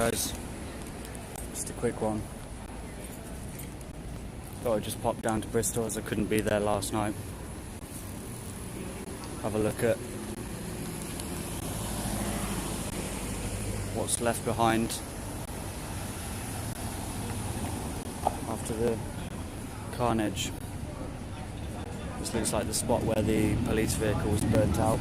guys, just a quick one. Thought I'd just pop down to Bristol as I couldn't be there last night. Have a look at what's left behind after the carnage. This looks like the spot where the police vehicle was burnt out.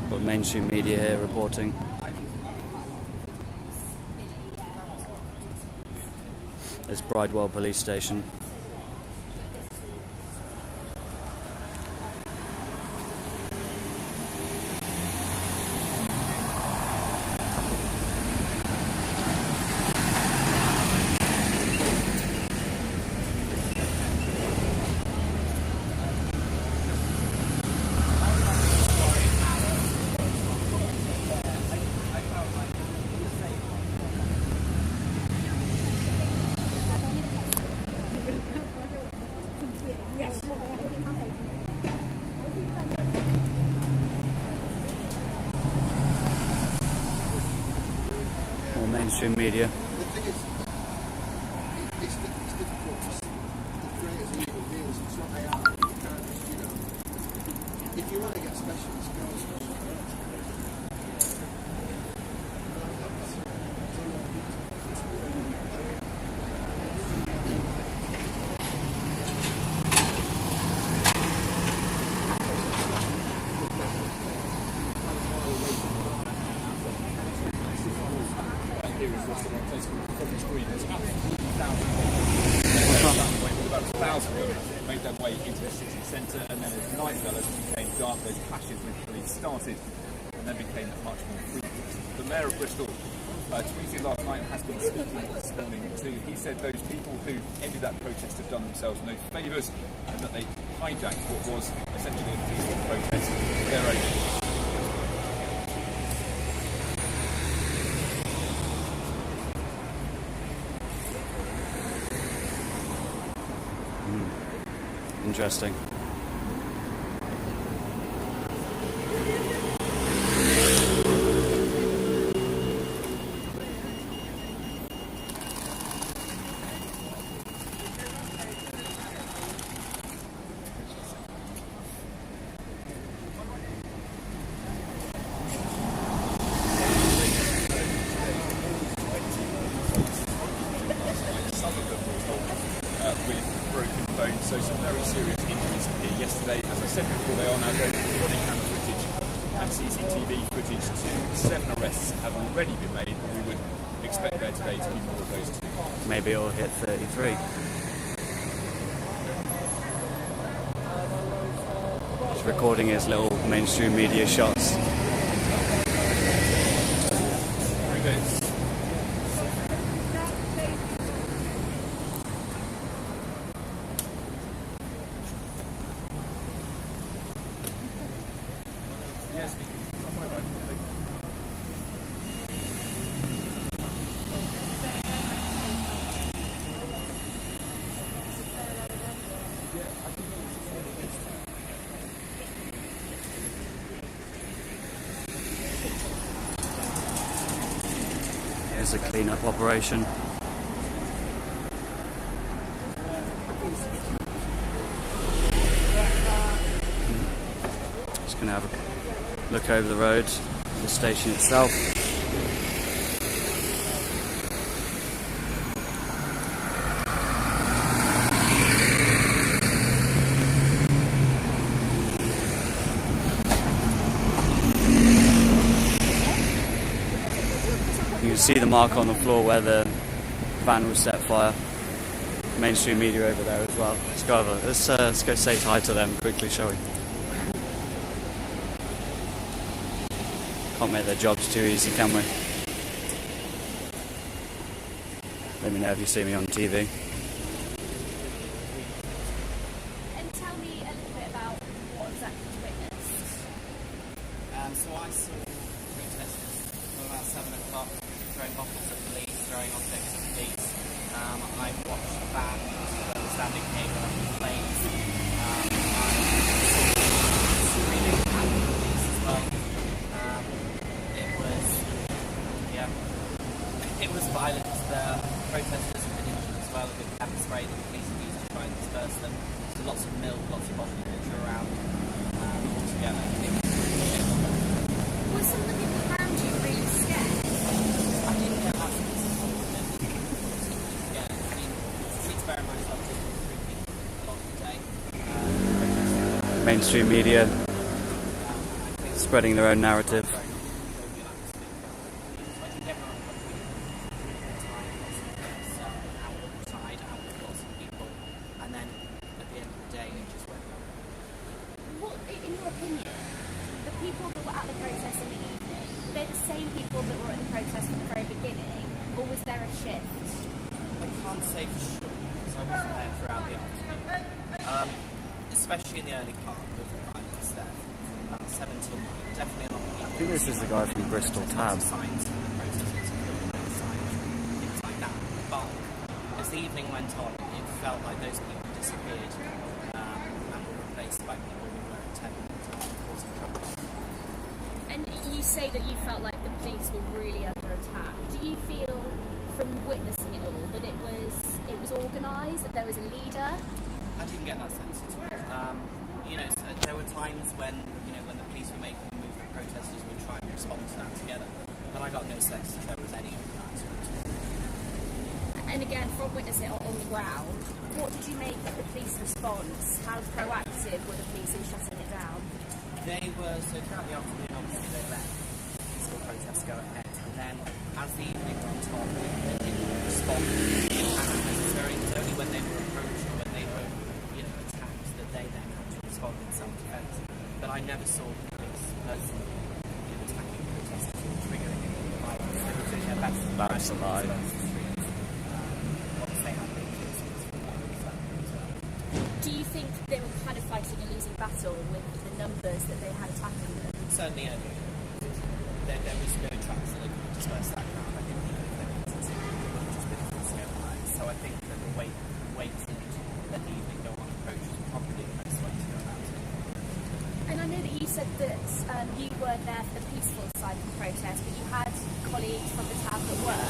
Got mainstream media here reporting. There's Bridewell police station. More mainstream media. The thing is, it's difficult to create as evil beings. It's what they are. You can't just, you know. If you want to get specialists, go and specialists. About 1,000 of them made their way into the city centre, and then as night fell, as it became dark, those clashes with police started and then became much more frequent. The Mayor of Bristol tweeted last night, has been speaking this morning too. He said those people who ended that protest have done themselves no favours, and that they hijacked what was essentially a peaceful protest for their own. Interesting. With broken bones, so some very serious injuries here yesterday. As I said before, they are now going through body camera footage and CCTV footage. 7 arrests have already been made, but we would expect there today to be more of those too. Maybe it'll hit 33. He's recording his little mainstream media shots. Very good. It's a clean-up operation. Just going to have a look over the road, the station itself. You can see the mark on the floor where the van was set fire. Mainstream media over there as well. Let's go over. Let's go say hi to them quickly, shall we? Can't make their jobs too easy, can we? Let me know if you see me on TV. And tell me a little bit about what exactly you witnessed. So I saw protesters from about 7 o'clock It was violent. The protesters have been injured as well. With pepper spray that the police have used to try and disperse them. So lots of milk, lots of bottled water around all together. It was really shit. Were some of the people around you really scared? I didn't get that sense of confidence. Yeah, I mean, it's very much like two or three people a lot of the day. Mainstream media spreading their own narrative. Especially in the early part of the violence there, 7 till 9, definitely a lot of people. I think this is the guy from Bristol Tab. Signs of the protesters, things like that. But as the evening went on, it felt like those people disappeared and were replaced by people who were attempting to cause trouble. And you say that you felt like the police were really under attack. Do you feel, from witnessing it all, that it was organised, that there was a leader? I didn't get that sense at all. So there were times when the police were making a move, the protesters would try and respond to that together. But I got no sense that there was any of that at all. And again, from witnessing it on the ground, what did you make of the police response? How proactive were the police in shutting it down? They were, so throughout the afternoon, obviously they let peaceful protests go ahead. And then, as the evening went on, they didn't respond as necessary. It was only when they were approached or when they were attacked that they then had to respond in self-defence. But I never saw the police personally attacking protesters or triggering any violence. They were doing their best to That's a lie. Once they had been killed, Do you think they were kind of fighting a losing battle with the numbers that they had attacking them? certainly there was no chance that they could disperse that crowd. I think they would have just been scandalised. So I think that the waiting that the evening no one approach was probably the best way to go about it. And I know that you said that you weren't there for the peaceful side of the protest, but you had colleagues from the town that were.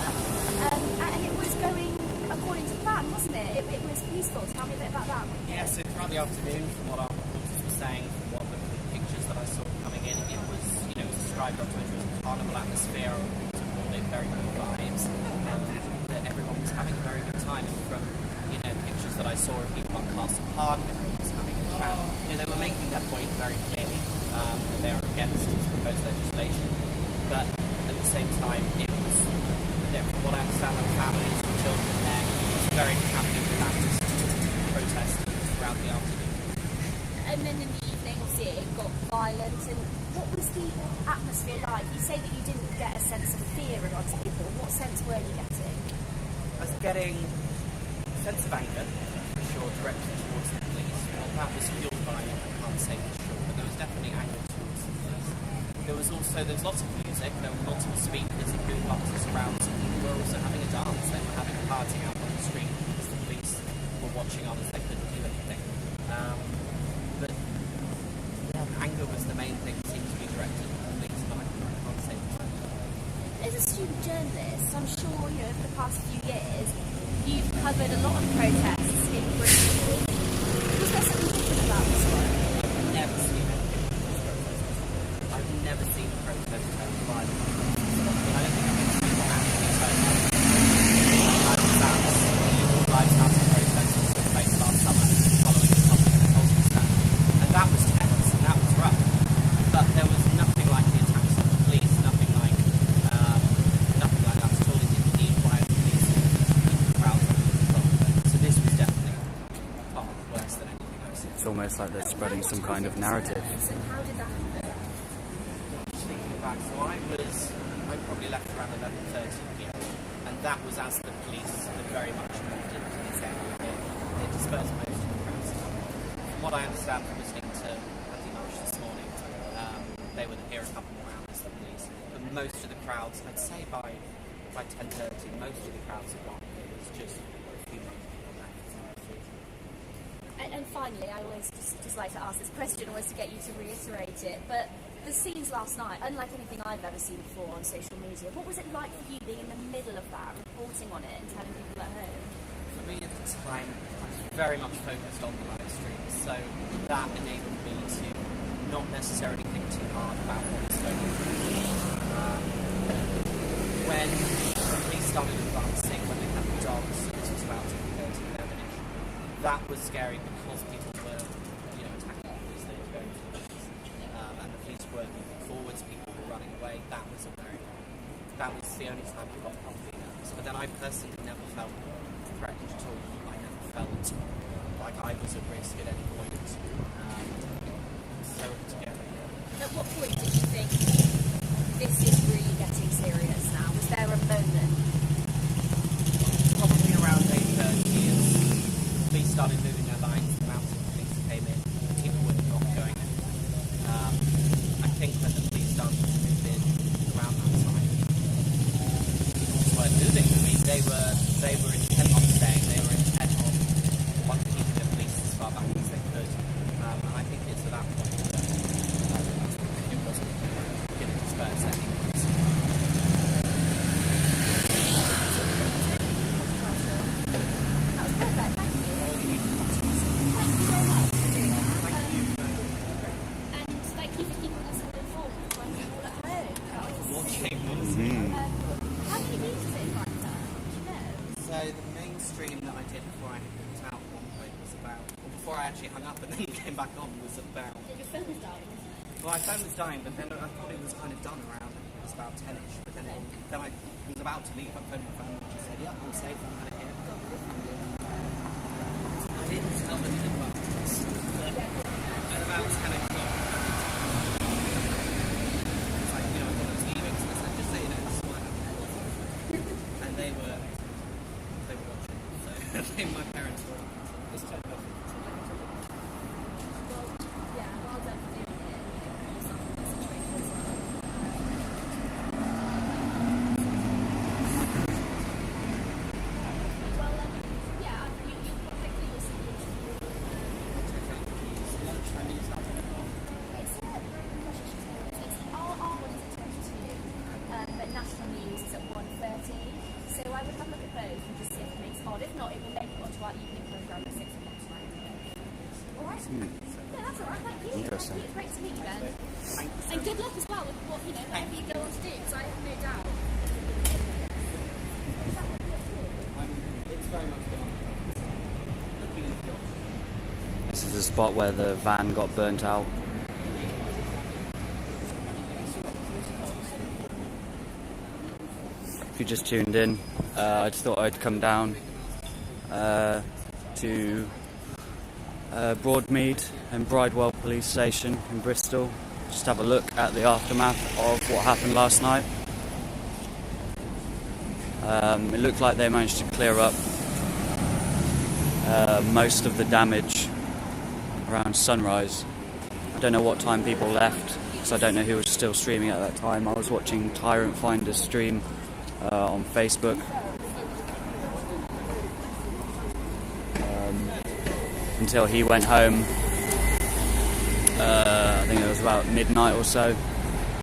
And it was going according to plan, wasn't it? It was peaceful. Tell me a bit about that. Yeah, so throughout the afternoon, from what our reporters were saying, from what the pictures that I saw coming in, it was, it was described on Twitter as a carnival atmosphere, very good vibes, and that everyone was having a very good time. And from, pictures that I saw of people on Castle Park, everyone was having a chat. They were making their point very clearly, that they are against this proposed legislation, but at the same time, it was, from what I understand, there were families and children there. It was very happy, relaxed protest throughout the afternoon. And then in the evening, obviously, it got violent. And what was the atmosphere like? You say that you didn't get a sense of fear amongst people. What sense were you getting? I was getting a sense of anger, for sure, directed towards the police. Well, that was fueled by, I can't say for sure, but there was definitely anger towards the police. There was lots of music, there were multiple speakers and boom boxes around, and people were also having a dance. They were having a party out on the street as the police were watching on as they couldn't do anything. But anger was the main thing that seemed to be directed at the police, but I can't say for sure. As a student journalist, I'm sure, over the past few years, you've covered a lot of protests in Bristol. Was there something different about this one? I've never seen anything like this protest. I've never seen a protest turn violent. I don't think I've ever seen one actually turn violent. I was at the Lives House protest that took place last summer following the topic of the culture stand. And that was tense and that was rough. But there was nothing like the attacks of the police, nothing like that at all. It didn't need violent police to keep the crowds under control. So this was definitely far worse than anything I've seen. It's almost like they're spreading some kind of narrative. And how did that happen? Thinking back, so I probably left around 11:30 p.m. and that was as the police had very much moved into this area. They dispersed most of the crowds. From what I understand from listening to Andy Marsh this morning, they would hear a couple more hours than police. But most of the crowds, I'd say by 10:30, most of the crowds had gone. It was just a few people left. And finally, I always just like to ask this question, always to get you to reiterate it, but the scenes last night, unlike anything I've ever seen before on social media, what was it like for you being in the middle of that reporting on it and telling people at home? For me at the time, I was very much focused on the live stream, so that enabled me to not necessarily think too hard about what was going on. When the police started advancing, when they had the dogs, this was about 11-ish, that was scary because people were, attacking the police, they were going for the police, and the police were moving forwards, people were running away. That was the only time I got properly nervous. But then I personally never felt threatened at all. I never felt like I was at risk at any point. So together. At what point did you think this is really getting serious now? Was there a moment? Probably around 8:30 as the police started moving their lines, the mounted police came in, people were not going in. I think when the police started to move in around that time, people weren't moving. I mean, they were intent on staying, they were intent on keeping the police as far back as they could. And I think it's at that point that it wasn't going to disperse anymore. That was perfect, thank you. Thank you very much for doing that. And thank you for keeping us all informed when we're all at home. How many views is it in right now? Do you know? So the main stream that I did before I hooked out at one point was about, or before I actually hung up and then came back on, was about, Your phone is dying. well, my phone was dying, but then I thought it was kind of done around, it was about 10ish, but then I was about to leave, I phoned my phone and she said, yeah, I'm safe, I'm out of here. I didn't tell them in advance, but at about 10 o'clock, it's like, I thought I was leaving, so I said, just so you know, this is what happened. And they were watching, so my parents were just turned off. Well, yeah, well done for doing it. Yourself in this situation as well. Well, yeah, hopefully you'll see the interview. It's our one is at 22, but national news is at 1:30. So I would have a look at both and just see if it makes odd. If not, it will make it onto our evening programme at 6 o'clock tonight. Alright? Yeah, that's alright, thank you. Interesting. It's great to meet you, Ben. And good luck as well with what, whatever you go on to do, because I have no doubt. It's very much been on looking at the options. This is the spot where the van got burnt out. If you just tuned in, I just thought I'd come down to Broadmead and Bridewell Police Station in Bristol. Just have a look at the aftermath of what happened last night. It looked like they managed to clear up most of the damage around sunrise. I don't know what time people left, because I don't know who was still streaming at that time. I was watching Tyrant Finder's stream on Facebook. Until he went home, I think it was about midnight or so.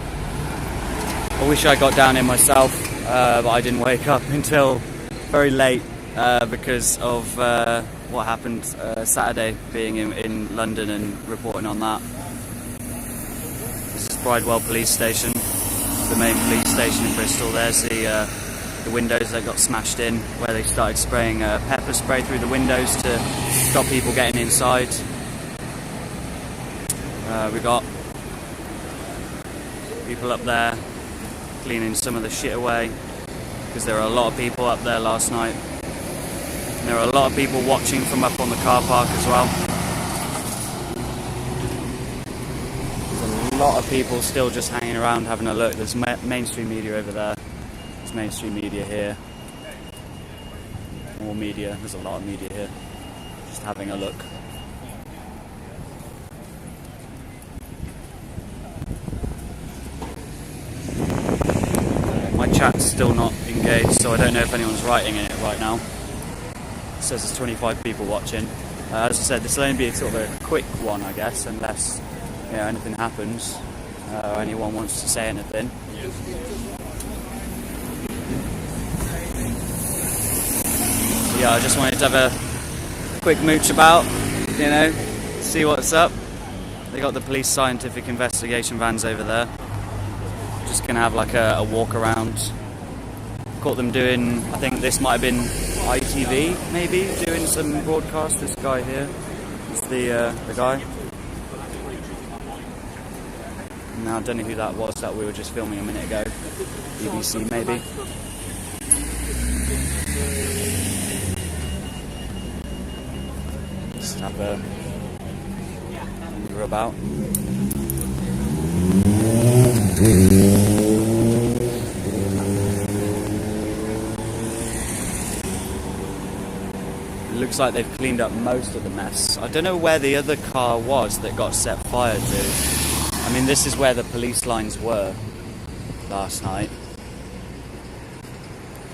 I wish I got down in myself, but I didn't wake up until very late because of what happened Saturday, being in London and reporting on that. This is Bridewell Police Station, the main police station in Bristol. There's the windows that got smashed in, where they started spraying pepper spray through the windows to stop people getting inside. We got people up there cleaning some of the shit away, because there were a lot of people up there last night. And there are a lot of people watching from up on the car park as well. There's a lot of people still just hanging around having a look. There's mainstream media over there. There's mainstream media here. More media. There's a lot of media here. Just having a look. My chat's still not engaged, so I don't know if anyone's writing in it right now. It says there's 25 people watching. As I said, this will only be sort of a quick one, I guess, unless anything happens or anyone wants to say anything. yeah, I just wanted to have a quick mooch about, you know, see what's up. They got the police scientific investigation vans over there. Just gonna have like a walk around. Caught them doing, I think this might have been ITV, maybe, doing some broadcast. This guy here is the guy. Now, I don't know who that was that we were just filming a minute ago. BBC, maybe. Just have a wander about. It looks like they've cleaned up most of the mess. I don't know where the other car was that got set fire to. I mean, this is where the police lines were last night.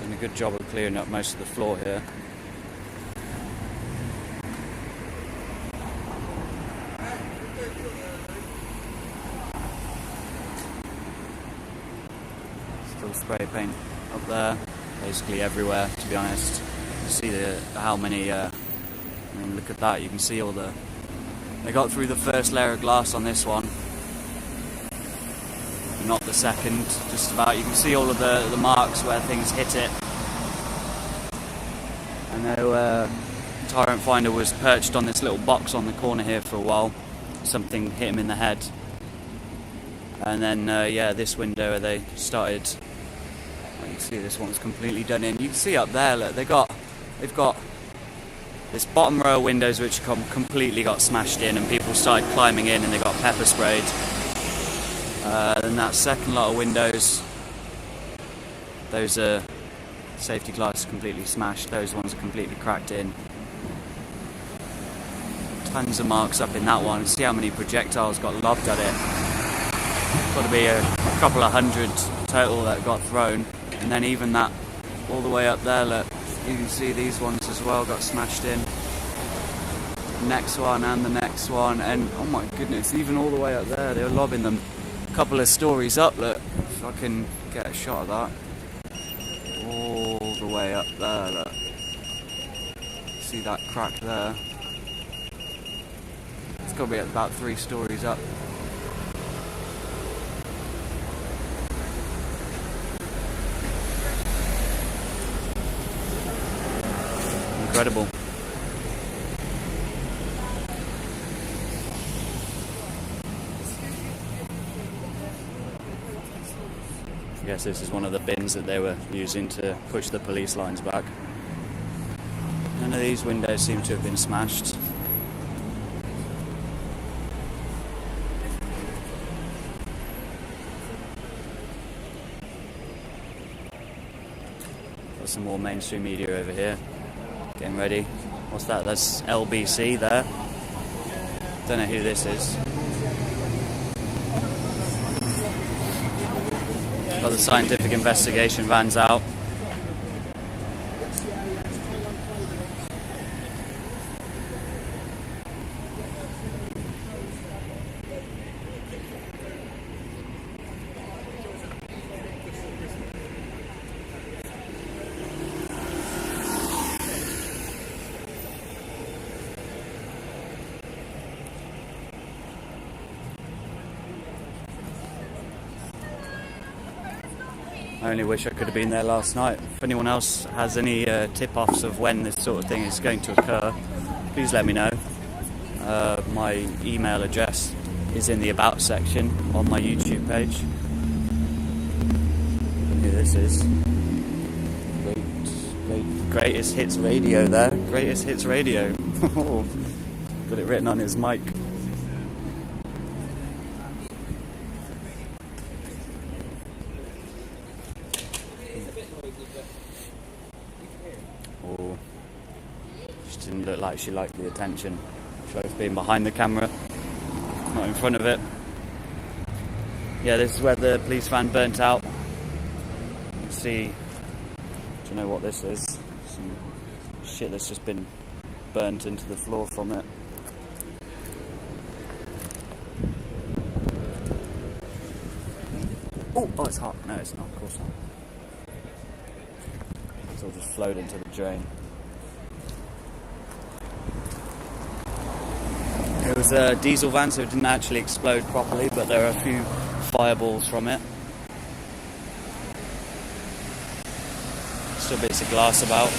Done a good job of clearing up most of the floor here. Still spray paint up there, basically everywhere, to be honest. You see how many, I mean, look at that, you can see all the, they got through the first layer of glass on this one. Not the second, just about. You can see all of the marks where things hit it. I know Tyrant Finder was perched on this little box on the corner here for a while. Something hit him in the head. And then, yeah, this window where they started, well, you can see this one's completely done in. You can see up there, look, they've got this bottom row of windows which completely got smashed in, and people started climbing in and they got pepper sprayed. Then that second lot of windows, those are safety glass completely smashed, those ones are completely cracked in. Tons of marks up in that one. See how many projectiles got lobbed at it. Got to be a couple of hundred total that got thrown. And then even that all the way up there, look, you can see these ones as well got smashed in. Next one and the next one, and oh my goodness, even all the way up there, they were lobbing them. Couple of stories up, look, if I can get a shot of that, all the way up there, look, see that crack there, it's got to be about 3 stories up. Incredible. I guess this is one of the bins that they were using to push the police lines back. None of these windows seem to have been smashed. Got some more mainstream media over here. Getting ready. What's that? That's LBC there. Don't know who this is. Got the scientific investigation vans out. I only wish I could have been there last night. If anyone else has any tip-offs of when this sort of thing is going to occur, please let me know. My email address is in the About section on my YouTube page. And who this is. Greatest Hits Radio there. Greatest Hits Radio. Got it written on his mic. Didn't look like she liked the attention. Both being behind the camera, not in front of it. Yeah, this is where the police van burnt out. You can see, do you know what this is? Some shit that's just been burnt into the floor from it. Oh, it's hot. No, it's not. Of course not. It's all just flowed into the drain. It was a diesel van, so it didn't actually explode properly, but there are a few fireballs from it. Still bits of glass about.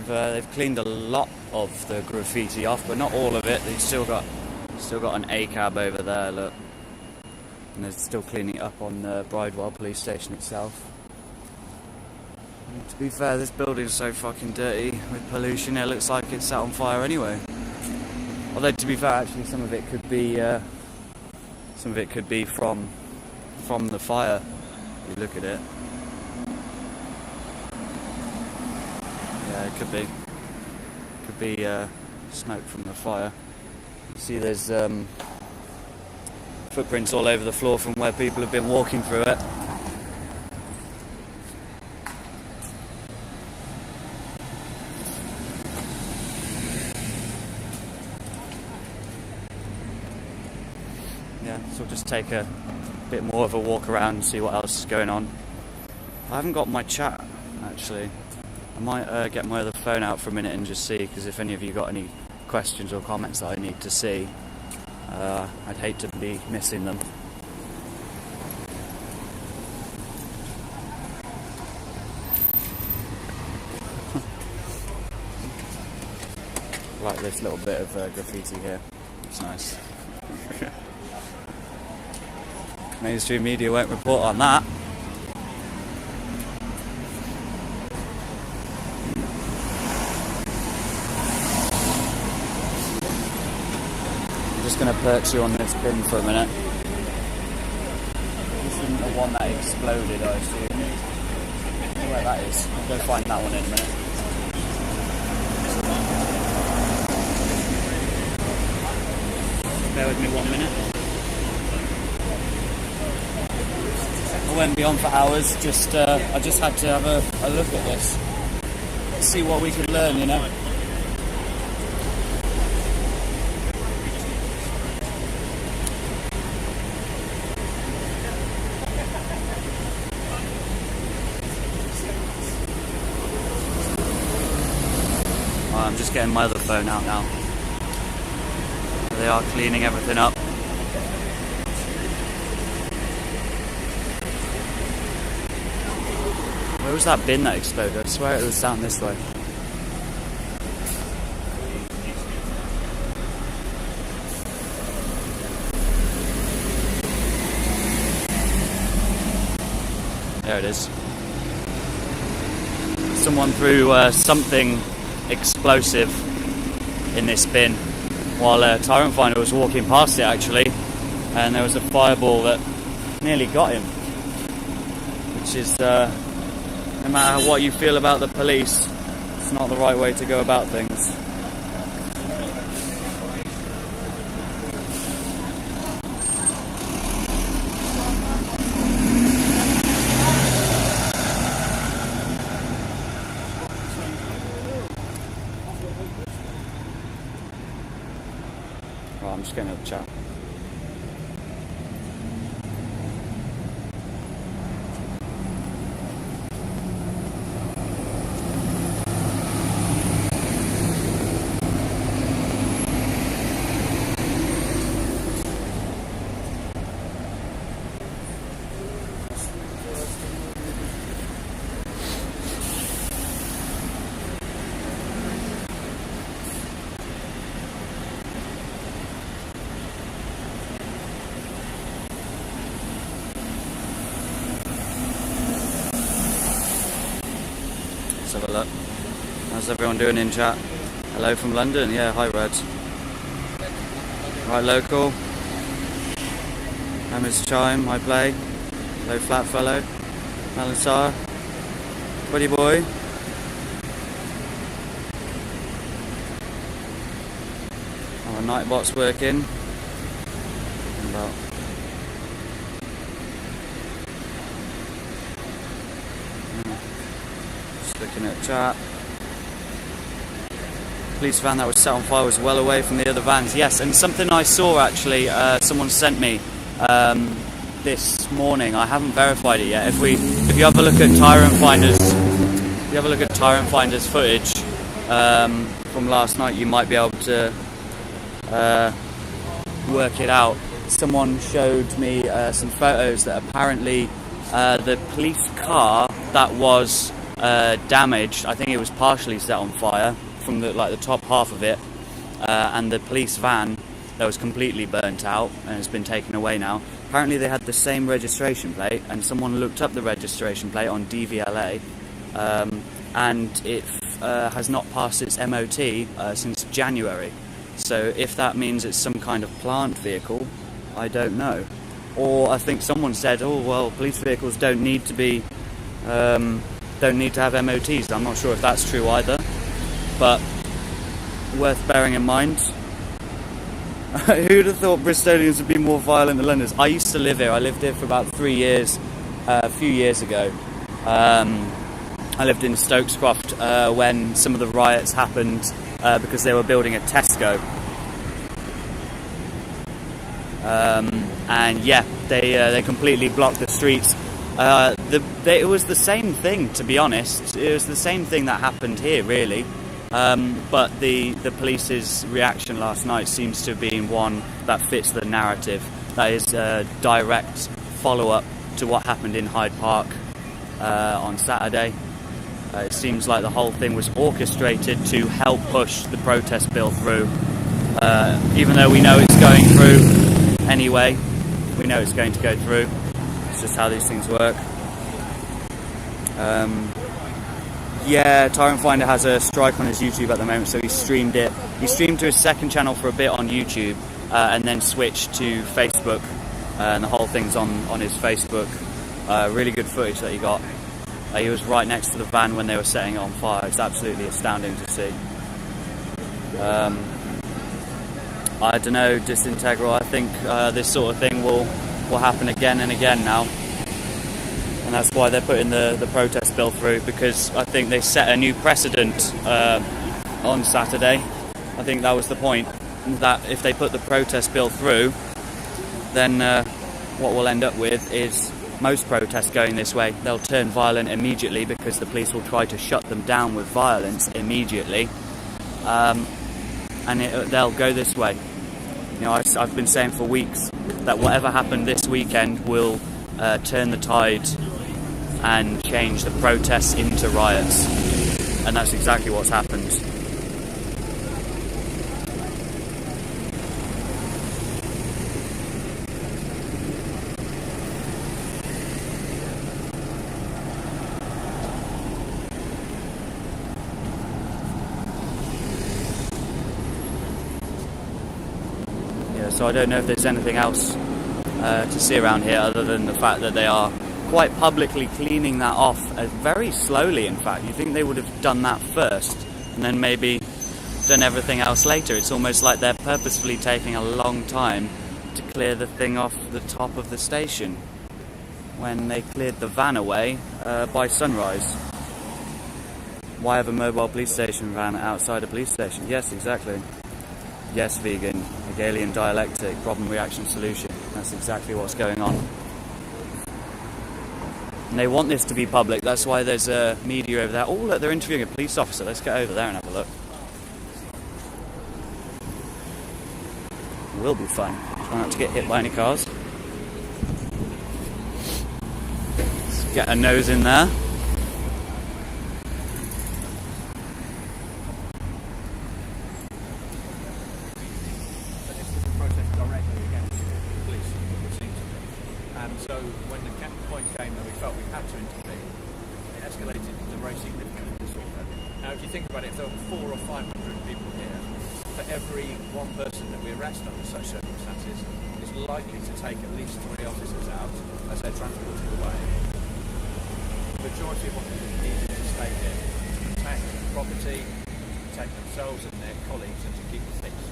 They've cleaned a lot of the graffiti off, but not all of it. They've still got an A cab over there. Look, and they're still cleaning it up on the Bridewell police station itself. And to be fair, this building's so fucking dirty with pollution. It looks like it's set on fire anyway. Although to be fair, actually, some of it could be from the fire. If you look at it. Yeah, it could be. Could be smoke from the fire. You see there's footprints all over the floor from where people have been walking through it. Yeah, so we'll just take a bit more of a walk around and see what else is going on. I haven't got my chat, actually. I might get my other phone out for a minute and just see, because if any of you got any questions or comments that I need to see, I'd hate to be missing them. Like this little bit of graffiti here. It's nice. Mainstream media won't report on that. I'm just going to perch you on this bin for a minute. This isn't the one that exploded, I assume. I don't know where that is. I'll go find that one in a minute. Bear with me 1 minute. I won't be on for hours, I just had to have a look at this. See what we could learn, you know. I'm just getting my other phone out now. They are cleaning everything up. Where was that bin that exploded? I swear it was down this way. There it is. Someone threw something explosive in this bin while Tyrant Finder was walking past it, actually, and there was a fireball that nearly got him, which is no matter what you feel about the police, it's not the right way to go about things. Right, I'm just getting a chat. Have a look. How's everyone doing in chat? Hello from London. Yeah, hi Red. Right, local. Hammer's Chime, I play. Hello Flat Fellow. Malansar. Buddy boy. Our Nightbot's working. About looking at chat. Police van that was set on fire was well away from the other vans. Yes, and something I saw actually, someone sent me. this morning. I haven't verified it yet. If you have a look at Tyrant Finder's footage from last night, you might be able to work it out. Someone showed me some photos that apparently the police car that was damaged, I think it was partially set on fire from the top half of it, and the police van that was completely burnt out and has been taken away now. Apparently they had the same registration plate, and someone looked up the registration plate on DVLA, and it has not passed its MOT since January. So if that means it's some kind of plant vehicle, I don't know. Or I think someone said, oh well, police vehicles don't need to have MOTs. I'm not sure if that's true either, but worth bearing in mind. Who'd have thought Bristolians would be more violent than Londoners? I used to live here. I lived here for about 3 years, a few years ago. I lived in Stokescroft when some of the riots happened because they were building a Tesco. And yeah, they completely blocked the streets. It was the same thing, to be honest. It was the same thing that happened here, really. But the police's reaction last night seems to have been one that fits the narrative. That is a direct follow-up to what happened in Hyde Park on Saturday. It seems like the whole thing was orchestrated to help push the protest bill through. Even though we know it's going through anyway, we know it's going to go through. It's just how these things work. Yeah, Tyrant Finder has a strike on his YouTube at the moment, so he streamed it. He streamed to his second channel for a bit on YouTube, and then switched to Facebook, and the whole thing's on his Facebook. Really good footage that he got. He was right next to the van when they were setting it on fire. It's absolutely astounding to see. I don't know, Disintegral. I think this sort of thing will happen again and again now. And that's why they're putting the protest bill through, because I think they set a new precedent on Saturday. I think that was the point, that if they put the protest bill through, then what we'll end up with is most protests going this way. They'll turn violent immediately because the police will try to shut them down with violence immediately, and they'll go this way. You know, I've been saying for weeks that whatever happened this weekend will turn the tide and change the protests into riots, and that's exactly what's happened. Yeah, so I don't know if there's anything else to see around here other than the fact that they are quite publicly cleaning that off very slowly. In fact, you think they would have done that first and then maybe done everything else later. It's almost like they're purposefully taking a long time to clear the thing off the top of the station when they cleared the van away by sunrise. Why have a mobile police station van outside a police station? Yes, exactly. Yes, vegan, Hegelian dialectic, problem, reaction, solution. That's exactly what's going on. And they want this to be public. That's why there's a media over there. Oh, look, they're interviewing a police officer. Let's get over there and have a look. It will be fun. Try not to get hit by any cars. Let's get a nose in there. So when the point came that we felt we had to intervene, it escalated to very significant disorder. Now, if you think about it, if there were 400 or 500 people here, for every one person that we arrest under such circumstances, it's likely to take at least 3 officers out as they're transported away. The majority of officers need to stay here to protect property, protect themselves and their colleagues, and to keep the peace.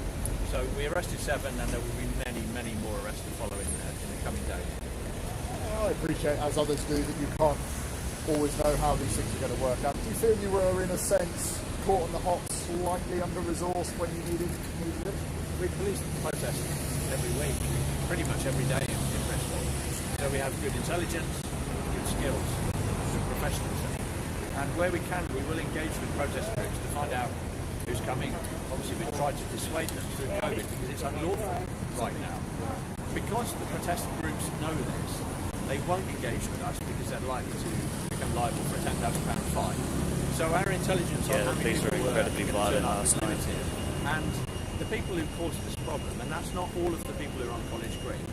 So we arrested 7, and there will be many, many more arrests to follow in the coming days. I appreciate, as others do, that you can't always know how these things are going to work out. Do you feel you were, in a sense, caught on the hop, slightly under-resourced when you needed it? We police protest every week, pretty much every day in Bristol. So we have good intelligence, good skills, good professionalism. And where we can, we will engage with protest groups to find out who's coming. Obviously, we've tried to dissuade them through COVID because it's unlawful right now. Because the protest groups know this, they won't engage with us because they're likely to become liable for a £10,000 fine. So our intelligence on how many people were incredibly violent last night. And the people who caused this problem, and that's not all of the people who are on College Green,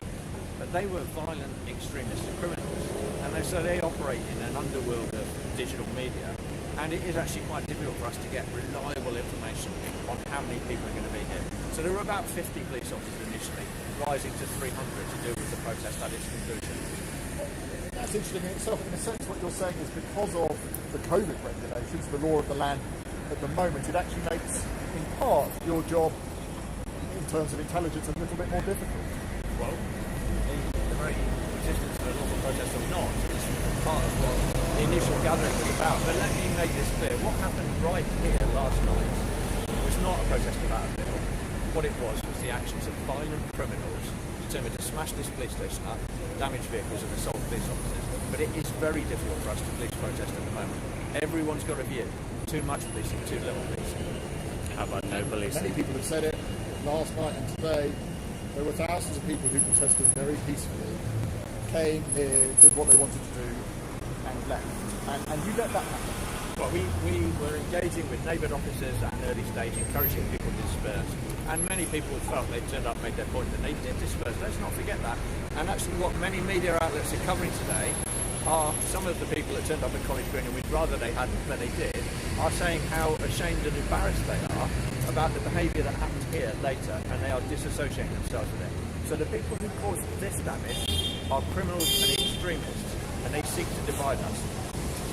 but they were violent extremists and criminals. And so they operate in an underworld of digital media. And it is actually quite difficult for us to get reliable information on how many people are going to be here. So there were about 50 police officers initially, rising to 300 to deal with the protest at its conclusion. That's interesting in itself. In a sense, what you're saying is because of the COVID regulations, the law of the land at the moment, it actually makes, in part, your job in terms of intelligence a little bit more difficult. Well, the very existence of a lawful protest or not is part of what the initial gathering was about. But let me make this clear. What happened right here last night was not a protest about a bill. What it was the actions of violent criminals determined to smash this police station up, damage vehicles and assault police officers. But it is very difficult for us to police protest at the moment. Everyone's got a view. Too much policing, too little policing. How about no policing? Many people have said it last night and today. There were thousands of people who protested very peacefully, came here, did what they wanted to do, and left. And you let that happen. Well, we were engaging with neighbourhood officers at an early stage, encouraging people to disperse. And many people felt they turned up, made their point, and they did disperse. Let's not forget that. And actually what many media outlets are covering today are some of the people that turned up at College Green, and we'd rather they hadn't, but they did, are saying how ashamed and embarrassed they are about the behaviour that happened here later, and they are disassociating themselves with it. So the people who caused this damage are criminals and extremists, and they seek to divide us.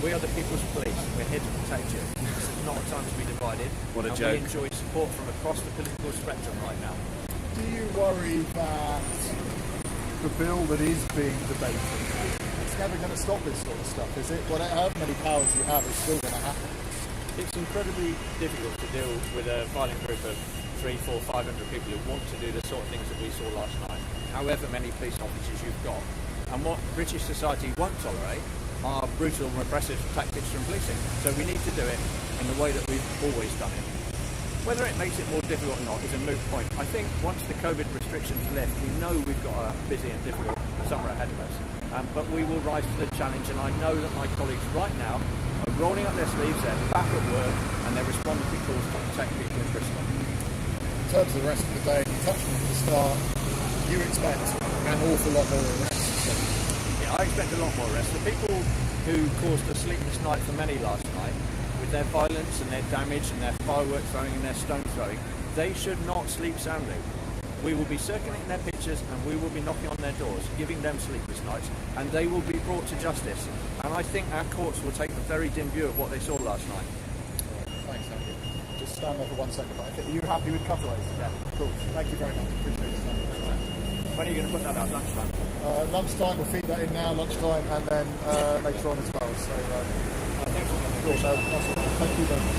We are the people's police. We're here to protect you. This is not a time to be divided. What a and joke. we enjoy support from across the political spectrum right now. Do you worry that the bill that is being debated, it's never going to stop this sort of stuff, is it? However many powers you have, it's still going to happen. It's incredibly difficult to deal with a violent group of 300, 400, 500 people who want to do the sort of things that we saw last night, however many police officers you've got. And what British society won't tolerate are brutal and repressive tactics from policing. So we need to do it in the way that we've always done it. Whether it makes it more difficult or not is a moot point. I think once the COVID restrictions lift, we know we've got a busy and difficult summer ahead of us. But we will rise to the challenge, and I know that my colleagues right now are rolling up their sleeves, they're back at work, and they're responding to calls to protect people in Bristol. In terms of the rest of the day, you touched on it at the start, you expect an awful lot more arrests. I expect a lot more arrests. The people who caused a sleepless night for many last night, with their violence and their damage and their firework throwing and their stone throwing, they should not sleep soundly. We will be circulating their pictures and we will be knocking on their doors, giving them sleepless nights, and they will be brought to justice. And I think our courts will take a very dim view of what they saw last night. Thanks, Andy. Just stand there for 1 second. Are you happy with cutaways? Yeah. Cool. Thank you very much. Appreciate it. When are you going to put that out? Lunchtime? Lunchtime, we'll feed that in now, lunchtime, and then later on as well. So, cool. So, thank you very much.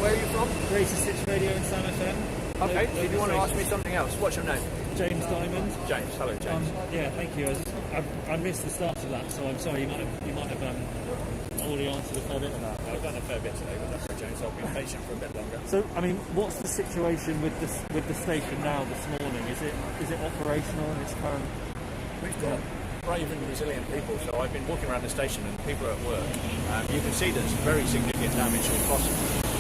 Where are you from? Greater Six Radio in Sam FM. Okay, if you want to ask me something else, what's your name? James Diamond. James, hello James. Yeah, thank you. I missed the start of that, so I'm sorry. You might have already answered a fair bit of that. I've done a fair bit today, but that's okay, James. I'll be patient for a bit longer. So, I mean, what's the situation with the station now this morning? Is it operational in its current? We've got brave and resilient people, so I've been walking around the station and people are at work. You can see there's very significant damage. It costs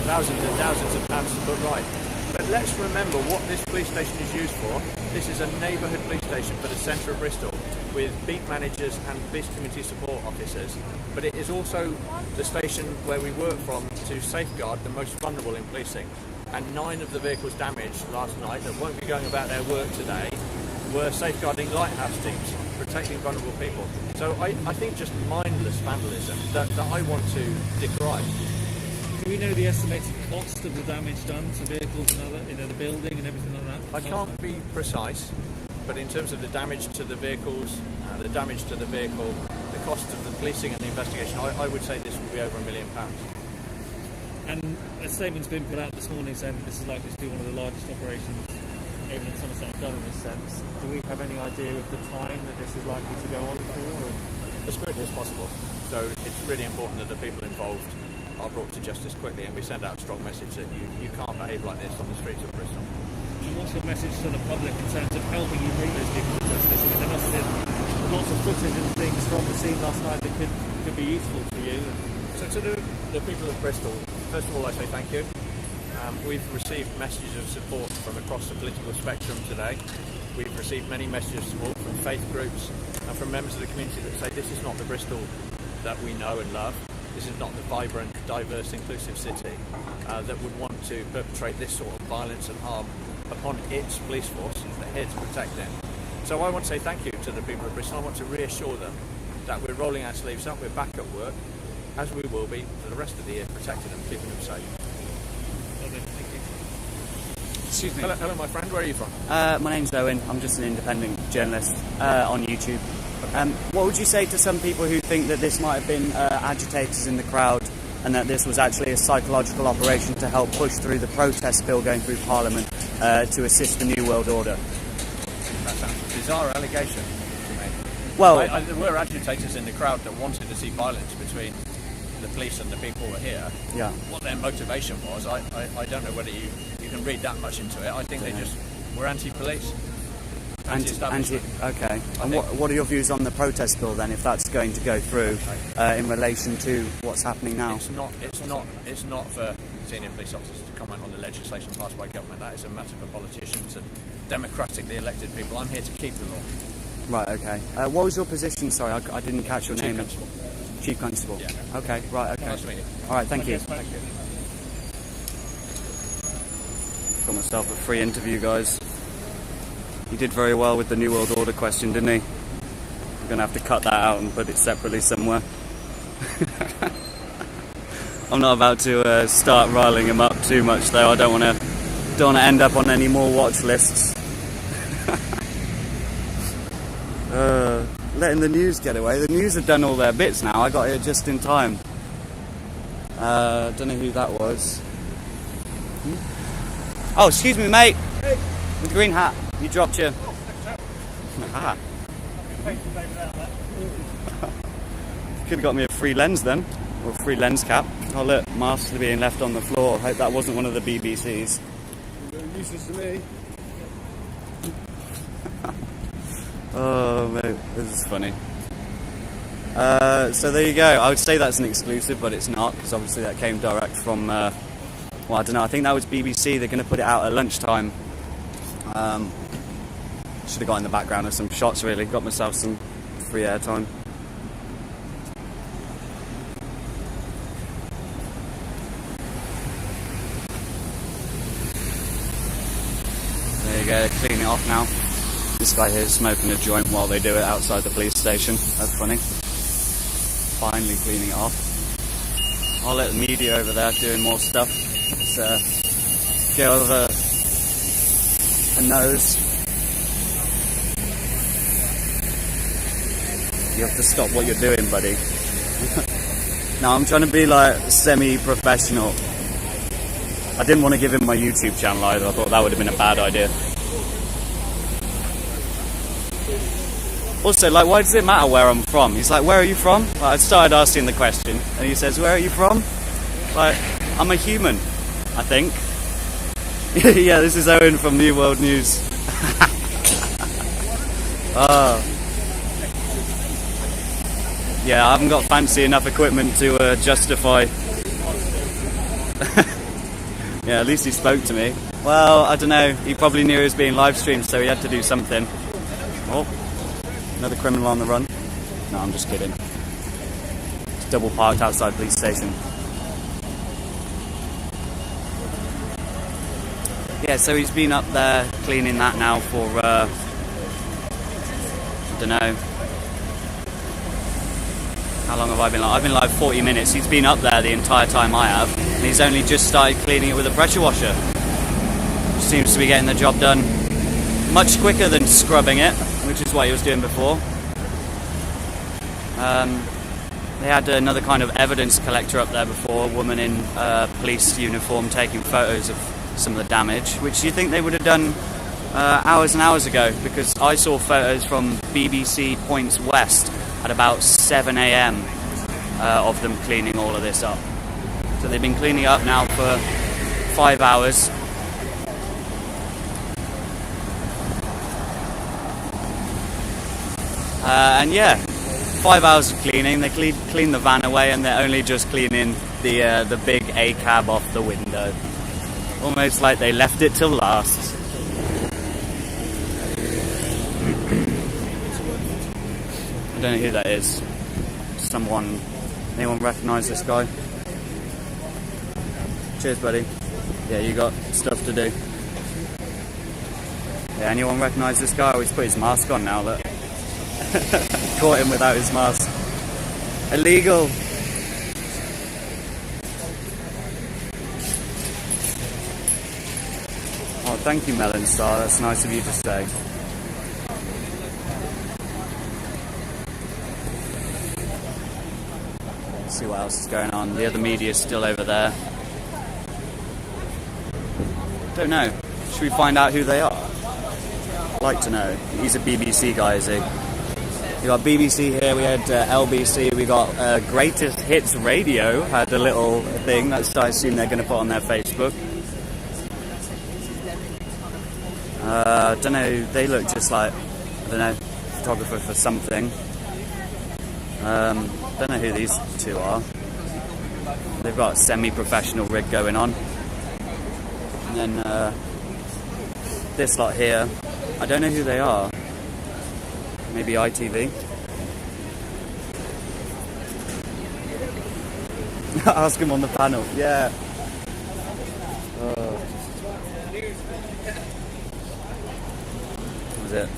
thousands and thousands of pounds to put right. But let's remember what this police station is used for. This is a neighbourhood police station for the centre of Bristol, with beat managers and police community support officers. But it is also the station where we work from to safeguard the most vulnerable in policing. And 9 of the vehicles damaged last night that won't be going about their work today were safeguarding lighthouse teams, protecting vulnerable people. So I think just mindless vandalism that I want to decry. Do we know the estimated cost of the damage done to vehicles and other, the building and everything like that? I can't be precise, but in terms of the damage to the vehicles, the damage to the vehicle, the cost of the policing and the investigation, I would say this will be over £1 million. And a statement's been put out this morning saying that this is likely to be one of the largest operations even in some sense done in this sense. Do we have any idea of the time that this is likely to go on for? As quickly as possible. So it's really important that the people involved are brought to justice quickly, and we send out a strong message that you can't behave like this on the streets of Bristol. And what's your message to the public in terms of helping you bring those people to justice? I mean, there must have been lots of footage and things from the scene last night that could be useful for you. So to the people of Bristol, first of all I say thank you. We've received messages of support from across the political spectrum today. We've received many messages of support from faith groups and from members of the community that say this is not the Bristol that we know and love. This is not the vibrant, diverse, inclusive city that would want to perpetrate this sort of violence and harm upon its police force that's here to protect them. So I want to say thank you to the people of Bristol. I want to reassure them that we're rolling our sleeves up, we're back at work, as we will be for the rest of the year, protecting them, keeping them safe. Lovely, thank you. Excuse me. Hello, my friend, where are you from? My name's Owen. I'm just an independent journalist on YouTube. What would you say to some people who think that this might have been agitators in the crowd and that this was actually a psychological operation to help push through the protest bill going through Parliament to assist the New World Order? That sounds a bizarre allegation to me. Well, There were agitators in the crowd that wanted to see violence between the police and the people who were here. yeah. What their motivation was, I don't know whether you can read that much into it. I think they just were anti-police. Anti-establishment. Okay. And what are your views on the protest bill then, if that's going to go through in relation to what's happening now? It's not for senior police officers to comment on the legislation passed by government. That is a matter for politicians and democratically elected people. I'm here to keep the law. Right, okay. What was your position? Sorry, I didn't catch your Chief name. Constable. Chief Constable. Yeah. Okay, right, okay. Nice to meet you. Alright, thank you. Thank you. Got myself a free interview, guys. He did very well with the New World Order question, didn't he? I'm going to have to cut that out and put it separately somewhere. I'm not about to start riling him up too much, though. I don't want to end up on any more watch lists. Letting the news get away. The news have done all their bits now. I got here just in time. Don't know who that was. Oh, excuse me, mate. Hey. With the green hat. You dropped your... Ah. Could have got me a free lens then, or a free lens cap. Oh look, masks are being left on the floor. Hope that wasn't one of the BBCs. Useless to me. Oh mate, this is funny. So there you go. I would say that's an exclusive, but it's not, because obviously that came direct from, well, I don't know, I think that was BBC. They're going to put it out at lunchtime. Should have got in the background of some shots, really. Got myself some free airtime. There you go, clean it off now. This guy here is smoking a joint while they do it outside the police station. That's funny. Finally cleaning it off. I'll let the media over there doing more stuff. Let's get over a nose. You have to stop what you're doing, buddy. Now I'm trying to be like semi-professional. I didn't want to give him my YouTube channel either. I thought that would have been a bad idea. Also, like, why does it matter where I'm from? He's like, where are you from? Like, I started asking the question, and he says, where are you from? Like, I'm a human, I think. Yeah, this is Owen from New World News. Yeah, I haven't got fancy enough equipment to justify. Yeah, at least he spoke to me. Well, I don't know. He probably knew it was being live streamed, so he had to do something. Oh, another criminal on the run. No, I'm just kidding. It's double parked outside police station. Yeah, so he's been up there cleaning that now for, I don't know. How long have I been live? I've been live 40 minutes. He's been up there the entire time I have. And he's only just started cleaning it with a pressure washer. Seems to be getting the job done much quicker than scrubbing it, which is what he was doing before. They had another kind of evidence collector up there before, a woman in police uniform taking photos of some of the damage, which you think they would have done hours and hours ago, because I saw photos from BBC Points West at about 7 AM of them cleaning all of this up. So they've been cleaning up now for 5 hours. And yeah, 5 hours of cleaning. They clean the van away, and they're only just cleaning the big A cab off the window. Almost like they left it till last. I don't know who that is. Anyone recognise this guy? Cheers, buddy. Yeah, you got stuff to do. Yeah, anyone recognise this guy? Oh, he's put his mask on now, look. Caught him without his mask. Illegal. Oh, thank you, Melon Star. That's nice of you to say. Let's see what else is going on. The other media is still over there. Don't know. Should we find out who they are? I'd like to know. He's a BBC guy, is he? We got BBC here, we had LBC, we got Greatest Hits Radio had a little thing that I assume they're going to put on their Facebook. I don't know, they look just like, I don't know, photographer for something. Don't know who these two are. They've got a semi-professional rig going on. And then this lot here, I don't know who they are. Maybe ITV. Ask him on the panel. Yeah. Was it?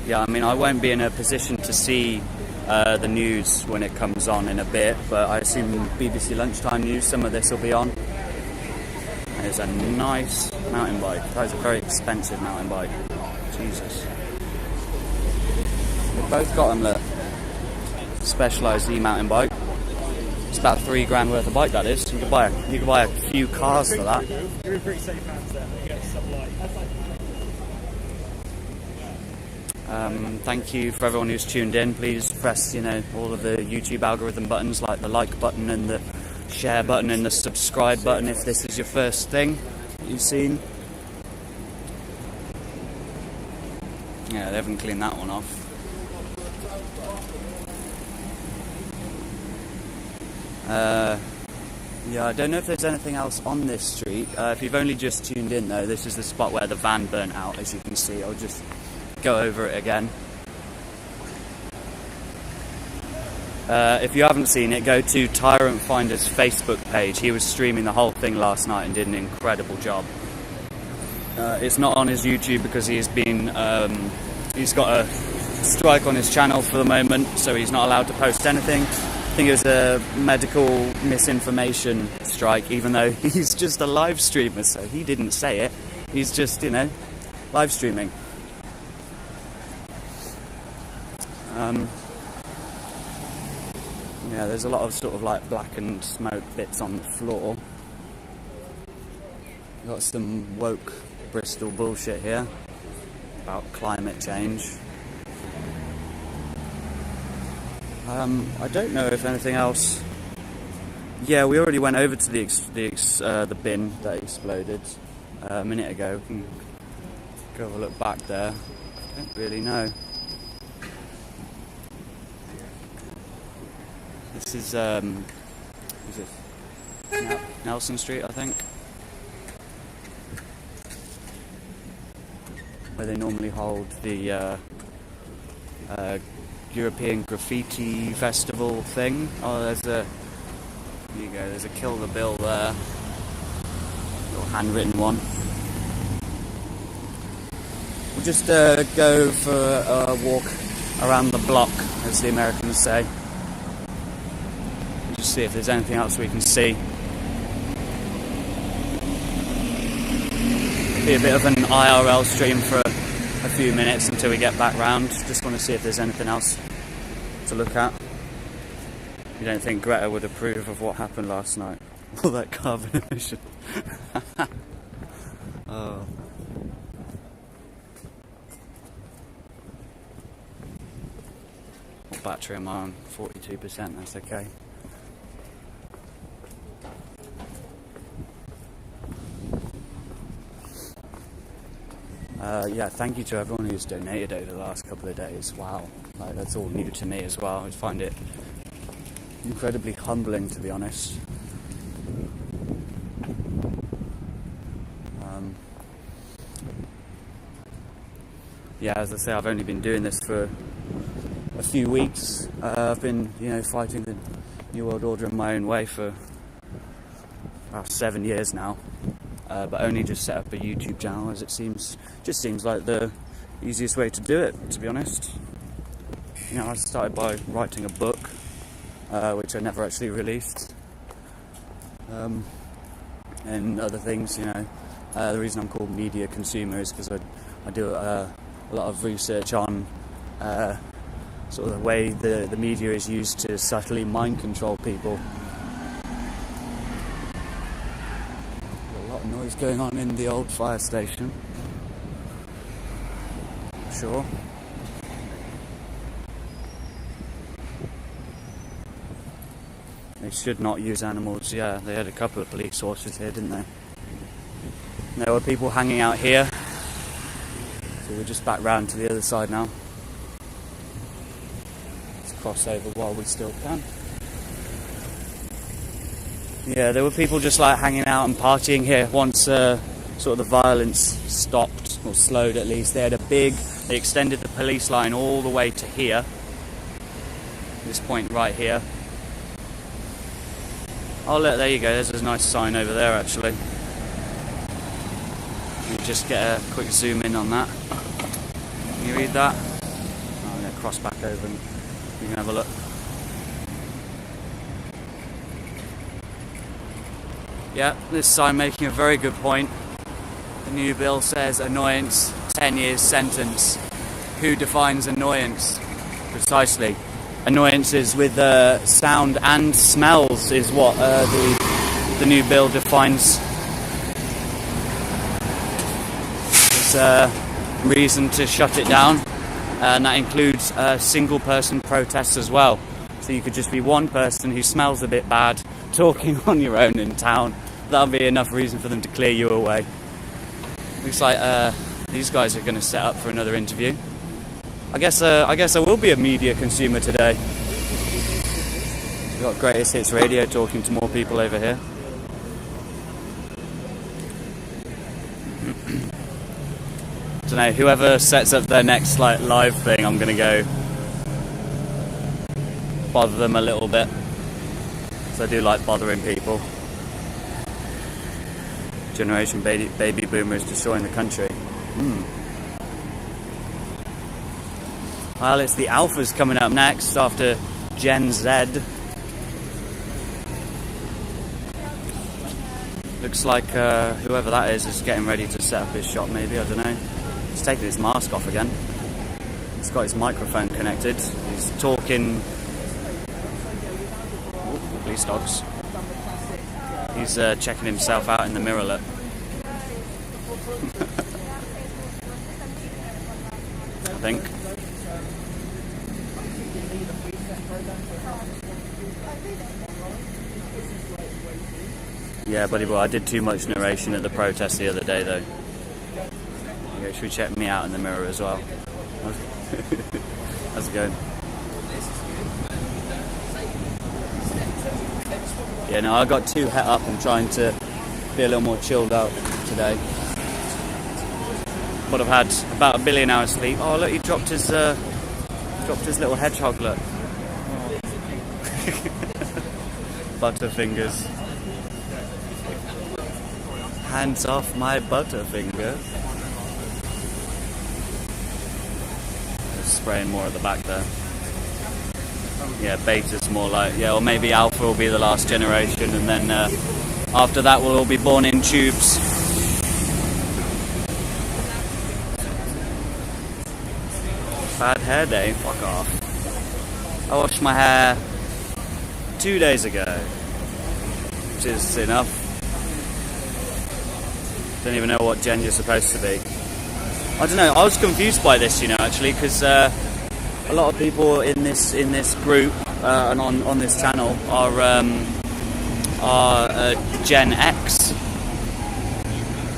Yeah, I mean, I won't be in a position to see the news when it comes on in a bit, but I assume BBC Lunchtime News, some of this will be on. There's a nice mountain bike. That is a very expensive mountain bike. Jesus. They've both got them, look. Specialised e-mountain bike. It's about $3,000 worth of bike, that is. You could buy a few cars for that. You're in pretty safe hands there. You get some light. Thank you for everyone who's tuned in. Please press, all of the YouTube algorithm buttons, like the like button and the share button and the subscribe button if this is your first thing you've seen. Yeah, they haven't cleaned that one off. Yeah, I don't know if there's anything else on this street. If you've only just tuned in though, this is the spot where the van burnt out, as you can see. I'll just go over it again. If you haven't seen it, go to Tyrant Finder's Facebook page. He was streaming the whole thing last night and did an incredible job. It's not on his YouTube because he's got a strike on his channel for the moment, so he's not allowed to post anything. I think it was a medical misinformation strike, even though he's just a live streamer, so he didn't say it. He's just, live streaming. Yeah, there's a lot of sort of like blackened smoke bits on the floor. Got some woke Bristol bullshit here about climate change. I don't know if anything else. Yeah, we already went over to the bin that exploded a minute ago. We can go have a look back there. I don't really know. This is it Nelson Street, I think, where they normally hold the European Graffiti Festival thing. Oh, there you go, there's a Kill the Bill there, little handwritten one. We'll just go for a walk around the block, as the Americans say. Just see if there's anything else we can see. Be a bit of an IRL stream for a few minutes until we get back round. Just want to see if there's anything else to look at. You don't think Greta would approve of what happened last night? All that carbon emission. Oh. battery am I on? 42%, that's okay. Yeah, thank you to everyone who's donated over the last couple of days. Wow, like, that's all new to me as well. I find it incredibly humbling, to be honest. Yeah, as I say, I've only been doing this for a few weeks. I've been, fighting the New World Order in my own way for about 7 years now. But only just set up a YouTube channel, as it just seems like the easiest way to do it, to be honest. I started by writing a book, which I never actually released, and other things. The reason I'm called media consumer is because I do a lot of research on sort of the way the media is used to subtly mind control people. Noise going on in the old fire station. Sure. They should not use animals. Yeah, they had a couple of police horses here, didn't they? There were people hanging out here. So we're just back round to the other side now. Let's cross over while we still can. Yeah, there were people just like hanging out and partying here once sort of the violence stopped, or slowed at least. They extended the police line all the way to here, this point right here. Oh look, there you go, there's a nice sign over there actually. You just get a quick zoom in on that. Can you read that? I'm going to cross back over and you can have a look. Yeah, this sign making a very good point. The new bill says annoyance, 10 years sentence. Who defines annoyance? Precisely. Annoyance is with sound and smells is what the new bill defines. There's a reason to shut it down, and that includes single person protests as well. So you could just be one person who smells a bit bad, talking on your own in town. That'll be enough reason for them to clear you away. Looks like these guys are going to set up for another interview. I guess I will be a media consumer today. We've got Greatest Hits Radio talking to more people over here. Don't know, whoever sets up their next live thing, I'm going to go bother them a little bit. So I do like bothering people. Generation baby boomers destroying the country. Well, it's the alphas coming up next after Gen Z. Looks like whoever that is getting ready to set up his shop maybe, I don't know. He's taking his mask off again. He's got his microphone connected. He's talking... Ooh, police dogs. He's checking himself out in the mirror, look. I think. Yeah, buddy boy, I did too much narration at the protest the other day, though. Okay, should we check me out in the mirror as well? How's it going? Yeah, no, I got too het up and trying to be a little more chilled out today. But I've had about 1 billion hours sleep. Oh, look, he dropped his little hedgehog, look. Butterfingers. Hands off my butterfinger. Just spraying more at the back there. Yeah, beta's more like, yeah, or maybe alpha will be the last generation, and then after that we'll all be born in tubes. Bad hair day, fuck off. I washed my hair 2 days ago, which is enough. Don't even know what gen you're supposed to be. I don't know, I was confused by this, actually, because a lot of people in this group and on this channel are Gen X.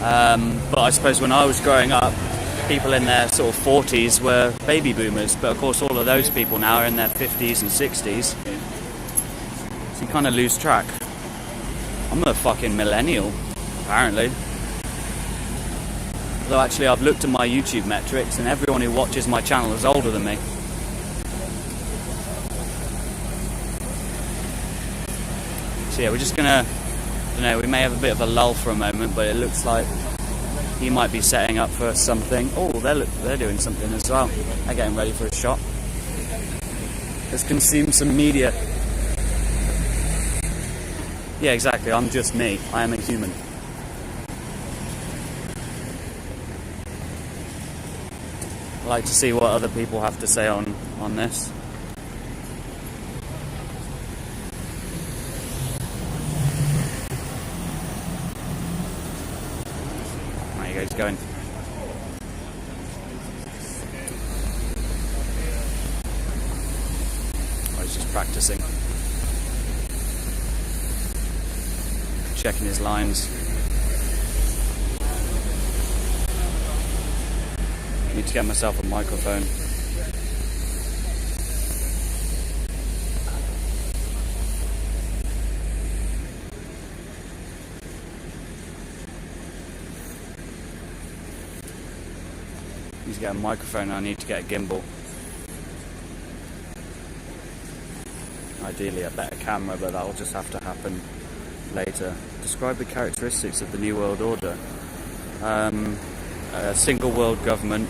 But I suppose when I was growing up, people in their sort of 40s were baby boomers. But of course, all of those people now are in their 50s and 60s. So you kind of lose track. I'm a fucking millennial, apparently. Although actually I've looked at my YouTube metrics and everyone who watches my channel is older than me. So yeah, we're just gonna, I don't know, we may have a bit of a lull for a moment, but it looks like he might be setting up for something. Oh, they're doing something as well. They're getting ready for a shot. Let's consume some media. Yeah, exactly, I'm just me. I am a human. I like to see what other people have to say on this. There you go, he's going. Oh, he's just practicing. Checking his lines. Need to get myself a microphone. Need to get a microphone. I need to get a gimbal. Ideally a better camera, but that'll just have to happen later. Describe the characteristics of the New World Order. A single world government.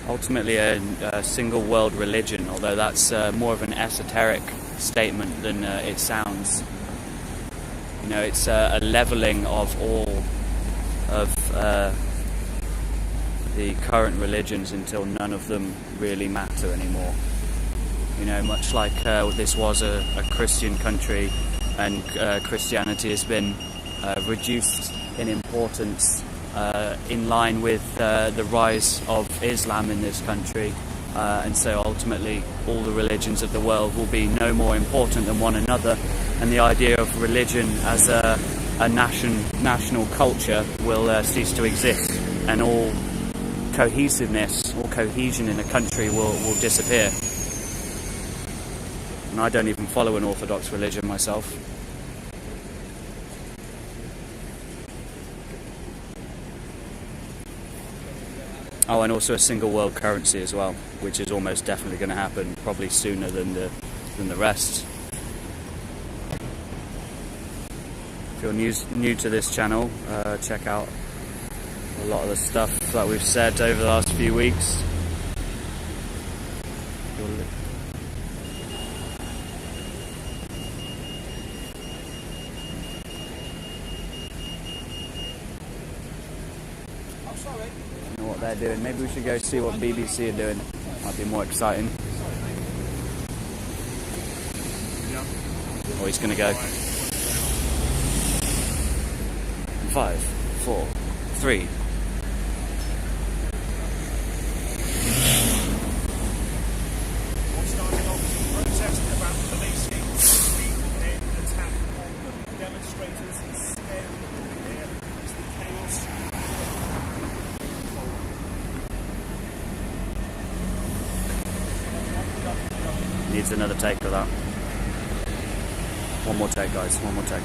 Ultimately a single world religion, although that's more of an esoteric statement than it sounds. You know, it's a leveling of all of the current religions until none of them really matter anymore. You know, much like this was a Christian country, and Christianity has been reduced in importance in line with the rise of Islam in this country, and so ultimately all the religions of the world will be no more important than one another, and the idea of religion as a national culture will cease to exist, and all cohesiveness or cohesion in a country will disappear. And I don't even follow an orthodox religion myself. Oh, and also a single world currency as well, which is almost definitely going to happen, probably sooner than the rest. If you're new to this channel, check out a lot of the stuff that we've said over the last few weeks. What they're doing. Maybe we should go see what BBC are doing. Might be more exciting. Oh, he's going to go. 5, 4, 3. Starting off with protesting about policing, an attack on the demonstrators and scaring them here is the chaos. Needs another take of that. One more take, guys. One more take.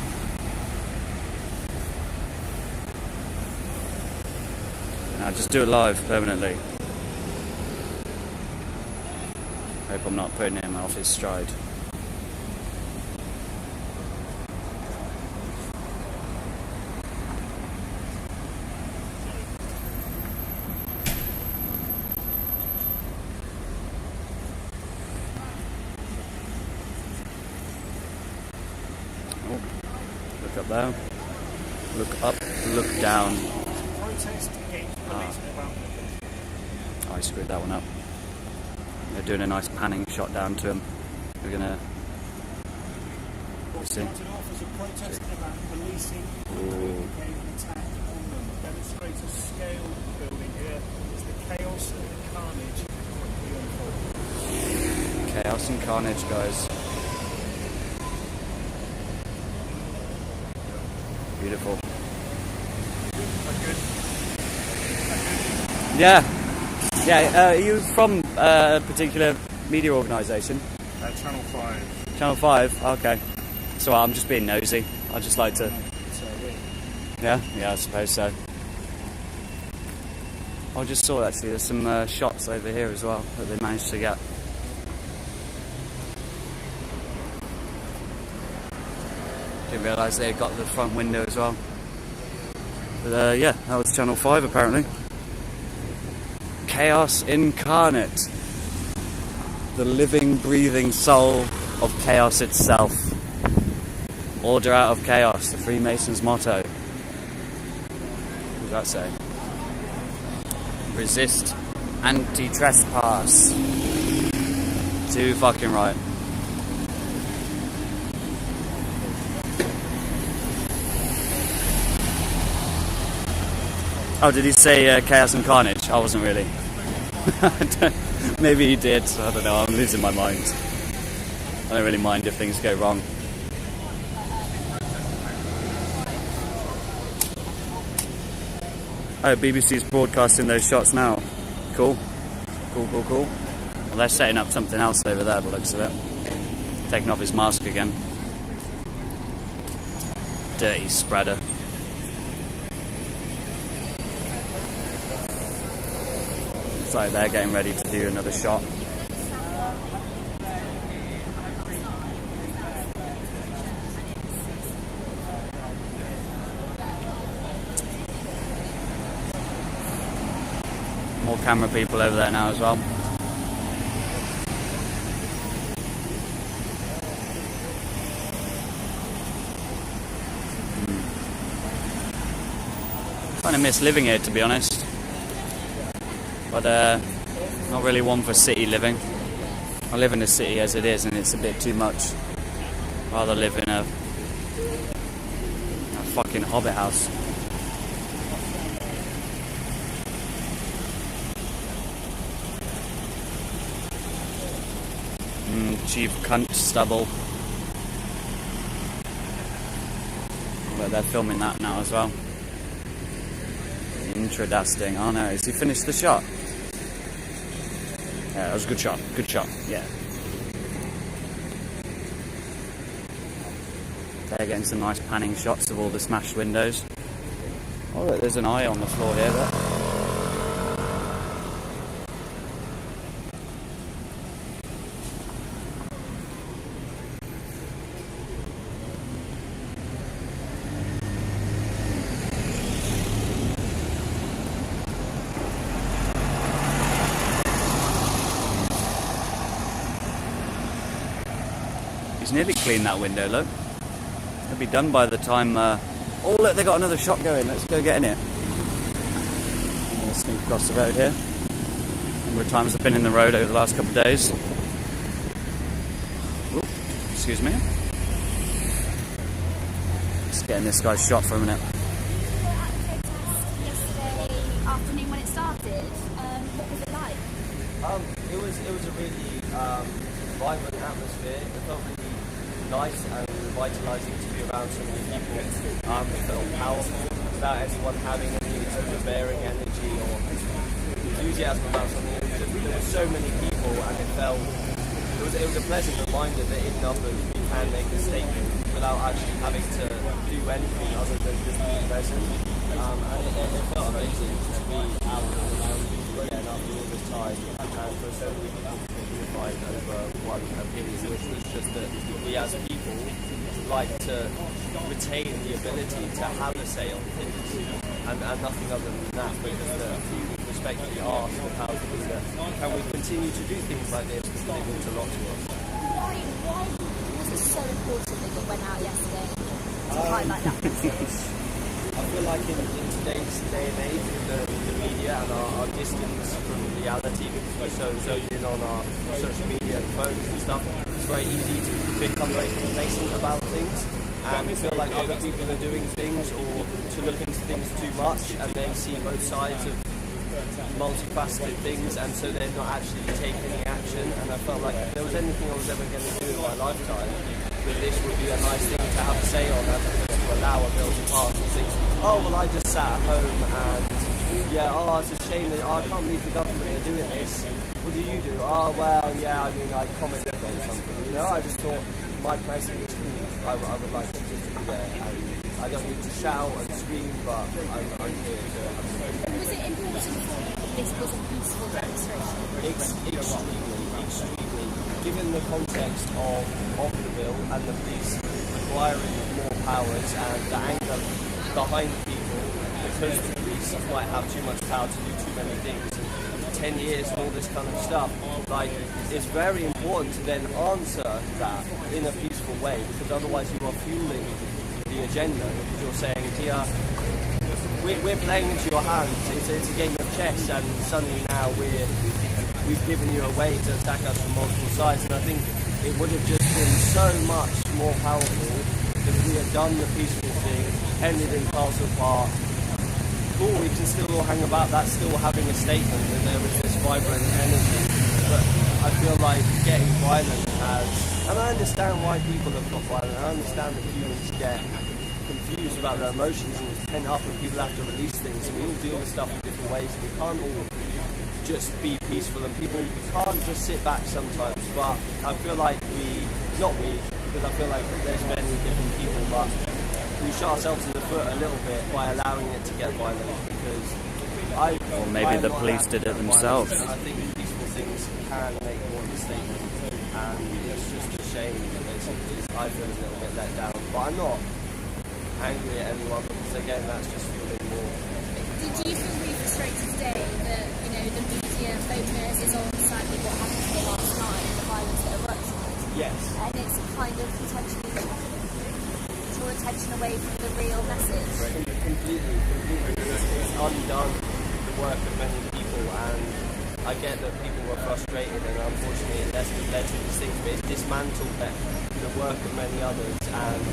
Now just do it live permanently. Hope I'm not putting him off his stride. Look up there. Look up, look down. Oh, I screwed that one up. They're doing a nice panning shot down to him. We're gonna see. Started off as a protest about policing, became an attack on them. demonstrate a scale building here. It's the chaos and the carnage quickly unfold. Chaos and carnage, guys. Beautiful. Yeah. Are you from a particular media organisation? Channel 5. Channel 5? Okay. So I'm just being nosy. I'd just like to... Yeah, I suppose so. I just saw actually there's some shots over here as well that they managed to get. Didn't realise they had got the front window as well. But yeah, that was Channel 5 apparently. Chaos incarnate. The living, breathing soul of chaos itself. Order out of chaos, the Freemasons' motto. What does that say? Resist anti-trespass. Too fucking right. Oh, did he say chaos and carnage? I wasn't really. Maybe he did. I don't know. I'm losing my mind. I don't really mind if things go wrong. Oh, BBC's broadcasting those shots now. Cool. Well, they're setting up something else over there, by the looks of it. Taking off his mask again. Dirty spreader. It's like they're getting ready to do another shot. More camera people over there now as well. Kind of miss living here, to be honest. But not really one for city living. I live in the city as it is and it's a bit too much. I'd rather live in a fucking hobbit house. Chief Constable. But they're filming that now as well. Interesting. Oh no, has he finished the shot? Yeah, that was a good shot. Good shot, yeah. They're getting some nice panning shots of all the smashed windows. Oh look, there's an eye on the floor here. Look. Nearly cleaned that window, look. It'll be done by the time... Oh look, they got another shot going. Let's go get in it. I'm going to sneak across the road here. Number of times I've been in the road over the last couple of days. Ooh, excuse me. Just getting this guy's shot for a minute. Yesterday afternoon when it started, what was it like? It was a really vibrant atmosphere. It felt really nice and revitalising to be around so many people. It felt powerful without anyone having any sort of bearing energy or enthusiasm about something. There were so many people, and it was a pleasant reminder that in numbers we can make a statement without actually having to do anything other than just be present. And it felt amazing to be out and around people again after all this time, and for so many people to be unified over one opinion, which was just that we as people like to retain the ability to have a say on things, and nothing other than that, but just to respectfully ask the powers that be, can we continue to do things like this because they mean a lot to us. Why was it so important that you went out yesterday to highlight that message? I feel like in today's day and age with the media and our distance from reality, because we're so zoned in on our social media and phones and stuff, it's very easy to become very complacent about things. and feel like other people are doing things or to look into things too much, and they see both sides of multifaceted things, and so they're not actually taking any action. And I felt like if there was anything I was ever going to do in my lifetime, that this would be a nice thing to have a say on, as opposed to allow a bill to pass and think, oh well, I just sat at home and it's a shame that I can't believe the government are doing this. What do you do? Oh well, yeah, I mean, I commented on something. You know, I just thought my presence, I would like to just be there. I don't need to shout and scream, but I'm here to. Was it important for you that this was a peaceful demonstration? Extremely. Given the context of the bill and the police requiring more powers and the anger behind people because the police might have too much power to do too many things, and 10 years and all this kind of stuff, like, it's very important to then answer that in a peaceful way, because otherwise you are fueling the agenda, because you're saying, dear, we're playing into your hands, it's a game of chess, and suddenly now we've given you a way to attack us from multiple sides. And I think it would have just been so much more powerful if we had done the peaceful thing, ended in Castle Park. Cool, we can still all hang about that, still having a statement that there is this vibrant energy. But I feel like getting violent has, and I understand why people have got violent, I understand that humans get confused about their emotions and it's pent up and people have to release things, and we all deal with stuff in different ways, and we can't all just be peaceful, and people can't just sit back sometimes. But I feel like because I feel like there's many different people, but we shot ourselves in the foot a little bit by allowing it to get violent, because or maybe the police did it themselves. I think peaceful things can make more mistakes, and it's just a shame that I feel a little bit let down. But I'm not angry at anyone, because again, that's just feeling more. Did you feel really frustrated today that, the media focus is on sadly what happened here last night and the violence that erupts? Yes. And it's kind of potentially draw attention away from the real message. Completely. It's undone the work of many people, and I get that people were frustrated, and unfortunately it led to these things, but it dismantled the work of many others, and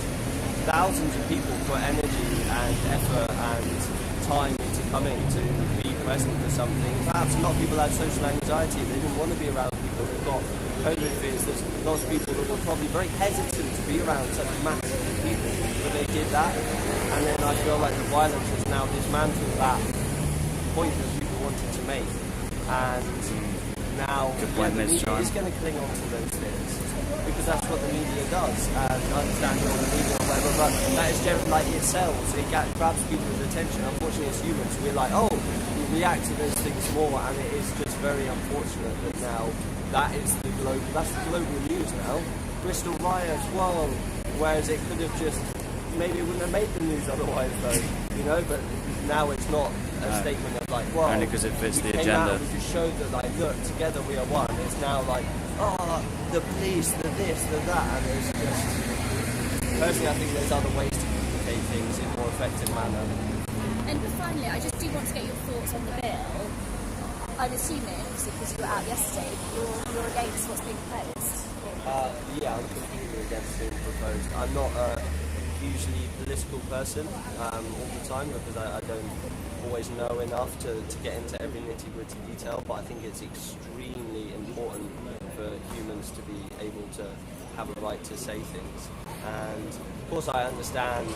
thousands of people put energy and effort and time into coming to be present for something. Perhaps a lot of people had social anxiety, they didn't want to be around people who've got COVID fears. There's lots of people who were probably very hesitant to be around such masses of people, but they did that, and then I feel like the violence has now dismantled that point that people wanted to make, and now the media is going to cling on to those things, because that's what the media does, and I understand you're on the media or whatever, but that is generally like it sells, it grabs people's attention. Unfortunately as humans we're like, we react to those things more, and it is just very unfortunate that now that's the global news now. Bristol riots, well, whereas it could have just, maybe it wouldn't have made the news otherwise though, but now it's not a statement of like, well, only because it fits the came agenda. out, we just showed that like, look, together we are one. It's now like, the police, the this, the that, and it's just, personally I think there's other ways to communicate things in a more effective manner. And finally, I just do want to get your thoughts on the bill. I'm assuming, obviously because you were out yesterday, you're against what's being proposed. I'm completely against being proposed. I'm not a hugely political person all the time, because I don't always know enough to get into every nitty-gritty detail, but I think it's extremely important for humans to be able to have a right to say things. And of course I understand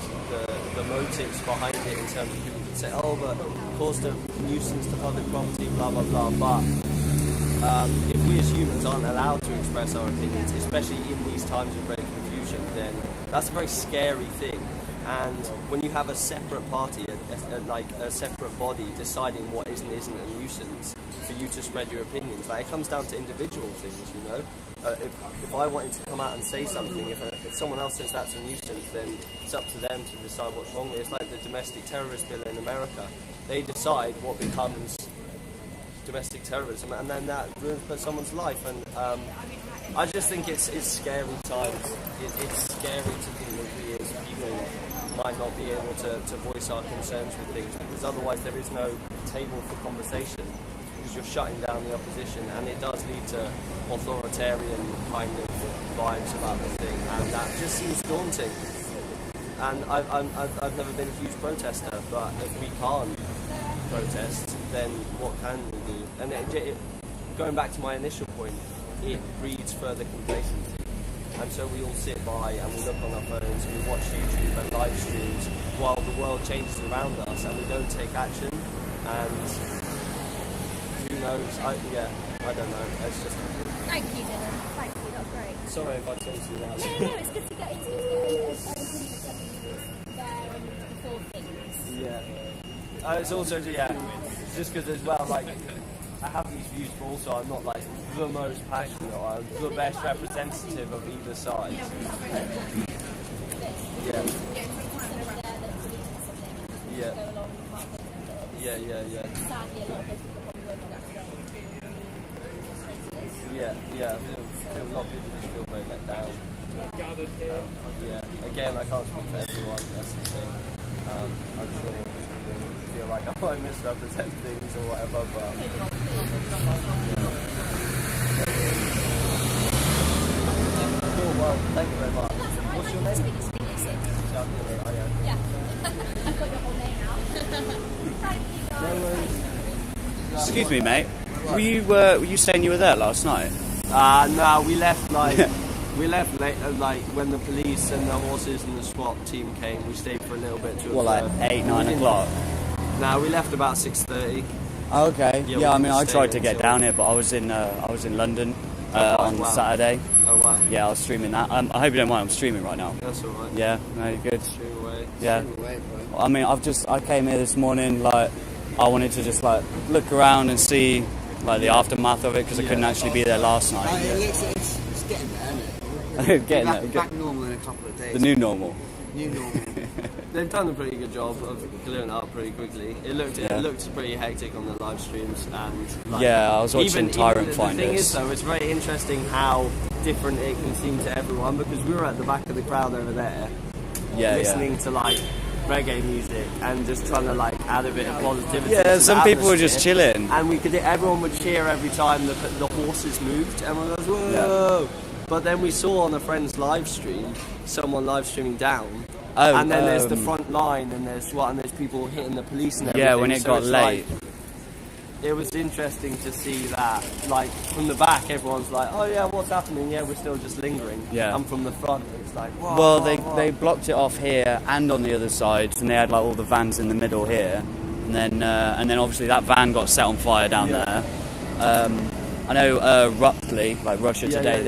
the motives behind it, in terms of people could say, but caused a nuisance to public property, blah blah blah, but if we as humans aren't allowed to express our opinions, especially in these times of great confusion, then that's a very scary thing. And when you have a separate party, like a separate body deciding what is and isn't a nuisance for you to spread your opinions, like, it comes down to individual things, If I wanted to come out and say something, if someone else says that's a nuisance, then it's up to them to decide what's wrong. It's like the domestic terrorist bill in America. They decide what becomes domestic terrorism, and then that ruins someone's life. And I just think it's scary times. It's scary to think that we as people might not be able to voice our concerns with things, because otherwise there is no table for conversation, because you're shutting down the opposition, and it does lead to authoritarian kind of vibes about the thing, and that just seems daunting. and I've never been a huge protester, but if we can't protest, then what can we do? And going back to my initial point, it breeds further complacency. And so we all sit by and we look on our phones and we watch YouTube and live streams while the world changes around us, and we don't take action. And who knows? I don't know. It's just. Thank you, Dylan. Thank you. That's great. Sorry if I talk too loud. No, it's good to get into it. There and before things. Yeah. It's also just because as well, like, I have these views, but also I'm not like the most passionate or the best representative of either side. Yeah. Yeah. A lot of people just feel very let down. Again, I can't speak for everyone, that's the thing. I'm sure people feel like I might misrepresent things or whatever, but cool, well, thank you very much. What's your name? Yeah. I've got your whole name now. Thank you, guys. Excuse me, mate. Were you saying you were there last night? No, we left late, like when the police and the horses and the SWAT team came. We stayed for a little bit. Well, like 8, 9 o'clock. No, we left about 6:30. Oh, okay. Yeah, I mean, I tried to get until- down here, but I was in London on wow. Saturday. Oh wow. Yeah, I was streaming that. I hope you don't mind. I'm streaming right now. That's alright. Yeah, no, you're good. Stream away. Yeah. Stream away, bro. I mean, I came here this morning, like, I wanted to just, like, look around and see, like, the aftermath of it, because I couldn't actually be there last night. It's getting there, isn't it? Getting there. Back normal in a couple of days. The new normal. New normal. They've done a pretty good job of clearing it up pretty quickly. It looked pretty hectic on the live streams, and like, Yeah, I was watching Tyrant the Finders. thing is, though, it's very interesting how different it can seem to everyone, because we were at the back of the crowd over there, listening to like reggae music and just trying to like add a bit of positivity. Yeah, to some the people were just atmosphere. chilling. And everyone would cheer every time the horses moved. Everyone goes, whoa! Yeah. But then we saw on a friend's live stream, someone live streaming down. Oh, and then there's the front line, and there's people hitting the police and everything. Yeah, when it So got it's late. like, it was interesting to see that, like, from the back, everyone's like, oh yeah, what's happening? Yeah, we're still just lingering. Yeah. And from the front, it's like, whoa, Well, whoa. they blocked it off here and on the other side, and they had like all the vans in the middle here, and then obviously that van got set on fire down there. I know Russia today.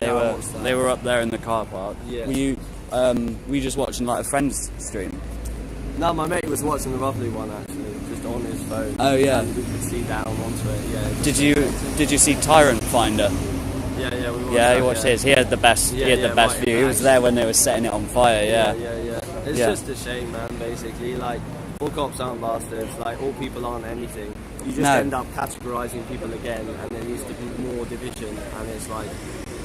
They were up there in the car park. Yeah. Were you just watching like a friend's stream? No, my mate was watching the lovely one actually, just on his phone. Oh yeah. And we could see down onto it. Yeah. Did you see Tyrant Finder? Yeah. We watched He that, watched his. He had the best. Yeah, he had the best right, view. He was there when they were setting it on fire. Yeah. It's Yeah. just a shame, man. Basically, like, all cops aren't bastards. Like, all people aren't anything. You just No. end up categorizing people again, and there needs to be more division. And it's like,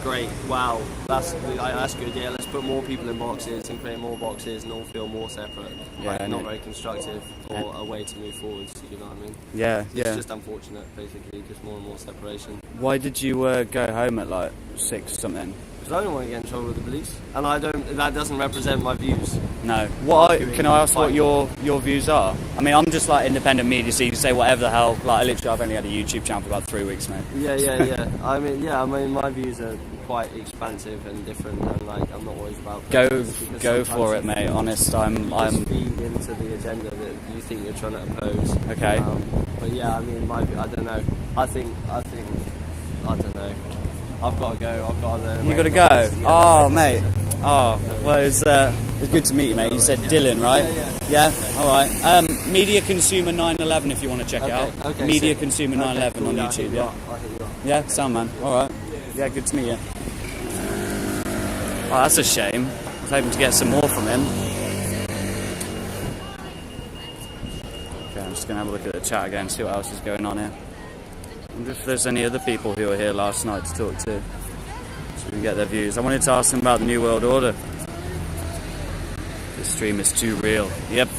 great, wow, that's good. Yeah, let's put more people in boxes and create more boxes, and all feel more separate. Yeah, like, and not it- very constructive or a way to move forwards. You know what I mean? Yeah. It's just unfortunate, basically, just more and more separation. Why did you go home at like 6 something? Because I don't want to get in trouble with the police, and that doesn't represent my views. No. Arguing, Can I ask what fighting. your views are? I mean, I'm just like independent media, so you can say whatever the hell. Like, I've only had a YouTube channel for about 3 weeks, mate. Yeah. I mean, my views are quite expansive and different, and like, I'm not worried about. Go because for it, sometimes mate. Honest, I'm. just feed into the agenda that you think you're trying to oppose. Okay. But yeah, I mean, I don't know. I think, I don't know. I've got to go. I've got to. You gotta go. Oh, mate. Oh, well, it's good to meet you, mate. You said Dylan, right? Yeah. All right. Media Consumer 911, if you want to check it out. Okay, Media sick. Consumer 911 on YouTube. Yeah. I'll hit you up. Yeah. Sound man. All right. Yeah. Good to meet you. Oh, that's a shame. I was hoping to get some more from him. Okay, I'm just gonna have a look at the chat again, see what else is going on here. I wonder if there's any other people who were here last night to talk to, so we can get their views. I wanted to ask them about the New World Order. This stream is too real. Yep.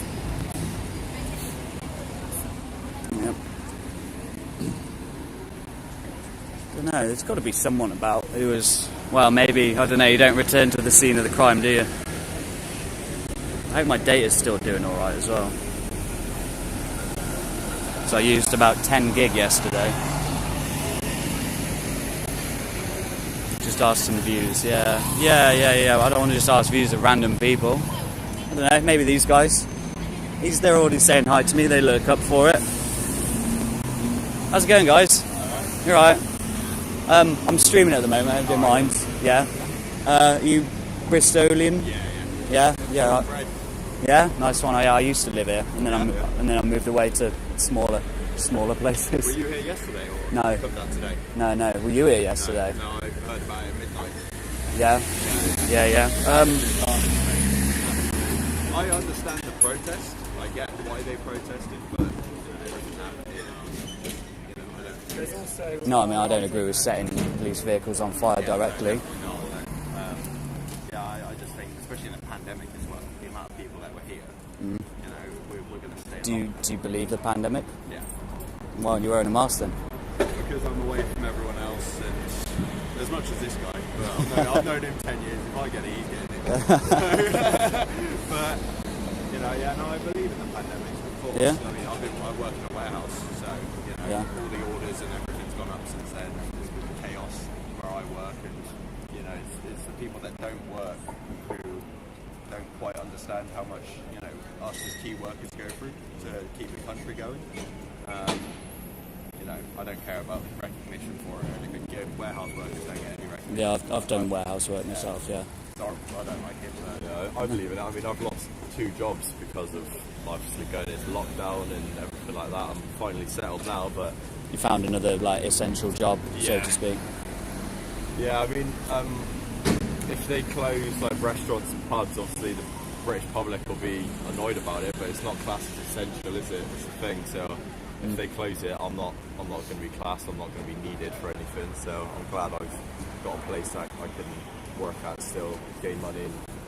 I don't know, there's got to be someone about who was, well, maybe, I don't know, you don't return to the scene of the crime, do you? I hope my data's still doing alright as well. So I used about 10 gig yesterday. Just ask some views, yeah. I don't want to just ask views of random people. I don't know, maybe these guys. They're already saying hi to me, they look up for it. How's it going, guys? You're right. I'm streaming at the moment, I hope you don't mind. Yeah. Are you Bristolian? Yeah. Right. Yeah, nice one. I used to live here, and then I moved away to smaller places. Were you here yesterday, or no? Come down today? No. Were you here yesterday? No, I heard about it at midnight. Yeah. I understand the protest. I get why they protested, but There's also... No, I mean, I don't agree with setting police vehicles on fire directly. I just think, especially in a pandemic as well, the amount of people that were here, we're going to stay. Do you believe the pandemic? Yeah. Why aren't you wearing a mask then? Because I'm away from everyone else, and as much as this guy, but I've known him 10 years. If I get it, he's getting it. But I believe in the pandemic. Of course, yeah. I mean, I work in a warehouse, so all the orders and everything's gone up since then. There's been chaos where I work, and it's the people that don't work who don't quite understand how much us as key workers go through to keep the country going. I don't care about recognition for it or anything. Warehouse workers don't get any recognition. Yeah, I've done warehouse work myself. Yeah. Sorry, I don't like it. I believe in it. I mean, I've lost 2 jobs because of obviously going into lockdown and everything like that. I'm finally settled now, but you found another essential job, so to speak. Yeah, I mean, if they close restaurants and pubs, obviously the British public will be annoyed about it, but it's not classed as essential, is it? It's the thing. So if they close it, I'm not going to be classed. I'm not going to be needed for anything. So I'm glad I've got a place that I can work at still, gain money,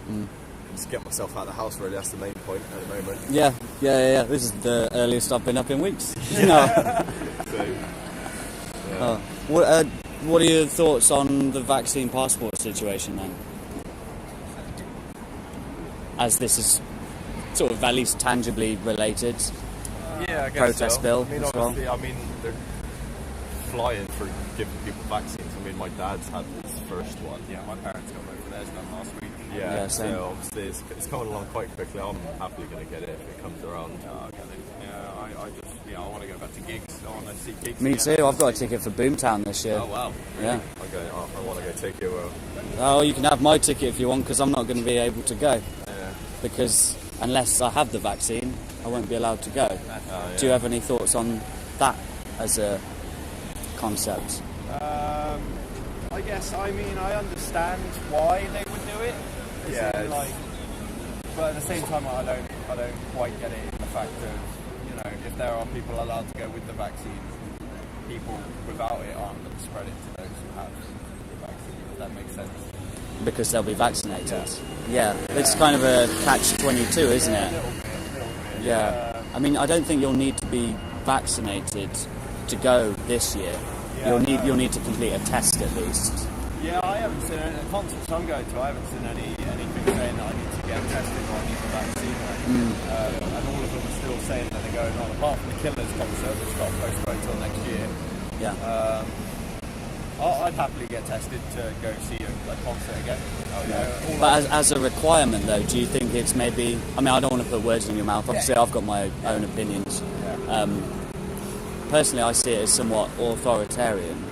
and just get myself out of the house. Really, that's the main point at the moment. Yeah. This is the earliest I've been up in weeks. What are your thoughts on the vaccine passport situation then? As this is sort of at least tangibly related. Yeah, I guess protest so. bill. I mean, as obviously, well. I mean, they're flying for giving people vaccines. I mean, my dad's had his first one. Yeah, my parents got both of theirs done last week. Yeah, same. so obviously it's coming along quite quickly. I'm happily going to get it if it comes around. I get it. Yeah, I want to go back to gigs. I want to see gigs. Me again. too. I've got a ticket for Boomtown this year. Oh wow. Really? Yeah. Okay, I want to go take it. Oh, you can have my ticket if you want, because I'm not going to be able to go. Yeah. Because unless I have the vaccine, I won't be allowed to go. Yeah. Do you have any thoughts on that as a concept? I guess, I mean, I understand why they would do it. But at the same time, I don't quite get it in the fact of, if there are people allowed to go with the vaccine, people without it aren't going to spread it to those who have the vaccine, if that makes sense. Because they'll be vaccinated. Yeah. It's kind of a catch-22, isn't it? A little bit. Yeah. I mean, I don't think you'll need to be vaccinated to go this year. You'll need to complete a test at least. Yeah, I haven't seen any concerts I'm going to. I haven't seen anything saying that I need to get tested or I need the vaccine or anything. And all of them are still saying that they're going on, apart from the Killers concert, which got postponed till next year. Yeah. I'd happily get tested to go see a concert again. But as a requirement, though, do you think it's maybe... I mean, I don't want to put words in your mouth. Obviously, I've got my own opinions. Personally, I see it as somewhat authoritarian,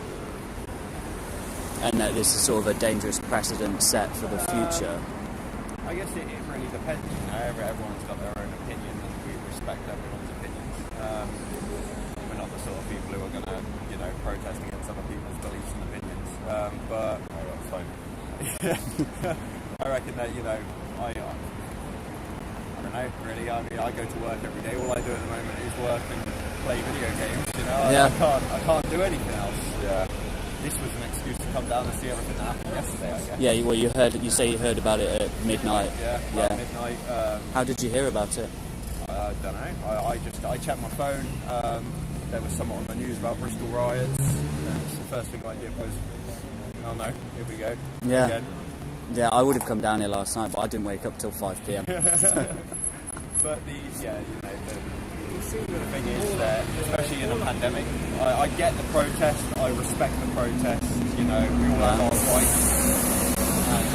and that this is sort of a dangerous precedent set for the future. I guess it really depends. Everyone's got their own opinion, and we respect everyone's opinions. We're not the sort of people who are going to, protest against other people's beliefs and opinions. But I reckon that, I don't know, really. I mean, I go to work every day. All I do at the moment is work and play video games. I can't do anything else. Yeah. This was an excuse to come down and see everything that happened yesterday, I guess. Yeah, well, you say you heard about it at midnight. Yeah. Midnight. How did you hear about it? I don't know. I checked my phone. There was something on the news about Bristol riots. And the first thing I did was, oh no, here we go. Yeah. Again. Yeah, I would have come down here last night, but I didn't wake up till 5 p.m. But the thing is that, especially in a pandemic, I get the protest, I respect the protest, we all have our rights. And,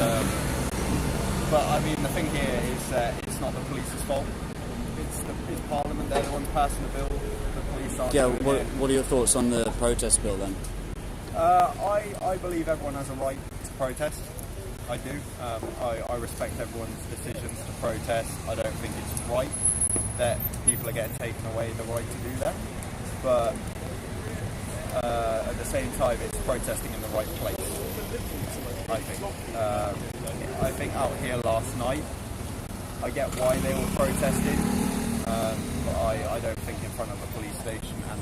but I mean, the thing here is that it's not the police's fault. It's Parliament, they're the ones passing the bill, the police aren't. Yeah, what are your thoughts on the protest bill then? I believe everyone has a right to protest. I do. I respect everyone's decisions to protest. I don't think it's right that people are getting taken away the right to do that. But at the same time, it's protesting in the right place, I think. I think out here last night, I get why they were protesting, but I don't think in front of a police station. And,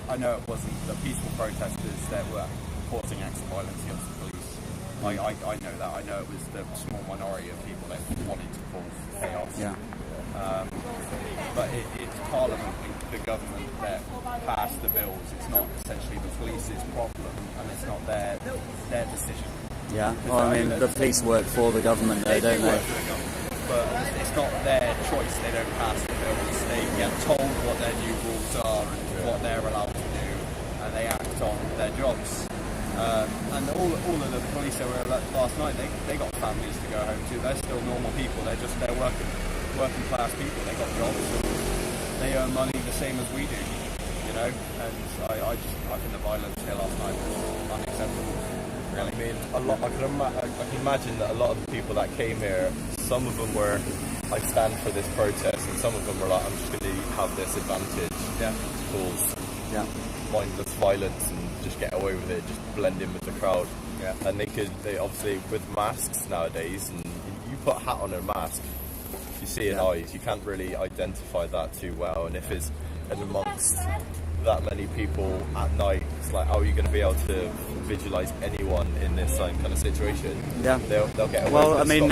I know it wasn't the peaceful protesters that were causing acts of violence against the police. I know that. I know it was the small minority of people that wanted to cause chaos. Yeah. But it's Parliament, the government, that passed the bills. It's not essentially the police's problem, and it's not their decision. Yeah. Well, I mean, the police work for the government, though, don't they? But it's not their choice. They don't pass the bills. They get told what their new rules are and what they're allowed to do, and they act on their jobs. And all of the police that were last night, they got families to go home to. They're still normal people. They're working class people. They got jobs. And they earn money the same as we do. And I think the violence here last night was unacceptable. Really. I mean, I can imagine that a lot of the people that came here, some of them were, I stand for this protest, and some of them were like, I'm just going to have this advantage to cause mindless violence and just get away with it, just blend in with the crowd. Yeah. And they obviously, with masks nowadays, and you put a hat on a mask, you see in eyes, you can't really identify that too well. And if it's amongst that many people at night, it's like, how are you going to be able to visualize anyone in this kind of situation? Yeah, they'll get away. Well, I mean,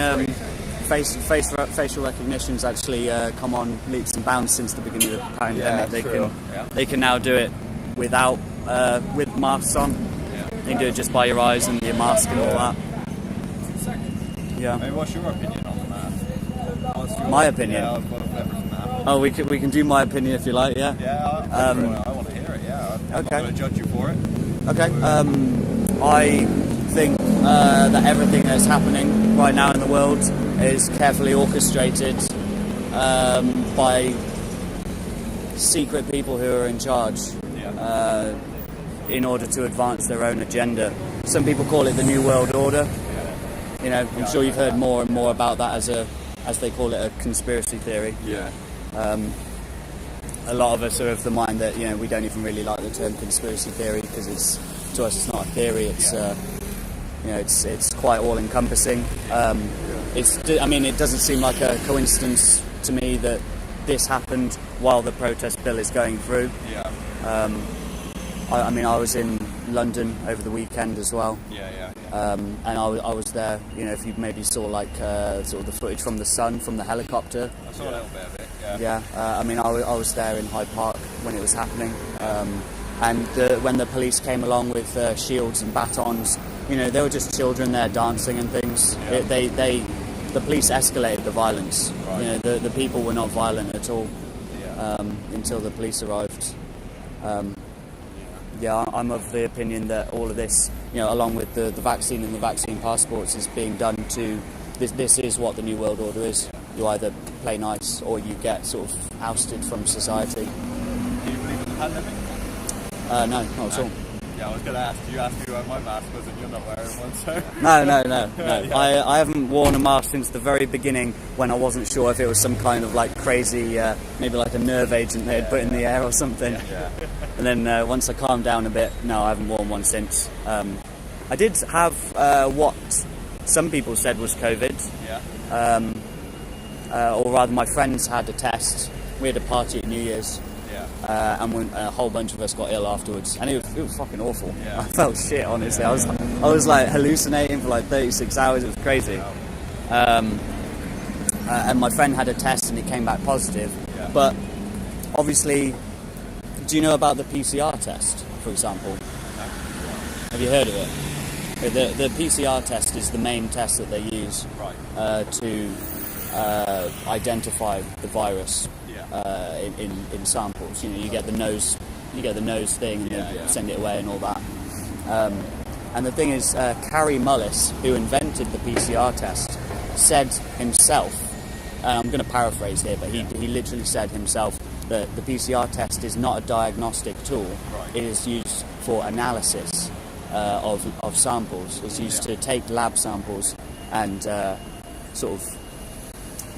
facial recognition's actually come on leaps and bounds since the beginning of the pandemic. They can now do it without with masks on. Yeah. You can do it just by your eyes and your mask and all that. Yeah. Hey, what's your opinion on the mask? My opinion. Yeah, I've got a favourite from that. Oh, we can do my opinion if you like. Yeah. Yeah. I want to hear it. Yeah. I'm not going to judge you for it. Okay. I think that everything that's happening right now in the world is carefully orchestrated by secret people who are in charge in order to advance their own agenda. Some people call it the New World Order. I'm sure you've heard more and more about that as they call it, a conspiracy theory. Yeah. A lot of us are of the mind that we don't even really like the term conspiracy theory, because to us it's not a theory. It's it's quite all encompassing. It doesn't seem like a coincidence to me that this happened while the protest bill is going through. Yeah. I was in London over the weekend as well. And I was there. If you maybe saw sort of the footage from the sun from the helicopter. I saw a little bit of it. I was there in Hyde Park when it was happening. And when the police came along with shields and batons, they were just children there dancing and things. Yeah. The police escalated the violence. Right. The people were not violent at all until the police arrived. I'm of the opinion that all of this, along with the vaccine and the vaccine passports, is being done to. This is what the New World Order is. You either play nice or you get sort of ousted from society. Do you believe in the pandemic? No, not at all. Yeah, I was going to ask you where my mask was, and you're not wearing one, so... No. I haven't worn a mask since the very beginning, when I wasn't sure if it was some kind of crazy, maybe like a nerve agent they had put in the air or something. Yeah. And then once I calmed down a bit, no, I haven't worn one since. I did have what some people said was COVID. Yeah. Or rather, my friends had a test. We had a party at New Year's. And a whole bunch of us got ill afterwards, and it was fucking awful. Yeah. I felt shit, honestly. I was hallucinating for 36 hours. It was crazy. And my friend had a test and it came back positive. Yeah. But obviously, do you know about the PCR test, for example? No. Have you heard of it? The PCR test is the main test that they use to identify the virus in samples. You know, you get the nose thing, and you send it away and all that. And the thing is, Carrie Mullis, who invented the PCR test, said himself, and I'm going to paraphrase here, but he literally said himself that the PCR test is not a diagnostic tool. It is used for analysis of samples. It's used to take lab samples and sort of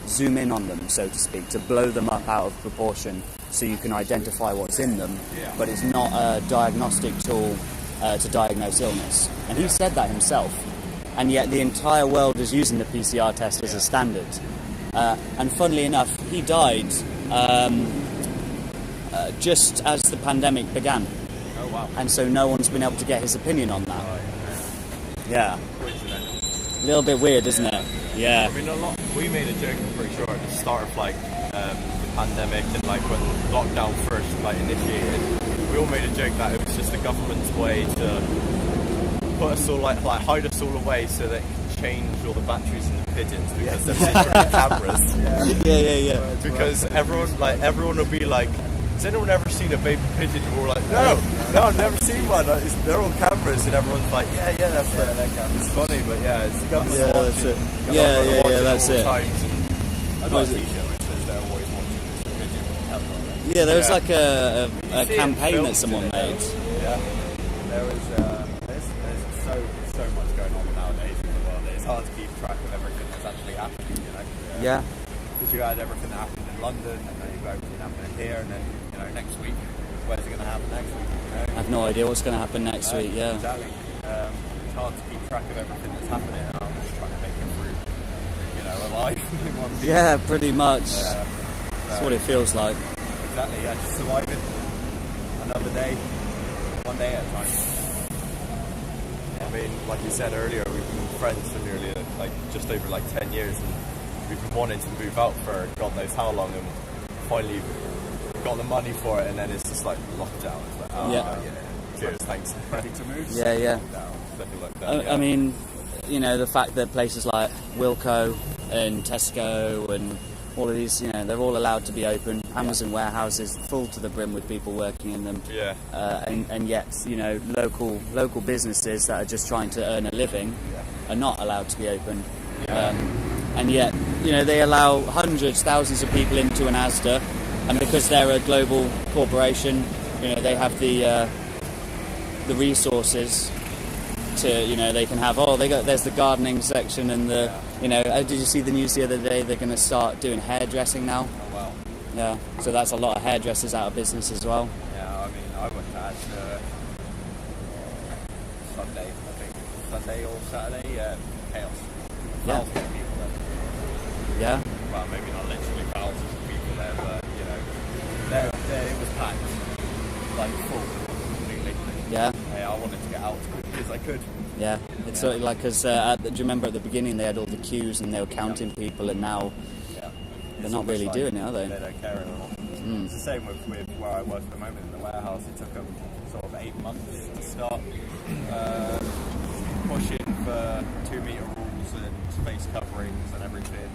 zoom in on them, so to speak, to blow them up out of proportion so you can identify what's in them, but it's not a diagnostic tool to diagnose illness. And he said that himself, and yet the entire world is using the PCR test as a standard. And funnily enough, he died just as the pandemic began. Oh wow. And so no one's been able to get his opinion on that. Yeah. A little bit weird, isn't it? Yeah. I mean, we made a joke, I'm pretty sure, at the start of like the pandemic and like when lockdown first like initiated. We all made a joke that it was just the government's way to put us all like hide us all away so they can change all the batteries in the pigeons because they're secret cameras. Yeah. Because everyone will be like, has anyone ever seen a baby pigeon? And we're like, no, I've never seen one. They're all cameras, and everyone's like, yeah, that's it's funny, but it's the government watching. That's it. I got a t-shirt which says they're always watching this pigeon. Yeah, there was like a campaign that someone made. Yeah, there was. There's so much going on nowadays in the world. It's hard to keep track of everything that's actually happening. You know. Yeah. Because you had everything that happened in London, and then you've got everything happening here, and then next week, where's it going to happen next week? I have no idea what's going to happen next week. Yeah. Exactly. It's hard to keep track of everything that's happening. And I'm just trying to make it through, alive. Yeah, pretty much. That's what it feels like. Exactly. Yeah, just surviving another day, one day at a time. I mean, like you said earlier, we've been friends for nearly just over 10 years, and we've been wanting to move out for God knows how long, and finally got the money for it, and then it's just like lockdown. It's like, cheers, thanks. Ready to move? Yeah. I mean, the fact that places like Wilko and Tesco and all of these, they're all allowed to be open. Amazon warehouses full to the brim with people working in them. Yeah. And yet, local businesses that are just trying to earn a living are not allowed to be open. Yeah. And yet, they allow hundreds, thousands of people into an Asda, and because they're a global corporation, they have the resources to, they can have, there's the gardening section and the, did you see the news the other day? They're going to start doing hairdressing now. Oh wow. Yeah, so that's a lot of hairdressers out of business as well. Yeah, I mean, I went to Asda Sunday or Saturday, chaos. Thousands of people there. Yeah. Well, maybe not literally thousands of people there, but there it was packed, full completely. Yeah. I wanted to get out as quickly as I could. Yeah, it's sort of like because do you remember at the beginning they had all the queues and they were counting people, and now they're not really doing it, are they? They don't care anymore. It's the same with where I work at the moment in the warehouse. It took them sort of 8 months to start pushing for 2 metre rules and face coverings and everything.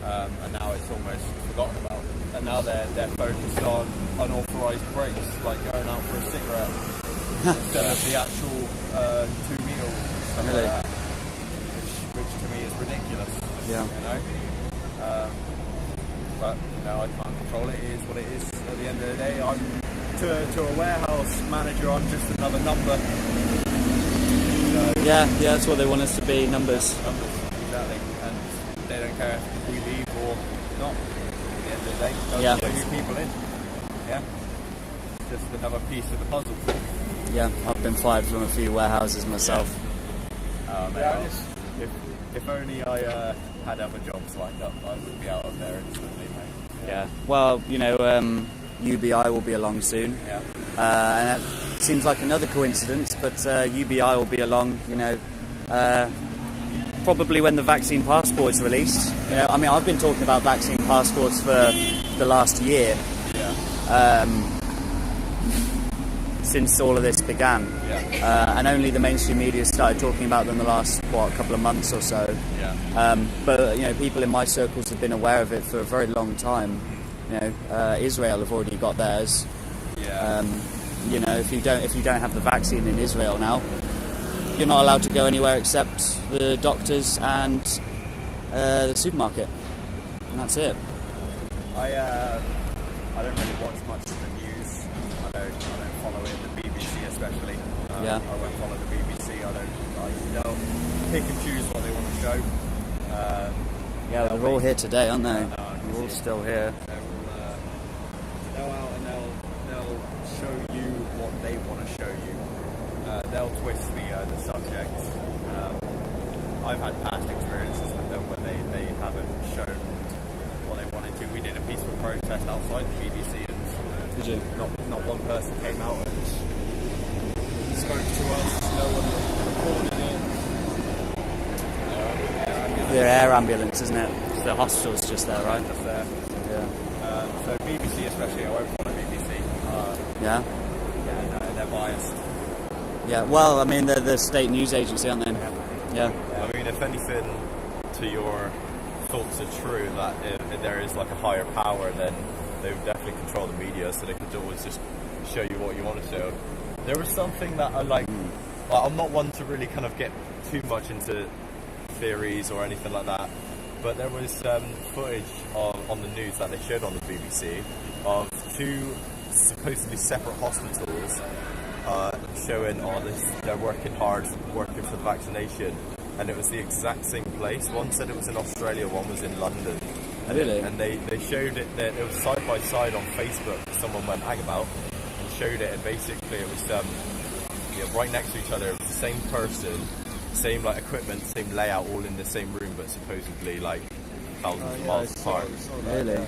And now it's almost forgotten about. And now they're focused on unauthorised breaks, like going out for a cigarette, instead of the actual 2 metre rules, stuff like that, which to me is ridiculous. Yeah. But I can't control it. It is what it is. At the end of the day, I'm to a warehouse manager. I'm just another number. Yeah, that's what they want us to be, numbers. Exactly. And they don't care if we leave or not. At the end of the day, they'll put new people in. Yeah. Just another piece of the puzzle. Yeah, I've been fired from a few warehouses myself. If only I had other jobs lined up, I would be out of there instantly, mate. Yeah. Well, UBI will be along soon. Yeah. And it seems like another coincidence, but UBI will be along, probably when the vaccine passport is released. I've been talking about vaccine passports for the last year. Yeah. since all of this began. And only the mainstream media started talking about them the last, couple of months or so. But you know, people in my circles have been aware of it for a very long time. You know, Israel have already got theirs. You know, if you don't have the vaccine in Israel now, you're not allowed to go anywhere except the doctors and the supermarket, and that's it. I don't really watch much of the news. I don't follow it. The BBC especially. I won't follow the BBC. They'll pick and choose what they want to show. They're all here today, aren't they? They're all still here. They'll out and they'll show you what they want to show you. They'll twist the subject. I've had past experiences with them where they haven't shown what they wanted to. We did a peaceful protest outside the BBC, and did you? Not one person came out and spoke to us. No one recorded it. The air ambulance, isn't it? The hospital's just there, right? Just there. So BBC especially, I won't follow BBC. They're biased. Yeah, well, I mean, they're the state news agency, aren't they? Yeah. I mean, if anything, to your thoughts are true, that if there is like a higher power, then they would definitely control the media, so they could always just show you what you want to show. There was something that I like. I'm not one to really kind of get too much into theories or anything like that, but there was footage on the news that they showed on the BBC of two supposedly separate hospitals showing they're working hard, working for vaccination, and it was the exact same place. One said it was in Australia, one was in London. Really? And they showed it, that it was side by side on Facebook. Someone went hang about and showed it, and basically it was right next to each other. It was the same person, same like equipment, same layout, all in the same room, but supposedly like thousands of miles apart. Really?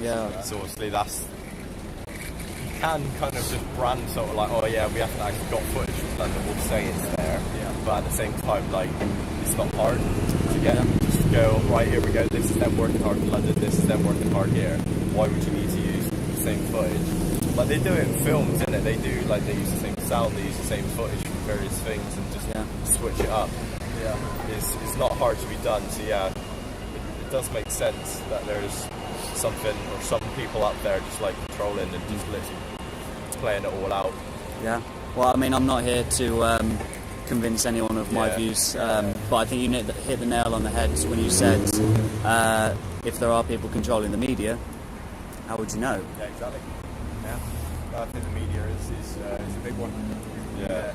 Yeah. So obviously that's, you can kind of just brand sort of like, oh yeah, we haven't actually got footage from London, we'll say it's there. But at the same time, like, it's not hard to get them just to go, right, here we go, this is them working hard in London, this is them working hard here. Why would you need to use the same footage? Like, they do it in films, innit? They use the same sound, they use the same footage from various things and just switch it up. It's not hard to be done, so it does make sense that there's something, or some people out there just like controlling and just literally playing it all out. Yeah. Well, I mean, I'm not here to convince anyone of my views, but I think you hit the nail on the head when you said if there are people controlling the media, how would you know? Yeah, exactly. I think the media is a big one. You know,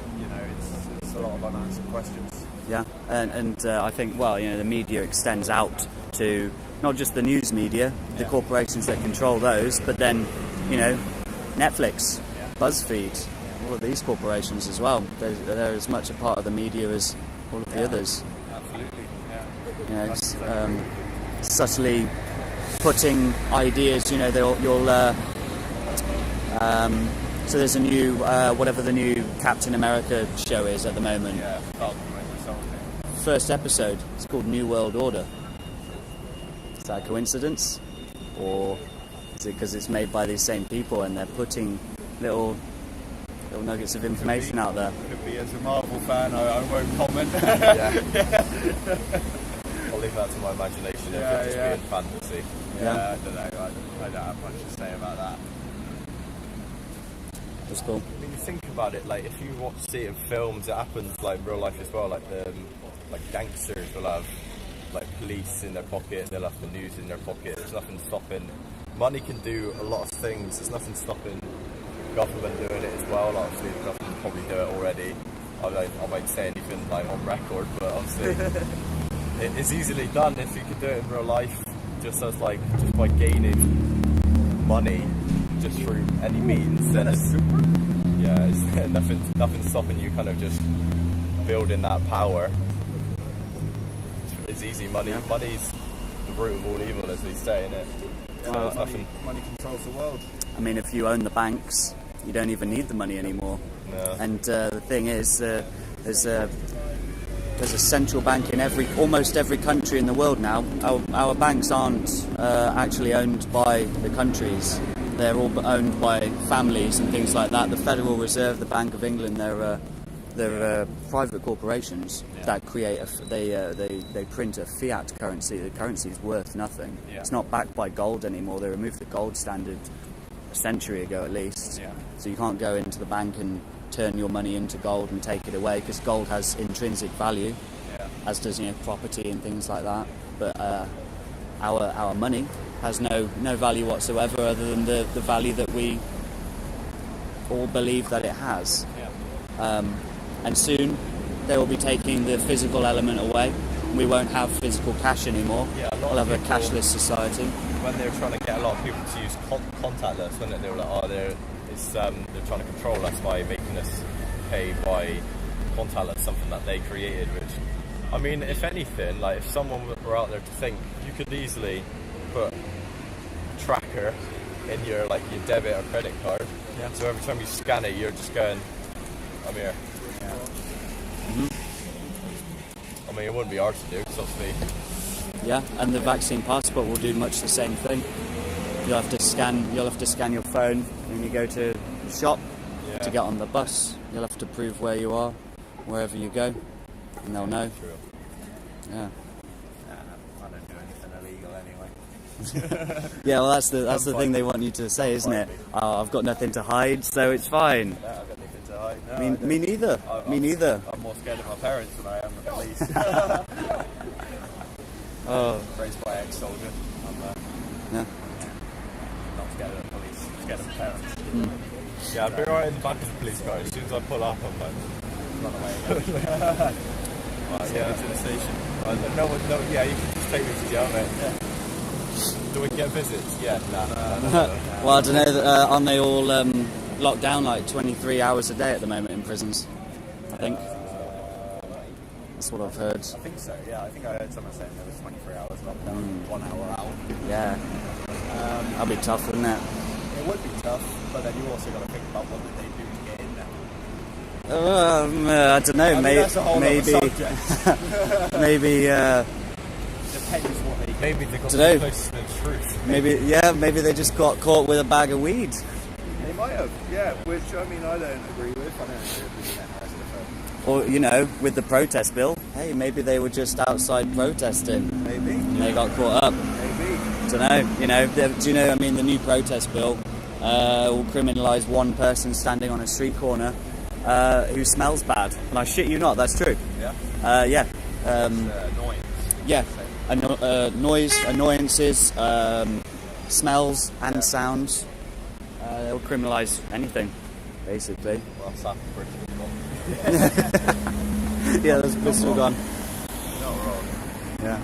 it's a lot of unanswered questions. Yeah, and I think, well, you know, the media extends out to not just the news media, the corporations that control those, but then, you know, Netflix, BuzzFeed, all of these corporations as well. They're as much a part of the media as all of the others. Absolutely, You know, subtly putting ideas, you know, so there's a new, whatever the new Captain America show is at the moment. First episode, it's called New World Order. Is that a coincidence? Or is it because it's made by these same people and they're putting little nuggets of information out there? Could be. As a Marvel fan, I won't comment. I'll leave that to my imagination. It could just be in fantasy. I don't know. I don't have much to say about that. That's cool. I mean, you think about it, like, if you see it in films, it happens like real life as well. Like gangsters will have like police in their pocket, they'll have the news in their pocket. There's nothing stopping. Money can do a lot of things. There's nothing stopping government doing it as well. Obviously, the government probably do it already. I won't say anything like on record, but obviously it is easily done if you could do it in real life, just by gaining money just through any means. Then it's nothing stopping you kind of just building that power. It's easy. Money's the root of all evil, as they say, innit? Money controls the world. I mean, if you own the banks, you don't even need the money anymore. No. And the thing is, there's a central bank in almost every country in the world now. Our banks aren't actually owned by the countries. they're all owned by families and things like that. The Federal Reserve, the Bank of England, they're private corporations that create they print a fiat currency. The currency is worth nothing. It's not backed by gold anymore. They removed the gold standard a century ago at least. So you can't go into the bank and turn your money into gold and take it away, because gold has intrinsic value, as does property and things like that. But our money has no value whatsoever, other than the value that we all believe that it has. And soon they will be taking the physical element away. We won't have physical cash anymore. We'll have a cashless society. When they were trying to get a lot of people to use contactless, when they were like, they're trying to control us by making us pay by contactless, something that they created. Which, I mean, if anything, like if someone were out there to think, you could easily put a tracker in your debit or credit card. So every time you scan it, you're just going, I'm here. I mean, it wouldn't be hard to do, because obviously. Yeah, and the vaccine passport will do much the same thing. You'll have to scan your phone when you go to the shop to get on the bus. You'll have to prove where you are, wherever you go, and they'll know. Yeah. I don't do anything illegal anyway. Yeah, well, that's the thing they want you to say, isn't it? Oh, I've got nothing to hide, so it's fine. Yeah, I've got nothing to hide. No, Me neither. Me neither. I'm more scared of my parents than I am of the police. Raised by an ex-soldier. I'm not scared of the police. I'm scared of my parents. Yeah, I'd be right in the back of the police car. As soon as I pull up, I'm like, run away. To the station. No, you can just take me to jail, mate. Do we get visits? Yeah, no. Well, I don't know. Aren't they all locked down like 23 hours a day at the moment in prisons? I think. That's what I've heard. I think so, yeah. I think I heard someone saying there was 23 hours lockdown, 1 hour out. Yeah. That'll be tough, wouldn't it? It would be tough, but then you also got to think about what did they do to get in there. I don't know. That's a whole maybe. Maybe. Depends what they. Maybe they got Dunno. close to the truth. Maybe they just got caught with a bag of weed. They might have, yeah. Which I mean, I don't agree with. I don't agree with that. Or, with the protest bill, hey, maybe they were just outside protesting. Maybe. And they got caught up. Maybe. Don't know. Do you know, the new protest bill will criminalise one person standing on a street corner who smells bad. And I shit you not, that's true. Yeah? Annoyance. Yeah. Noise, annoyances, smells and sounds. They'll criminalise anything, basically. Well, South British. Yeah, there's Bristol gone. Not wrong. Yeah.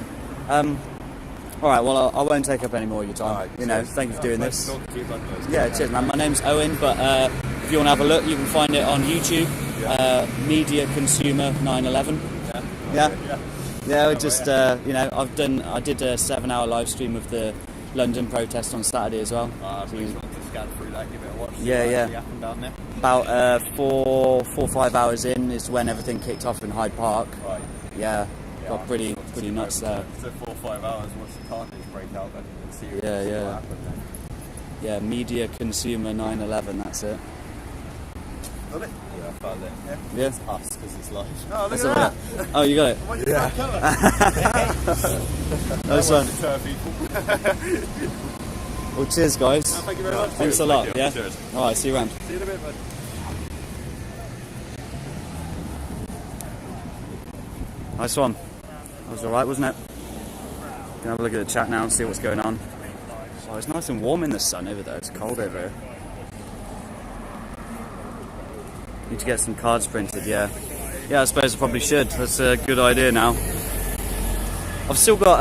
Alright, well, I won't take up any more of your time. Thank you for doing this. Yeah, cheers, man. My name's Owen, but if you want to have a look, you can find it on YouTube. Media Consumer 9/11. I did a 7-hour live stream of the London protest on Saturday as well. Scan through that, give it a watch. Yeah. Down there. About 4 or 5 hours in is when everything kicked off in Hyde Park. Right. Yeah, got pretty nuts there. So 4 or 5 hours, once the carnage break out, then you can see what happened then. Yeah, Media Consumer 9/11, that's it. Got it? Yeah, I found it. Yeah. It's us, because it's live. Oh, look That's at that. Oh, you got it? Nice one. Well, cheers, guys. Thank you very much. Thanks a lot. Yeah. Cheers. All right. See you around. See you in a bit, bud. Nice one. That was all right, wasn't it? Can have a look at the chat now and see what's going on. Oh, it's nice and warm in the sun over there. It's cold over here. Need to get some cards printed. Yeah. I suppose I probably should. That's a good idea now. I've still got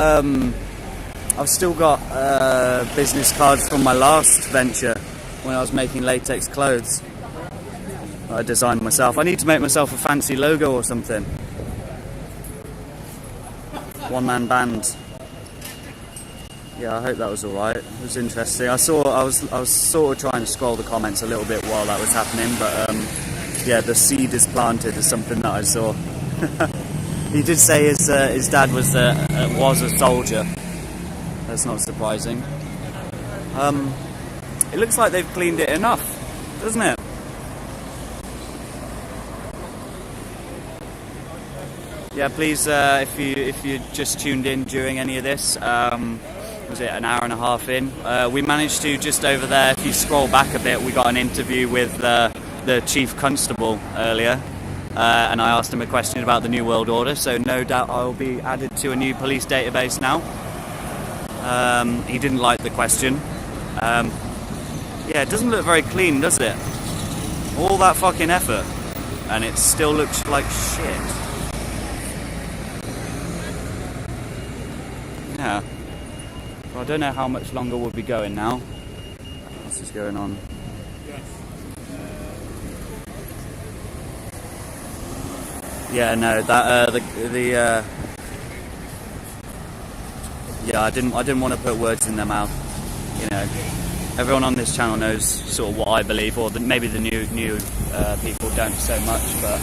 business cards from my last venture when I was making latex clothes that I designed myself. I need to make myself a fancy logo or something. One-man band. Yeah, I hope that was alright. It was interesting. I was sort of trying to scroll the comments a little bit while that was happening, but yeah, the seed is planted is something that I saw. He did say his dad was a soldier. That's not surprising. It looks like they've cleaned it enough, doesn't it? Yeah, please, if you just tuned in during any of this, was it an hour and a half in? We managed to, just over there, if you scroll back a bit, we got an interview with the Chief Constable earlier, and I asked him a question about the New World Order, so no doubt I will be added to a new police database now. He didn't like the question. Yeah, it doesn't look very clean, does it? All that fucking effort, and it still looks like shit. Yeah. Well, I don't know how much longer we'll be going now. What's is going on? Yeah, no, that yeah, I didn't want to put words in their mouth. You know, everyone on this channel knows sort of what I believe, or maybe the new people don't so much, but.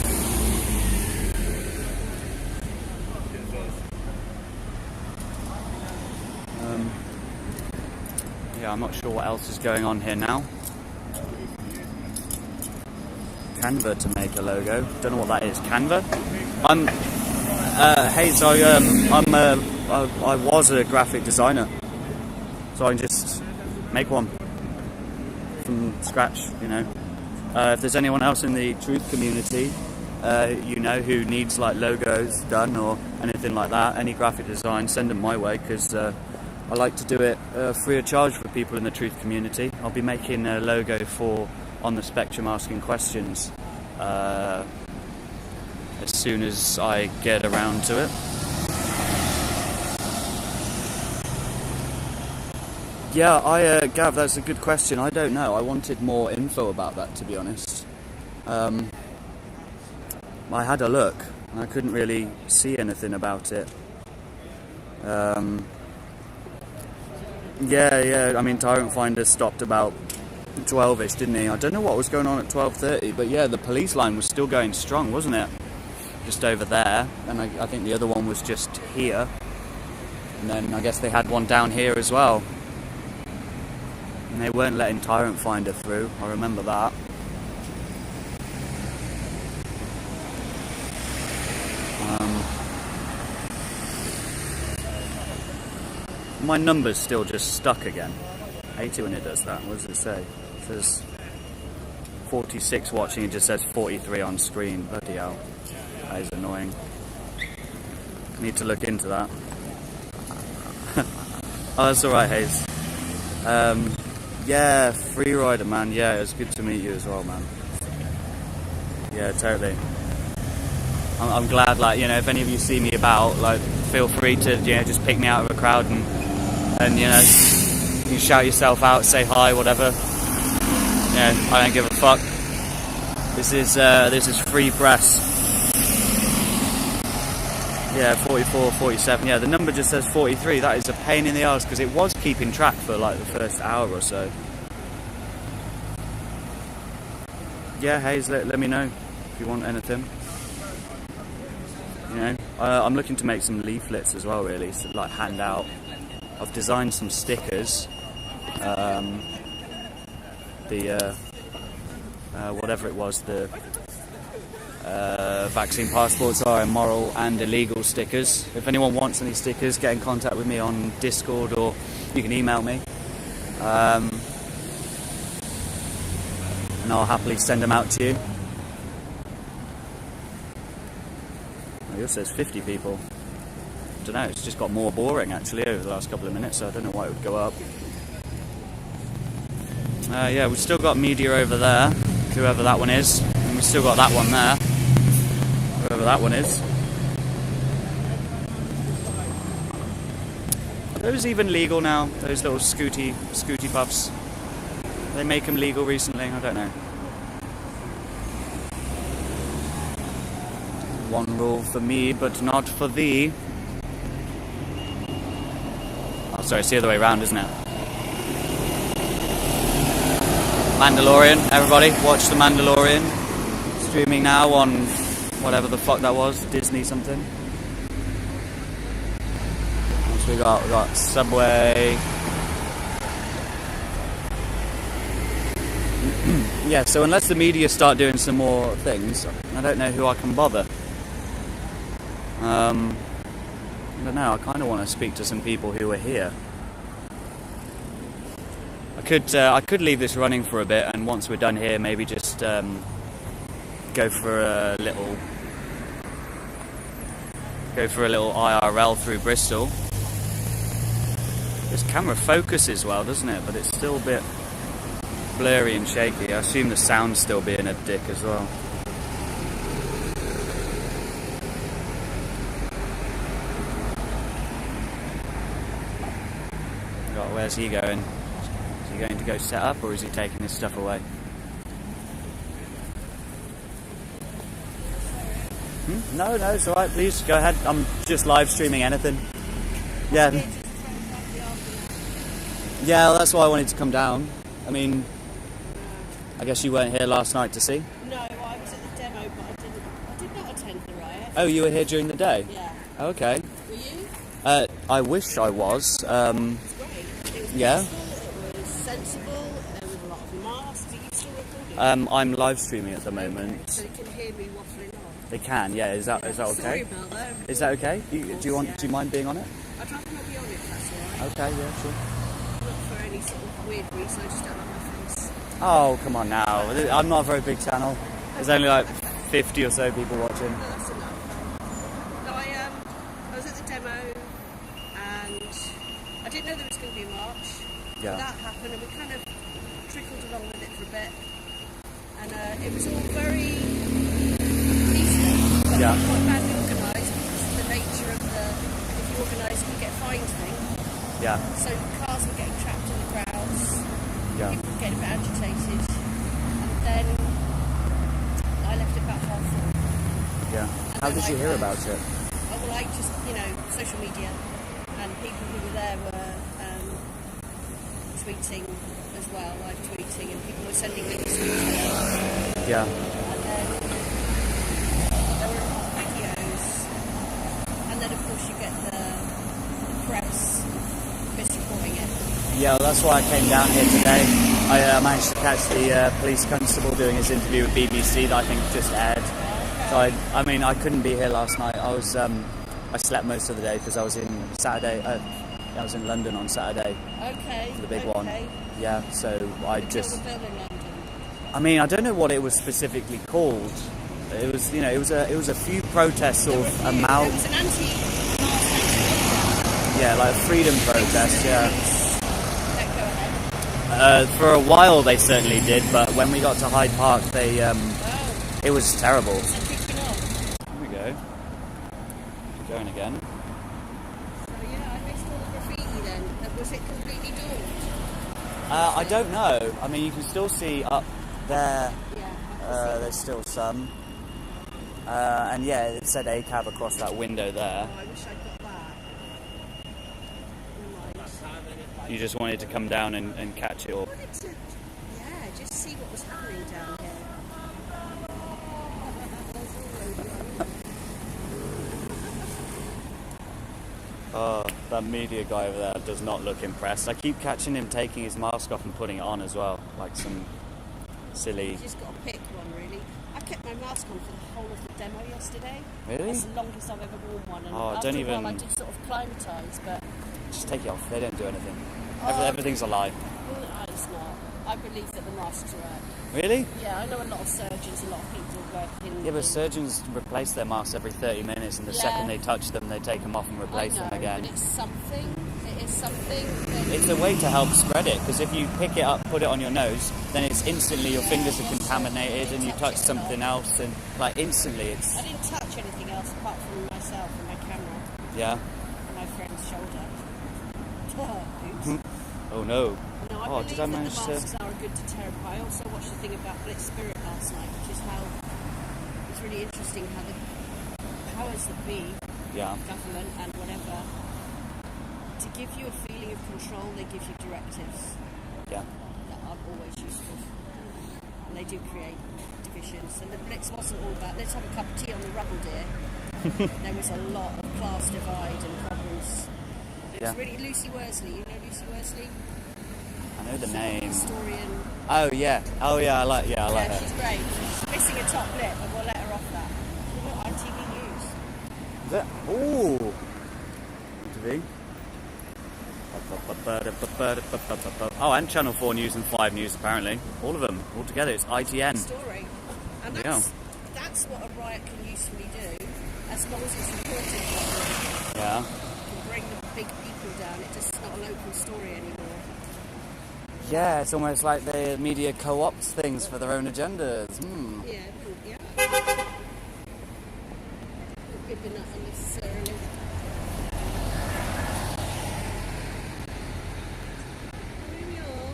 Yeah, I'm not sure what else is going on here now. Canva to make a logo. Don't know what that is. Canva? Hey, so I was a graphic designer, so I can just make one from scratch. You know, if there's anyone else in the truth community, you know, who needs like logos done or anything like that, any graphic design, send them my way, because I like to do it free of charge for people in the truth community. I'll be making a logo for On the Spectrum Asking Questions as soon as I get around to it. Yeah, Gav, that's a good question. I don't know. I wanted more info about that, to be honest. I had a look and I couldn't really see anything about it. Yeah, I mean, Tyrant Finder stopped about 12ish, didn't he? I don't know what was going on at 12:30, but yeah, the police line was still going strong, wasn't it? Just over there, and I think the other one was just here, and then I guess they had one down here as well, and they weren't letting Tyrant Finder through. I remember that. My number's still just stuck again. I hate it when it does that. What does it say? It says 46 watching, it just says 43 on screen. Bloody hell. That is annoying. Need to look into that. Oh, that's alright, Hayes. Yeah, Freerider, man. Yeah, it was good to meet you as well, man. Yeah, totally. I'm glad, like, you know, if any of you see me about, like, feel free to, you know, just pick me out of a crowd and you know, you shout yourself out, say hi, whatever. Yeah, I don't give a fuck. This is free press. Yeah, 44, 47. Yeah, the number just says 43. That is a pain in the arse because it was keeping track for like the first hour or so. Yeah, Hayes, let me know if you want anything. You know, I'm looking to make some leaflets as well, really, so like hand out. I've designed some stickers. Whatever it was, the vaccine passports are immoral and illegal stickers. If anyone wants any stickers, get in contact with me on Discord, or you can email me. And I'll happily send them out to you. Oh, yours says 50 people. I don't know, it's just got more boring actually over the last couple of minutes, so I don't know why it would go up. Yeah, we've still got media over there, whoever that one is, and we've still got that one there, whoever that one is. Are those even legal now, those little scooty puffs? They make them legal recently? I don't know. One rule for me, but not for thee. Oh, sorry, it's the other way around, isn't it? Mandalorian, everybody, watch The Mandalorian. Streaming now on whatever the fuck that was, Disney something. So we got Subway. Yeah, so unless the media start doing some more things, I don't know who I can bother. I don't know, I kind of want to speak to some people who are here. I could leave this running for a bit, and once we're done here, maybe just go for a little IRL through Bristol. This camera focuses well, doesn't it? But it's still a bit blurry and shaky. I assume the sound's still being a dick as well. God, where's he going? Is he going to go set up, or is he taking his stuff away? No, it's alright, please, go ahead. I'm just live streaming anything. Yeah. Yeah, well, that's why I wanted to come down. I mean, I guess you weren't here last night to see? No, I was at the demo, but I did not attend the riot. Oh, you were here during the day? Yeah. Okay. Were you? I wish I was. It was great. It was yeah. peaceful, it was sensible, there was a lot of masks. Are you still recording? I'm live streaming at the moment. Okay, so you can hear me waffling on. They can, yeah. Is that okay? Sorry about that. Is that okay? Do you mind being on it? I'd rather not be on it, if that's alright. Okay, yeah, sure. Not for any sort of weird reason, I just don't like my face. Oh, come on now. I'm not a very big channel. There's only like 50 or so people watching. No, that's enough. No, I was at the demo, and I didn't know there was going to be a march. Yeah. That happened, and we kind of trickled along with it for a bit. And it was all very peaceful, but Yeah. quite badly organised because of the nature of if you organise, you get fined thing. Yeah. So cars were getting trapped in the crowds, Yeah. people were getting a bit agitated, and then I left it about 4:30. Yeah. How did you hear about it? Oh, well, I just, social media, and people who were there were tweeting as well, live tweeting, and people were sending me the screenshots. Yeah. And then there were a lot of videos, and then of course you get the press misreporting it. Yeah, well, that's why I came down here today. I managed to catch the police constable doing his interview with BBC that I think just aired. So I couldn't be here last night. I slept most of the day because I was in I was in London on Saturday. Okay. For the big one. Yeah, so I just. Kill the bill in London. I mean, I don't know what it was specifically called. It was, it was a few protests sort of There amount. was an anti-mask. Yeah, like a freedom protest. Yeah. Don't go ahead. For a while they certainly did, but when we got to Hyde Park, it was terrible. So kicking off. Here we go. Going again. So yeah, I missed all the graffiti then. Was it completely dawned? I don't know. I mean, you can still see up there. Yeah. There's still some. And yeah, it said ACAB across that window there. Oh, I wish I'd got that. Right. You just wanted to come down and catch it all. I wanted to, just see what was happening down here. Oh, that media guy over there does not look impressed. I keep catching him taking his mask off and putting it on as well, like some silly. You just got to pick one, really. I kept my mask on for the whole of the demo yesterday. Really? That's the longest I've ever worn one. And Oh, after don't a while, even- I did sort of climatise, but Just take it off. They don't do anything. Oh, Everything's a lie. it's not. I believe that the masks are out. Really? Yeah, I know a lot of surgeons, a lot of people working. Yeah, but surgeons replace their masks every 30 minutes, and the Yeah. second they touch them, they take them off and replace them again. But it's something. It is something. That It's a way to help spread it, because if you pick it up, put it on your nose, then it's instantly your fingers are contaminated, and you touch something else, and like instantly it's I didn't touch anything else apart from myself and my camera yeah. and my friend's shoulder. Oops. Oh no. No, I Oh, believe did I that manage the to? masks are a good deterrent, but I also watched the thing about Blitz Spirit last night, which is how it's really interesting how the powers that be, Yeah. government and whatever, to give you a feeling of control, they give you directives Yeah. that aren't always useful. And they do create divisions. And the Blitz wasn't all about, let's have a cup of tea on the rubble, dear. There was a lot of class divide and problems. It was Yeah. really Lucy Worsley. You know Lucy Worsley? I know the name. Historian. Oh yeah, I like Yeah, her. she's great. She's missing a top lip, and we'll let her off that. We're not ITV News. Is that? Ooh. TV. Oh, and Channel 4 News and 5 News apparently. All of them, all together. It's ITN. Story. And that's what a riot can usefully do, as long as it's reported properly. Yeah. It can bring the big people down. It's just not a local story anymore. Yeah, it's almost like the media co-opts things for their own agendas. Yeah. Maybe not unnecessarily. Here we are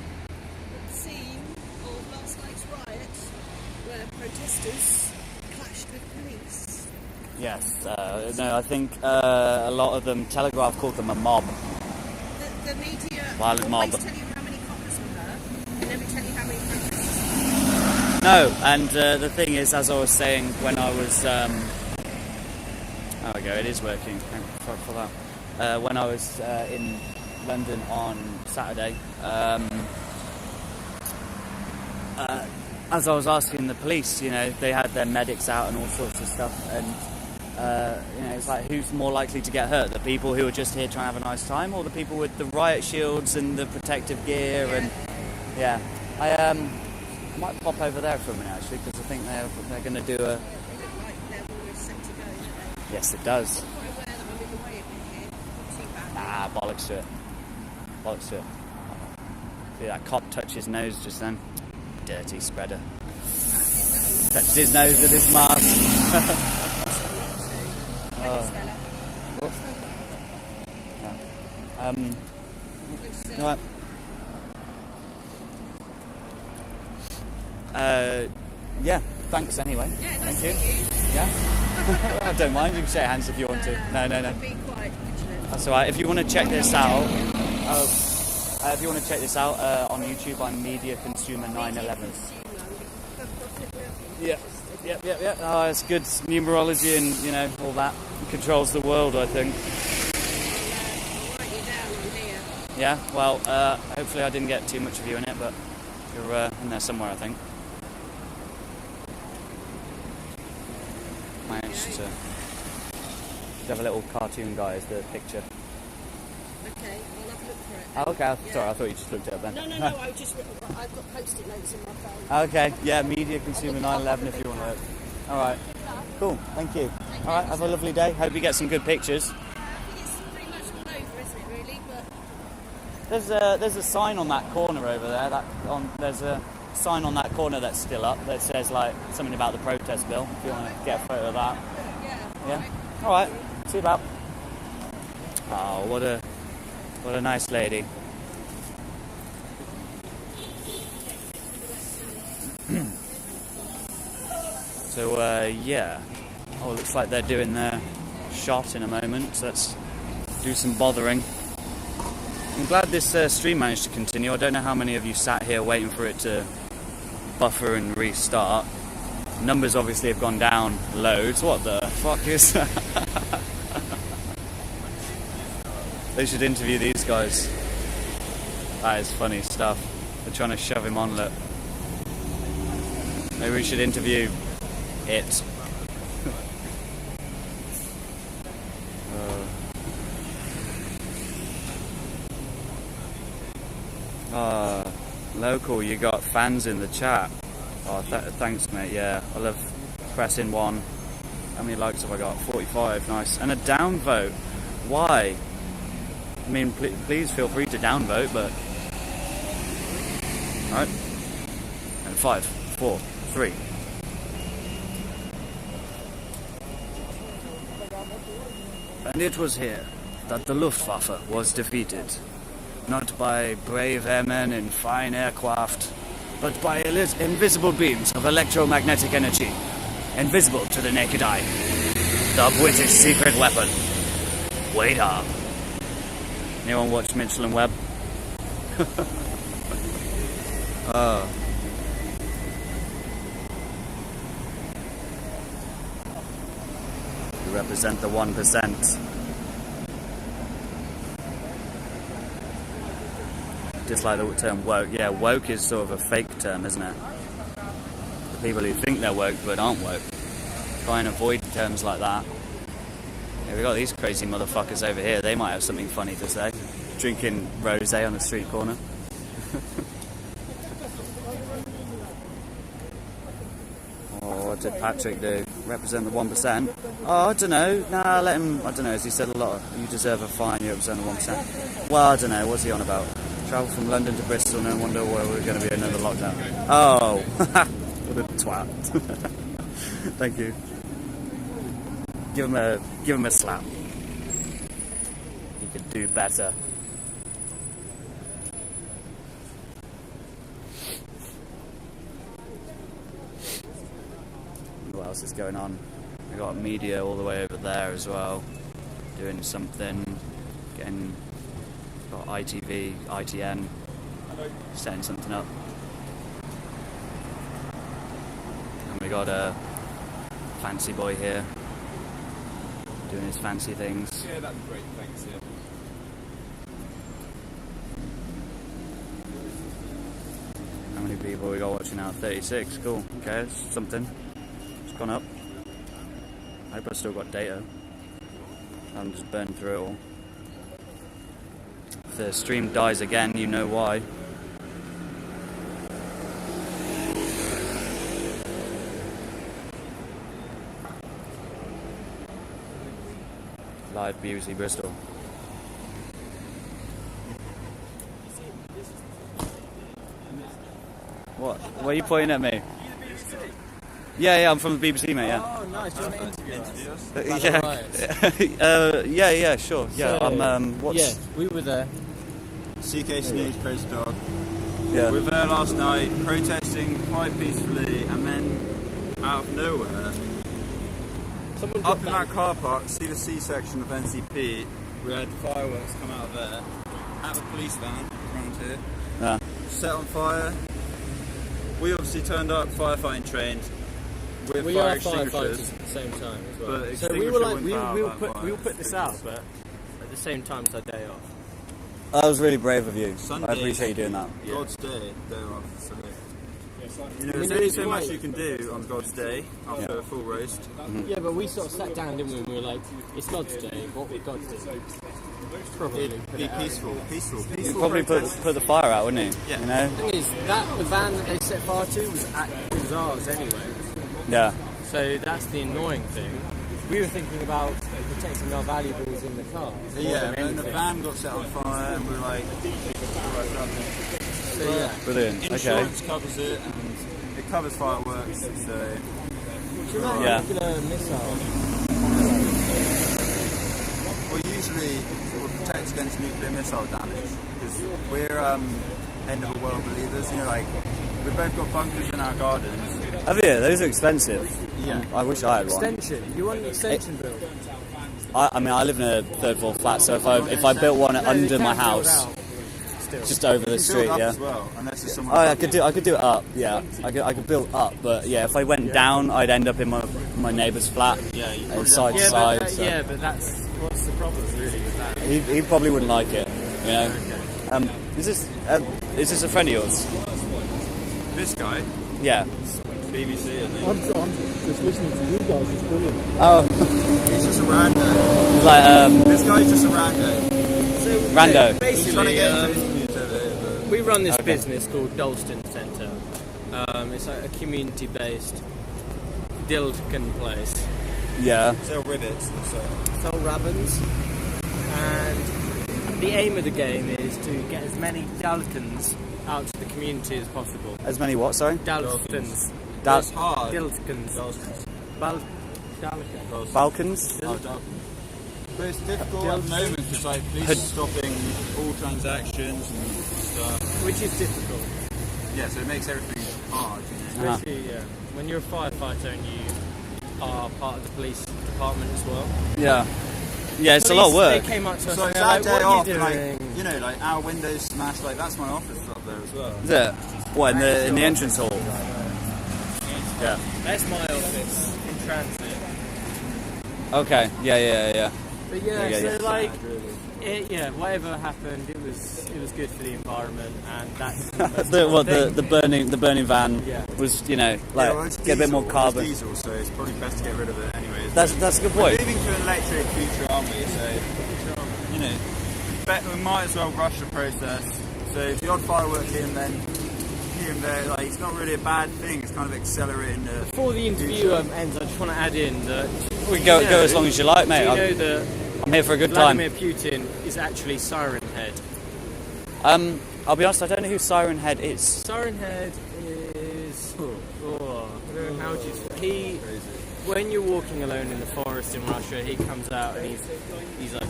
at the scene of last night's riot, where protesters clashed with police. Yes, no, I think a lot of them, Telegraph called them a mob. The media Violent mob. always tell you how many coppers were hurt, and never tell you how many protesters. No, and the thing is, as I was saying when I was... there we go, it is working, thank fuck for that. When I was in London on Saturday, as I was asking the police, you know, they had their medics out and all sorts of stuff, and you know, it's like, who's more likely to get hurt? The people who are just here trying to have a nice time, or the people with the riot shields and the protective gear? And yeah, I might pop over there for a minute actually, because I think they're going to do a. They look like they're always set to go, don't they? Yes, it does. I'm quite aware that I'm in the way a bit here. Not too bad. Ah, bollocks to it. Bollocks to it. See that cop touch his nose just then? Dirty spreader. Touched his nose with his mask. Right. Yeah, thanks anyway. Thank you. Yeah? I don't mind, you can shake hands if you want to. No. Be quite vigilant. That's alright. If you want to check this out, if you want to check this out on YouTube, I'm Media Consumer 911. Yeah. Oh, it's good numerology and, you know, all that. It controls the world, I think. I'll write you down on here. Yeah, well, hopefully I didn't get too much of you in it, but you're in there somewhere, I think. Managed to have a little cartoon guy as the picture. Okay, I'll have a look for it. Oh, okay, sorry, I thought you just looked it up then. No, I've got post-it notes in my phone. Okay, yeah, Media Consumer 911 if you want to look. Alright, cool, thank you. Alright, have a lovely day. Hope you get some good pictures. I think it's pretty much all over, isn't it, really? But There's a sign on that corner over there. There's a sign on that corner that's still up that says like something about the protest bill. If you want to get a photo of that. Yeah. All right. See you about. Oh, what a nice lady. So yeah. Oh, looks like they're doing their shot in a moment. So let's do some bothering. I'm glad this stream managed to continue. I don't know how many of you sat here waiting for it to buffer and restart. Numbers obviously have gone down loads. What the fuck is that? They should interview these guys. That is funny stuff. They're trying to shove him on, look. Maybe we should interview it. Local, you got fans in the chat. Oh, thanks, mate. Yeah, I love pressing one. How many likes have I got? 45. Nice. And a downvote. Why? I mean, please feel free to downvote, but alright. And 5, 4, 3. And it was here that the Luftwaffe was defeated. Not by brave airmen in fine aircraft, but by invisible beams of electromagnetic energy, invisible to the naked eye. The British secret weapon. Wait up. Anyone watch Mitchell and Webb? We represent the 1%. dislike the term woke. Yeah, woke is sort of a fake term, isn't it? The people who think they're woke but aren't woke. Try and avoid terms like that. Yeah, we got these crazy motherfuckers over here. They might have something funny to say. Drinking rosé on a street corner. Oh, what did Patrick do? Represent the 1%? Oh, I don't know. Nah, let him. I don't know. As he said a lot. You deserve a fine. You represent the 1%. Well, I don't know. What's he on about? Travel from London to Bristol. No wonder where we're going to be another lockdown. Oh, what a twat. Thank you. Give him a slap. He could do better. What else is going on? We got media all the way over there as well, doing something. Got ITV, ITN, setting something up. And we got a fancy boy here, doing his fancy things. Yeah, that'd be great, thanks. Yeah. How many people we got watching now? 36, cool, okay, it's something. It's gone up. I hope I still got data. I haven't just burned through it all. If the stream dies again, you know why. Live BBC Bristol. What? Why are you pointing at me? Yeah, I'm from the BBC, mate. Yeah. Oh, nice. Do you want to interview us? Yeah, sure. Yeah, So, what's? Yeah, we were there. CK Snooze, Crazy Dog. Yeah. We were there last night, protesting quite peacefully, and then out of nowhere, up in that car park, see the C section of NCP, we had fireworks come out of there, at the police van around here, Yeah. set on fire. We obviously turned up firefighting trained with We fire are extinguishers. firefighters at the same time as well. But So we were like, extinguisher wouldn't we'll power that put fire. this out, but at the same time it's our day off. That was really brave of you. Sunday, I appreciate you doing that. God's day off. So, you know, I mean, there's it only was so much quite- you can do on God's day after a full roast. Yeah, but we sort of sat down, didn't we? And we were like, it's God's day. What would God do? Probably put Be it out. peaceful. You'd probably put the fire out, wouldn't you? Yeah. You know? The thing is, the van that they set fire to was ours anyway. Yeah. So that's the annoying thing. We were thinking about protecting our valuables in the car. more Yeah, than and the anything. van got set on fire, and we were like, So, yeah. Brilliant. Okay. insurance covers it, and it covers fireworks, so Do you know Yeah. nuclear missile? well, usually we'll protect against nuclear missile damage because we're end of the world believers. You know, like we've both got bunkers in our gardens. Have you? Those are expensive. Yeah. I wish I had one. Extension. You want an extension build? I mean, I live in a third floor flat, so if I built one under my house, just over the You can street, build up yeah. as well, unless there's someone. Oh, I could do it up. Yeah, I could build up, but yeah, if I went down, I'd end up in my neighbour's flat. Yeah, you and side to side. So. Yeah, but that's what's the problem really with that? He probably wouldn't like it, you know. Is this a friend of yours? This guy, Yeah. BBC, I think. I'm just listening to you guys, it's brilliant. Oh, He's just a rando. he's like This guy's just a rando. rando. He's trying to Basically, get into interviews over here, we run this business called Dalston Centre. It's like a community-based Dilken place. Yeah. but sell rivets and so. Sell rabbins, and the aim of the game is to get as many Dalkans out to the community as possible. As many what? Sorry. Dalstons. It's hard. Dilkans. Dalkans. Balkans. But it's difficult at the moment because like police are stopping all transactions and stuff. Which is difficult. Yeah, so it makes everything hard. You know? Especially when you're a firefighter and you are part of the police department as well. Yeah. Yeah, it's a lot of work. They came up to us So and it's they're our like, day what are off, you like doing? you know, like our windows smashed. Like that's my office up there as well. Is it? What in the entrance hall? Yeah. That's my office in transit. Okay. Yeah. But yeah, Yeah, so like, whatever happened, it was good for the environment, and that's the burning van was, well, it's get a bit more diesel, carbon. It's diesel, so it's probably best to get rid of it anyways. That's a good point. We're moving to an electric future, aren't we? So we might as well rush the process. So the odd firework here and there, like, it's not really a bad thing. It's kind of accelerating the. Before the interview ends, I just want to add in that We can go as long as you like, mate. Do you know that I'm here for a good time. Vladimir Putin is actually Siren Head? I'll be honest, I don't know who Siren Head is. Siren Head is how would you? When you're walking alone in the forest in Russia, he comes out and he's like,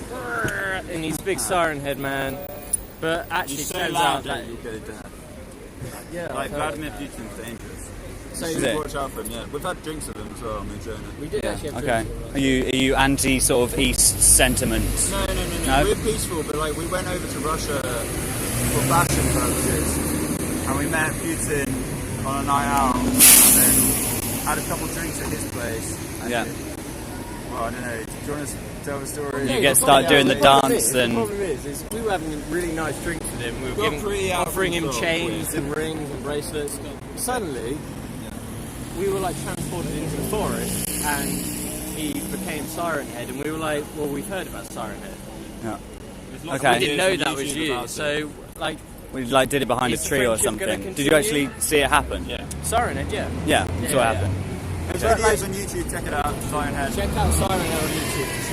and he's a big Siren Head man. But actually, it turns out that like Vladimir Putin's dangerous. So you should watch out for him. Yeah, we've had drinks with him as well on the journey. We did actually have Okay. drinks. Are you anti sort of East sentiments? No. We're peaceful, but like we went over to Russia for fashion purposes, and we met Putin on a night out, and then had a couple drinks at his place. And I don't know. Do you want to tell the story? You start doing the dance, The then problem is we were having really nice drinks with him. We were offering him chains and rings and bracelets. Suddenly, we were like transported into the forest, and he became Siren Head, and we were like, well, we've heard about Siren Head. Yeah. We didn't know that was you, so like. We did it behind a Is the tree or friendship gonna something. Did you actually see it happen? Yeah. Siren Head, yeah. Yeah, you saw it happen. There's videos on YouTube. Check it out. Siren Head. Check out Siren Head on YouTube for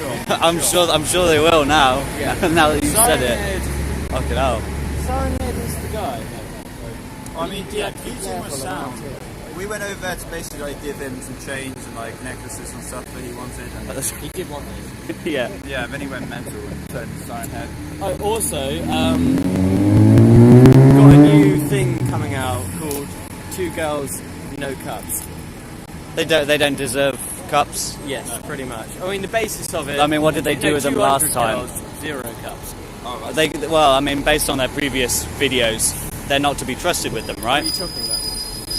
sure. I'm sure they will now. Yeah. Now that you've Siren said it. Head. Fucking hell. Siren Head is the guy. I mean, Putin was sound. We went over there to basically like give him some chains and like necklaces and stuff that he wanted. And he did want those. Yeah. Yeah, then he went mental and turned to Siren Head. I also got a new thing coming out called Two Girls, No Cups. They don't deserve cups. Yes, pretty much. I mean, the basis of it. I mean, what did they do with them last time? Girls, 0 cups. Based on their previous videos, they're not to be trusted with them, right? What are you talking about?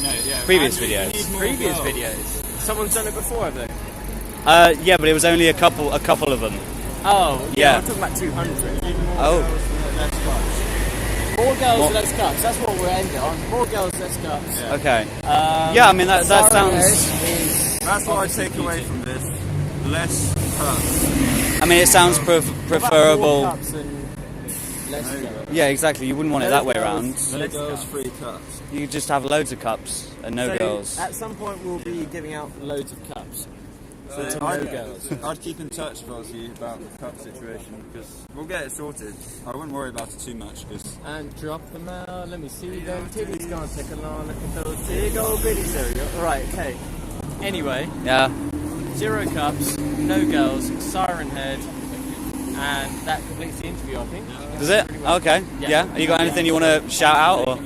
No, yeah. Previous videos. Previous videos. Someone's done it before, have they? Yeah, but it was only a couple of them. Oh, yeah. I'm talking about 200. More More girls, less cups. That's what we're ending on. More girls, less cups. Yeah. Okay. Yeah, I mean that sounds. That's what I take away from this. Less cups. I mean, it sounds preferable. More cups and less girls. Yeah, exactly. You wouldn't want it that way around. No girls, free cups. You could just have loads of cups and no girls. At some point, we'll be giving out loads of cups. So no girls. I'd keep in touch if I was you about the cup situation, because we'll get it sorted. I wouldn't worry about it too much. And drop them out. Let me see them titties gone. Take a long look at those big old bitties. There we go. Right, okay. Anyway. Yeah. 0 cups, no girls, Siren Head, and that completes the interview, I think. Does it? Okay. Yeah. You got anything you want to shout out or?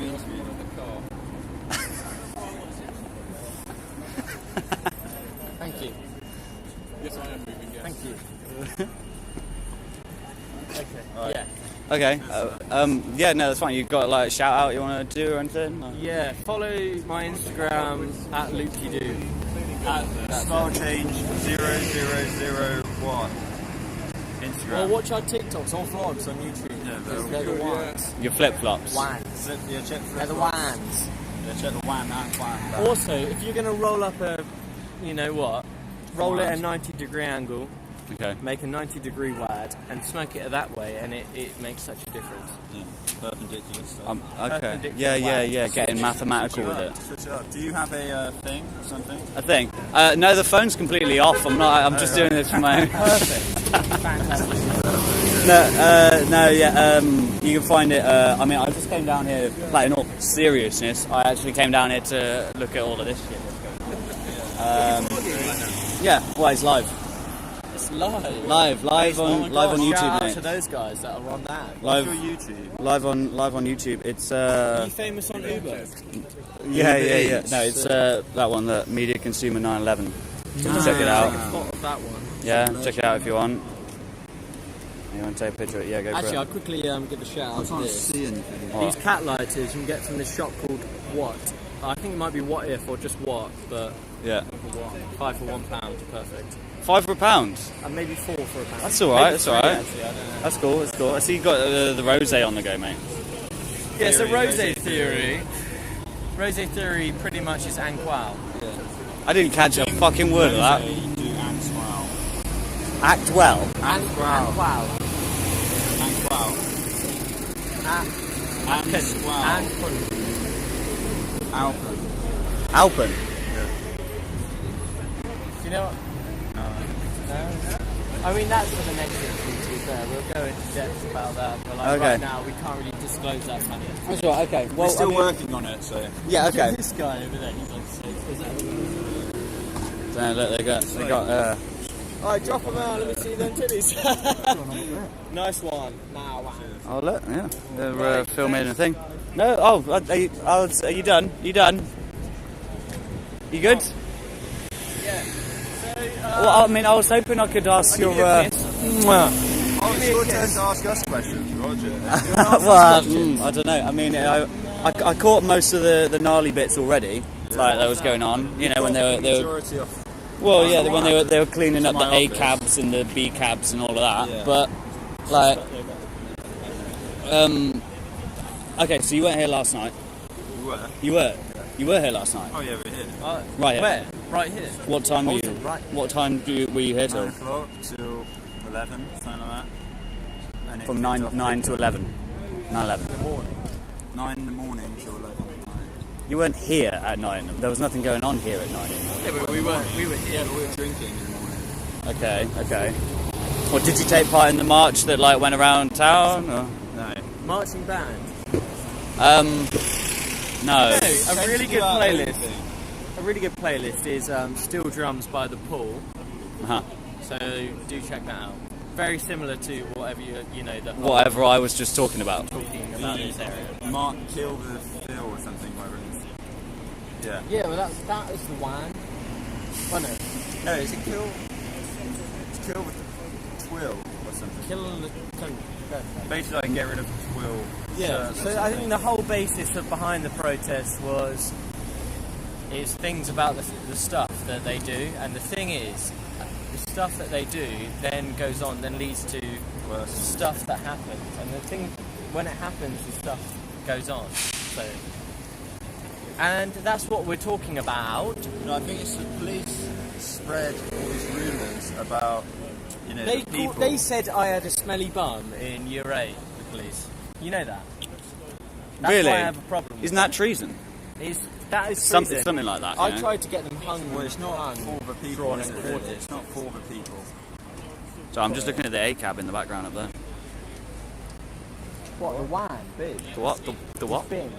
Thank you. Yes, I am moving. Yes. Thank you. Okay. Right. Yeah. Okay. Yeah. No, that's fine. You got like a shout out you want to do or anything? Or? Yeah. Follow my Instagram at LukeYouDo. Style change 0001. Instagram. Well, watch our TikToks or vlogs on YouTube. Yeah, they're the ones. Your flip flops. Wands. Yeah, check the They're the wands. Yeah, check the wand. Also, if you're going to roll up a, you know what, roll it at a 90-degree angle. Okay. Make a 90-degree wad and smoke it that way, and it makes such a difference. Yeah, perpendicular stuff. Okay. Perpendicular Yeah. Getting mathematical with it. Switch it up. Do you have a thing or something? A thing? No, the phone's completely off. I'm just doing this for my own. Perfect. Fantastic. You can find it. I mean, I just came down here. Like in all seriousness, I actually came down here to look at all of this shit. Yeah. Well, it's live. It's live. Live on YouTube, Shout out mate. to those guys that are on that. Live, What's your YouTube? live on YouTube. It's Are you famous on Uber? yeah. No, it's that one, the Media Consumer 911. Check it out. Take a photo of that one. Yeah, check it out if you want. You want to take a picture of it? Yeah, go for Actually, it. I'll quickly give a shout out to this. See anything. These cat lighters you can get from this shop called What. I think it might be What If or just What, but Yeah. 5 for £1, perfect. £5 for a pound. And maybe 4 for a pound. That's all right. Maybe That's 3, all right. actually, I don't know. That's cool. That's cool. I see you got the rosé on the go, mate. Yeah, so rosé theory. Rosé theory pretty much is inkwell. I didn't catch a fucking word of that. Do act well. Act well. Inkwell. Alpen. Alpen. Do you know what? No. I mean, that's for the next interview, to be fair. We'll go into depth about that, but like Okay. right now, we can't really disclose that kind of. That's right. Okay. Well, We're still working on it, so. Yeah. Okay. This guy over there, he's like 6. Is that So, look, they got. Alright, drop them out, let me see them titties. Nice one. Nah, wow. Oh look, yeah, they're filming a thing. No, are you done? You done? You good? Yeah. So, Well, I mean, I was hoping I could ask your. Oh, it's your turn to ask us questions, Roger. Well, I don't know. I mean, I caught most of the gnarly bits already, like that was going on. You know, when they were. Well, yeah, when they were cleaning up the A cabs and the B cabs and all of that. Yeah. But like, okay, so you weren't here last night. You were? You were here last night. Oh yeah, we're here. Right. Where? Right here. What time were you? Right. What time were you here 9 till? o'clock till 11, something like that. And From 9 to 11. 9:11. 9 in the morning till 11 at night. You weren't here at 9. There was nothing going on here at 9. Yeah, but we were here. Yeah, but we were drinking in the morning. Okay. Well, did you take part in the march that like went around town? Or? No. Marching band. No. A really good playlist. A really good playlist is Steel Drums by The Pool. Uh-huh. So do check that out. Very similar to whatever you know that. Whatever I was just talking about. Talking about this area. Mark Kill the Phil or something, whatever it is. Yeah. Yeah, well that is the one. Oh no. No, is it Kill? It's Kill with Twill or something. Kill the. Basically, like, get rid of Twill. Yeah. So I think the whole basis behind the protest is things about the stuff that they do, and the thing is, the stuff that they do then goes on, then leads to stuff that happens, and the thing when it happens, the stuff goes on. So, and that's what we're talking about. No, I think it's the police spread all these rumours about, you know, the people. They said I had a smelly bum in year 8. The police, you know that. That's Really? why I have a problem. Isn't that treason? That is something like that? I tried to get them hung. Well, it's not for the people. Is it, really? It's not for the people. So I'm just looking at the A cab in the background up there. What, the wine? Big? The what? The what? Bin.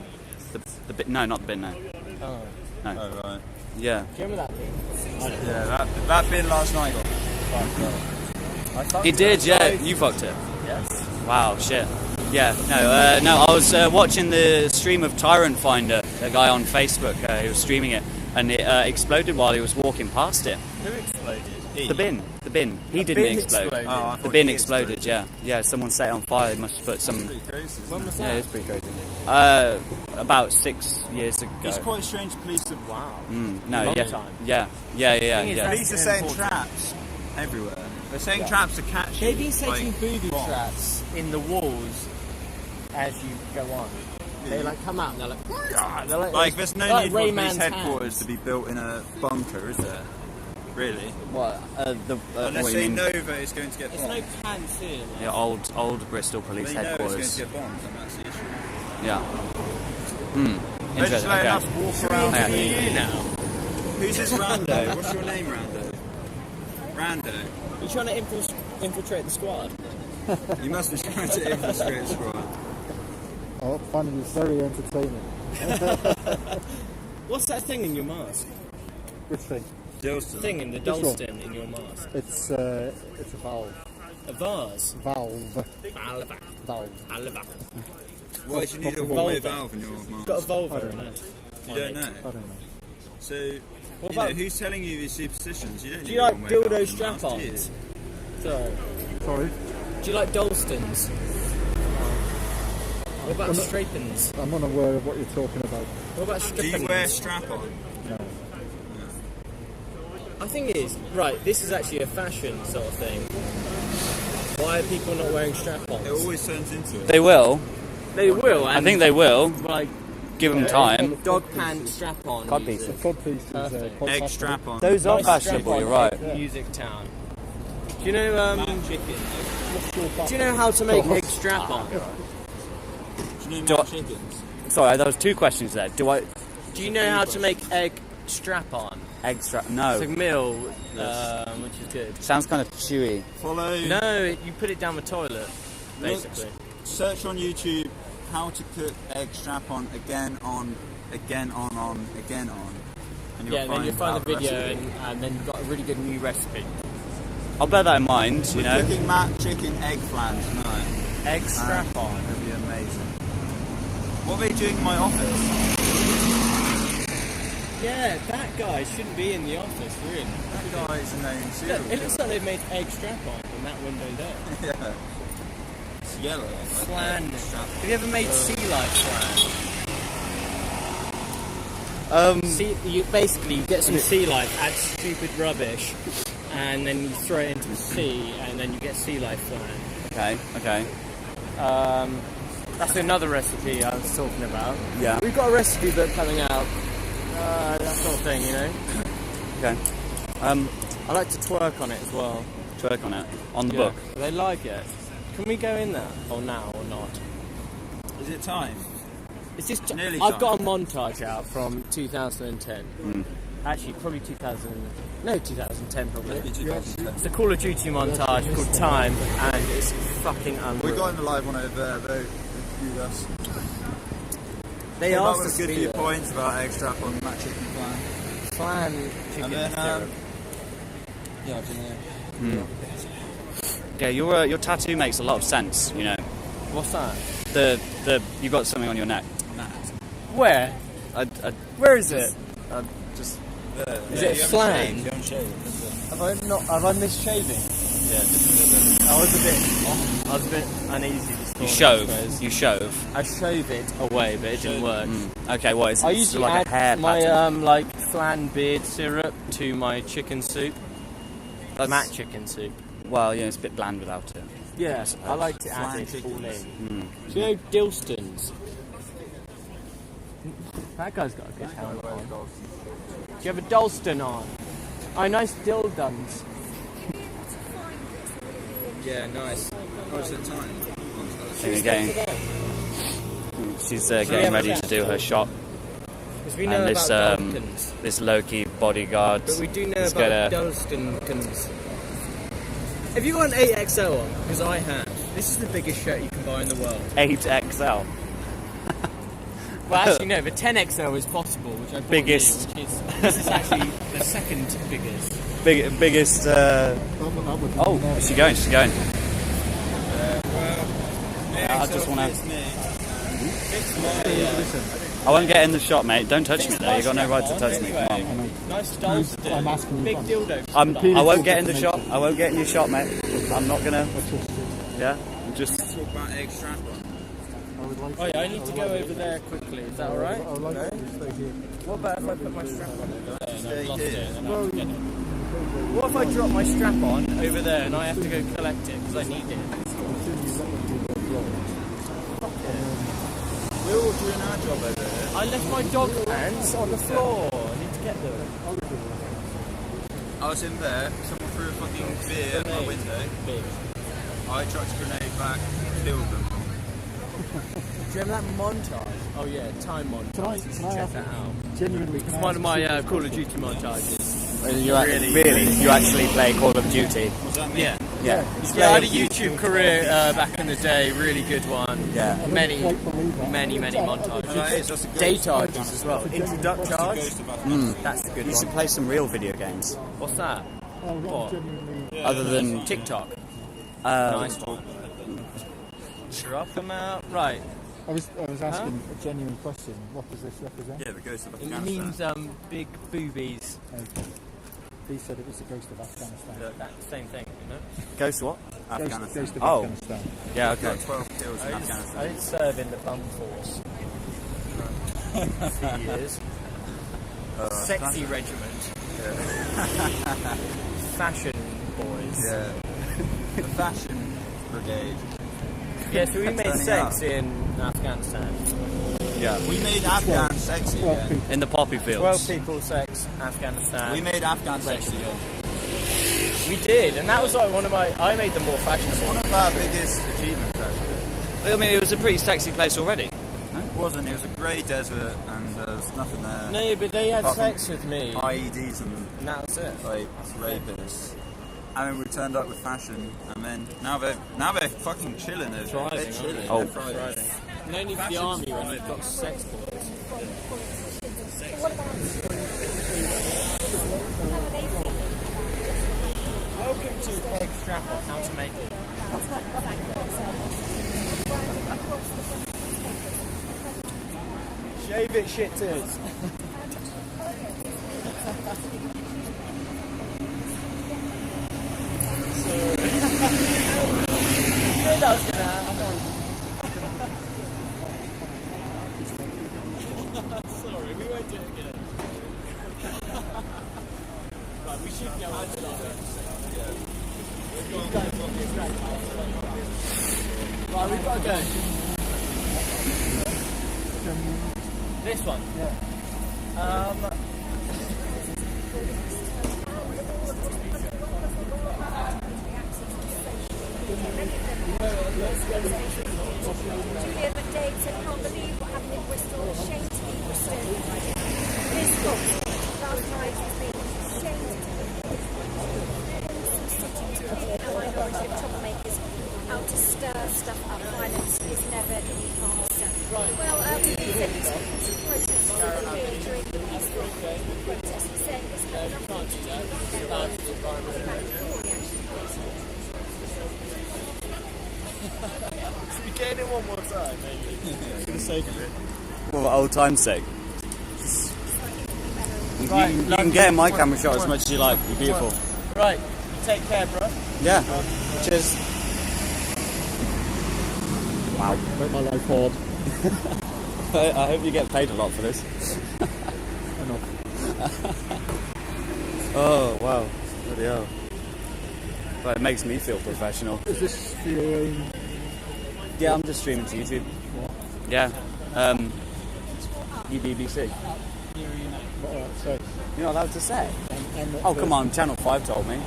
The bin? No, not the bin. No. Oh. No. Oh right. Yeah. Do you remember that bin? Yeah, that bin last night got fucked up. It did, yeah. You fucked it. Yes. Wow, shit. Yeah, no, I was watching the stream of Tyrant Finder, a guy on Facebook who was streaming it, and it exploded while he was walking past it. Who exploded? The bin. He didn't bin explode. exploded? Oh, The bin exploded, yeah. Yeah, someone set it on fire. They must have put some... Pretty crazy. When was Yeah, that? it's pretty crazy. About 6 years ago. It's quite strange. Police have Wow. No, Long yeah. time. Yeah. Thing is, Police are setting important. traps everywhere. They're setting traps to catch you. They've been setting like, booby bombs. traps in the walls as you go on. They like come out and they're like, Like, there's no like need for a police Rayman's headquarters hands. to be built in a bunker, is there? Really? What? Unless what you they mean? know that it's going to get There's bombed. no plans here. Like. Yeah, old Bristol Police They know it's going Headquarters. to get bombed, and that's the issue. Yeah. They're just Interesting. letting us Okay. walk around. Yeah. You now. Who's this Rando? What's your name, Rando? Rando. You trying to infiltrate the squad? You must be trying to infiltrate the squad. I find it very entertaining. What's that thing in your mask? Which thing? Dilston. Thing in the This one? Dalston in your mask. It's a valve. A vase. Valve. Valve. Why do you need a one-way valve in your mask? Got a Volvo in it. You don't know. I don't know. So, What you know, about- who's telling you these superstitions? You don't Do need you a like one-way valve dildo in your mask, do you? strap-ons? Sorry. Sorry? Do you like Dalstons? What about strapins? I'm unaware of what you're talking about. What about Do strippins? you wear strap-on? No. I think it is. Right, this is actually a fashion sort of thing. Why are people not wearing strap-ons? It always turns into it. They will. They will. I think they will. Like, give them time. Dog pant strap-on. Codpiece. Perfect. Egg strap-on. Those are Nice fashionable. You're right. Music town. Do you know? Do you know how to make egg strap-on? Do you know Do I- chickens? Sorry, there was two questions there. Do you know how to make egg strap-on? Egg strap? No. It's like meal, which is good. Sounds kind of chewy. Follow. No, you put it down the toilet, basically. Search on YouTube how to cook egg strap-on again on, again on, again on. And Yeah, then you'll find the that video recipe. and then you've got a really good new recipe. I'll bear that in mind. You We're know. cooking mac chicken egg flan tonight. Egg strap-on. It'll be amazing. What are they doing in my office? Yeah, that guy shouldn't be in the office, really. That guy's a known serial Look, it looks like they've made egg strap-on in that window there. Yeah. It's yellow. Flan. Have you ever made sea life flan? You get some sea life, add stupid rubbish, and then you throw it into the sea, and then you get sea life flan. Okay. That's another recipe I was talking about. Yeah. We've got a recipe book coming out. That sort of thing, you know. Okay. I like to twerk on it as well. Twerk on it on the Yeah. book. They like it. Can we go in there? Or now or not? Is it time? It's just Nearly I've time. got a montage out from 2010. Actually, probably 2010 probably. It's a Call of Duty montage called Time, and it's fucking unreal. We got in the live one over there, though. Viewed us. They Came up asked with us a to good be few there. points about egg strap-on mac chicken flan. Flan chicken And then, syrup. yeah, I don't know. Yeah, your tattoo makes a lot of sense. You know, What's that? the you've got something on your neck. Where? Where is it? Just Is it flan? You haven't shaved, is it? Have I missed shaving? Yeah, just a little bit. I was a bit uneasy this morning. you I shove. suppose. You shove. I shove it away, but it didn't work. Okay, what is it? I It's usually like a hair add my pattern. like flan beard syrup to my chicken soup. That's- Mac chicken soup. Well, yeah, it's a bit bland without it. Yeah, I like to add Flan it chicken. all in. Do you know Dilston's? That guy's got a good helmet on. Do you have a Dalston on? Oh, nice Dildons. Yeah, nice. What's the time? She's getting ready to do her shot. Because we know And this about Daltons. this low-key bodyguard. But we do know has about got a Dalstons. Have you got an 8XL on? Because I have. This is the biggest shirt you can buy in the world. 8XL. Well, actually, no, the 10XL is possible, which I bought Biggest. you, which is, this is actually the second biggest. Biggest. Oh, is she going? She's going. I just want to. I won't get in the shot, mate. Don't touch me there. You got no right to touch me. Come on. Nice Dalston. I'm asking you. Big dildo. I won't get in the shot. I won't get in your shot, mate. I'm not gonna. Yeah. I'm just. Talk about egg strap-on. Oh yeah, I need to go over there quickly. Is that alright? I like it. Stay here. What about if I put my strap on over there and Stay I've lost here. it and I have to get it? What if I drop my strap on over there and I have to go collect it because I need it? We're all doing our job over here. I left my dog pants on the floor. I need to get them. I was in there, someone threw a fucking beer at my window. Big. I chucked a grenade back, killed them. Do you remember that montage? Oh yeah, time montage. You should check that out. Genuinely, It's one of my Call of Duty montages. Really, you actually play Call of Duty. Was that me? Yeah. Yeah, I had a YouTube career back in the day, really good one. Yeah. Many montages. That's a Day charges as well. Introduct charge. That's the good You should one. play some real video games What's that? What? other than TikTok. nice. Nice one. Drop them out. Right. I was asking a genuine question. What does this represent? Yeah, the ghost of It Afghanistan. means big boobies. Okay. He said it was the ghost of Afghanistan. That same thing, you know. Ghost what? Afghanistan. Ghost of Oh. Afghanistan. Yeah. Got Okay. 12 kills in Afghanistan. I didn't serve in the bum force. 2 years. Sexy regiment. fashion boys. Yeah. The fashion brigade. Yeah, so we made Turning sex up. in Afghanistan. Yeah. We made Afghan sexy again. In the poppy 12 fields. people, sex, Afghanistan. We made Afghan sexy again. We did, and that was like one of my. I made them more fashionable. One of our biggest achievements, actually. I mean, it was a pretty sexy place already. It wasn't. It was a grey desert, and there was nothing there. No, but they had Apart from sex with me. IEDs and And that was it. like rapists. And then we turned up with fashion, and then now they're fucking chilling. They're Thriving, chilling. Oh. They're thriving. No need for the army when you've got sex boys. Welcome to Egg Strap on How to Make It. Shave it, shit tits. That was gonna happen. Sorry, we won't do it again. Right, we should go on to that. Right, we've got to go. This one? Yeah. Julia McDade said, can't believe what happened in Bristol. Shame to be Bristol. This book last night has been shame to be minority of troublemakers out to stir stuff up. Violence is never the answer. Well, we said these protests were here during the peaceful protest. We said this had nothing to do with their rights. Should we get in one more time, maybe? For the sake of it. For old time's sake. You Right, can get in my camera shot as much as you like. You're beautiful. Right, you take care, bro. Yeah. Cheers. Wow. Make my life hard. I hope you get paid a lot for this. Oh, wow. Bloody hell. But it makes me feel professional. Is this for your own? Yeah, I'm just streaming to YouTube. Yeah. BBC. So You're not allowed to say? I'm not Oh, come on. Channel 5 told me. I'm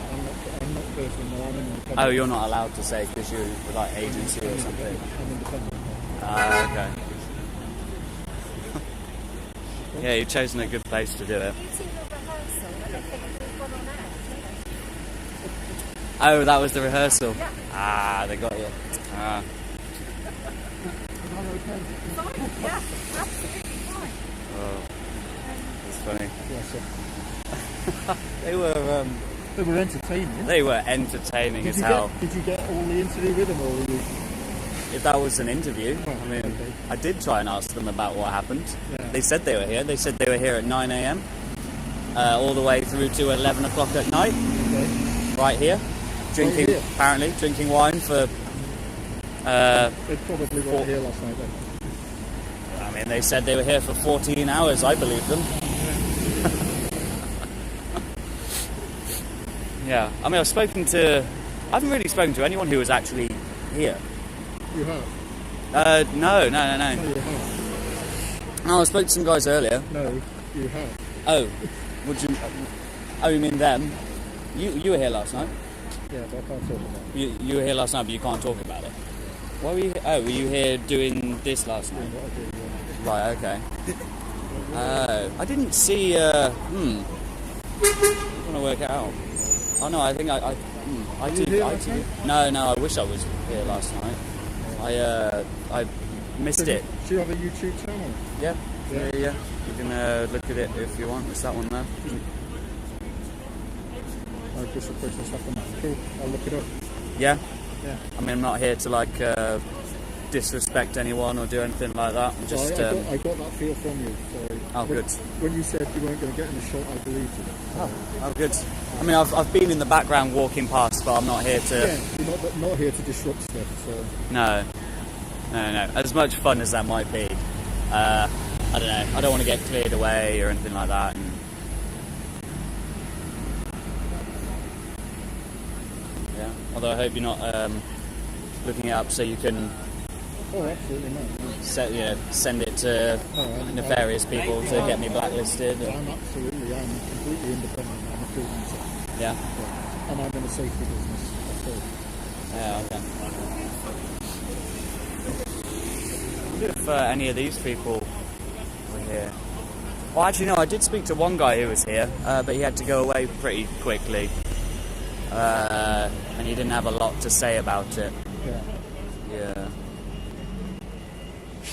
not personal, no, I'm an independent. Oh, you're not allowed to say because you're like agency or something. I'm independent. Ah, okay. Yeah, you've chosen a good place to do it. Oh, that was the rehearsal. Ah, they got you. Ah. Yeah, absolutely fine. Oh, that's funny. Yes, They were they were entertaining. they were entertaining as Did you hell. get? Did you get all the interview with them, or were you? If that was an interview, Oh, I mean, okay. I did try and ask them about what happened. Yeah. They said they were here. They said they were here at 9 a.m. All the way through to 11 o'clock at night. Okay. Right here, drinking here? apparently drinking wine for. They probably weren't here last night then. I mean, they said they were here for 14 hours. I believe them. Yeah, I mean, I haven't really spoken to anyone who was actually here. You have? No. No, you have. Oh, I spoke to some guys earlier. No, you have. Oh, would you? Oh, you mean them? You were here last night. Yeah, but I can't talk about it. You were here last night, but you can't talk about it. Why were you? Oh, were you here doing this last night? What I do, yeah. Right. Okay. Oh, I didn't see. I'm trying to work it out. Oh no, I think I did. here last night? No, I wish I was here last night. I missed it. Do you have a YouTube channel? Yeah. You can look at it if you want. It's that one there. I've just requested stuff on that. Cool. I'll look it up. Yeah. Yeah. I mean, I'm not here to like disrespect anyone or do anything like that. I'm just. I got that feel from you. So Oh, good. When you said you weren't going to get in the shot, I believed you. Oh, good. I mean, I've been in the background walking past, but I'm not here to. Yeah, you're not here to disrupt stuff. So No. As much fun as that might be, I don't know. I don't want to get cleared away or anything like that. And Although I hope you're not looking it up so you can Oh, absolutely not. send it to nefarious people to get me blacklisted. I'm completely independent. I'm a freelancer. Yeah. And I'm in a safety business. Yeah, okay. If any of these people were here. Well, actually, no, I did speak to one guy who was here, but he had to go away pretty quickly. And he didn't have a lot to say about it. Yeah.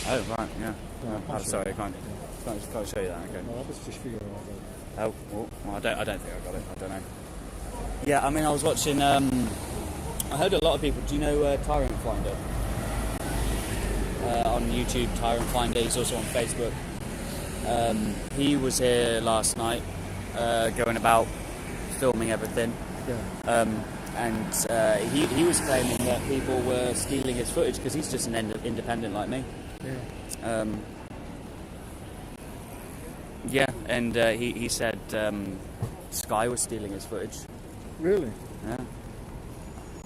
Oh, right, yeah. Oh, sorry, I can't show you that, okay. No, that was just for you. Oh, well, I don't think I got it, I don't know. Yeah, I mean, I was watching, I heard a lot of people, do you know Tyrant Finder? On YouTube, Tyrant Finder, he's also on Facebook. He was here last night, going about filming everything. Yeah. And he was claiming that people were stealing his footage because he's just an independent like me. Yeah. And he said Sky was stealing his footage. Really? Yeah.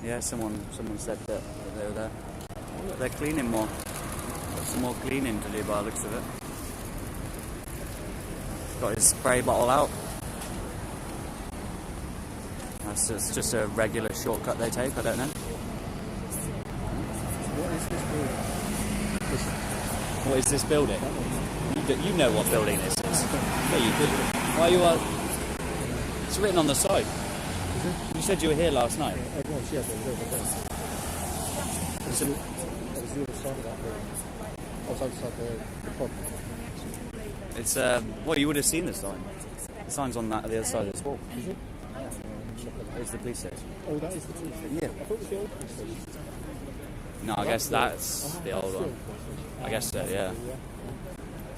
Yeah, someone said that they were there. Oh, look, they're cleaning more. Got some more cleaning to do by the looks of it. Got his spray bottle out. That's just a regular shortcut they take, I don't know. What is this building? You know what building this is. Yeah, you do. Why are you... it's written on the side. You said you were here last night. It was, yeah, but it was over there. It was the other side of that building. I was outside the pub. It's, well, you would have seen the sign. The sign's on the other side of this wall. Is it? It's the police station. Oh, that is the police station? Yeah. I thought it was the old police station. No, I guess that's the old one. I guess so, yeah.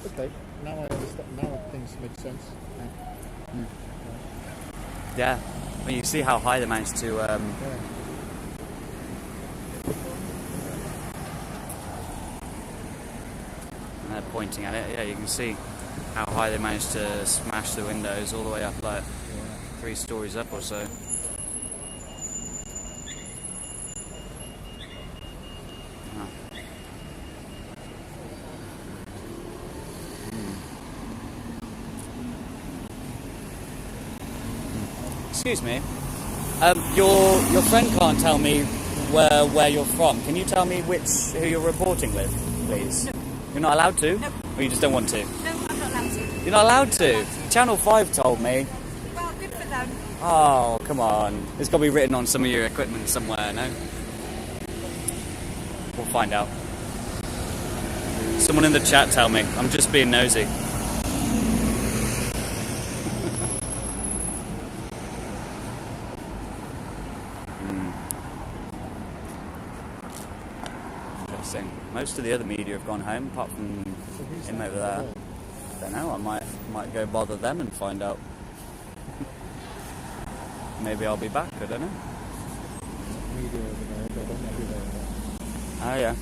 Okay, now I understand. Now things make sense. Yeah. I mean, you see how high they managed to... And they're pointing at it. Yeah, you can see how high they managed to smash the windows all the way up, like 3 stories up or so. Excuse me. Your friend can't tell me where you're from. Can you tell me who you're reporting with, please? No. You're not allowed to? No. Or you just don't want to? No, I'm not allowed to. You're not allowed to? Channel 5 told me. Well, good for them. Oh, come on. It's got to be written on some of your equipment somewhere, no? We'll find out. Someone in the chat tell me. I'm just being nosy. Most of the other media have gone home, apart from him over there. I don't know, I might go bother them and find out. Maybe I'll be back, I don't know. Oh yeah.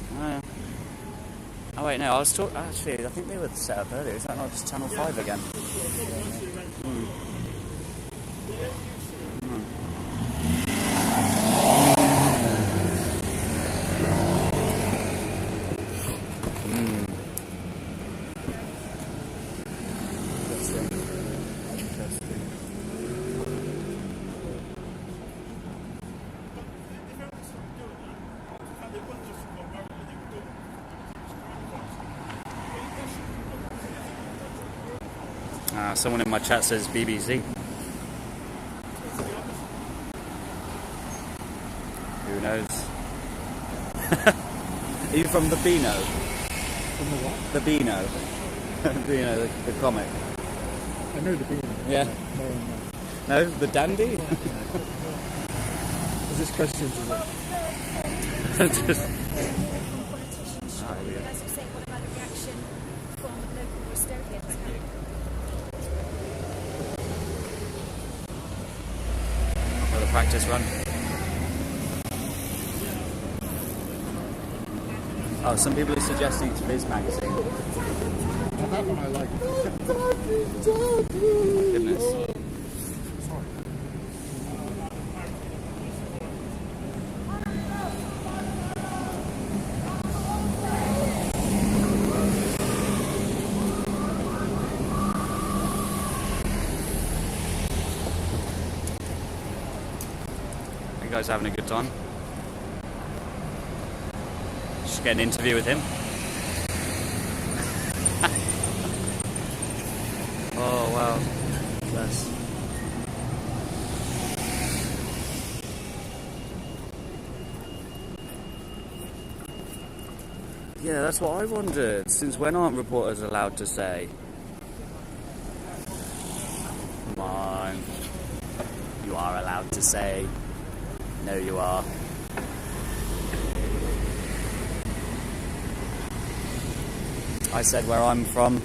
Oh wait, no, I was talking, actually, I think they were set up earlier. Is that not just Channel 5 again? Someone in my chat says BBC. Who knows? Are you from the Beano? From the what? The Beano. Beano, the comic. I know the Beano. Yeah. No, the Dandy? Is this questions, is it? Just... practice run. Oh, some people are suggesting it's Viz magazine. Well, that one I like. Goodness. You guys having a good time? Just get an interview with him. Oh wow, bless. Yeah, that's what I wondered. Since when aren't reporters allowed to say? Come on. You are allowed to say. No, you are. I said where I'm from.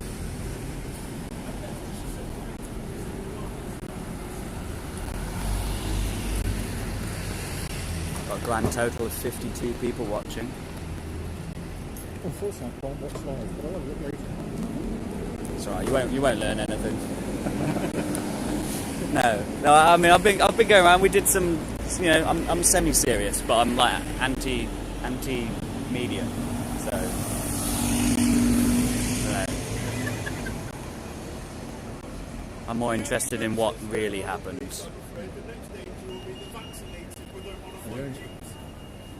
Got a grand total of 52 people watching. Unfortunately, I can't watch live, but I will look later. It's alright, you won't learn anything. No, I mean I've been going around. We did some, you know, I'm semi-serious, but I'm like anti-media, so. I'm more interested in what really happened. The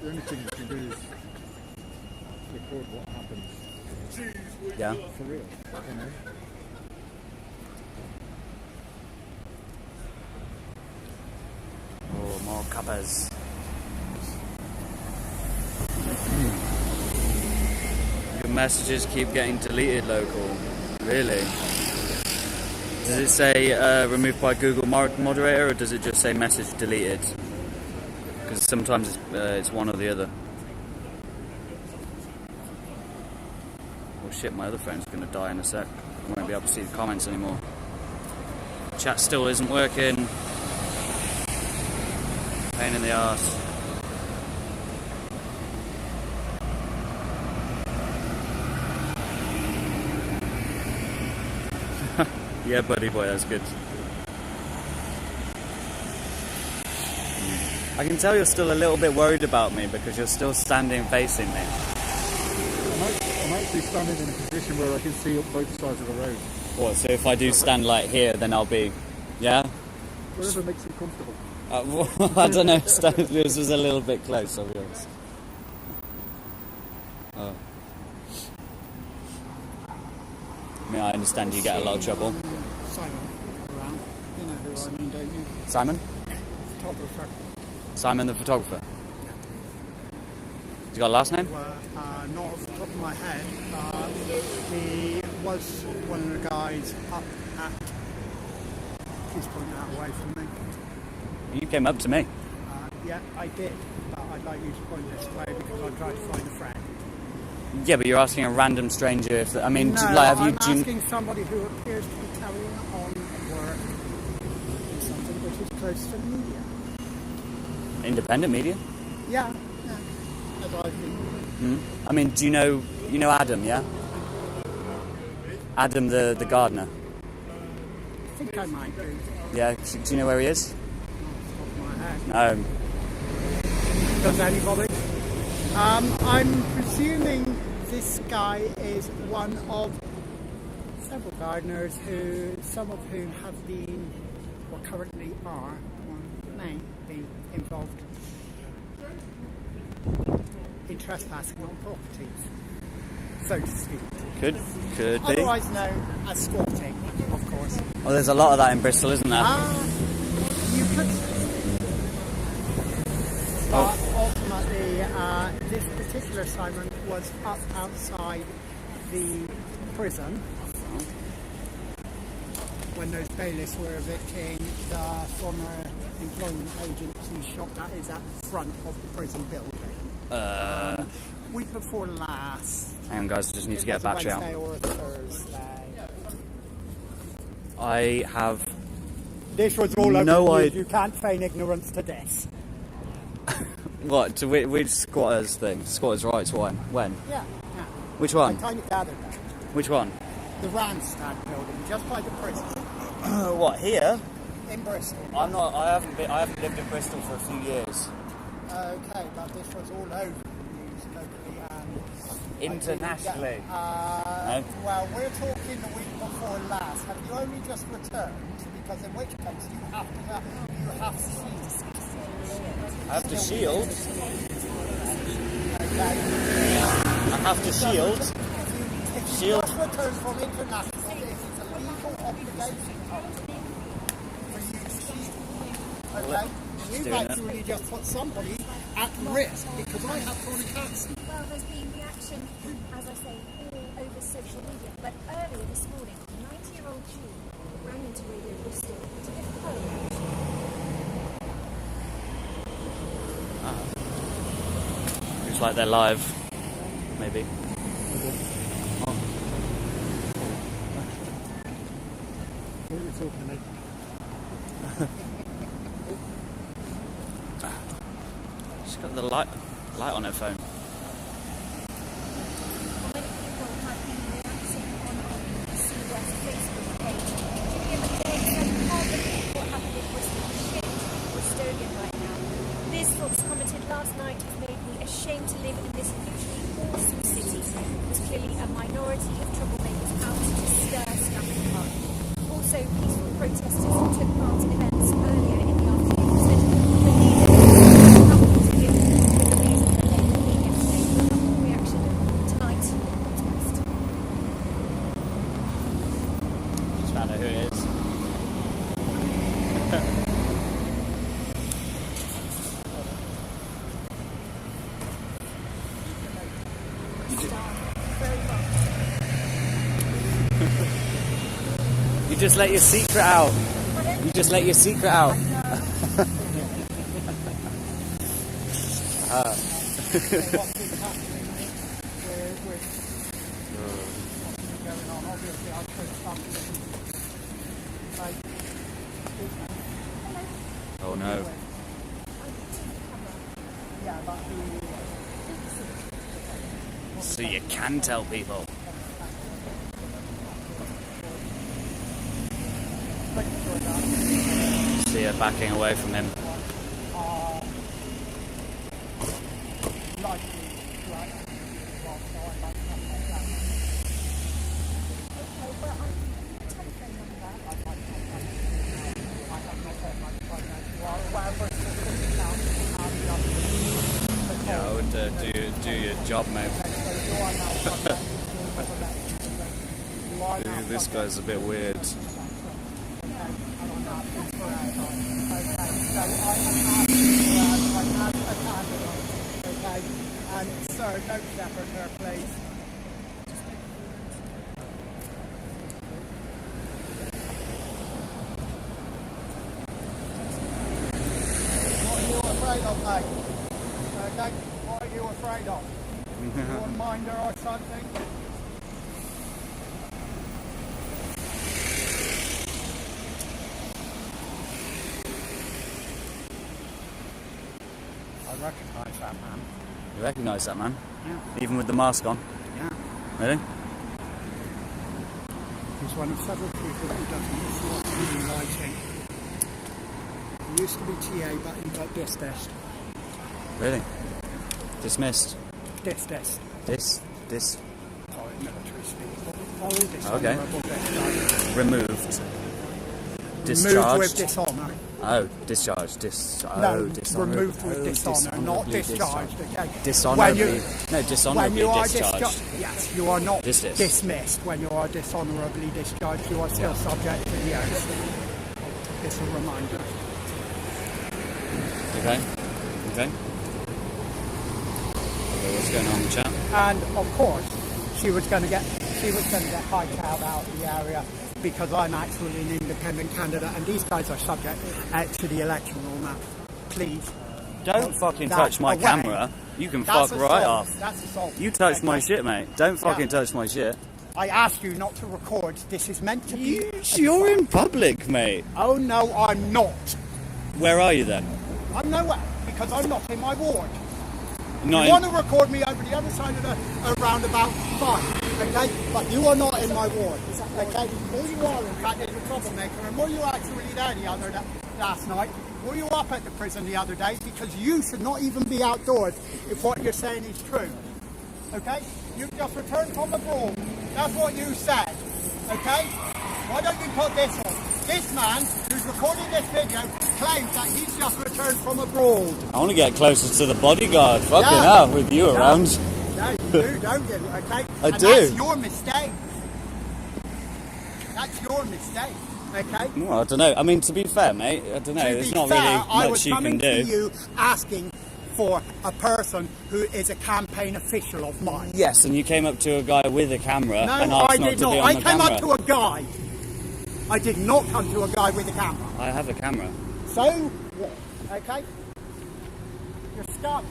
only thing you can do is record what happens. Yeah. For real, you know. Oh, more cuppas. Your messages keep getting deleted, local. Really? Does it say removed by Google moderator, or does it just say message deleted? Because sometimes it's one or the other. Oh shit, my other phone's going to die in a sec. I won't be able to see the comments anymore. Chat still isn't working. Pain in the arse. Yeah, buddy boy, that's good. I can tell you're still a little bit worried about me because you're still standing facing me. I'm actually standing in a position where I can see up both sides of the road. What, so if I do stand like here, then I'll be... Yeah? Whatever makes you comfortable. I don't know, this was a little bit close, I'll be honest. Oh. I mean, I understand you get a lot of trouble. Simon around. You know who I mean, don't you? Simon? Photographer. Simon the photographer? You got a last name? Well, not off the top of my head. He was one of the guys up at... He's pointing that away from me. You came up to me. Yeah, I did. But I'd like you to point this way because I'm trying to find a friend. Yeah, but you're asking a random stranger if... I mean, no, like, I'm asking somebody who appears to be carrying on work in something which is close to the media. Independent media? Yeah. As I've been. I mean, do you know Adam, yeah? Adam the gardener? I think I might do. Yeah, do you know where he is? Off my head. No. Does anybody? I'm presuming this guy is one of several gardeners who, some of whom have been, or currently are, or may be involved in trespassing on properties, so to speak. Could be. Otherwise known as squatting, of course. Well, there's a lot of that in Bristol, isn't there? You could. But ultimately, this particular Simon was up outside the prison when those bailiffs were evicting the former employment agency shop that is at the front of the prison building. Week before last. Hang on, guys, just need to get a battery out. Wednesday or a Thursday. I have. This was all no over idea. You can't feign ignorance to this. What? To which squatters thing? Squatters' rights one? When? Yeah. Which one? I kind of gathered that. Which one? The Randstad building, just by the prison. What, here? In Bristol. I'm not. I haven't lived in Bristol for a few years. Okay, but this was all over the news locally and internationally. No? Well, we're talking the week before last. Have you only just returned? Because in which case you have to cease. I have to shield. I have to shield. Shield. Just return from international, this is a legal obligation for you to shield. Okay? You've actually just put somebody at risk because I have chronic cancer. Well, there's been reaction, as I say, all over social media. But earlier this morning, a 90-year-old Jew rang into Radio Bristol to give a poem. Looks like they're live, maybe. What are you talking to me? She's got the light on her phone. This folks commented last night has made me ashamed to live in this hugely awesome city. There's clearly a minority of troublemakers out to stir scum and fun. Also, peaceful protesters who took part in events earlier in the afternoon said the leaders are happy to give the reason that they were being yesterday. Reaction tonight. Just found out who it is. You just let your secret out. You just let your secret out. Oh no. So you can tell people. See her backing away from him. Yeah, I would do your job, mate. Dude, this guy's a bit weird. And sir, don't shepherd her, please. What are you afraid of, mate? Okay, what are you afraid of? You a minder or something? I recognise that man. You recognise that man? Yeah. Even with the mask on? Yeah. Really? He's one of several people who doesn't miss what's really lighting. He used to be TA, but he got dismissed. Really? Dismissed? Dismissed. Sorry, military speak. Okay. Removed. Discharged. Removed with dishonour. Oh, discharged. No, dishonourably. removed with dishonour, not discharged. Okay. Dishonourably. No, dishonourably when you are discharged. Yes, you are not Dismissed. dismissed. When you are dishonourably discharged, you are still subject to the oath. It's a reminder. Okay. What's going on in the chat? And of course, she was going to get hiked out of the area because I'm actually an independent candidate, and these guys are subject to the electoral map. Please. Don't fucking touch my camera. You can fuck right off. That's assault. You touched my shit, mate. Don't fucking touch my shit. I asked you not to record. This is meant to be... You're in public, mate. Oh, no, I'm not. Where are you then? I'm nowhere, because I'm not in my ward. Not you want to record me over the other side of the roundabout, fine, okay? But you are not in my ward, okay? All you are, in fact, is a troublemaker, and were you actually there last night? Were you up at the prison the other day? Because you should not even be outdoors if what you're saying is true, okay? You just returned from abroad. That's what you said, okay? Why don't you put this on? This man who's recording this video claims that he's just returned from abroad. I want to get closer to the bodyguard. Fucking No. hell, with you around. No, you do, don't you? Okay? I And do. that's your mistake. That's your mistake. Okay? Well, I don't know. I mean, to be fair, mate, I don't know. To There's be not fair, really I was much you coming can do. to you asking for a person who is a campaign official of mine. Yes, and you came up to a guy with a camera No, and I asked not did to not. be on I the came camera. up to a guy. I did not come to a guy with a camera. I have a camera. So, okay? You're stuck.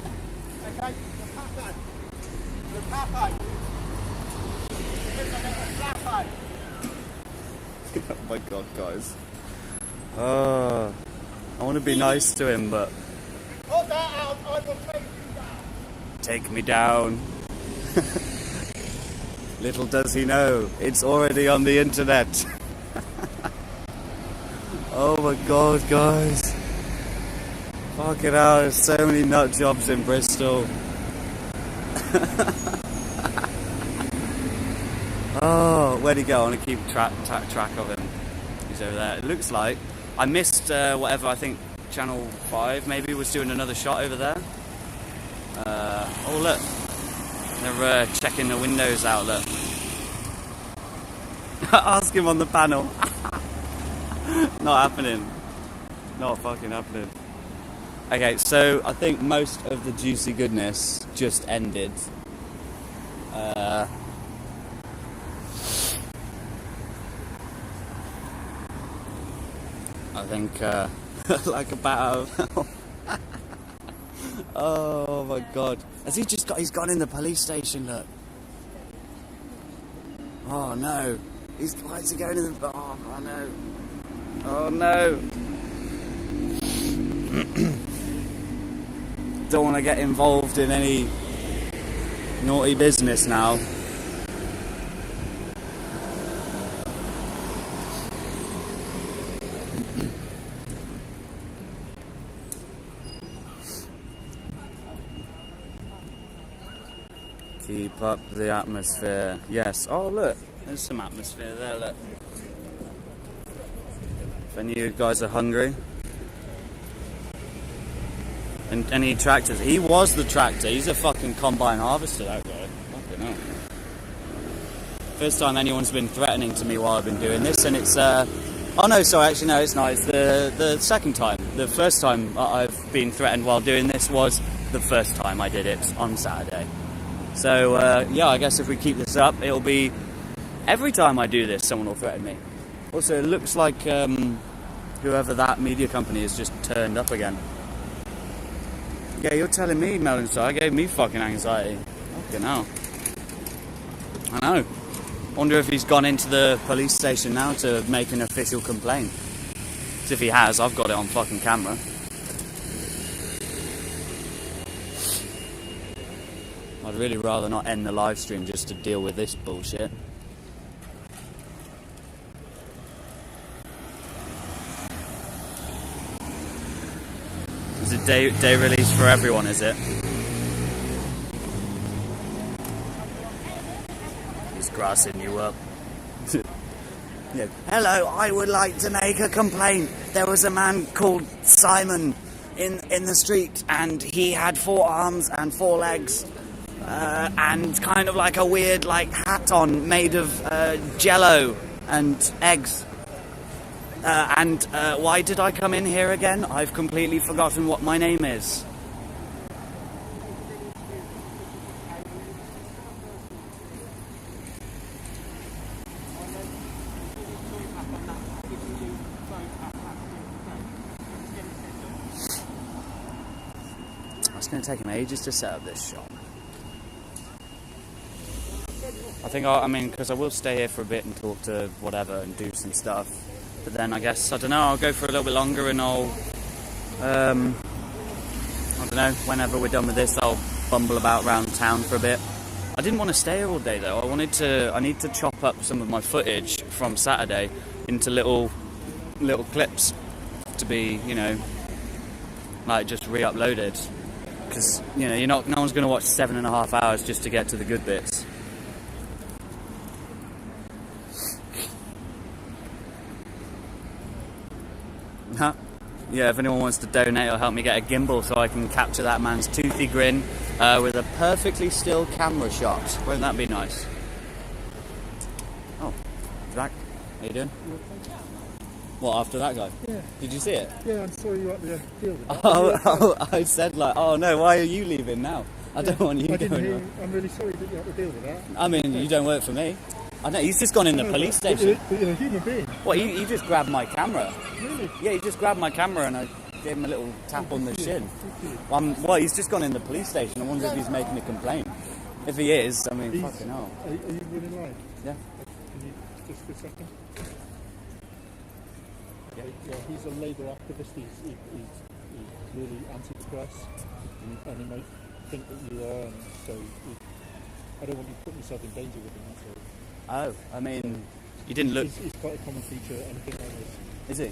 Okay? You're papo. You're papo. Here's a little flapo. Oh my god, guys. I want to be nice to him, but Put that out, I will take you down. take me down. Little does he know, it's already on the internet. Oh my god, guys. Fucking hell, there's so many nut jobs in Bristol. Oh, where'd he go? I want to keep track of him. He's over there. It looks like I missed whatever, I think Channel 5 maybe was doing another shot over there. Oh look, they're checking the windows out, look. Ask him on the panel. Not happening. Not fucking happening. Okay, so I think most of the juicy goodness just ended. I think like about oh my god. Has he just got, he's gone in the police station, look. Oh no. Why is he going in the, oh no. Oh no. Don't want to get involved in any naughty business now. Keep up the atmosphere. Yes. Oh look, there's some atmosphere there, look. If any of you guys are hungry. And any tractors. He was the tractor. He's a fucking combine harvester, that guy. Fucking hell. First time anyone's been threatening to me while I've been doing this, and it's oh no, sorry, actually no, it's not. It's the second time. The first time I've been threatened while doing this was the first time I did it on Saturday. So yeah, I guess if we keep this up, it'll be every time I do this, someone will threaten me. Also, it looks like whoever that media company has just turned up again. Yeah, you're telling me, Melon Star, gave me fucking anxiety. Fucking hell. I know. Wonder if he's gone into the police station now to make an official complaint. 'Cause if he has, I've got it on fucking camera. I'd really rather not end the live stream just to deal with this bullshit. Is it day release for everyone, is it? He's grassing you up. Yeah. Hello, I would like to make a complaint. There was a man called Simon in the street, and he had 4 arms and 4 legs. And kind of like a weird hat on made of jello and eggs. And why did I come in here again? I've completely forgotten what my name is. It's going to take him ages to set up this shop. I think, I mean, because I will stay here for a bit and talk to whatever and do some stuff. But then I guess, I don't know, I'll go for a little bit longer and I'll, I don't know, whenever we're done with this, I'll bumble about around town for a bit. I didn't want to stay here all day though. I need to chop up some of my footage from Saturday into little clips to be, you know, like just re-uploaded. Because, you know, no one's going to watch 7.5 hours just to get to the good bits. Huh? Yeah, if anyone wants to donate or help me get a gimbal so I can capture that man's toothy grin with a perfectly still camera shot. Won't that be nice? Oh, Jack, how you doing? What, after that guy? Yeah. Did you see it? Yeah, I saw you at the deal with that. Oh, I said like, oh no, why are you leaving now? I don't want you didn't going hear, on. I'm really sorry that you had to deal with that. I mean, you don't work for me. I know, he's just gone in the police station. But you're a human being. What, he just grabbed my camera. Really? Yeah, he just grabbed my camera and I gave him a little tap on the shin. Well, he's just gone in the police station. I wonder if he's making a complaint. If he is, I mean, fucking hell. Are you running live? Yeah. Can you just for a second? Yeah, he's a Labour activist. He's really anti-press, and he might think that you are, and so I don't want you putting yourself in danger with him. That's all. Oh, I mean, you didn't look. He's quite a common feature, anything like this. Is he?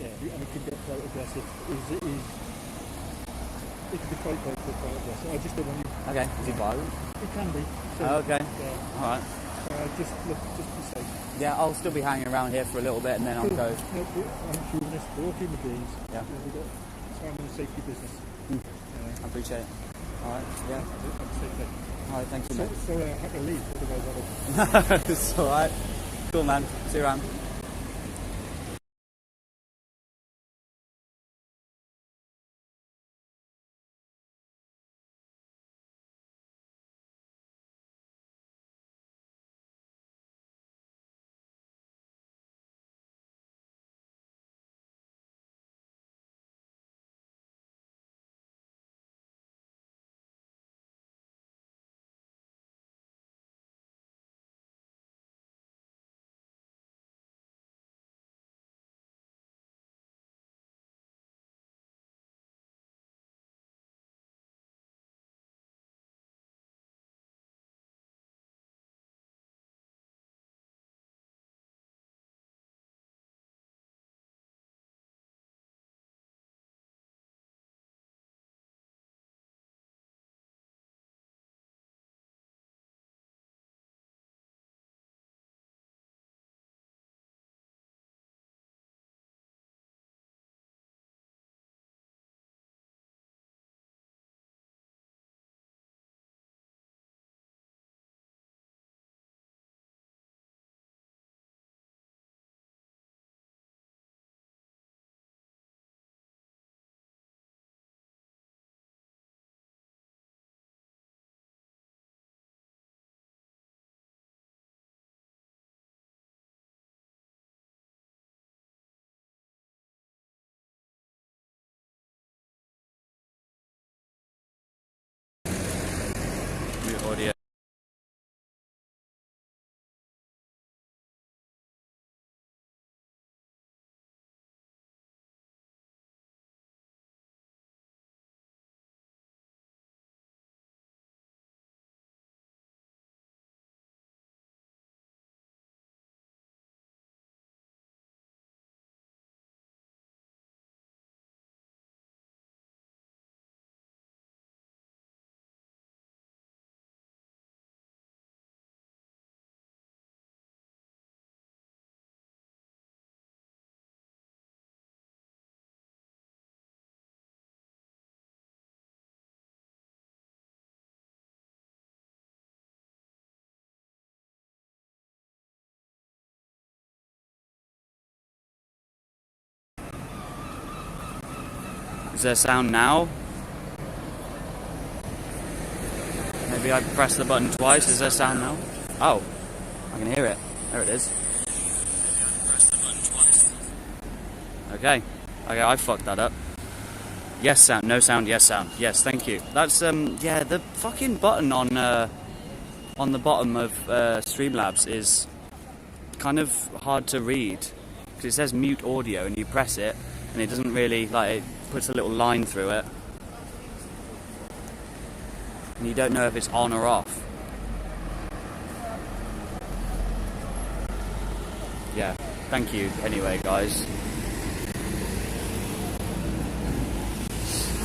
Yeah, and he can get quite aggressive. It can be quite vocal, quite aggressive. I just don't want you. Okay, is he violent? It can be. So, Oh, okay. Yeah. Alright. Just be safe. Yeah, I'll still be hanging around here for a little bit and then I'll go. No, I'm humanist. We're all human beings. Yeah. So I'm in the safety business. I appreciate it. Alright, yeah. Have a safe day. Alright, thank you, mate. Sorry, I had to leave. Otherwise, No, it's alright. Cool, man. See you around. Audio. Is there sound now? Maybe I press the button twice. Is there sound now? Oh, I can hear it. There it is. Okay. Okay, I fucked that up. Yes sound, no sound, yes sound. Yes, thank you. That's yeah, the fucking button on the bottom of Streamlabs is kind of hard to read because it says mute audio and you press it and it doesn't really, like, it puts a little line through it and you don't know if it's on or off. Yeah, thank you anyway, guys.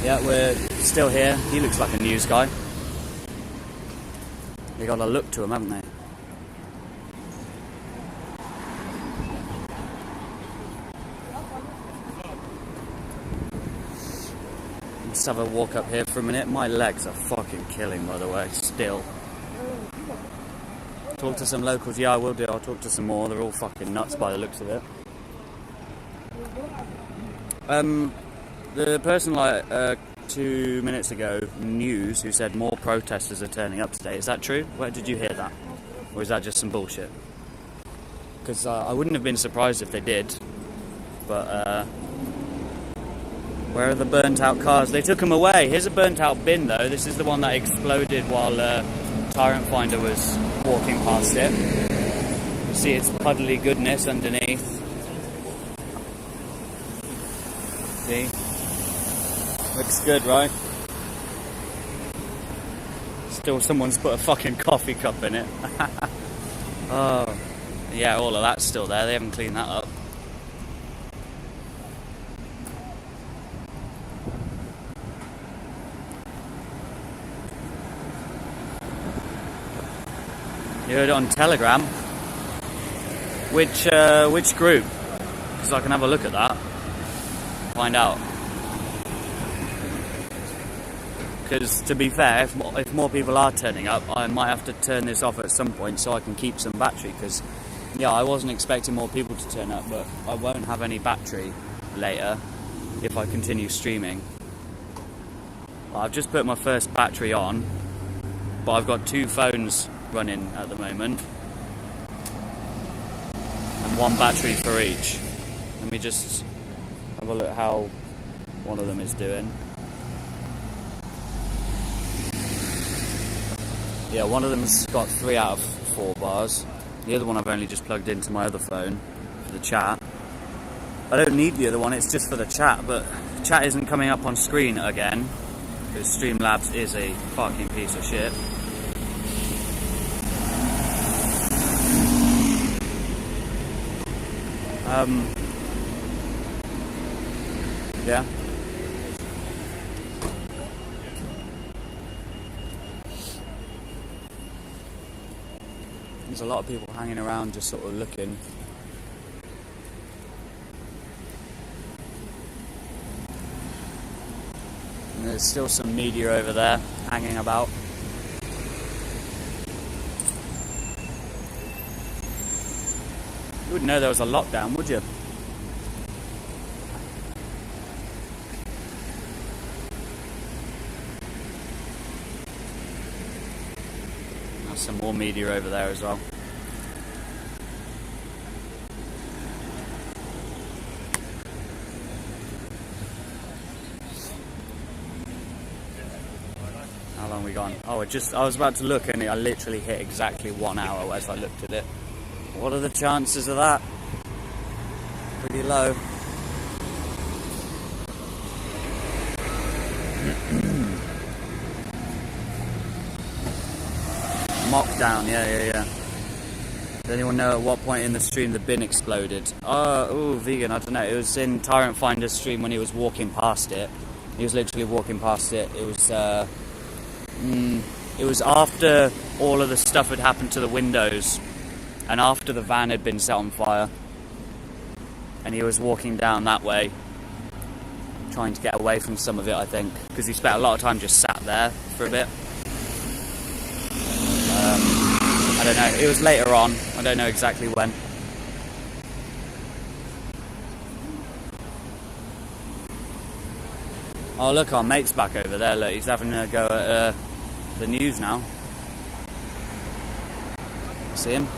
Yeah, we're still here. He looks like a news guy. They got a look to him, haven't they? Let's have a walk up here for a minute. My legs are fucking killing, by the way, still. Talk to some locals. Yeah, I will do. I'll talk to some more. They're all fucking nuts by the looks of it. The person like 2 minutes ago, News, who said more protesters are turning up today. Is that true? Where did you hear that? Or is that just some bullshit? Because I wouldn't have been surprised if they did. But, where are the burnt out cars? They took them away. Here's a burnt out bin though. This is the one that exploded while Tyrant Finder was walking past it. You see its puddly goodness underneath. See? Looks good, right? Still someone's put a fucking coffee cup in it. Oh, yeah, all of that's still there. They haven't cleaned that up. You heard it on Telegram. Which group? Because I can have a look at that. Find out. Because to be fair, if more people are turning up, I might have to turn this off at some point so I can keep some battery. Because yeah, I wasn't expecting more people to turn up, but I won't have any battery later if I continue streaming. I've just put my first battery on, but I've got 2 phones running at the moment and 1 battery for each. Let me just have a look how one of them is doing. Yeah, one of them's got 3 out of 4 bars. The other one I've only just plugged into my other phone for the chat. I don't need the other one, it's just for the chat, but chat isn't coming up on screen again because Streamlabs is a fucking piece of shit. Yeah. There's a lot of people hanging around just sort of looking. And there's still some media over there hanging about. You wouldn't know there was a lockdown, would you? There's some more media over there as well. How long we gone? Oh, I was about to look and I literally hit exactly 1 hour as I looked at it. What are the chances of that? Pretty low. Mockdown, yeah. Does anyone know at what point in the stream the bin exploded? Vegan, I don't know. It was in Tyrant Finder's stream when he was walking past it. He was literally walking past it. It was after all of the stuff had happened to the windows. And after the van had been set on fire, and he was walking down that way, trying to get away from some of it, I think, because he spent a lot of time just sat there for a bit. I don't know, it was later on, I don't know exactly when. Oh look, our mate's back over there, look, he's having a go at the news now. See him?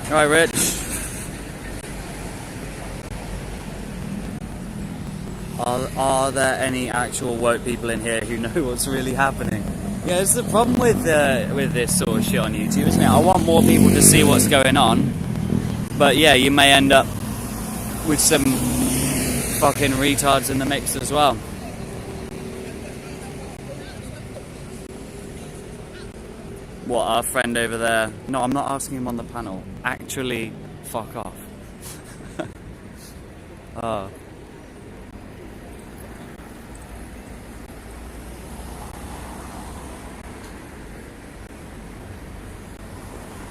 Alright, Rich. Are there any actual woke people in here who know what's really happening? Yeah, it's the problem with this sort of shit on YouTube, isn't it? I want more people to see what's going on, but yeah, you may end up with some fucking retards in the mix as well. What, our friend over there? No, I'm not asking him on the panel. Actually, fuck off. Oh.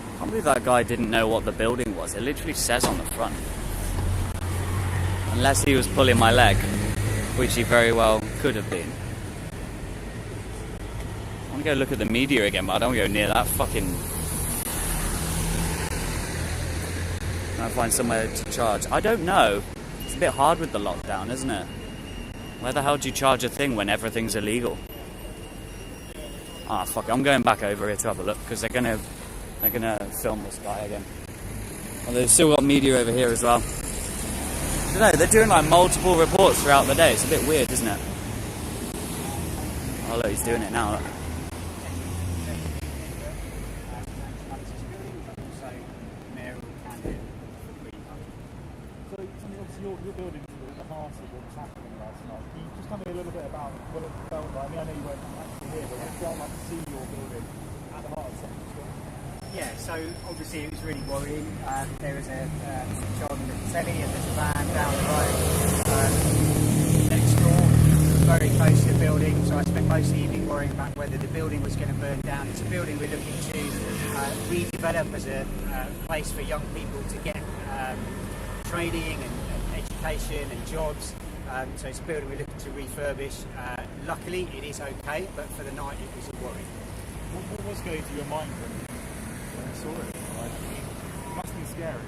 I can't believe that guy didn't know what the building was. It literally says on the front. Unless he was pulling my leg, which he very well could have been. I want to go look at the media again, but I don't want to go near that fucking... I'll find somewhere to charge. I don't know. It's a bit hard with the lockdown, isn't it? Where the hell do you charge a thing when everything's illegal? Ah, fuck it. I'm going back over here to have a look, because they're gonna film this guy again. And they've still got media over here as well. I don't know, they're doing like multiple reports throughout the day. It's a bit weird, isn't it? Oh look, he's doing it now. Look. So, obviously, your building is at the heart of what was happening last night. Can you just tell me a little bit about what it felt like? I mean, I know you weren't actually here, but what it felt like to see your building at the heart of something? Yeah, so obviously it was really worrying. There was a switch on the telly and there's a van down the road next door, very close to the building. So I spent most of the evening worrying about whether the building was going to burn down. It's a building we're looking to redevelop as a place for young people to get training and education and jobs. So it's a building we're looking to refurbish. Luckily it is okay, but for the night it was a worry. What was going through your mind when you saw it? Like, it must be scary.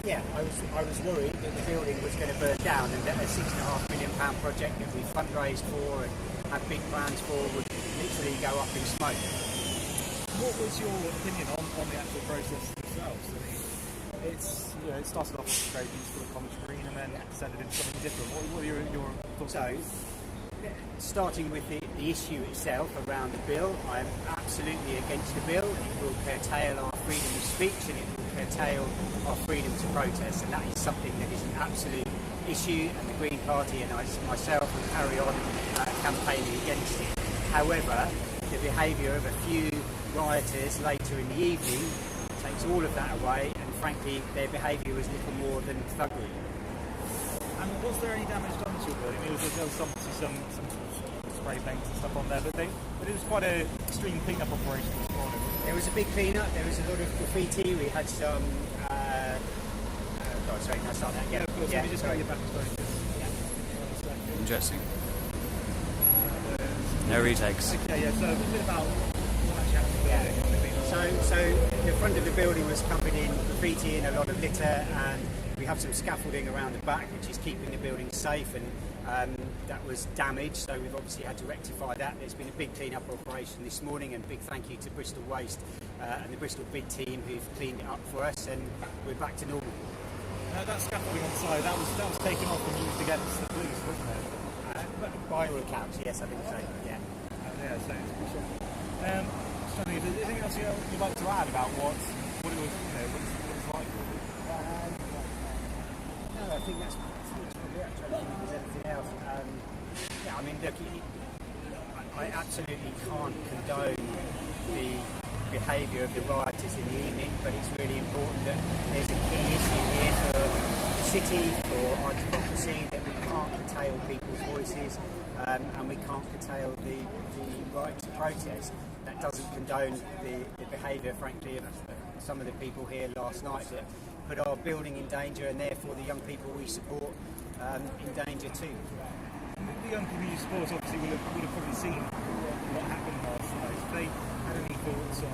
Yeah, I was worried that the building was going to burn down and that a £6.5 million project that we fundraised for and had big plans for would literally go up in smoke. What was your opinion on the actual process themselves? I mean, it's, you know, it started off very beautiful at College Green and then descended into something different. What are your thoughts? So, starting with the issue itself around the bill, I'm absolutely against the bill. It will curtail our freedom of speech and it will curtail our freedom to protest, and that is something that is an absolute issue, and the Green Party and myself will carry on campaigning against it. However, the behaviour of a few rioters later in the evening takes all of that away, and frankly their behaviour was little more than thuggery. And was there any damage done to your building? There was obviously some spray paints and stuff on there, but it was quite an extreme clean-up operation this morning. There was a big clean-up, there was a lot of graffiti, we had some... sorry, can I start that again? Yeah, of course, let me just go your back story. Interesting. No retakes. Okay, yeah, so a bit about what actually happened. So the front of the building was covered in graffiti and a lot of litter, and we have some scaffolding around the back which is keeping the building safe, and that was damaged, so we've obviously had to rectify that. There's been a big clean-up operation this morning, and big thank you to Bristol Waste and the Bristol Bid team who've cleaned it up for us, and we're back to normal. That scaffolding on the side, that was taken off and used against the police, wasn't it? By all accounts, yes, I think so, yeah. Yeah, so it's pretty sure. Is there anything else you'd like to add about what it was, what it was like? No, I think that's probably it. I'm trying to think if there's anything else. Yeah, I mean, look, I absolutely can't condone the behaviour of the rioters in the evening, but it's really important that there's a key issue here for the city, for our democracy, that we can't curtail people's voices and we can't curtail the right to protest. That doesn't condone the behaviour, frankly, of some of the people here last night that put our building in danger, and therefore the young people we support in danger too. The young people you support obviously would have probably seen what happened last night. Have they had any thoughts on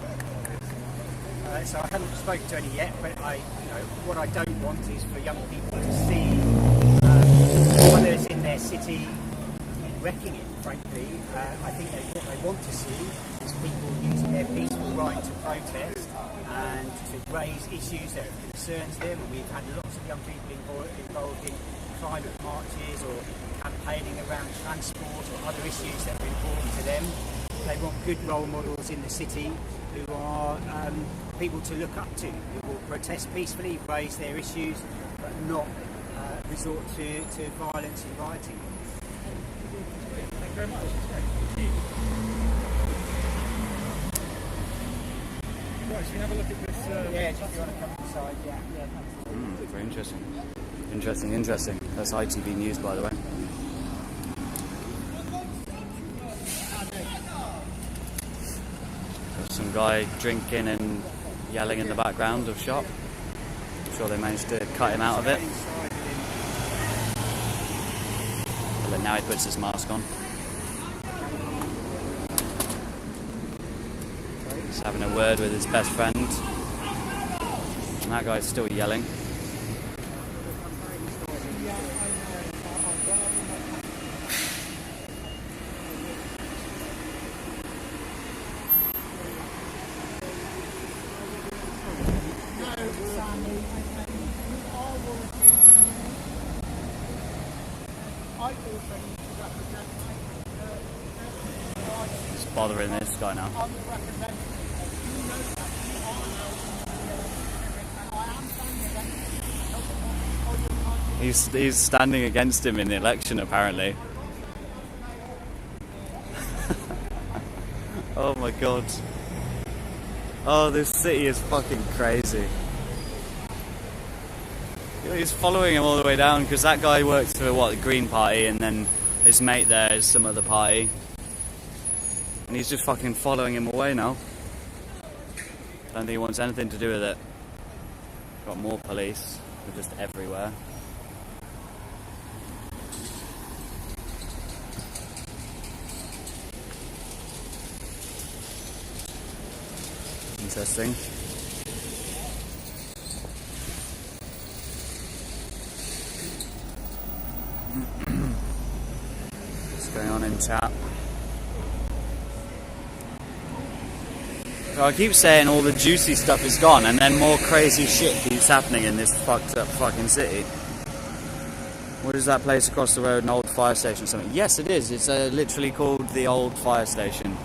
this? So I haven't spoken to any yet, but what I don't want is for young people to see others in their city wrecking it, frankly. I think what they want to see is people using their peaceful right to protest and to raise issues that concerns them. And we've had lots of young people involved in climate marches or campaigning around transport or other issues that are important to them. They want good role models in the city who are people to look up to, who will protest peacefully, raise their issues, but not resort to violence and rioting. Thank you very much. Right, should we have a look at this? Yeah, if you want to come inside, yeah. Very interesting. Interesting. That's ITV News, by the way. There's some guy drinking and yelling in the background of shop. I'm sure they managed to cut him out of it. now he puts his mask on. He's having a word with his best friend. And that guy's still yelling. Just bothering this guy now. He's standing against him in the election, apparently. Oh my god. Oh, this city is fucking crazy. He's following him all the way down because that guy works for what, the Green Party, and then his mate there is some other party. And he's just fucking following him away now. I don't think he wants anything to do with it. Got more police. They're just everywhere. Interesting. What's going on in chat? So I keep saying all the juicy stuff is gone, and then more crazy shit keeps happening in this fucked up fucking city. What is that place across the road? An old fire station or something? Yes, it is. It's literally called the old fire station.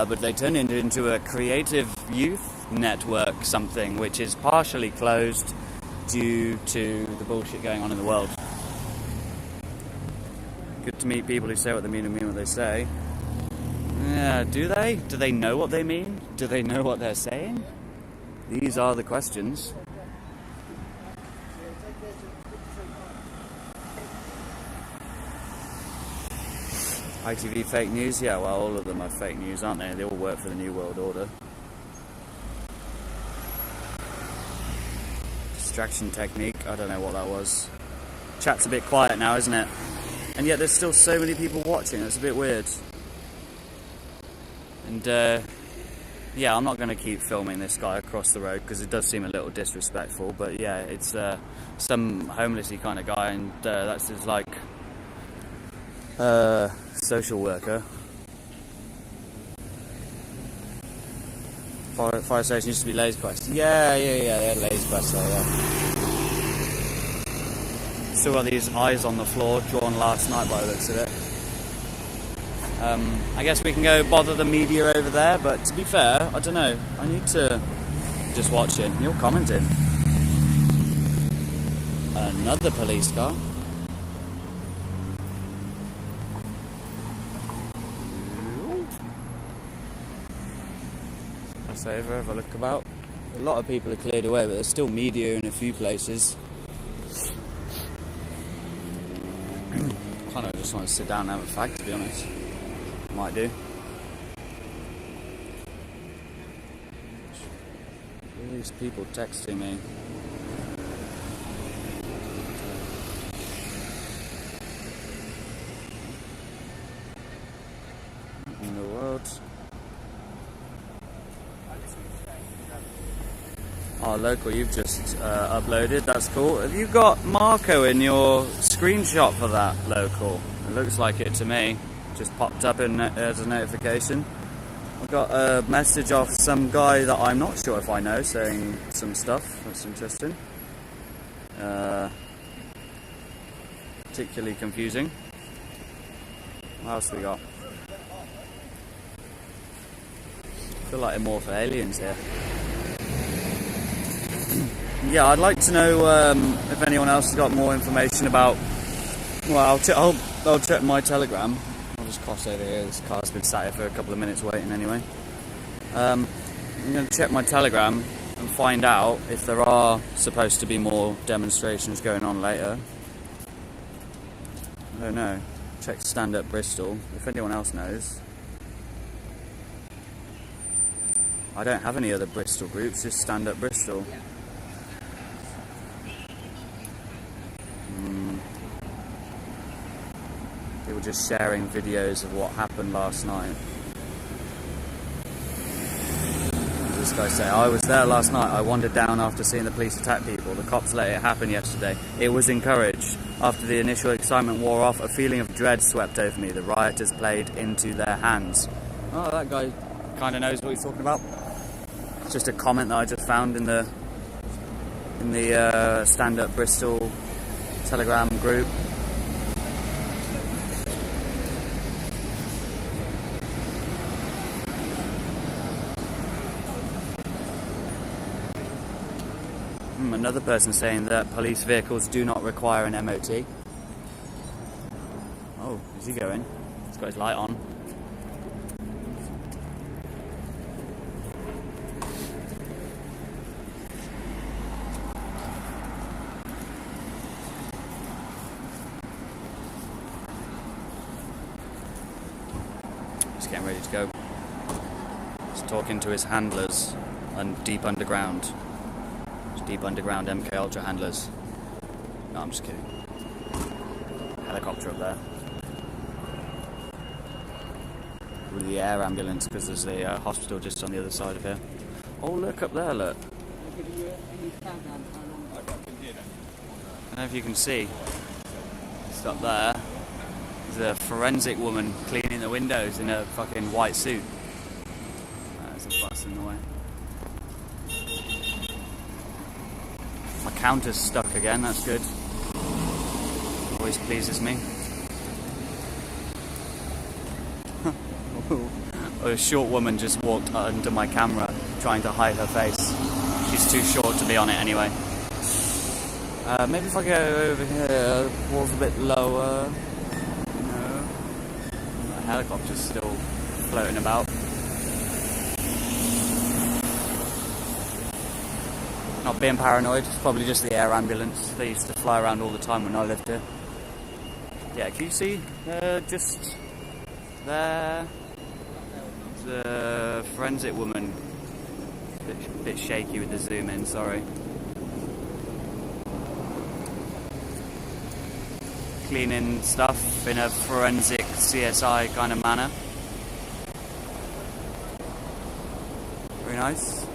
But they turned it into a creative youth network something, which is partially closed due to the bullshit going on in the world. Good to meet people who say what they mean and mean what they say. Yeah, do they? Do they know what they mean? Do they know what they're saying? These are the questions. ITV fake news? Yeah, well, all of them are fake news, aren't they? They all work for the New World Order. Distraction technique, I don't know what that was. Chat's a bit quiet now, isn't it? And yet there's still so many people watching, it's a bit weird. And, yeah, I'm not going to keep filming this guy across the road because it does seem a little disrespectful, but yeah, it's some homelessy kind of guy, and that's his, like, social worker. Fire station used to be Lays Quest. Yeah, they had Lays Quest there, yeah. Still got these eyes on the floor, drawn last night by the looks of it. I guess we can go bother the media over there, but to be fair, I don't know. I need to just watch it. You're commenting. Another police car. Pass over, have a look about. A lot of people are cleared away, but there's still media in a few places. Kind of just want to sit down and have a fag, to be honest. Might do. All these people texting me. In the world. Oh, local, you've just uploaded. That's cool. Have you got Marco in your screenshot for that, local? It looks like it to me. Just popped up as a notification. I got a message off some guy that I'm not sure if I know saying some stuff. That's interesting. Particularly confusing. What else we got? I feel like they're more for aliens here. Yeah, I'd like to know if anyone else has got more information about. Well, I'll check my Telegram. I'll just cross over here. This car's been sat here for a couple of minutes waiting anyway. I'm going to check my Telegram and find out if there are supposed to be more demonstrations going on later. I don't know. Check Stand Up Bristol, if anyone else knows. I don't have any other Bristol groups, just Stand Up Bristol. just sharing videos of what happened last night. This guy said, I was there last night. I wandered down after seeing the police attack people. The cops let it happen yesterday. It was encouraged. After the initial excitement wore off, a feeling of dread swept over me. The rioters played into their hands. Oh, that guy kind of knows what he's talking about. It's just a comment that I just found in the Stand Up Bristol Telegram group. Another person saying that police vehicles do not require an MOT. Oh, is he going? He's got his light on. He's getting ready to go. He's talking to his handlers and deep underground. Deep underground MK Ultra handlers. No, I'm just kidding. Helicopter up there. With the air ambulance, because there's a hospital just on the other side of here. Oh, look up there, look. I don't know if you can see. It's up there. There's a forensic woman cleaning the windows in a fucking white suit. There's a bus in the way. My counter's stuck again, that's good. Always pleases me. A short woman just walked under my camera trying to hide her face. She's too short to be on it anyway. Maybe if I go over here, the wall's a bit lower. No. The helicopter's still floating about. Not being paranoid, it's probably just the air ambulance. They used to fly around all the time when I lived here. Yeah, can you see? Just there. The forensic woman. Bit shaky with the zoom in, sorry. Cleaning stuff in a forensic CSI kind of manner. Very nice.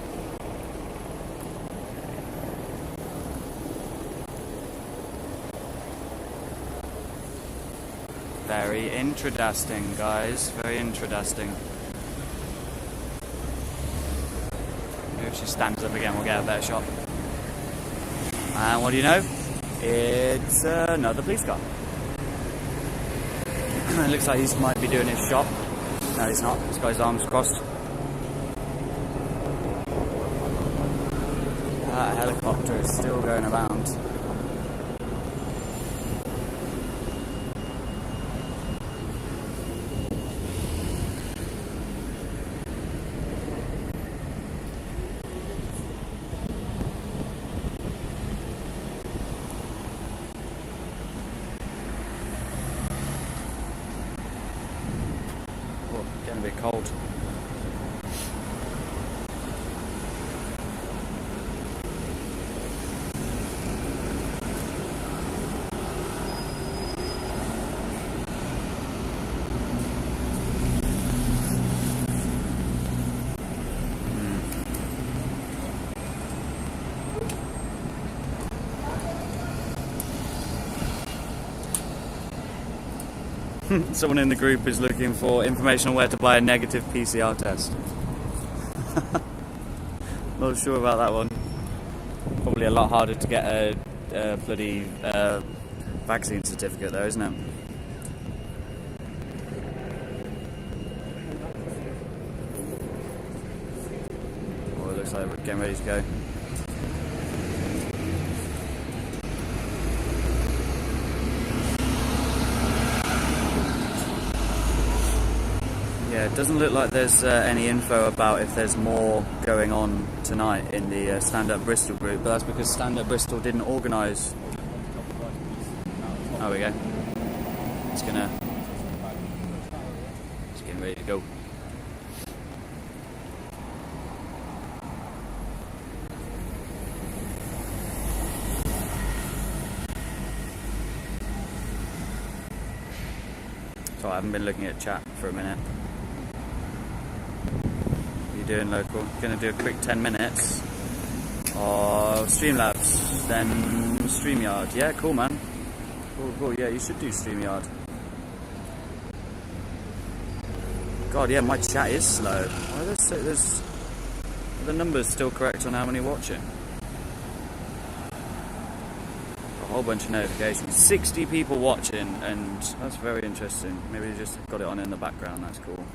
Very interesting, guys. Very interesting. Maybe if she stands up again, we'll get a better shot. And what do you know? It's another police car. It looks like he might be doing his shot. No, he's not. He's got his arms crossed. That helicopter is still going around. Getting a bit cold. Someone in the group is looking for information on where to buy a negative PCR test. Not sure about that one. Probably a lot harder to get a bloody vaccine certificate though, isn't it? Oh, it looks like we're getting ready to go. Yeah, it doesn't look like there's any info about if there's more going on tonight in the Stand Up Bristol group, but that's because Stand Up Bristol didn't organise. There we go. It's getting ready to go. I haven't been looking at chat for a minute. What are you doing, local? Gonna do a quick 10 minutes of Streamlabs, then StreamYard. Yeah, cool, man. Cool. Yeah, you should do StreamYard. God, yeah, my chat is slow. Why there's the numbers still correct on how many watching? A whole bunch of notifications. 60 people watching, and that's very interesting. Maybe you just got it on in the background. That's cool.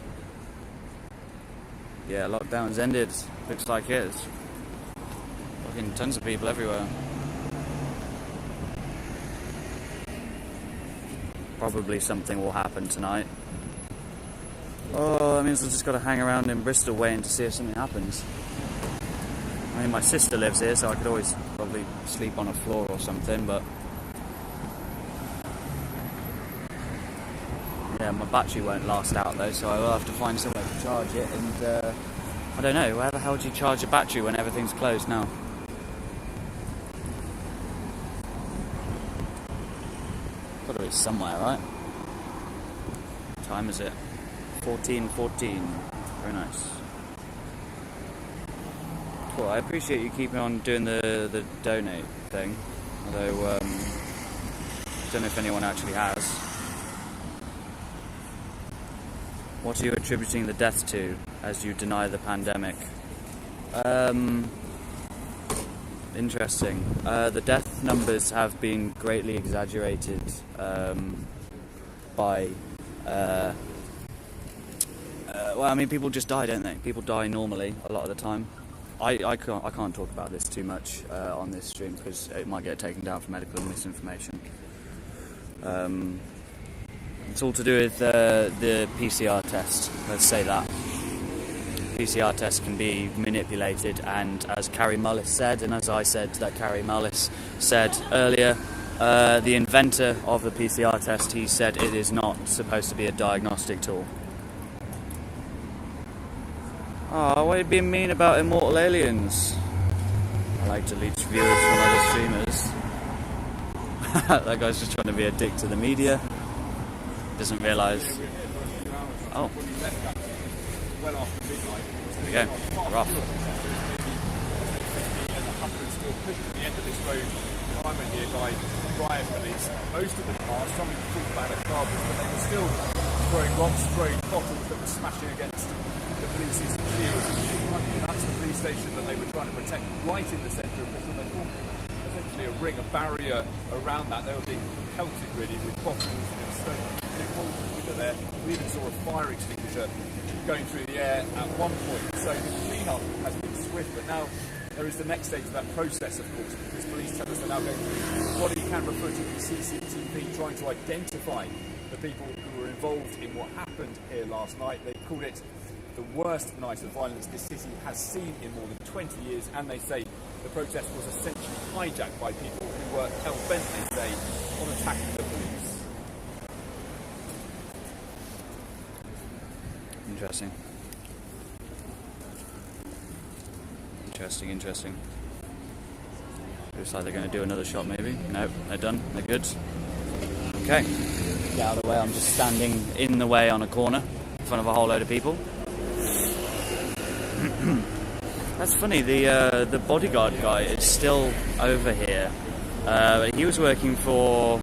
Yeah, lockdown's ended. Looks like it. There's fucking tons of people everywhere. Probably something will happen tonight. Oh, that means I've just got to hang around in Bristol waiting to see if something happens. I mean, my sister lives here, so I could always probably sleep on a floor or something, but... yeah, my battery won't last out though, so I will have to find somewhere to charge it, and I don't know, where the hell do you charge a battery when everything's closed now? Got to be somewhere, right? What time is it? 14:14. Very nice. Cool. I appreciate you keeping on doing the donate thing. Although I don't know if anyone actually has. What are you attributing the death to as you deny the pandemic? Interesting. The death numbers have been greatly exaggerated by well, I mean, people just die, don't they? People die normally a lot of the time. I can't talk about this too much on this stream because it might get taken down for medical misinformation. It's all to do with the PCR test. Let's say that. PCR tests can be manipulated, and as Carrie Mullis said, and as I said that Carrie Mullis said earlier, the inventor of the PCR test, he said it is not supposed to be a diagnostic tool. Oh, why are you being mean about immortal aliens? I like to leech viewers from other streamers. That guy's just trying to be a dick to the media. Doesn't realise. Oh. Well after midnight. There we go. Rough. And the hunter is still pushing the end of this road. I went here by riot police. Most of the cars, some of them threw back their cars, but they were still throwing rocks, throwing bottles that were smashing against the police's shields. And that's the police station that they were trying to protect right in the centre of Bristol. They formed essentially a ring, a barrier around that. They were being pelted really with bottles and stone. There. We even saw a fire extinguisher going through the air at one point. So the clean-up has been swift, but now there is the next stage of that process, of course, because police tell us they're now going through body camera footage and CCTV, trying to identify the people who were involved in what happened here last night. They called it the worst night of violence this city has seen in more than 20 years, and they say the protest was essentially hijacked by people who were hell-bent, they say, on attacking the police. Interesting. Looks like they're going to do another shot maybe. Nope, they're done. They're good. Okay. Get out of the way. I'm just standing in the way on a corner in front of a whole load of people. That's funny. The bodyguard guy is still over here. He was working for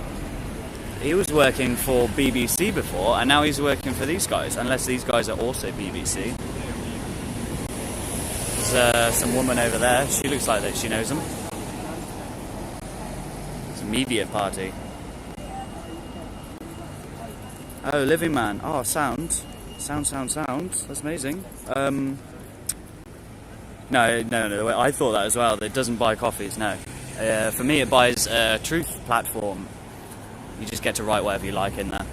BBC before, and now he's working for these guys, unless these guys are also BBC. There's some woman over there. She looks like that she knows them. It's a media party. Oh, Living Man. Oh, sound. That's amazing. No. I thought that as well. It doesn't buy coffees, no. For me, it buys a Truth platform. You just get to write whatever you like in there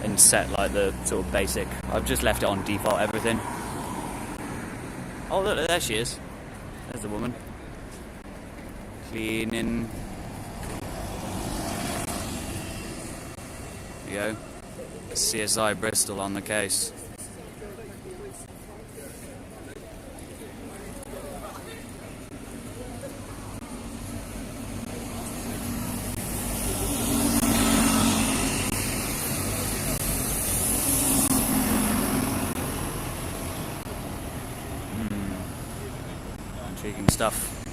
and set like the sort of basic. I've just left it on default everything. Oh look, there she is. There's the woman. Cleaning. There you go. CSI Bristol on the case. Intriguing stuff.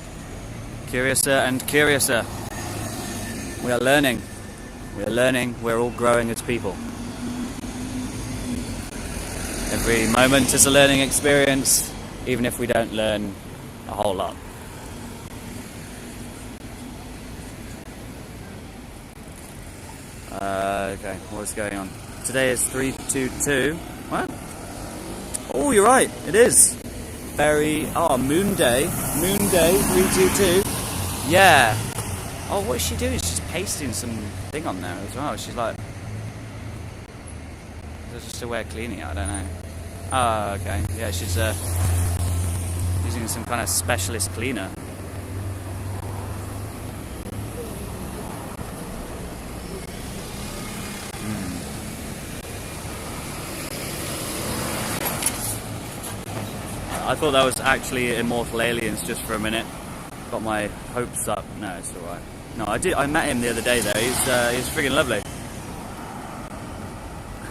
Curiouser and curiouser. We are learning. We are learning. We're all growing as people. Every moment is a learning experience, even if we don't learn a whole lot. Okay, what's going on? Today is 322. What? Oh, you're right. It is. Moon Day. Moon Day 322. Yeah. Oh, what is she doing? She's pasting some thing on there as well. She's like, is it just a way of cleaning it? I don't know. Oh, okay. Yeah, she's using some kind of specialist cleaner. I thought that was actually Immortal Aliens just for a minute. Got my hopes up. No, it's alright. No, I met him the other day though. He's friggin' lovely.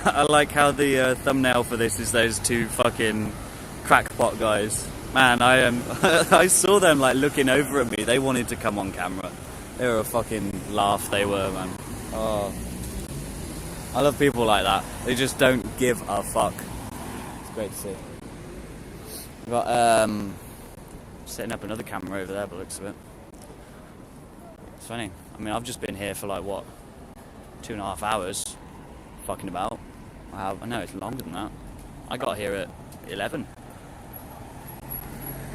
I like how the thumbnail for this is those two fucking crackpot guys. Man, I saw them like looking over at me. They wanted to come on camera. They were a fucking laugh, they were, man. Oh, I love people like that. They just don't give a fuck. It's great to see. We've got setting up another camera over there by the looks of it. It's funny. I mean, I've just been here for like what, 2.5 hours, fucking about. Wow, I know it's longer than that. I got here at 11.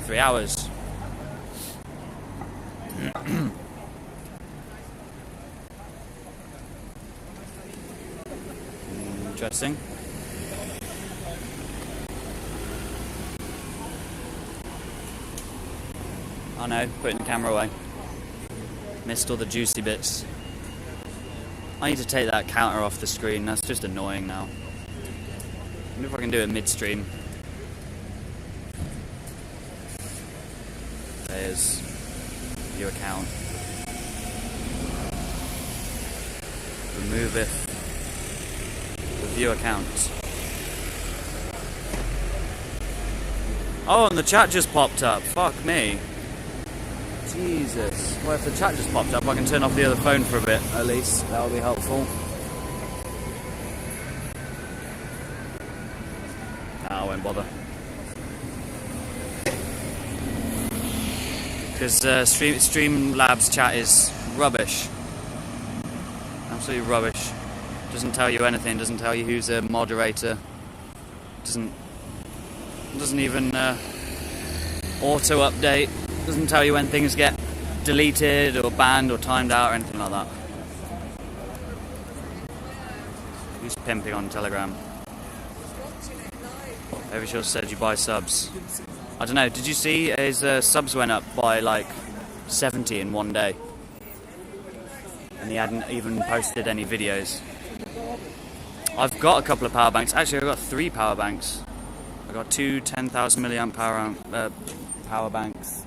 3 hours. Interesting. Oh no, putting the camera away. Missed all the juicy bits. I need to take that counter off the screen, that's just annoying now. I wonder if I can do it midstream. There's view account. Remove it. The view account. Oh, and the chat just popped up. Fuck me. Jesus. Well, if the chat just popped up, I can turn off the other phone for a bit, at least. That'll be helpful. No, I won't bother. Because Streamlabs chat is rubbish. Absolutely rubbish. Doesn't tell you anything, doesn't tell you who's a moderator. Doesn't even auto-update. Doesn't tell you when things get deleted or banned or timed out or anything like that. Who's pimping on Telegram? Evershaw said you buy subs. I don't know, did you see his subs went up by like 70 in one day? And he hadn't even posted any videos. I've got a couple of power banks. Actually, I've got 3 power banks. I've got 2 10,000 milliamp power banks.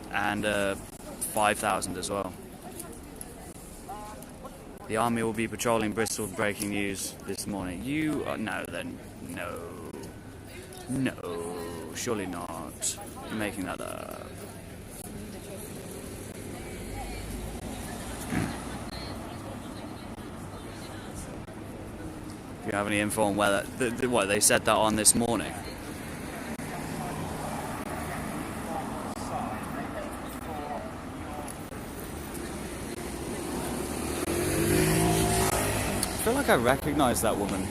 And 5,000 as well. The army will be patrolling Bristol, breaking news this morning. You are, no, then, no, surely not. You're making that up. Do you have any info on whether what they said that on this morning? I feel like I recognise that woman. I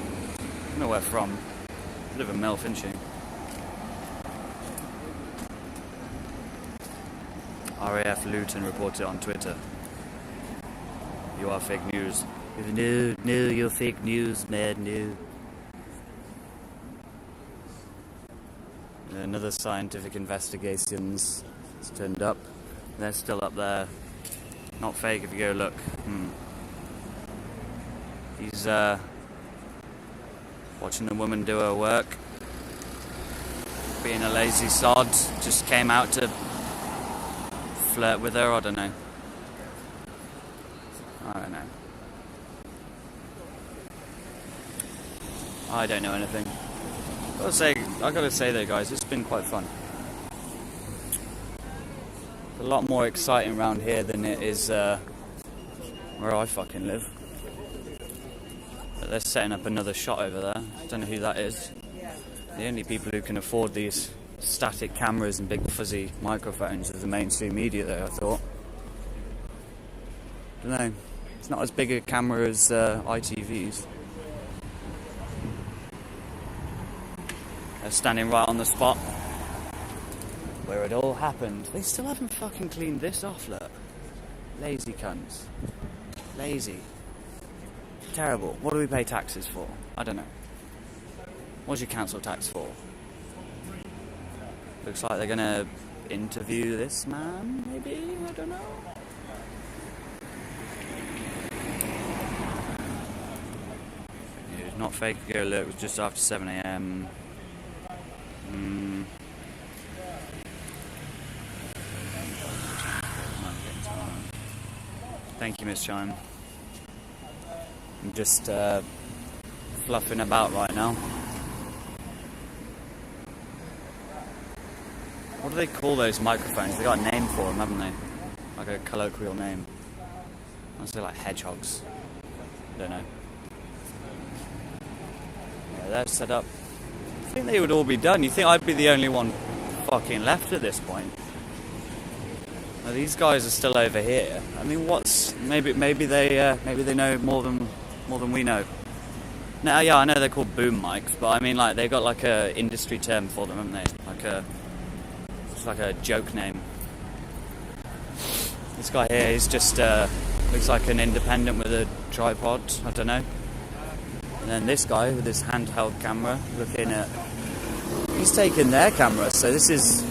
don't know where from. Bit of a MILF, isn't she? RAF Luton reported on Twitter. You are fake news. No, you're fake news, man, no. Another scientific investigations has turned up. They're still up there. Not fake if you go look. He's watching the woman do her work. Being a lazy sod, just came out to flirt with her, I don't know. I don't know anything. I gotta say though, guys, it's been quite fun. It's a lot more exciting around here than it is where I fucking live. But they're setting up another shot over there. Don't know who that is. The only people who can afford these static cameras and big fuzzy microphones are the mainstream media, though, I thought. Don't know. It's not as big a camera as ITV's. They're standing right on the spot where it all happened. They still haven't fucking cleaned this off, look. Lazy cunts. Lazy. Terrible. What do we pay taxes for? I don't know. What's your council tax for? Looks like they're gonna interview this man, maybe? I don't know. It's not fake ago, look, it was just after 7 AM. Thank you, Miss Chime. I'm just fluffing about right now. What do they call those microphones? They got a name for them, haven't they? Like a colloquial name. I'd say like hedgehogs. I don't know. Yeah, they're set up. I think they would all be done. You think I'd be the only one fucking left at this point? Well, these guys are still over here. I mean, maybe they know more than we know. Now, yeah, I know they're called boom mics, but I mean, like, they've got like a industry term for them, haven't they? Like a joke name. This guy here is just looks like an independent with a tripod. I don't know. And then this guy with his handheld camera, looking at. He's taking their camera, so this is.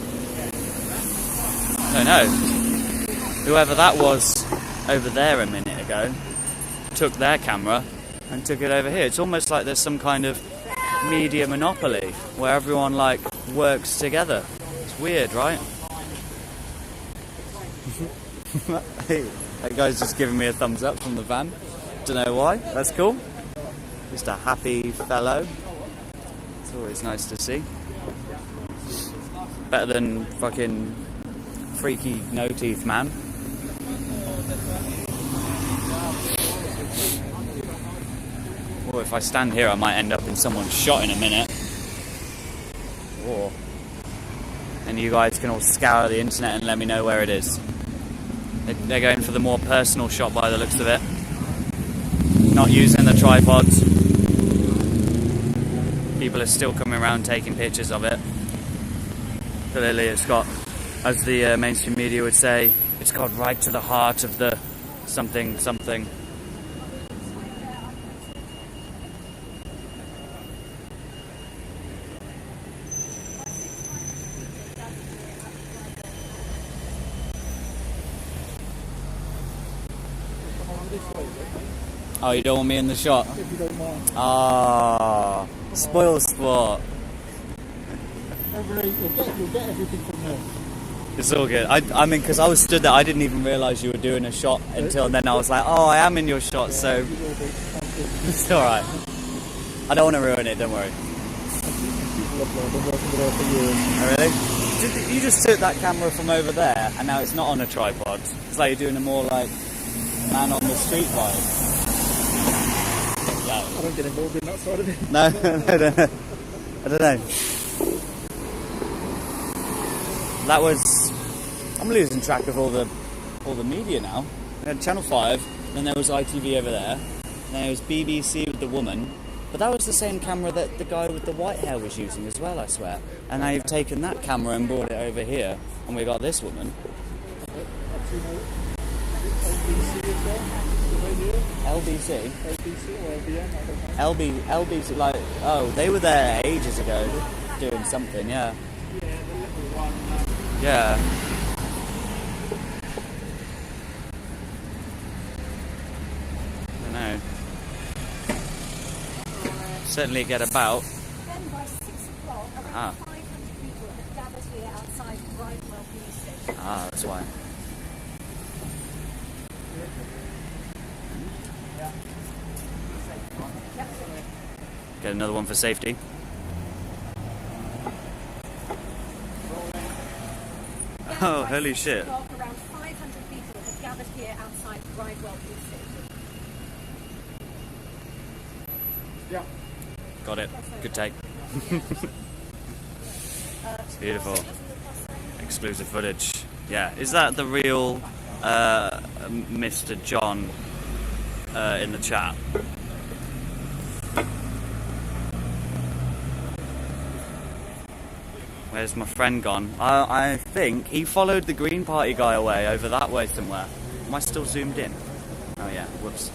I don't know. Whoever that was over there a minute ago took their camera and took it over here. It's almost like there's some kind of media monopoly where everyone like works together. It's weird, right? Hey, that guy's just giving me a thumbs up from the van. Don't know why. That's cool. Just a happy fellow. It's always nice to see. Better than fucking freaky no teeth man. Or if I stand here, I might end up in someone's shot in a minute. Or. And you guys can all scour the internet and let me know where it is. They're going for the more personal shot by the looks of it. Not using the tripods. People are still coming around taking pictures of it. Clearly it's got, as the mainstream media would say, it's got right to the heart of the something something. Oh, you don't want me in the shot? If you don't mind. Ah, spoil sport. You'll get everything from there. It's all good. I mean, because I was stood there, I didn't even realise you were doing a shot until then. I was like, oh, I am in your shot, so it's all right. I don't want to ruin it. Don't worry. Oh, really? You just took that camera from over there, and now it's not on a tripod. It's like you're doing a more like man on the street vibe. I don't get involved in that side of it. No, I don't know. That was. I'm losing track of all the media now. We had Channel 5, then there was ITV over there, then there was BBC with the woman, but that was the same camera that the guy with the white hair was using as well, I swear. And now you've taken that camera and brought it over here, and we got this woman. LBC? LBC or LBM, I don't know. LBC, like, oh, they were there ages ago doing something, yeah. Yeah, the little one. Yeah. I don't know. Certainly get about. Then by 6 o'clock, around 500 people had gathered here outside Bridewell Police Station. Ah, that's why. Get another one for safety. Oh, holy shit. Around 500 people have gathered here outside Bridewell Police Station. Yeah. Got it. Good take. It's beautiful. Exclusive footage. Yeah. Is that the real Mr. John in the chat? Where's my friend gone? I think he followed the Green Party guy away over that way somewhere. Am I still zoomed in? Oh yeah, whoops.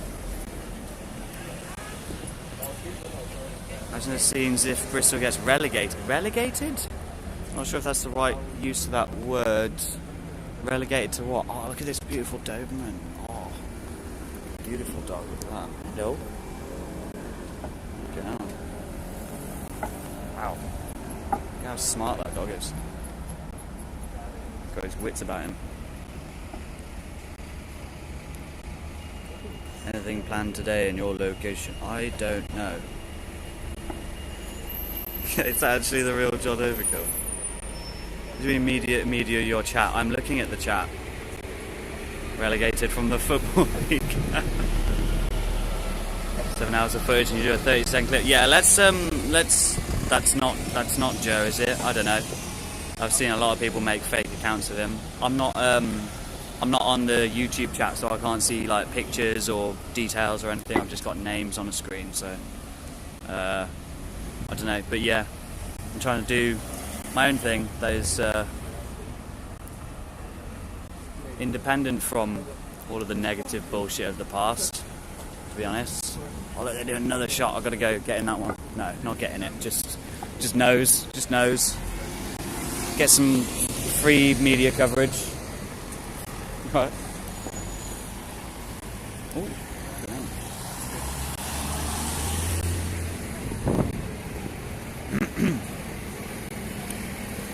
Imagine the scenes if Bristol gets relegated. Relegated? Not sure if that's the right use of that word. Relegated to what? Oh, look at this beautiful Doberman. Oh, beautiful dog. Look at that. Hello? Look out. Wow. Look how smart that dog is. Got his wits about him. Anything planned today in your location? I don't know. It's actually the real John Overkill. What do you mean media your chat? I'm looking at the chat. Relegated from the Football League. 7 hours of footage and you do a 30-second clip. Yeah, let's that's not Joe, is it? I don't know. I've seen a lot of people make fake accounts of him. I'm not on the YouTube chat, so I can't see like pictures or details or anything. I've just got names on the screen, so I don't know. But yeah, I'm trying to do my own thing that is independent from all of the negative bullshit of the past, to be honest. Oh look, they do another shot. I've got to go get in that one. No, not getting it. Just nose. Get some free media coverage. Right. Ooh.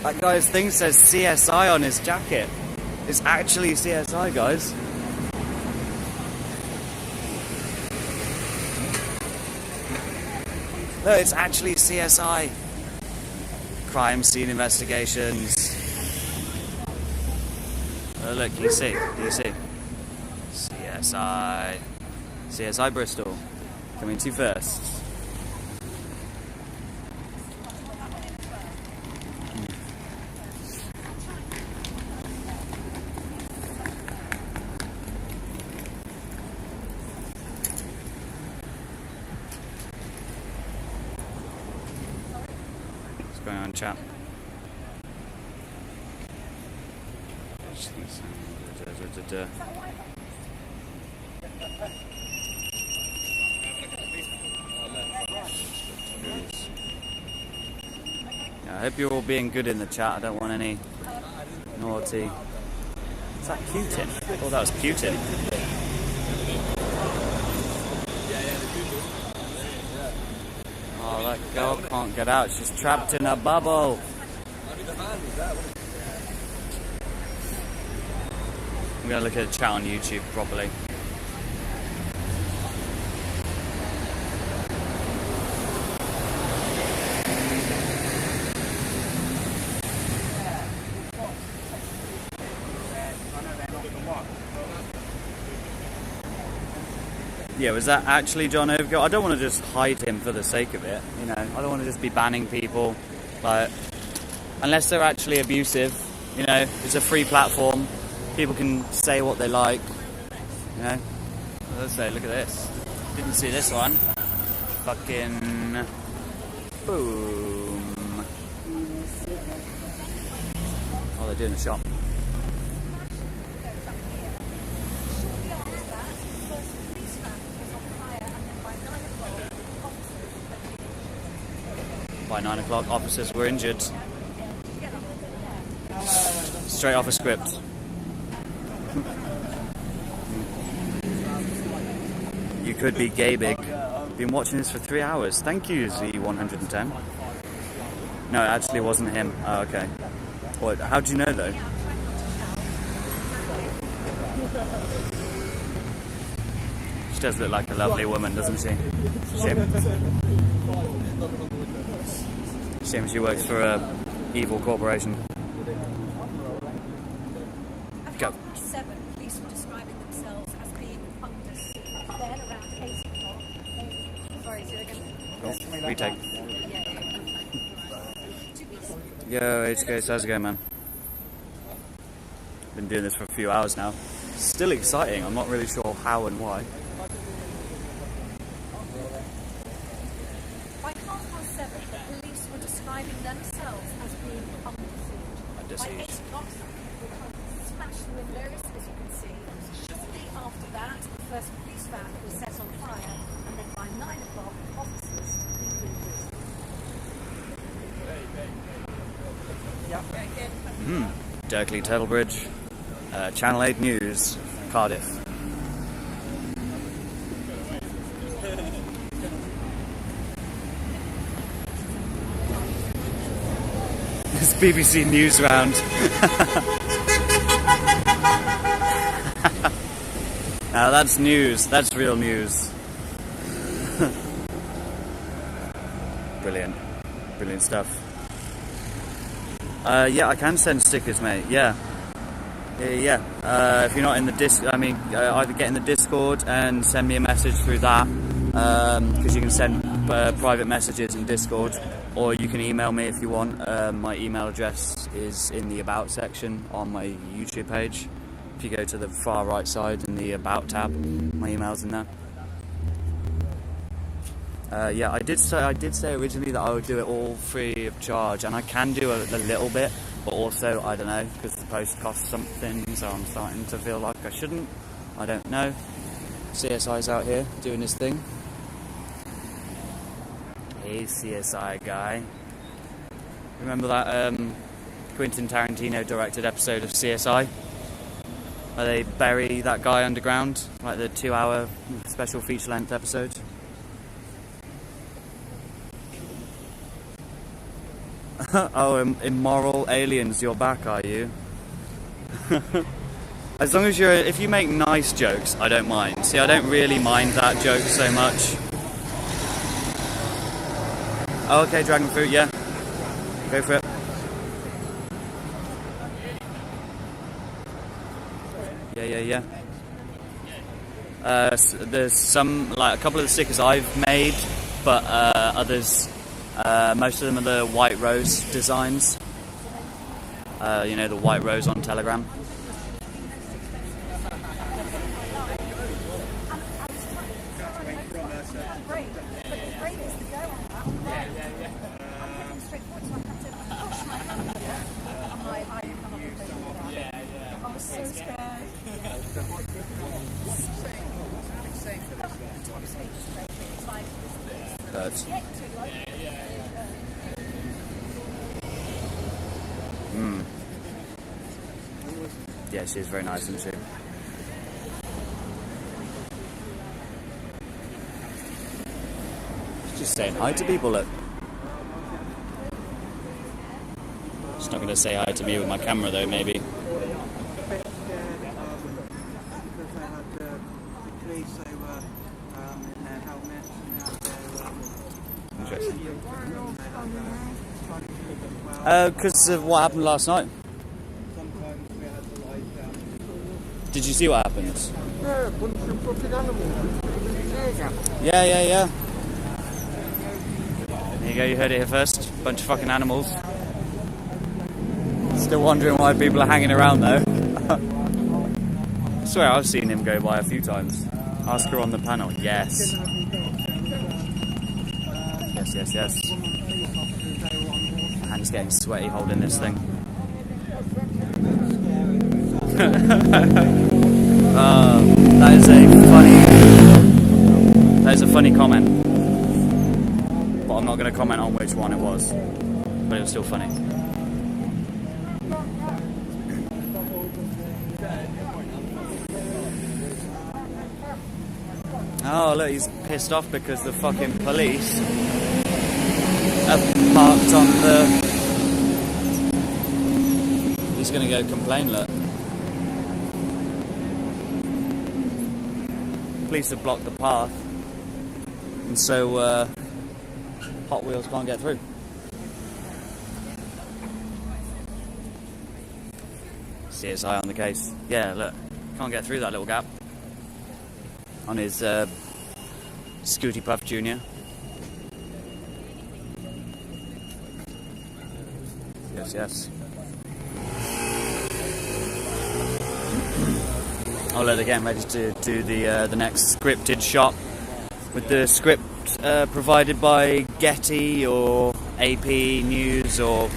That guy's thing says CSI on his jacket. It's actually CSI, guys. No, it's actually CSI. Crime scene investigations. Oh, look, you see? CSI Bristol. Coming to you first. What's going on, chat? I hope you're all being good in the chat. I don't want any naughty. Is that Putin? I thought that was Putin. Oh, that girl can't get out. She's trapped in a bubble. I'm going to look at the chat on YouTube properly. Yeah, was that actually John Overkill? I don't want to just hide him for the sake of it, you know. I don't want to just be banning people, like, unless they're actually abusive, you know. It's a free platform. People can say what they like, you know. Let's say, look at this. Didn't see this one. Fucking boom. Oh, they're doing a shot. By 9 o'clock, officers were injured. Straight off a script. You could be gay big. Been watching this for 3 hours. Thank you, Z110. No, it actually wasn't him. Oh, okay. What? How do you know though? She does look like a lovely woman, doesn't she? Shame she works for a evil corporation. At 7, police were describing themselves as being under secret. Then around 8 o'clock, sorry, say that again. Cool. Retake. Yeah. Yo, HK, how's it going, man? Been doing this for a few hours now. Still exciting. I'm not really sure how and why. By 7:30, the police were describing themselves as being under siege. By 8 o'clock, the smashed the windows, as you can see. Shortly after that, the first police van was set on fire, and then by 9 o'clock, officers included. Dirkley Tuttlebridge, Channel 8 News, Cardiff. This BBC News round. Now that's news. That's real news. Brilliant. Brilliant stuff. Yeah, I can send stickers, mate. Yeah. If you're not in the either get in the Discord and send me a message through that, because you can send private messages in Discord, or you can email me if you want. My email address is in the About section on my YouTube page. If you go to the far right side in the About tab, my email's in there. Yeah, I did say originally that I would do it all free of charge, and I can do a little bit, but also, I don't know, because the post costs something, so I'm starting to feel like I shouldn't. I don't know. CSI's out here doing his thing. Hey, CSI guy. Remember that Quentin Tarantino directed episode of CSI? Where they bury that guy underground? Like the 2-hour special feature-length episode? Oh, immoral aliens, you're back, are you? As long as if you make nice jokes, I don't mind. See, I don't really mind that joke so much. Oh, okay, dragon fruit, yeah. Go for it. Yeah. There's some, like a couple of the stickers I've made, but others, most of them are the white rose designs. You know, the white rose on Telegram. Yeah, she's very nice, isn't she? She's just saying hi to people, look. She's not going to say hi to me with my camera though, maybe. Interesting. Because of what happened last night. Did you see what happened? Yeah, a bunch of fucking animals. Yeah. There you go, you heard it here first. Bunch of fucking animals. Still wondering why people are hanging around though. I swear I've seen him go by a few times. Ask her on the panel. Yes. Yes. My hand's getting sweaty holding this thing. That is a funny comment, but I'm not going to comment on which one it was, but it was still funny. Oh look, he's pissed off because the fucking police have parked on the... He's going to go complain, look. Police have blocked the path, and so Hot Wheels can't get through. CSI on the case. Yeah, look, can't get through that little gap. On his Scooty Puff Jr. Yes, yes. Oh look, they're getting ready to do the next scripted shot with the script provided by Getty or AP News or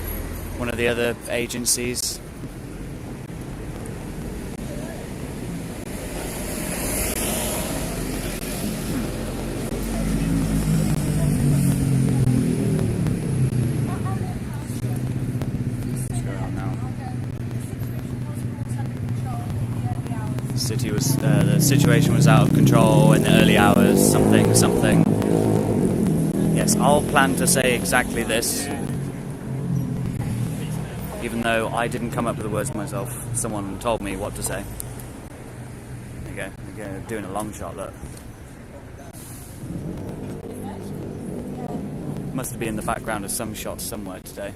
one of the other agencies. The situation was out of control in the early hours, something. Yes, I'll plan to say exactly this, even though I didn't come up with the words myself. Someone told me what to say. There you go, doing a long shot, look. Must be in the background of some shot somewhere today.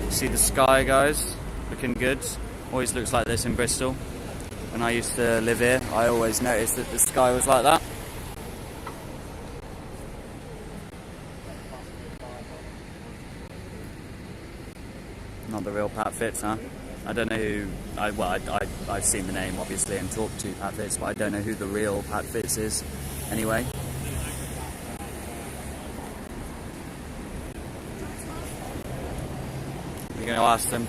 See the sky, guys, looking good. Always looks like this in Bristol. When I used to live here, I always noticed that the sky was like that. Not the real Pat Fitz, huh? I don't know who. I've seen the name obviously and talked to Pat Fitz, but I don't know who the real Pat Fitz is. Anyway. Going to ask them.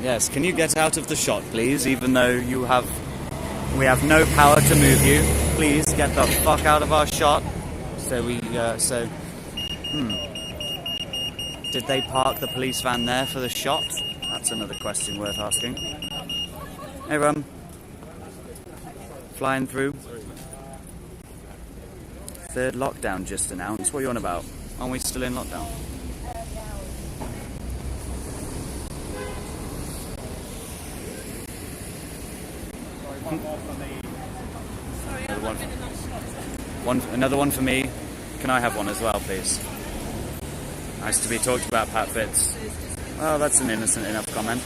Yes, can you get out of the shot, please? Even though we have no power to move you. Please get the fuck out of our shot. Did they park the police van there for the shot? That's another question worth asking. Hey, Rum. Flying through. Third lockdown just announced. What are you on about? Aren't we still in lockdown? Another one for me. Can I have one as well, please? Nice to be talked about, Pat Fitz. Well, that's an innocent enough comment.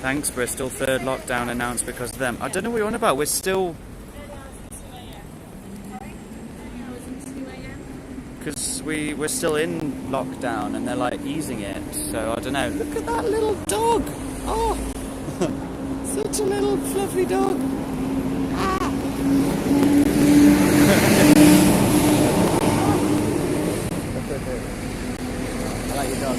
Thanks, Bristol. Third lockdown announced because of them. I don't know what you're on about. We're still... Because we're still in lockdown and they're like easing it. So, I don't know. Look at that little dog! Oh! Such a little fluffy dog. Ah. I like your dog.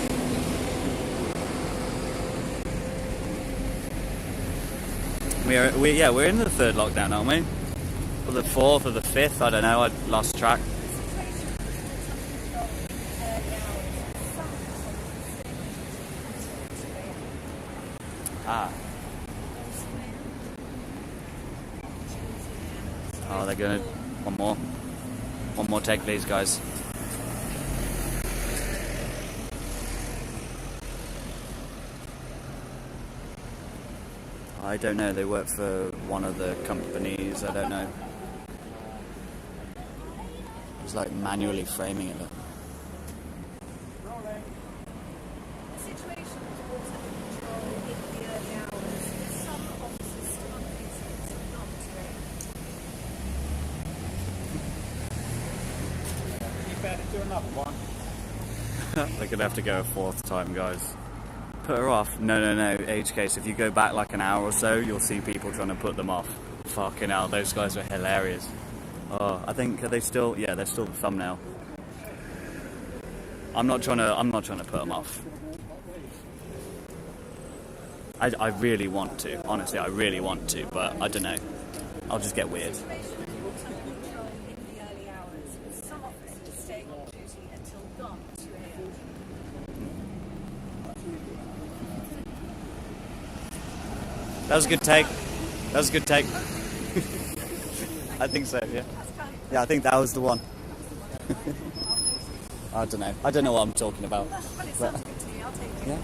We're in the third lockdown, aren't we? Or the fourth or the fifth? I don't know. I lost track. Ah. Oh, they're gonna... One more take, please, guys. I don't know. They work for one of the companies. I don't know. It's like manually framing it. They're gonna have to go a fourth time, guys. Put her off? No. Age case. If you go back like an hour or so, you'll see people trying to put them off. Fucking hell, those guys were hilarious. Oh, I think are they still? Yeah, they're still the thumbnail. I'm not trying to put them off. I really want to. Honestly, I really want to, but I don't know. I'll just get weird. That was a good take. I think so, yeah. Yeah, I think that was the one. I don't know. I don't know what I'm talking about. But, yeah.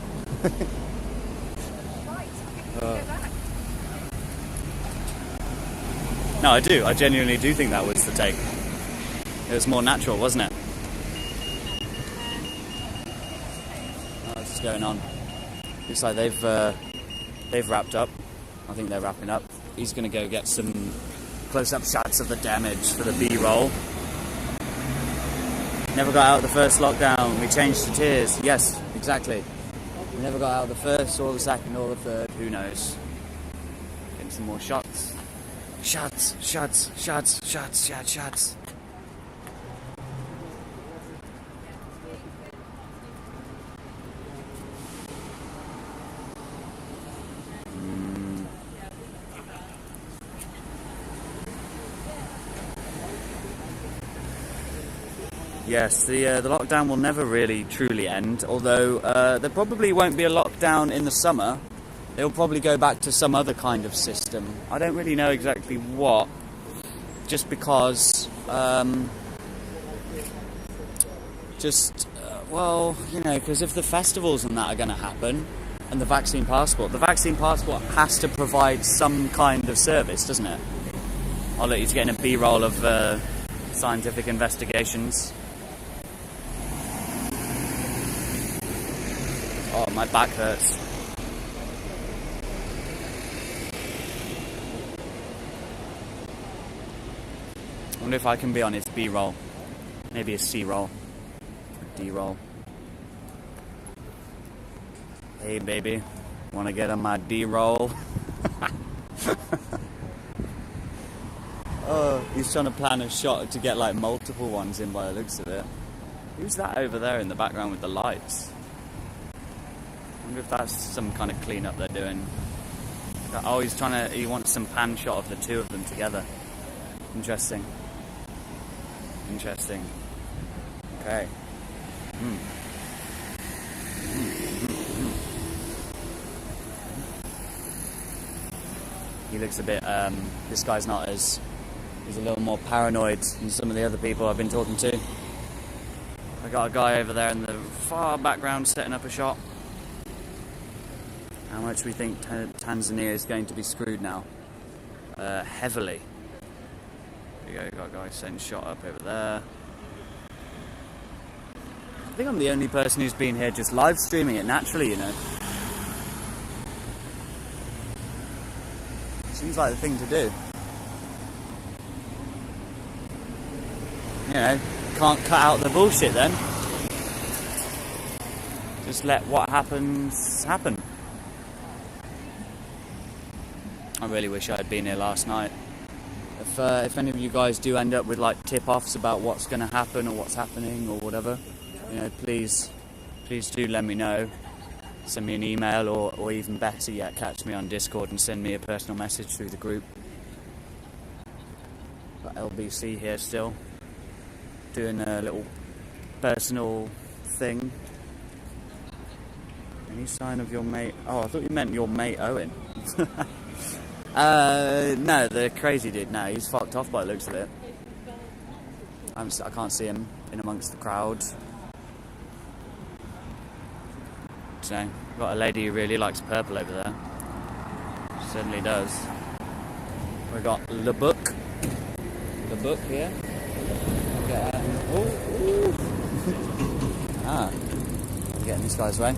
No, I do. I genuinely do think that was the take. It was more natural, wasn't it? Oh, what's going on? Looks like they've wrapped up. I think they're wrapping up. He's going to go get some close-up shots of the damage for the B-roll. Never got out of the first lockdown. We changed to tiers. Yes, exactly. We never got out of the first, or the second, or the third. Who knows? Getting some more shots. Shots, shots, shots, shots, shots, shots. Yes, the lockdown will never really truly end, although there probably won't be a lockdown in the summer. They'll probably go back to some other kind of system. I don't really know exactly what, just because, well, you know, because if the festivals and that are going to happen, and the vaccine passport has to provide some kind of service, doesn't it? I'll let you to get in a B-roll of scientific investigations. Oh, my back hurts. I wonder if I can be on his B-roll. Maybe a C-roll. D-roll. Hey, baby. Wanna get on my D-roll? Oh, he's trying to plan a shot to get like multiple ones in by the looks of it. Who's that over there in the background with the lights? I wonder if that's some kind of cleanup they're doing. Oh, he wants some pan shot of the two of them together. Interesting. Interesting. Okay. He looks a bit, this guy's not as, he's a little more paranoid than some of the other people I've been talking to. I got a guy over there in the far background setting up a shot. How much we think Tanzania is going to be screwed now? Heavily. There you go, got a guy setting shot up over there. I think I'm the only person who's been here just live streaming it naturally, you know. Seems like the thing to do. You know, can't cut out the bullshit then. Just let what happens happen. I really wish I had been here last night. If any of you guys do end up with like tip-offs about what's going to happen or what's happening or whatever, you know, please do let me know. Send me an email or even better yet, catch me on Discord and send me a personal message through the group. Got LBC here still, doing a little personal thing. Any sign of your mate? Oh, I thought you meant your mate Owen. No, the crazy dude. No, he's fucked off by the looks of it. I can't see him in amongst the crowd. So, got a lady who really likes purple over there. She certainly does. We got Le Book here. I'm getting this guy's way.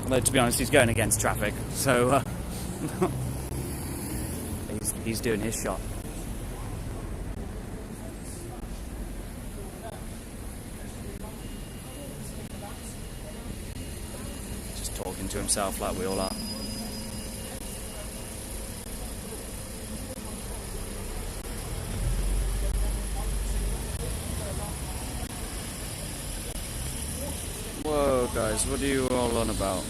Although to be honest, he's going against traffic, so he's doing his shot. Just talking to himself like we all are. Whoa, guys, what are you all on about?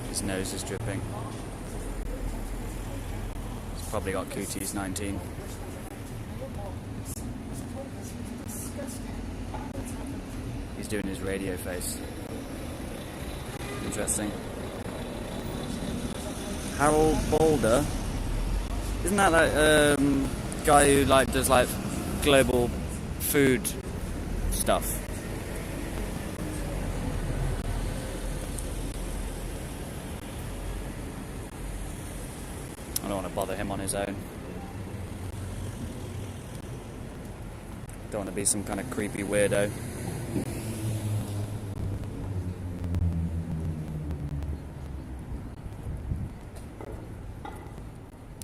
His nose is dripping. He's probably got Cooties 19. He's doing his radio face. Interesting. Harold Balder. Isn't that like guy who like does like global food stuff? I don't want to bother him on his own. Don't want to be some kind of creepy weirdo.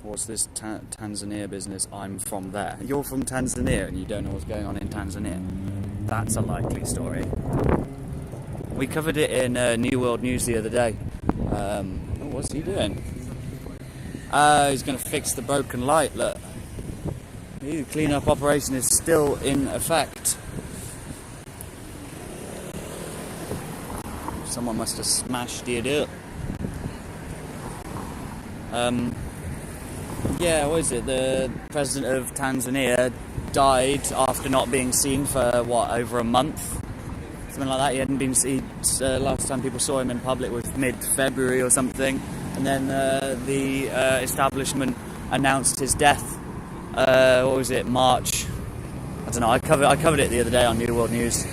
What's this Tanzania business? I'm from there. You're from Tanzania and you don't know what's going on in Tanzania. That's a likely story. We covered it in New World News the other day. What's he doing? He's going to fix the broken light. Look, the clean-up operation is still in effect. Someone must have smashed it up. Yeah, what is it? The president of Tanzania died after not being seen for, what, over a month? Something like that. He hadn't been seen, last time people saw him in public was mid-February or something. And then the establishment announced his death. What was it, March? I don't know, I covered it the other day on New World News.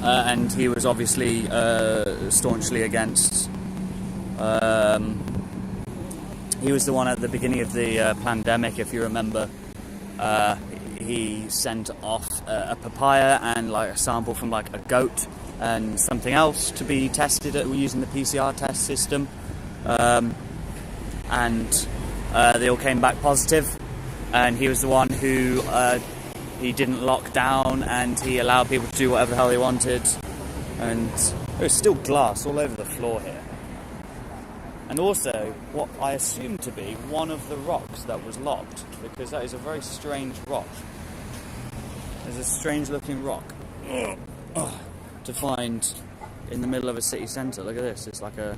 And he was obviously staunchly against... he was the one at the beginning of the pandemic, if you remember. He sent off a papaya and like a sample from like a goat and something else to be tested using the PCR test system. And they all came back positive, and he was the one who he didn't lock down and he allowed people to do whatever the hell they wanted. And there's still glass all over the floor here. And also, what I assume to be one of the rocks that was locked, because that is a very strange rock. There's a strange looking rock to find in the middle of a city centre. Look at this, it's like a...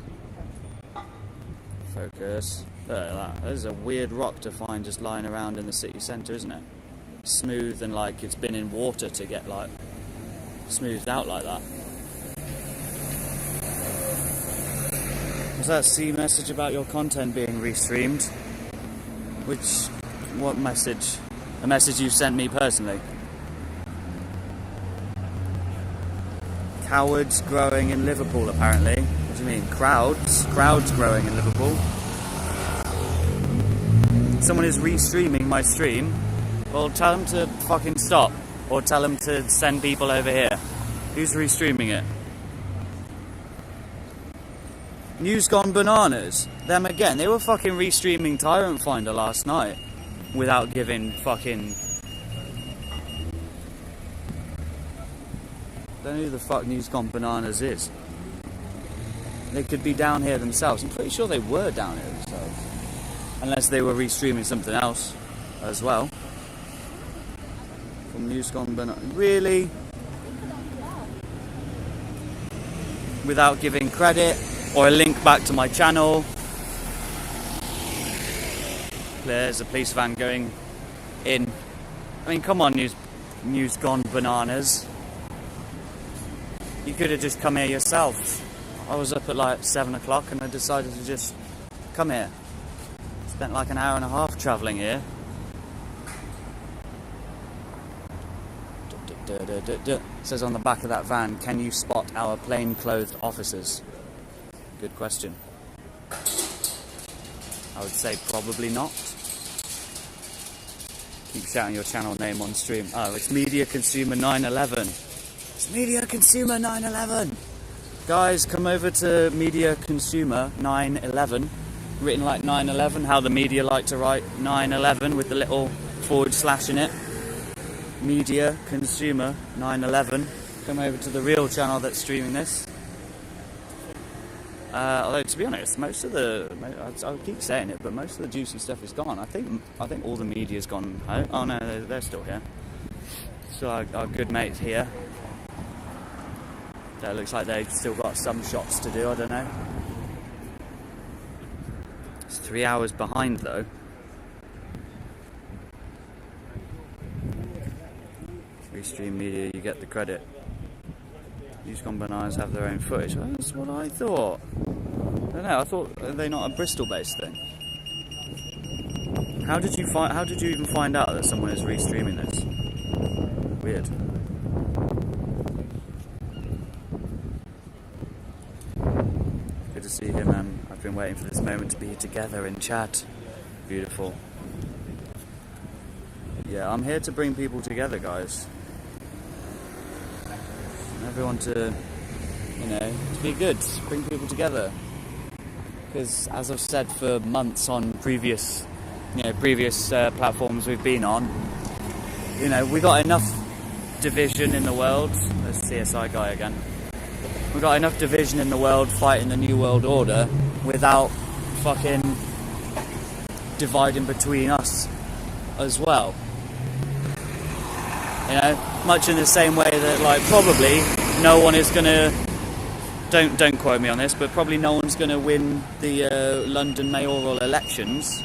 Focus. Look at that. There's a weird rock to find just lying around in the city centre, isn't it? Smooth and like it's been in water to get like smoothed out like that. Was that C message about your content being restreamed? What message? A message you sent me personally? Cowards growing in Liverpool, apparently. What do you mean? Crowds? Crowds growing in Liverpool? Someone is restreaming my stream. Well, tell them to fucking stop. Or tell them to send people over here. Who's restreaming it? News Gone Bananas. Them again. They were fucking restreaming Tyrant Finder last night. Without giving fucking... Don't know who the fuck News Gone Bananas is. They could be down here themselves. I'm pretty sure they were down here themselves. Unless they were restreaming something else as well. From News Gone Bananas. Really? Without giving credit or a link back to my channel. There's a police van going in. I mean, come on, News Gone Bananas. You could have just come here yourself. I was up at like 7 o'clock and I decided to just come here. Spent like an hour and a half travelling here. It says on the back of that van, can you spot our plain-clothed officers? Good question. I would say probably not. Keep shouting your channel name on stream. Oh, it's Media Consumer 911. It's Media Consumer 911. Guys, come over to Media Consumer 911. Written like 911, how the media like to write 911 with the little / in it. Media Consumer 911. Come over to the real channel that's streaming this. Although to be honest, most of the I'll keep saying it, but most of the juicy stuff is gone. I think all the media's gone out. Oh no, they're still here. So our good mates here. It looks like they've still got some shots to do. I don't know. It's 3 hours behind though. Restream media, you get the credit. These combiners have their own footage. Well, that's what I thought. I don't know. I thought, are they not a Bristol-based thing? How did you even find out that someone is restreaming this? Weird. Good to see you, man. I've been waiting for this moment to be together in chat. Beautiful. Yeah, I'm here to bring people together, guys. Everyone to, you know, to be good, bring people together. Because as I've said for months on previous platforms we've been on, you know, we got enough division in the world. There's CSI guy again. We got enough division in the world fighting the New World Order without fucking dividing between us as well. You know, much in the same way that, like, probably no one is gonna. Don't quote me on this, but probably no one's gonna win the London mayoral elections,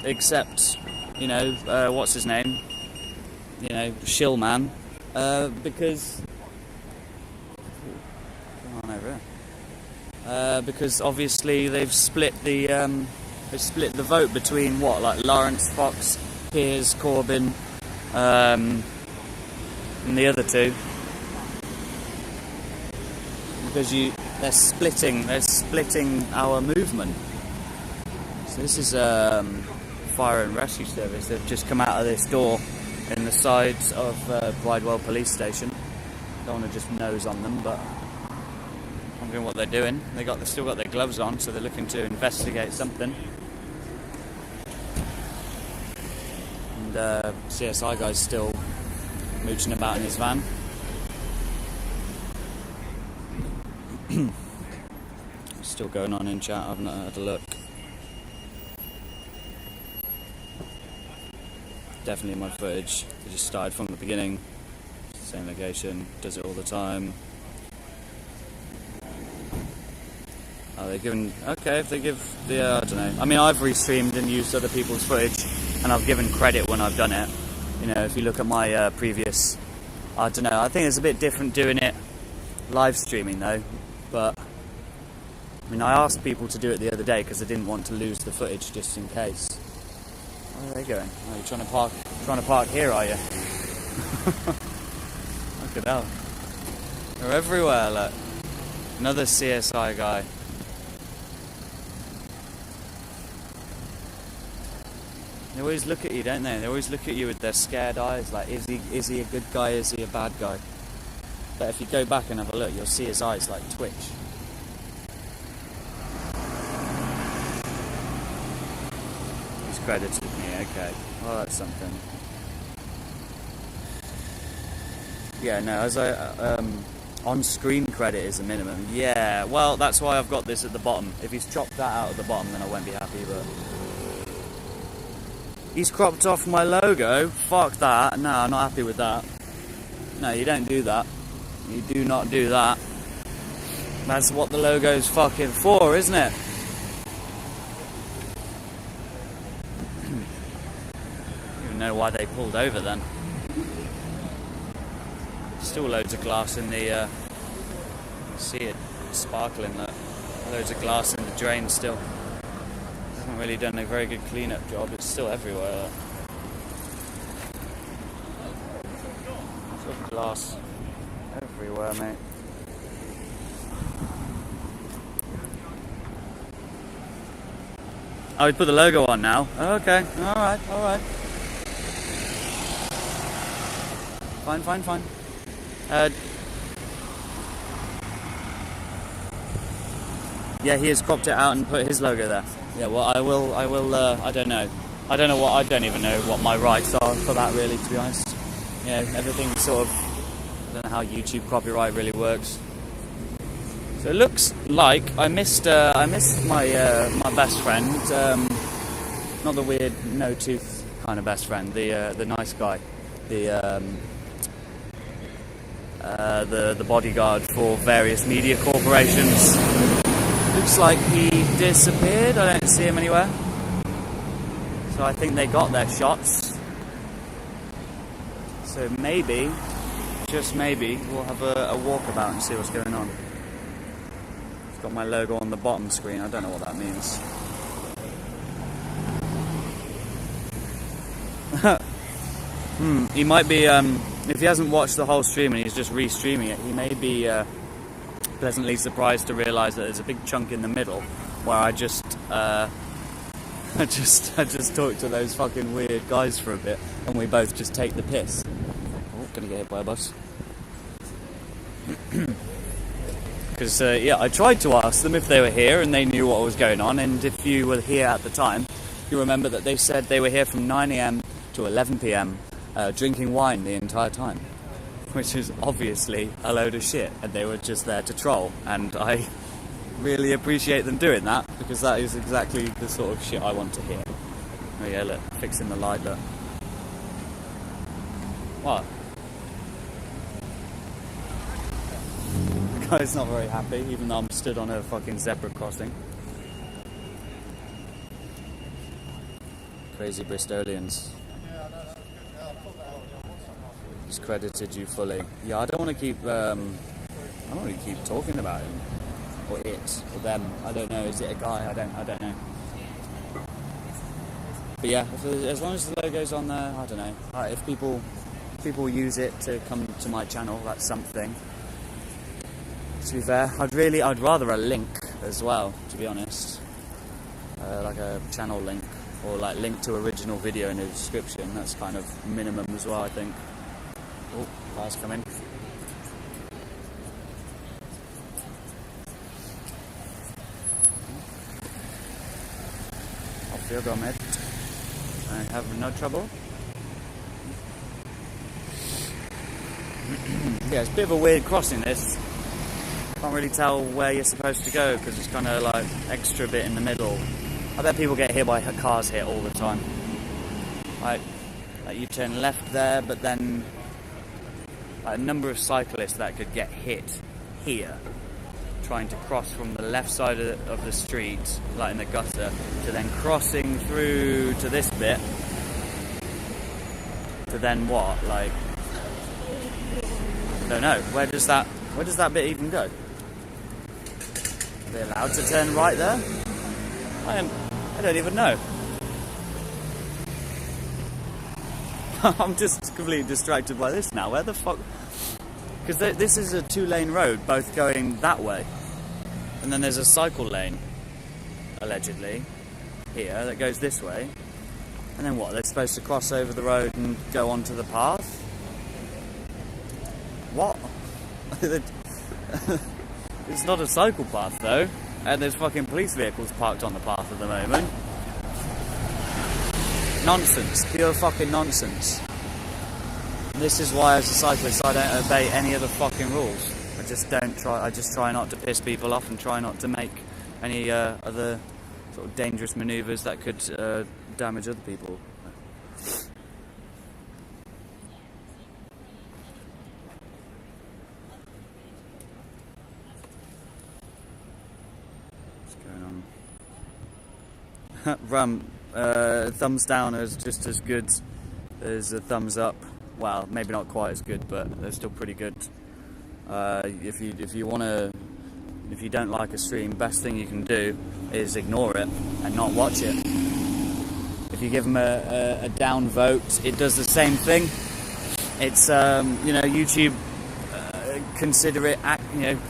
except, you know, what's his name? You know, Shillman, because. Come on over here. Because obviously they've split the vote between what, like Lawrence, Fox, Piers, Corbyn. And the other two, because they're splitting our movement. So this is fire and rescue service. They've just come out of this door in the sides of Bridewell police station. Don't want to just nose on them, but I'm wondering what they're doing. They've still got their gloves on, so they're looking to investigate something. CSI guy's still mooching about in his van. Still going on in chat, I've not had a look. Definitely my footage. It just started from the beginning. Same location, does it all the time. Oh, they're giving... Okay, if they give the... I don't know. I mean, I've restreamed and used other people's footage, and I've given credit when I've done it. You know, if you look at my previous... I don't know, I think it's a bit different doing it live streaming though, but... I mean, I asked people to do it the other day because I didn't want to lose the footage just in case. Where are they going? Oh, you're trying to park here, are you? Look at that. They're everywhere, look. Another CSI guy. They always look at you, don't they? They always look at you with their scared eyes, like, is he a good guy, is he a bad guy? But if you go back and have a look, you'll see his eyes, like, twitch. He's credited me, okay. Well, that's something. Yeah, no, as on-screen credit is the minimum. Yeah, well, that's why I've got this at the bottom. If he's chopped that out at the bottom, then I won't be happy, but... He's cropped off my logo. Fuck that. No, I'm not happy with that. No, you don't do that. You do not do that. That's what the logo's fucking for, isn't it? I don't even know why they pulled over then. Still loads of glass in the... see it sparkling there. Loads of glass in the drain still. Haven't really done a very good clean-up job. It's still everywhere. Sort of glass everywhere, mate. Oh, we put the logo on now. Okay, all right. Fine. Yeah, he has cropped it out and put his logo there. Yeah, well, I will, I don't know. I don't even know what my rights are for that, really, to be honest. You know, everything's sort of, I don't know how YouTube copyright really works. So it looks like I missed my best friend, not the weird, no-tooth kind of best friend, the nice guy, the bodyguard for various media corporations. Looks like he disappeared. I don't see him anywhere. So I think they got their shots. So maybe just maybe, we'll have a walkabout and see what's going on. It's got my logo on the bottom screen. I don't know what that means. He might be, if he hasn't watched the whole stream and he's just re-streaming it, he may be pleasantly surprised to realise that there's a big chunk in the middle where I just talked to those fucking weird guys for a bit, and we both just take the piss. Oh, gonna get hit by a bus. Because yeah, I tried to ask them if they were here and they knew what was going on, and if you were here at the time, you remember that they said they were here from 9 AM to 11 PM, drinking wine the entire time, which is obviously a load of shit, and they were just there to troll, and I really appreciate them doing that, because that is exactly the sort of shit I want to hear. Oh yeah, look, fixing the light, look. What? The guy's not very happy, even though I'm stood on a fucking zebra crossing. Crazy Bristolians. Discredited you fully. Yeah, I don't want to keep talking about him. Or it, or them, I don't know, is it a guy, I don't know. But yeah, as long as the logo's on there, I don't know. If people use it to come to my channel, that's something. To be fair, I'd rather a link as well, to be honest. Like a channel link, or like link to original video in the description, that's kind of minimum as well, I think. Oh, car's coming. Here, go mate. I have no trouble. Yeah, it's a bit of a weird crossing, this. Can't really tell where you're supposed to go because it's kind of like extra bit in the middle. I bet people get hit by cars here all the time. Like you turn left there, but then like, a number of cyclists that could get hit here, trying to cross from the left side of the street, like in the gutter, to then crossing through to this bit, to then what? Like, I don't know. Where does that bit even go? Are they allowed to turn right there? I don't even know. I'm just completely distracted by this now. Where the fuck? Because this is a 2-lane road, both going that way. And then there's a cycle lane, allegedly, here, that goes this way. And then what? They're supposed to cross over the road and go onto the path? What? It's not a cycle path, though. And there's fucking police vehicles parked on the path at the moment. Nonsense. Pure fucking nonsense. This is why, as a cyclist, I don't obey any of the fucking rules. I just try not to piss people off and try not to make any other sort of dangerous manoeuvres that could damage other people. What's going on? Thumbs down is just as good as a thumbs up. Well, maybe not quite as good, but they're still pretty good. If you don't like a stream, best thing you can do is ignore it and not watch it. If you give them a down vote, it does the same thing. It's YouTube consider it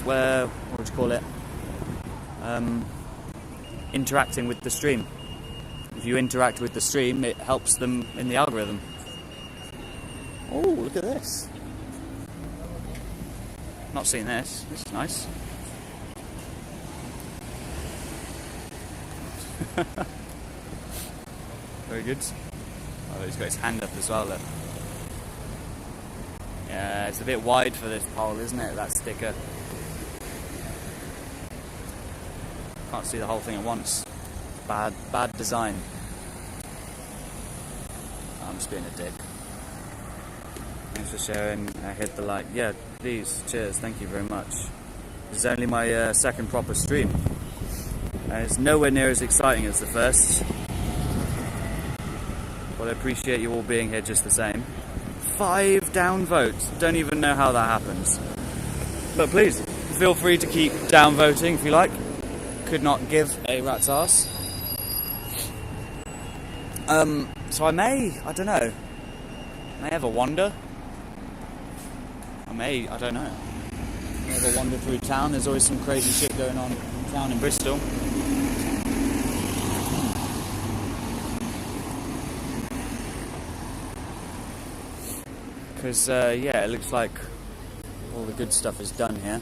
what would you call it? Interacting with the stream. If you interact with the stream, it helps them in the algorithm. Oh, look at this. Not seen this. This is nice. Very good. Oh, he's got his hand up as well, look. Yeah, it's a bit wide for this pole, isn't it, that sticker? Can't see the whole thing at once. Bad design. I'm just being a dick. Thanks for sharing. I hit the like. Yeah, please. Cheers. Thank you very much. This is only my second proper stream. It's nowhere near as exciting as the first. But I appreciate you all being here just the same. 5 downvotes. Don't even know how that happens. But please, feel free to keep downvoting if you like. Could not give a rat's ass. So I don't know. May have a wander. I don't know. May have a wander through town. There's always some crazy shit going on in town in Bristol. Because, yeah, it looks like all the good stuff is done here.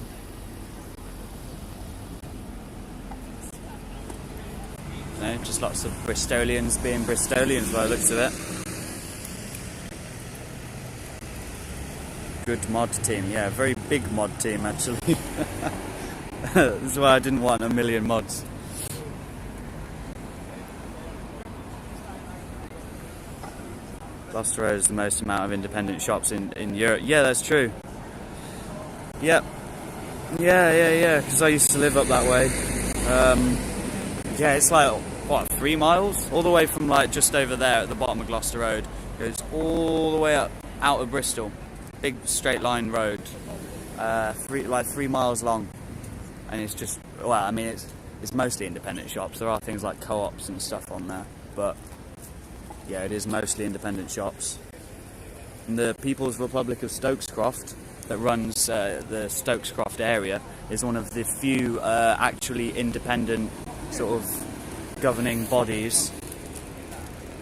No, just lots of Bristolians being Bristolians by the looks of it. Good mod team, yeah, very big mod team actually. That's why I didn't want a million mods. Gloucester Road is the most amount of independent shops in Europe. Yeah, that's true. Yep. Yeah, because I used to live up that way. Yeah, it's like, what, 3 miles? All the way from like just over there at the bottom of Gloucester Road. Goes all the way up out of Bristol. Big straight line road. 3 miles long. And it's just, well, I mean, it's mostly independent shops. There are things like co-ops and stuff on there. But, yeah, it is mostly independent shops. And the People's Republic of Stokescroft, that runs the Stokescroft area, is one of the few actually independent sort of governing bodies.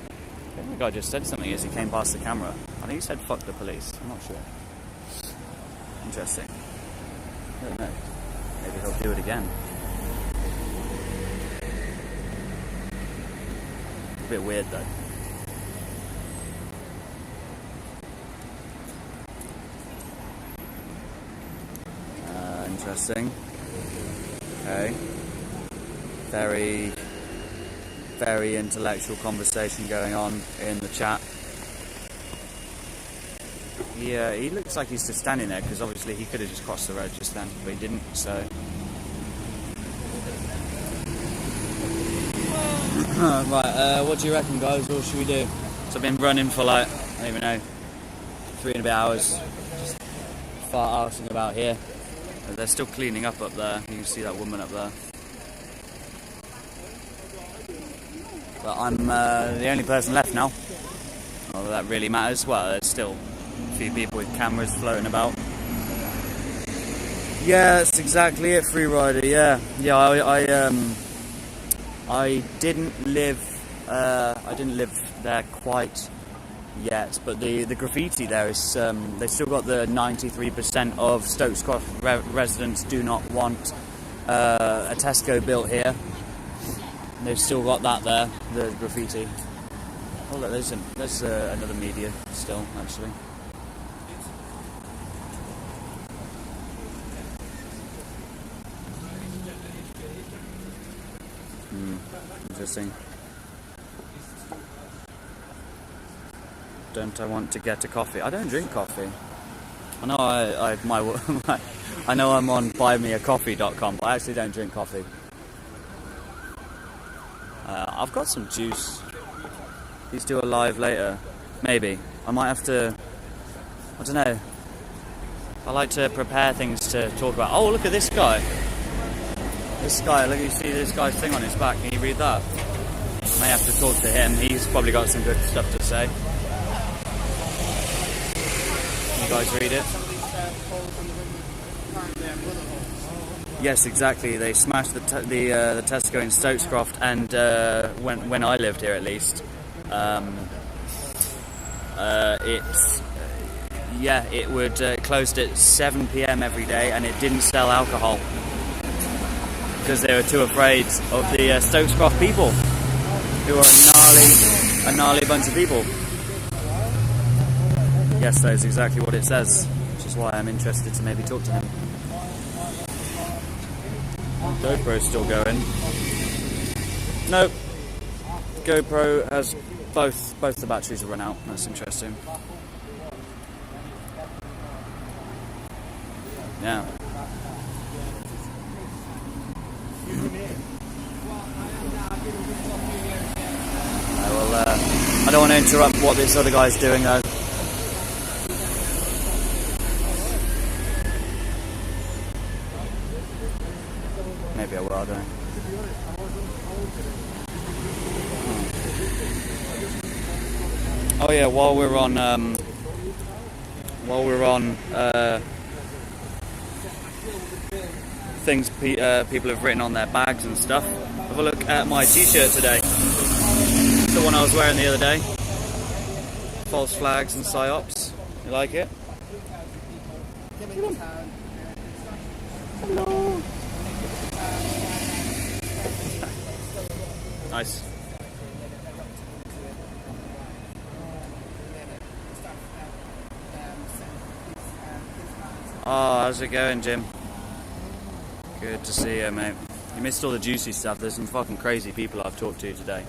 I think the guy just said something as he came past the camera. I think he said fuck the police, I'm not sure. Interesting. I don't know. Maybe he'll do it again. A bit weird though. Interesting. Okay. Very, very intellectual conversation going on in the chat. Yeah, he looks like he's just standing there because obviously he could have just crossed the road just then, but he didn't, so. Right, what do you reckon, guys? What should we do? So I've been running for like, I don't even know, 3 and a bit hours. Just fart-arsing about here. They're still cleaning up there. You can see that woman up there. But I'm the only person left now. Not that really matters. Well, there's still a few people with cameras floating about. Yeah, that's exactly it, Freerider. Yeah, I didn't live there quite yet, but the graffiti there is they've still got the 93% of Stokescroft residents do not want a Tesco built here. They've still got that there, the graffiti. Oh look, there's another media still actually. Interesting. Don't I want to get a coffee? I don't drink coffee. I know I know I'm on buymeacoffee.com, but I actually don't drink coffee. I've got some juice. Please do a live later. Maybe. I might have to, I don't know. I like to prepare things to talk about. Oh, look at this guy. This guy, look, you see this guy's thing on his back. Can you read that? I may have to talk to him. He's probably got some good stuff to say. You guys read it? Yes, exactly. They smashed the Tesco in Stokescroft, and when I lived here, at least, it would closed at 7 p.m. every day, and it didn't sell alcohol because they were too afraid of the Stokescroft people, who are a gnarly bunch of people. Yes, that is exactly what it says, which is why I'm interested to maybe talk to him. GoPro's still going. Nope. GoPro has both the batteries have run out. That's interesting. Yeah. I don't want to interrupt what this other guy's doing though. maybe I will. I don't know. Oh yeah, while we're on things people have written on their bags and stuff, have a look at my t-shirt today. It's the one I was wearing the other day. False flags and psyops. You like it? Hello. Nice. Oh, how's it going, Jim? Good to see you, mate. You missed all the juicy stuff. There's some fucking crazy people I've talked to today.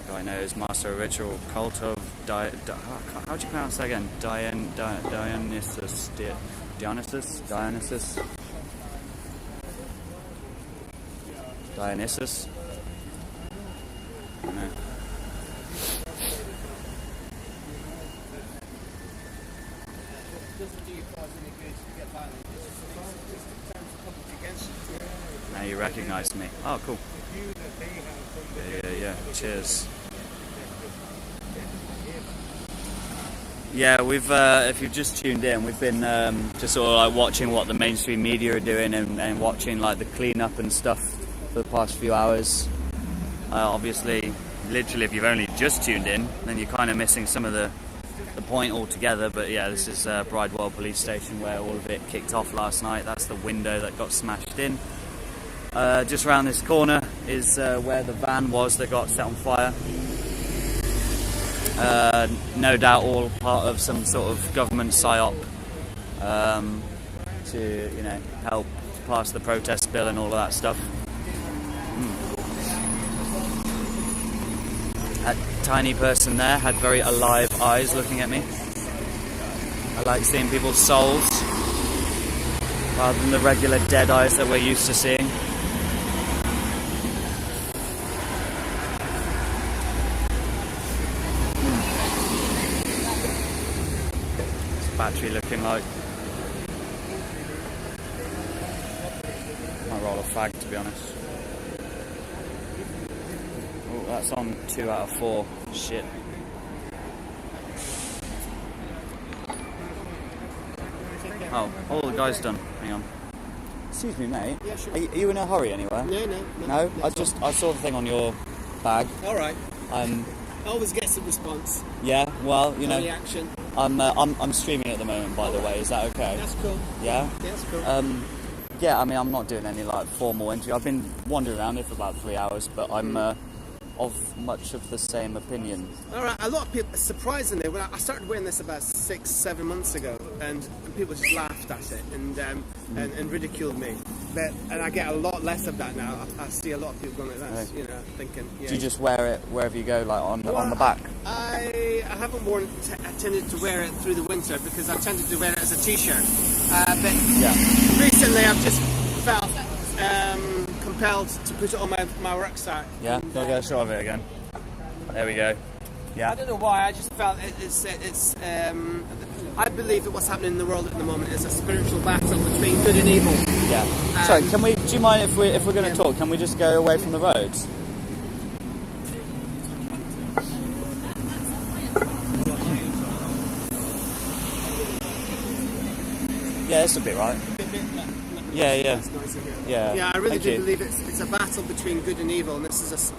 Guy knows Master of Ritual, Cult of how do you pronounce that again? Dionysus. I don't know. Now you recognise me. Oh, cool. Yeah. Cheers. Yeah, we've. If you've just tuned in, we've been just sort of like watching what the mainstream media are doing and watching like the cleanup and stuff for the past few hours. Obviously, literally, if you've only just tuned in, then you're kind of missing some of the point altogether. But yeah, this is Bridewell Police Station where all of it kicked off last night. That's the window that got smashed in. Just around this corner is where the van was that got set on fire. No doubt all part of some sort of government psyop to, you know, help pass the protest bill and all of that stuff. That tiny person there had very alive eyes looking at me. I like seeing people's souls rather than the regular dead eyes that we're used to seeing. Battery looking like. Might roll a fag, to be honest. Oh, that's on 2 out of 4. Shit. Oh, all the guy's done. Hang on. Excuse me, mate. Yeah, sure. Are you in a hurry anywhere? No? I saw the thing on your bag. All right. Um. Always gets a response. Yeah. Well, you know. Reaction. I'm streaming at the moment, by the way. Is that okay? That's cool. Yeah? Yeah, that's cool. Yeah, I mean, I'm not doing any like formal interview. I've been wandering around here for about 3 hours, but I'm of much of the same opinion. All right, a lot of people, surprisingly, when I started wearing this about 6-7 months ago, and people just laughed at it and ridiculed me. And I get a lot less of that now. I see a lot of people going like that, you know, thinking. Yeah, do you just wear it wherever you go, like on the back? I haven't worn it. I tended to wear it through the winter because I tended to wear it as a t-shirt. But recently, I've just felt compelled to put it on my rucksack. Yeah, can I get a shot of it again? There we go. Yeah. I don't know why. I just felt I believe that what's happening in the world at the moment is a spiritual battle between good and evil. Yeah. Sorry, do you mind if we're going to talk? Can we just go away from the roads? Yeah, this will be right. Yeah. Yeah, I really do believe it's a battle between good and evil, and this is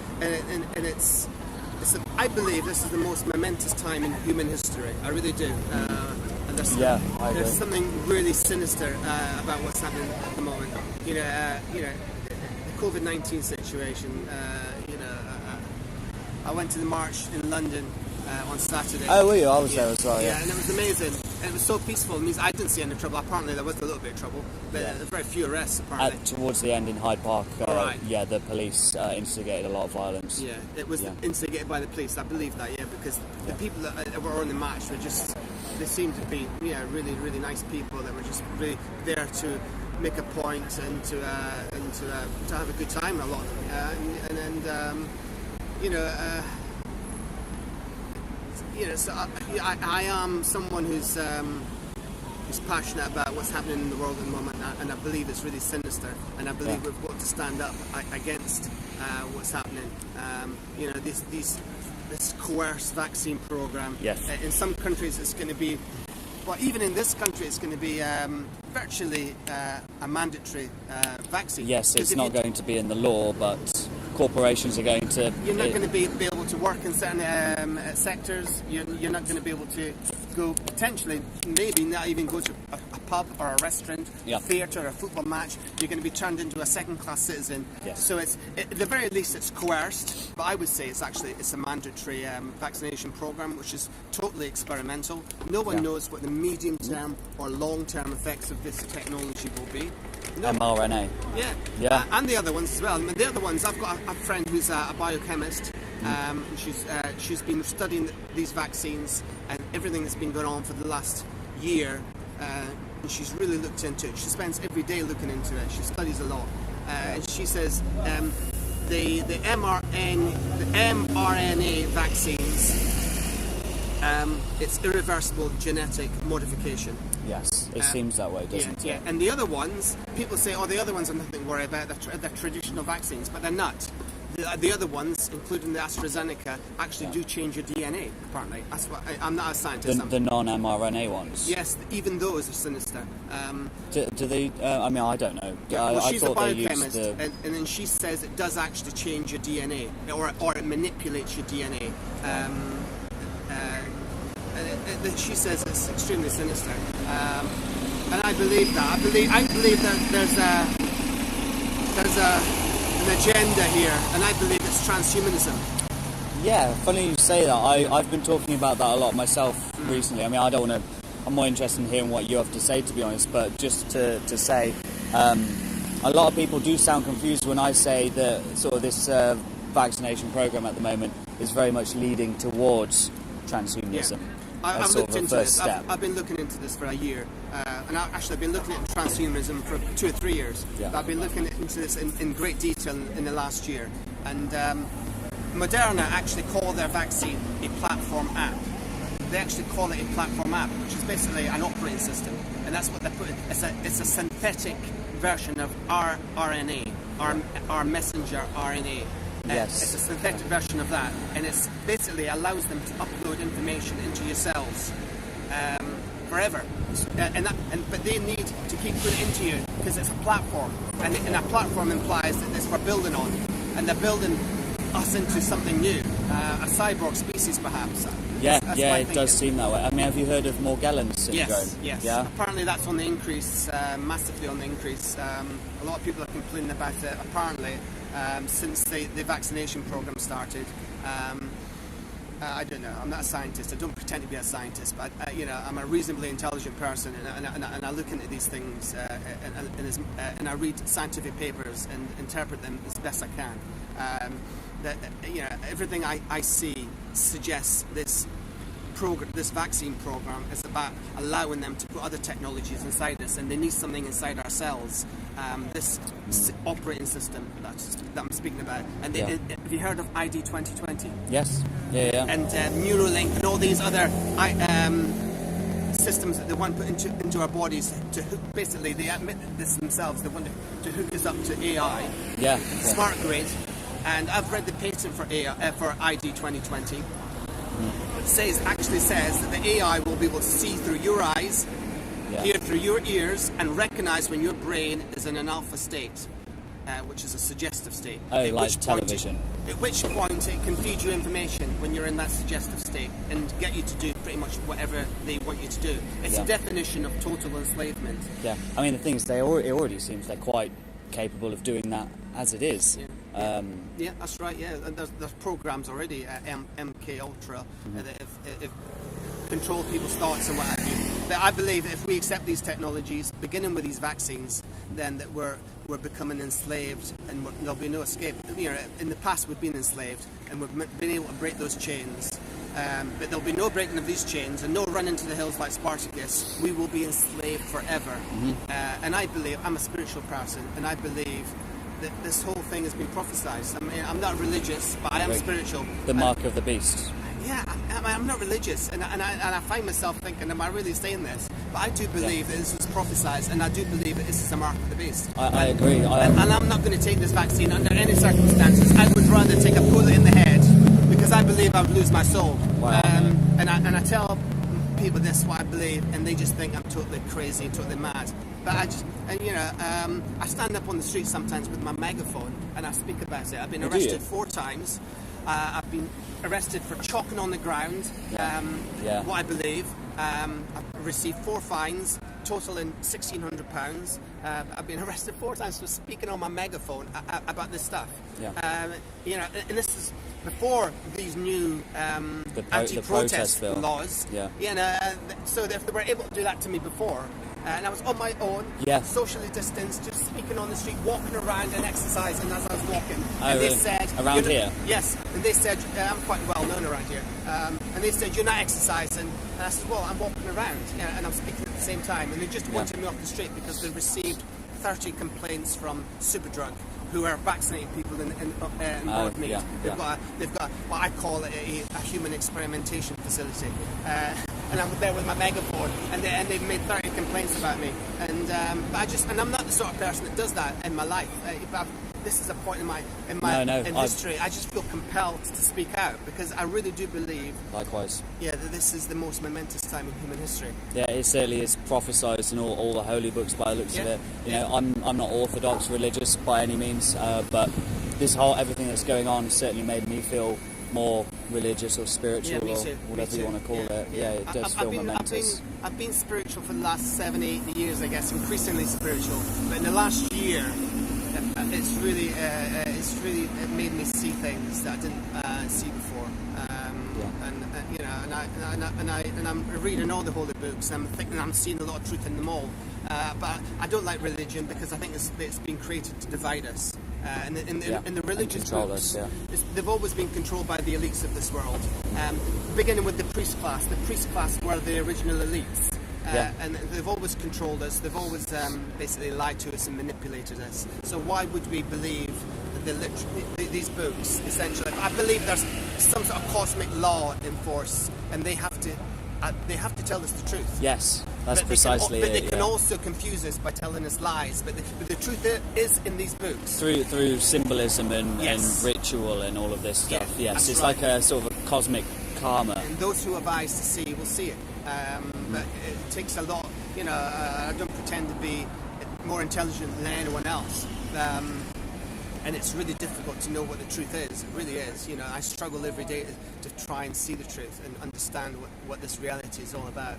I believe this is the most momentous time in human history. I really do. And there's something really sinister about what's happening at the moment. The COVID-19 situation. I went to the march in London on Saturday. Oh, were you? I was there as well. Yeah, and it was amazing. It was so peaceful. It means I didn't see any trouble. Apparently, there was a little bit of trouble, but there were very few arrests. Apparently, towards the end in Hyde Park, right. Yeah, the police instigated a lot of violence. Yeah, it was instigated by the police. I believe that. Yeah, because the people that were on the march were they seemed to be really, really nice people that were just really there to make a point and to have a good time. A lot of them, so I am someone who's who's passionate about what's happening in the world at the moment, and I believe it's really sinister, and I believe we've got to stand up against what's happening. You know, this coerced vaccine program. Yes. In some countries it's going to be, well, even in this country it's going to be virtually a mandatory vaccine. Yes, it's not going to be in the law, but corporations are going to... You're not going to be able to work in certain sectors. You're not going to be able to go, potentially, maybe not even go to a pub or a restaurant, a theatre or a football match. You're going to be turned into a second-class citizen. Yes. So at the very least it's coerced, but I would say it's a mandatory vaccination program, which is totally experimental. No one knows what the medium-term or long-term effects of this technology will be. No. mRNA. Yeah. And the other ones as well. I mean, the other ones, I've got a friend who's a biochemist. And she's been studying these vaccines and everything that's been going on for the last year. And she's really looked into it. She spends every day looking into it. She studies a lot. And she says the mRNA vaccines, it's irreversible genetic modification. Yes, it seems that way, doesn't it? Yeah, and the other ones, people say, oh, the other ones are nothing to worry about, they're traditional vaccines, but they're not. The other ones, including the AstraZeneca, actually do change your DNA, apparently. That's what, I'm not a scientist. The non-mRNA ones? Yes, even those are sinister. Do they, I mean, I don't know. Well, she's a biochemist, and then she says it does actually change your DNA, or it manipulates your DNA. She says it's extremely sinister, and I believe that. I believe that there's an agenda here, and I believe it's transhumanism. Yeah, funny you say that. I've been talking about that a lot myself recently. I mean, I don't want to. I'm more interested in hearing what you have to say, to be honest. But just to say, a lot of people do sound confused when I say that sort of this vaccination program at the moment is very much leading towards transhumanism. Yeah. I've looked into this. I've been looking into this for a year, and I've been looking at transhumanism for 2 or 3 years. Yeah. I've been looking into this in great detail in the last year. And Moderna actually call their vaccine a platform app. They actually call it a platform app, which is basically an operating system, and that's what they put. It's a synthetic version of our RNA, our messenger RNA. Yes. It's a synthetic version of that, and it's basically allows them to upload information into your cells forever. But they need to keep putting it into you because it's a platform, and a platform implies that it's for building on, and they're building us into something new, a cyborg species perhaps. Yeah, it does seem that way. I mean, have you heard of Morgellons syndrome? Yes. Yeah? Apparently that's on the increase, massively on the increase. A lot of people are complaining about it, apparently, since the vaccination program started. I don't know, I'm not a scientist, I don't pretend to be a scientist, but I'm a reasonably intelligent person, and I look into these things and I read scientific papers and interpret them as best I can. Everything I see suggests this vaccine program is about allowing them to put other technologies inside us, and they need something inside our cells. This operating system that I'm speaking about. And have you heard of ID 2020? Yes. Yeah. And Neuralink and all these other systems that they want to put into our bodies to hook, basically they admit this themselves, they want to hook us up to AI. Yeah. Smart grid. And I've read the patent for ID 2020. It actually says that the AI will be able to see through your eyes, hear through your ears, and recognize when your brain is in an alpha state, which is a suggestive state. Like television. At which point it can feed you information when you're in that suggestive state and get you to do pretty much whatever they want you to do. It's a definition of total enslavement. Yeah, I mean the thing is, it already seems they're quite capable of doing that as it is. Yeah, that's right. Yeah, and there's programs already at MK Ultra that have controlled people's thoughts and what have you. But I believe if we accept these technologies, beginning with these vaccines, then that we're becoming enslaved, and there'll be no escape. In the past we've been enslaved, and we've been able to break those chains. But there'll be no breaking of these chains and no running to the hills like Spartacus. We will be enslaved forever. And I believe, I'm a spiritual person, and I believe that this whole thing has been prophesized. I mean, I'm not religious, but I am spiritual. The mark of the beast. Yeah, I'm not religious, and I find myself thinking, am I really saying this? But I do believe that this was prophesied, and I do believe that this is a mark of the beast. I agree. And I'm not going to take this vaccine under any circumstances. I would rather take a bullet in the head, because I believe I would lose my soul. Wow. And I tell people this, what I believe, and they just think I'm totally crazy, totally mad. But I stand up on the street sometimes with my megaphone and I speak about it. I've been arrested 4 times. I've been arrested for chalking on the ground, what I believe. I've received 4 fines, totaling £1,600. I've been arrested 4 times for speaking on my megaphone about this stuff. And this is before these new anti-protest laws. So if they were able to do that to me before, and I was on my own, socially distanced, just speaking on the street, walking around and exercising as I was walking. And they said, around here? Yes, and they said, I'm quite well known around here, and they said, you're not exercising. And I said, well, I'm walking around, and I'm speaking at the same time. And they just wanted me off the street because they received 30 complaints from Superdrug, who are vaccinating people in blood meat. They've got what I call a human experimentation facility. And I'm there with my megaphone, and they've made 30 complaints about me. And I'm not the sort of person that does that in my life. This is a point in history. I just feel compelled to speak out because I really do believe. Likewise. Yeah, that this is the most momentous time in human history. Yeah, it certainly is prophesied in all the holy books by the looks of it. You know, I'm not orthodox religious by any means, but this everything that's going on has certainly made me feel more religious or spiritual or whatever you want to call it. Yeah, it does feel momentous. I've been spiritual for the last 7-8 years, I guess, increasingly spiritual. But in the last year, it's really made me see things that I didn't see before. And I'm reading all the holy books, and I'm thinking I'm seeing a lot of truth in them all. But I don't like religion because I think it's been created to divide us. And the religious groups, they've always been controlled by the elites of this world. Beginning with the priest class. The priest class were the original elites. And they've always controlled us. They've always basically lied to us and manipulated us. So why would we believe these books? Essentially, I believe there's some sort of cosmic law in force, and they have to tell us the truth. Yes, that's precisely it. But they can also confuse us by telling us lies. But the truth is in these books. Through symbolism and ritual and all of this stuff. Yes, it's like a sort of a cosmic karma. And those who have eyes to see will see it. But it takes a lot. I don't pretend to be more intelligent than anyone else. And it's really difficult to know what the truth is. It really is. I struggle every day to try and see the truth and understand what this reality is all about.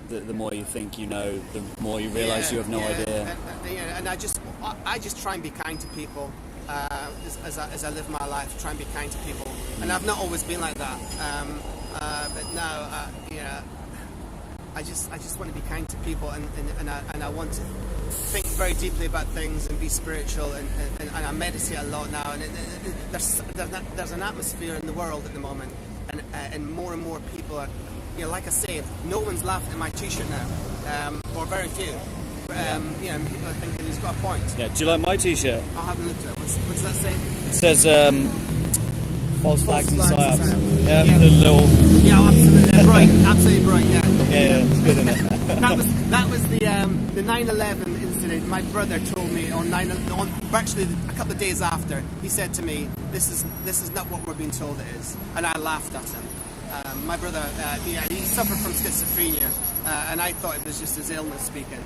The more you think you know, the more you realise you have no idea. And I just try and be kind to people as I live my life. Try and be kind to people, and I've not always been like that. But now, I just want to be kind to people, and I want to think very deeply about things and be spiritual, and I meditate a lot now. And there's an atmosphere in the world at the moment, and more people are. Like I say, no one's laughing at my T-shirt now, or very few. People are thinking he's got a point. Yeah. Do you like my T-shirt? I haven't looked at it. What does that say? It says false flags and psyops. Yeah, the little. Yeah, absolutely bright. Absolutely bright. Yeah. Yeah, it's good, isn't it? that was the 9/11 incident. My brother told me on actually a couple of days after. He said to me, "This is not what we're being told it is," and I laughed at him. My brother, he suffered from schizophrenia, and I thought it was just his illness speaking.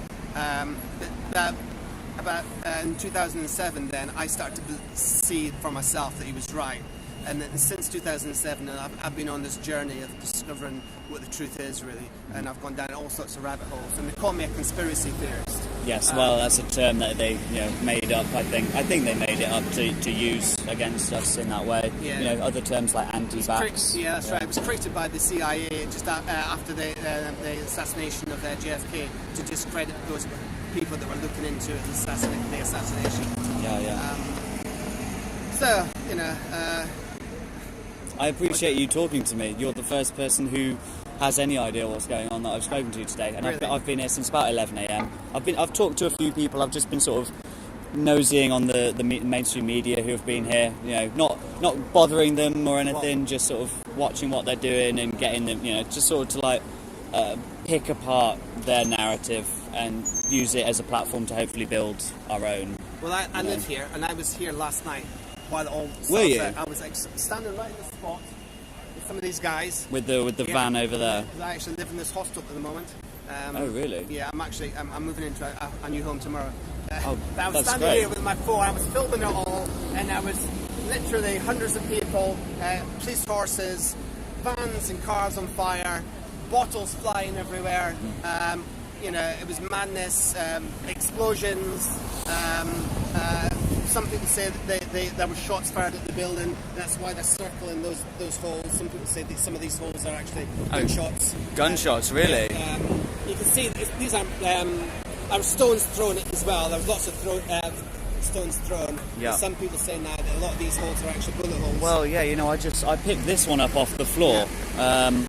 About in 2007, then I started to see for myself that he was right. And since 2007, I've been on this journey of discovering what the truth is, really. And I've gone down all sorts of rabbit holes. And they call me a conspiracy theorist. Yes, well, that's a term that they made up. I think they made it up to use against us in that way. Yeah. Other terms like anti-vax. Yeah, that's right. It was created by the CIA just after the assassination of JFK to discredit those people that were looking into the assassination. I appreciate you talking to me. You're the first person who has any idea what's going on that I've spoken to today, and really? I've been here since about 11 a.m. I've talked to a few people. I've just been sort of nosying on the mainstream media who have been here. Not bothering them or anything, just sort of watching what they're doing and getting them, just sort of to like pick apart their narrative and use it as a platform to hopefully build our own. Well, I live here, and I was here last night while all. Were you? I was like standing right in the spot with some of these guys. With the van over there. Because I actually live in this hostel at the moment. Oh, really? Yeah, I'm moving into a new home tomorrow. Oh, I was that's standing great. here with my phone. I was filming it all, and I was literally hundreds of people, police horses, vans and cars on fire, bottles flying everywhere. It was madness, explosions. Some people say that there were shots fired at the building. That's why they're circling those holes. Some people say that some of these holes are actually gunshots. Gunshots, really? You can see these are stones thrown as well. There was lots of stones thrown. Yeah. Some people say now that a lot of these holes are actually bullet holes. Well, yeah, I picked this one up off the floor. Yeah.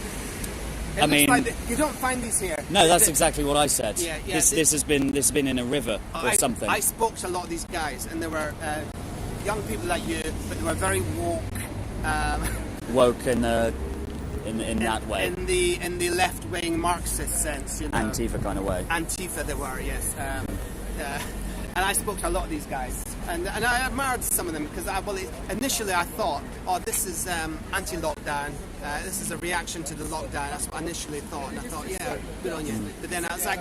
I mean, you don't find these here. No, that's exactly what I said. Yeah, This has been in a river or something. I spoke to a lot of these guys, and they were young people like you, but they were very woke. Woke in that way. In the left wing Marxist sense, Antifa kind of way. Antifa, they were, yes. And I spoke to a lot of these guys, and I admired some of them because initially I thought, this is anti-lockdown. This is a reaction to the lockdown. That's what I initially thought, and I thought, yeah, good on you. But then as I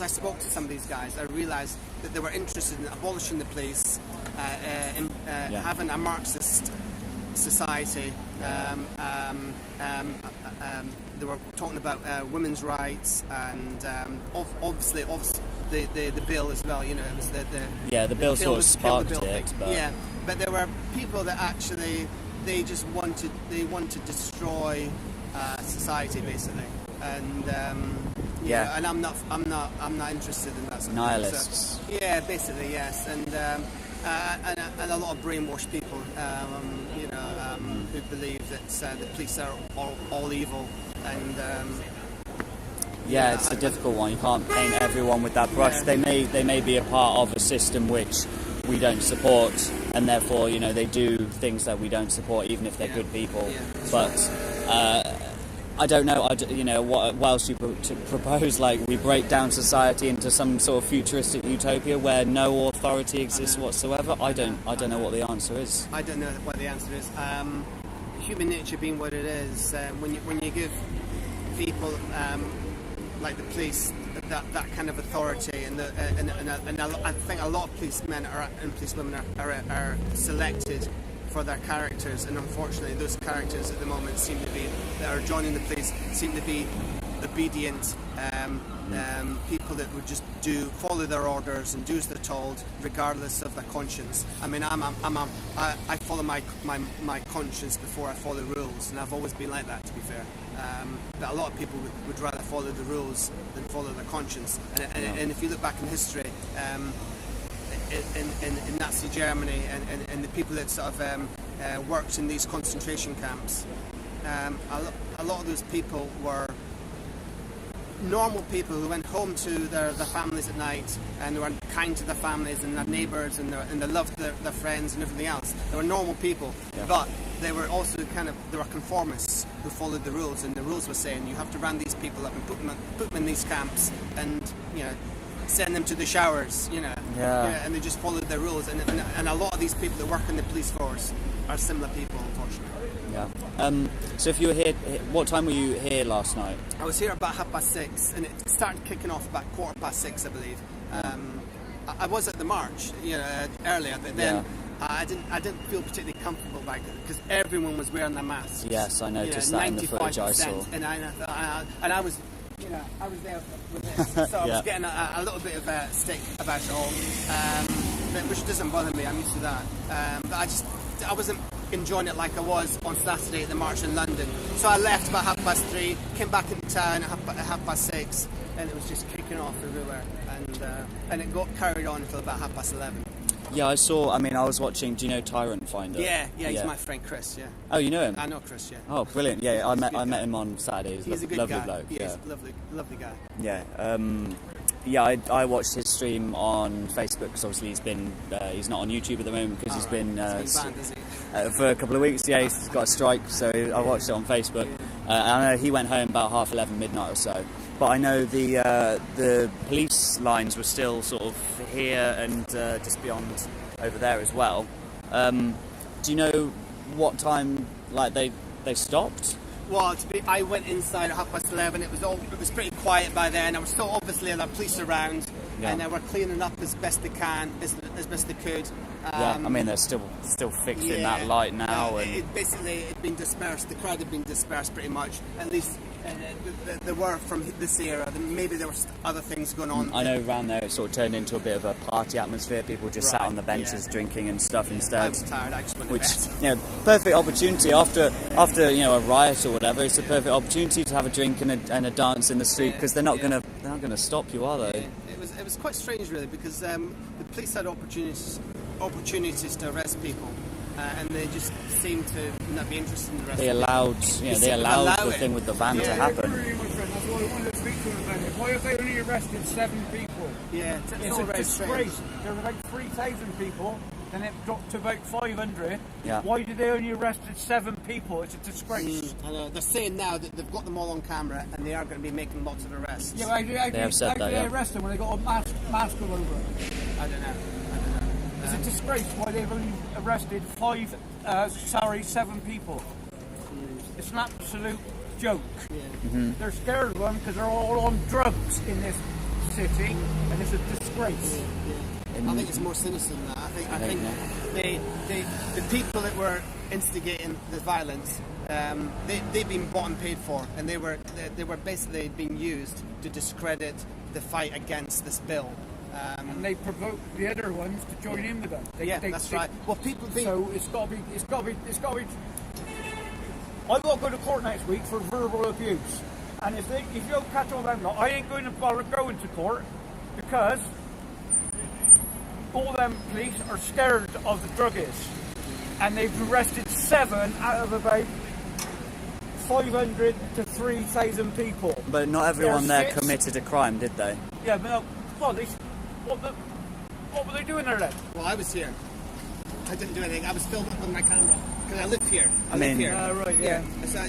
spoke to some of these guys, I realised that they were interested in abolishing the police, having a Marxist society. They were talking about women's rights and obviously the bill as well. It was the bill sort of sparked it. But yeah, but there were people that actually they want to destroy society basically, and and I'm not interested in that. Nihilists. So, yeah, basically yes, and a lot of brainwashed people, who believe that the police are all evil, and it's a difficult one. You can't paint everyone with that brush. They may be a part of a system which we don't support, and therefore they do things that we don't support, even if they're good people. But I don't know. What else you propose? Like we break down society into some sort of futuristic utopia where no authority exists whatsoever. I don't know what the answer is. I don't know what the answer is. Human nature being what it is, when you give people like the police that kind of authority, and I think a lot of policemen and policewomen are selected for their characters, and unfortunately those characters at the moment that are joining the police seem to be obedient people that would just follow their orders and do as they're told regardless of their conscience. I mean, I follow my conscience before I follow rules, and I've always been like that, to be fair. But a lot of people would rather follow the rules than follow their conscience, and if you look back in history, in Nazi Germany and the people that sort of worked in these concentration camps, a lot of those people were normal people who went home to their families at night, and they were kind to their families and their neighbours, and they loved their friends and everything else. They were normal people, but they were also they were conformists who followed the rules, and the rules were saying you have to round these people up and put them in these camps, and send them to the showers, and they just followed their rules, and a lot of these people that work in the police force are similar people, unfortunately. Yeah. So if you were here, what time were you here last night? I was here about 6:30, and it started kicking off about 6:15, I believe. I was at the march, earlier, but then I didn't feel particularly comfortable back then because everyone was wearing their masks. Yes, I noticed that in the footage I saw. And I was there with this, so I was getting a little bit of a stick about it all, which doesn't bother me. I'm used to that. But I wasn't enjoying it like I was on Saturday at the march in London. So I left about 3:30, came back into town at 6:30, and it was just kicking off everywhere, and it got carried on until about 11:30. Yeah, I saw. I mean, I was watching. Do you know Tyrant Finder? Yeah, he's my friend Chris. Yeah. Oh, you know him? I know Chris. Yeah. Oh, brilliant! Yeah, I met him on Saturday. He's a good lovely guy. bloke. He's a lovely guy. Yeah. yeah, I watched his stream on Facebook because obviously he's not on YouTube at the moment because he's been banned, is he? for a couple of weeks. Yeah, he's got a strike, so I watched it on Facebook. I know he went home about 11:30 midnight or so. But I know the police lines were still sort of here and just beyond over there as well. Do you know what time they stopped? Well, I went inside at 11:30. It was pretty quiet by then. There was still obviously the police around, and they were cleaning up as best they can, as best they could. Yeah, I mean they're still fixing that light now. Yeah, it had been dispersed. The crowd had been dispersed pretty much. At least there were from this era. Maybe there were other things going on. I know around there it sort of turned into a bit of a party atmosphere. People just sat on the benches drinking and stuff instead. I was tired. I just went to bed. Perfect opportunity after a riot or whatever. It's a perfect opportunity to have a drink and a dance in the street because they're not gonna stop you, are they? It was quite strange really because the police had opportunities to arrest people. And they just seemed to not be interested in the rest. They allowed the thing with the van to happen. That's what I wanted to speak to them about. Why have they only arrested 7 people? Yeah, it's a disgrace. There were about 3,000 people, then it dropped to about 500. Yeah. Why did they only arrested 7 people? It's a disgrace. I know. They're saying now that they've got them all on camera and they are going to be making lots of arrests. Yeah, but how did they arrest them when they got a mask all over it? I don't know. It's a disgrace why they've only arrested 7 people. It's an absolute joke. They're scared of them because they're all on drugs in this city, and it's a disgrace. I think it's more sinister than that. I think the people that were instigating the violence, they've been bought and paid for, and they were basically being used to discredit the fight against this bill. And they provoke the other ones to join in with them. That's right. Well, people think so. It's got to be. I've got to go to court next week for verbal abuse, and if you don't catch all them, I ain't going to bother going to court because all them police are scared of the druggies, and they've arrested 7 out of about 500 to 3,000 people. But not everyone there committed a crime, did they? Yeah, but what were they doing there then? Well, I was here. I didn't do anything. I was filming with my camera because I live here. I mean, live here. Right, yeah. So,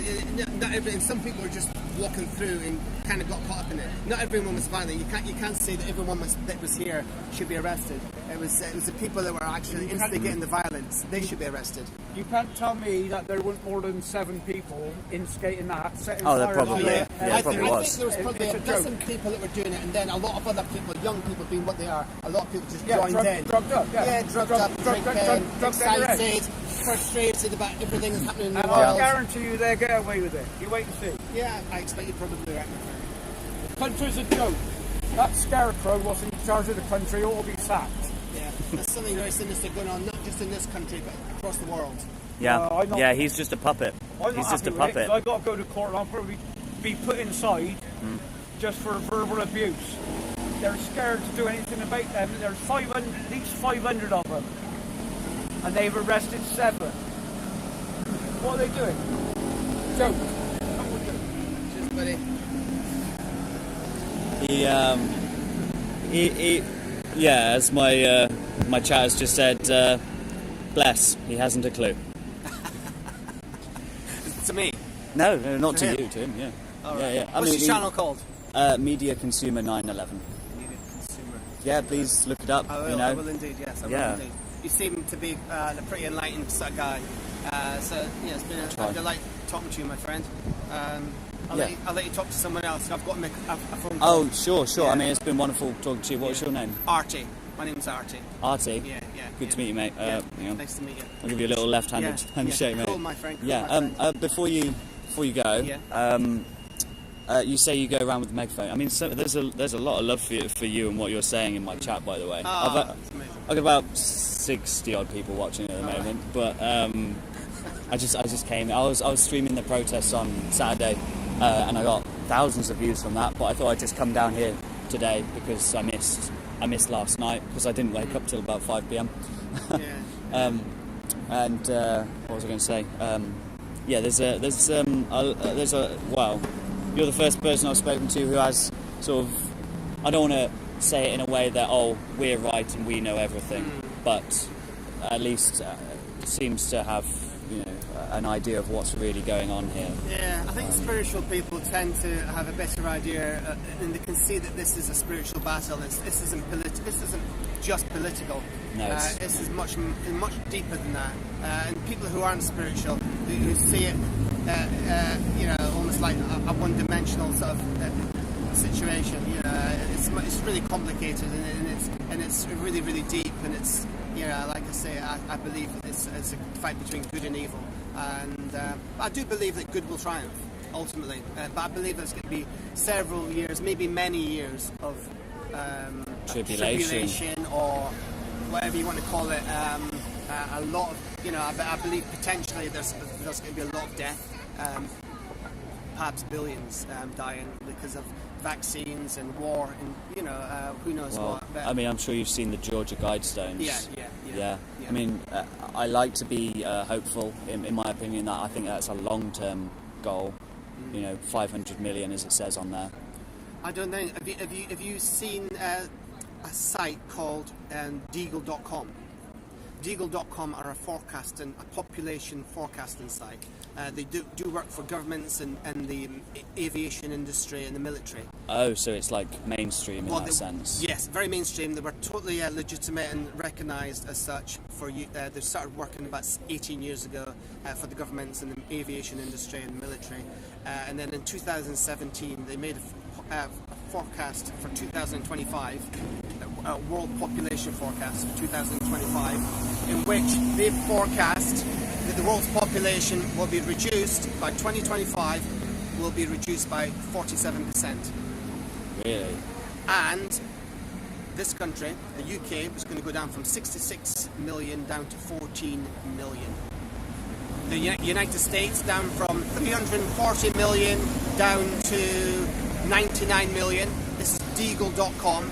not everything. Some people were just walking through and kind of got caught up in it. Not everyone was violent. You can't say that everyone that was here should be arrested. It was the people that were actually instigating the violence. They should be arrested. You can't tell me that there weren't more than 7 people instigating that. There probably was. I think there was probably a dozen people that were doing it, and then a lot of other people, young people being what they are, a lot of people just joined in. Drugged up, drugged up, drinking, excited, frustrated about everything that's happening in the world. I guarantee you they'll get away with it. You wait and see. Yeah, I expect you're probably right. The country's a joke. That scarecrow was in charge of the country, ought to be sacked. Yeah, there's something very sinister going on, not just in this country, but across the world. Yeah, he's just a puppet. He's just a puppet. I've got to go to court and I'll probably be put inside just for verbal abuse. They're scared to do anything about them. There's at least 500 of them. And they've arrested 7. What are they doing? Joke. Cheers, buddy. As my chat has just said, bless, he hasn't a clue. To me? No, not to you, to him, yeah. All right. Yeah. What's your channel called? Media Consumer 911. Media Consumer. Yeah, please look it up. I will indeed, yes. I will indeed. You seem to be a pretty enlightened sort of guy. It's been a delight talking to you, my friend. I'll let you talk to someone else. I've got to make a phone call. Oh, sure. Yeah. I mean, it's been wonderful talking to you. What's your name? Artie. My name's Artie. Artie? Yeah. Good to meet you, mate. Nice to meet you. I'll give you a little left-handed handshake, mate. Cool, my friend. Cool, my friend. Before you go, you say you go around with the megaphone. I mean, there's a lot of love for you and what you're saying in my chat, by the way. I've got about 60 odd people watching at the moment, but I just came. I was streaming the protests on Saturday, and I got thousands of views from that. But I thought I'd just come down here today because I missed last night because I didn't wake up till about 5 p.m. And what was I going to say? You're the first person I've spoken to who has sort of I don't want to say it in a way that, oh, we're right and we know everything, but at least seems to have, you know, an idea of what's really going on here. Yeah, I think spiritual people tend to have a better idea, and they can see that this is a spiritual battle. This isn't just political. No, this is much deeper than that. And people who aren't spiritual, who see it, you know, almost like a one-dimensional sort of situation. You know, it's really complicated, and it's really, really deep, and it's, you know, like I say, I believe it's a fight between good and evil, and I do believe that good will triumph ultimately. But I believe there's going to be several years, maybe many years of tribulation or whatever you want to call it. A lot of, you know, I believe potentially there's going to be a lot of death, perhaps billions dying because of vaccines and war, and you know, who knows what. But I mean, I'm sure you've seen the Georgia Guidestones. Yeah. I mean, I like to be hopeful. In my opinion, that I think that's a long-term goal. You know, 500 million, as it says on there. I don't know. Have you seen a site called Deagle.com? Deagle.com are a population forecasting site. They do work for governments and the aviation industry and the military. Oh, so it's like mainstream in that sense. Yes, very mainstream. They were totally legitimate and recognised as such. They started working about 18 years ago for the governments and the aviation industry and military. And then in 2017, they made a forecast for 2025, a world population forecast for 2025, in which they forecast that the world's population will be reduced by 2025, will be reduced by 47%. Really? And this country, the UK, was going to go down from 66 million down to 14 million. The United States down from 340 million down to 99 million. This is Deagle.com.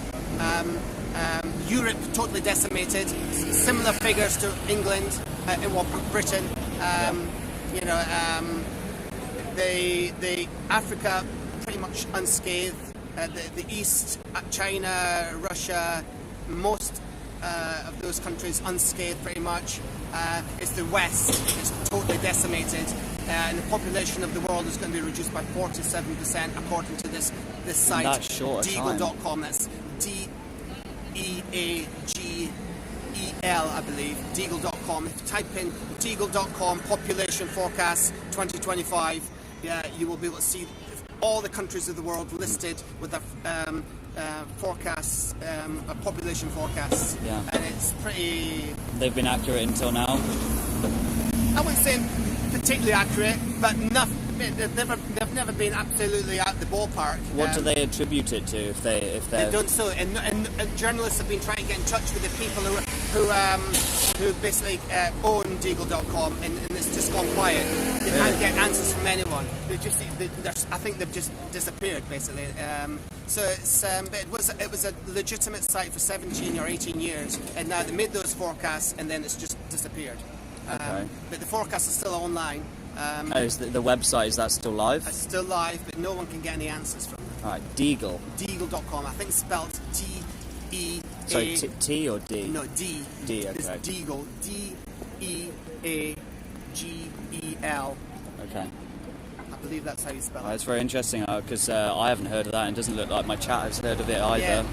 Europe totally decimated. Similar figures to England, Britain. You know, the Africa pretty much unscathed. The East, China, Russia, most of those countries unscathed pretty much. It's the West, it's totally decimated, and the population of the world is going to be reduced by 47% according to this site, Deagle.com. That's DEAGEL, I believe, Deagle.com. If you type in Deagle.com population forecast 2025, you will be able to see all the countries of the world listed with their forecasts, population forecasts. Yeah. And it's pretty... They've been accurate until now? I wouldn't say particularly accurate, but they've never been absolutely out the ballpark. What do they attribute it to if they've done so? And journalists have been trying to get in touch with the people who basically own Deagle.com, and it's just gone quiet. They can't get answers from anyone. I think they've just disappeared basically. So it was a legitimate site for 17 or 18 years, and now they made those forecasts, and then it's just disappeared. Okay. But the forecasts are still online. Is the website, is that still live? It's still live, but no one can get any answers from it. Alright, Deagle. Deagle.com. I think it's spelled D-E-A... Sorry, T or D? No, D. D, okay. It's Deagle. D-E-A-G-E-L. Okay. I believe that's how you spell it. That's very interesting, because I haven't heard of that, and it doesn't look like my chat has heard of it either.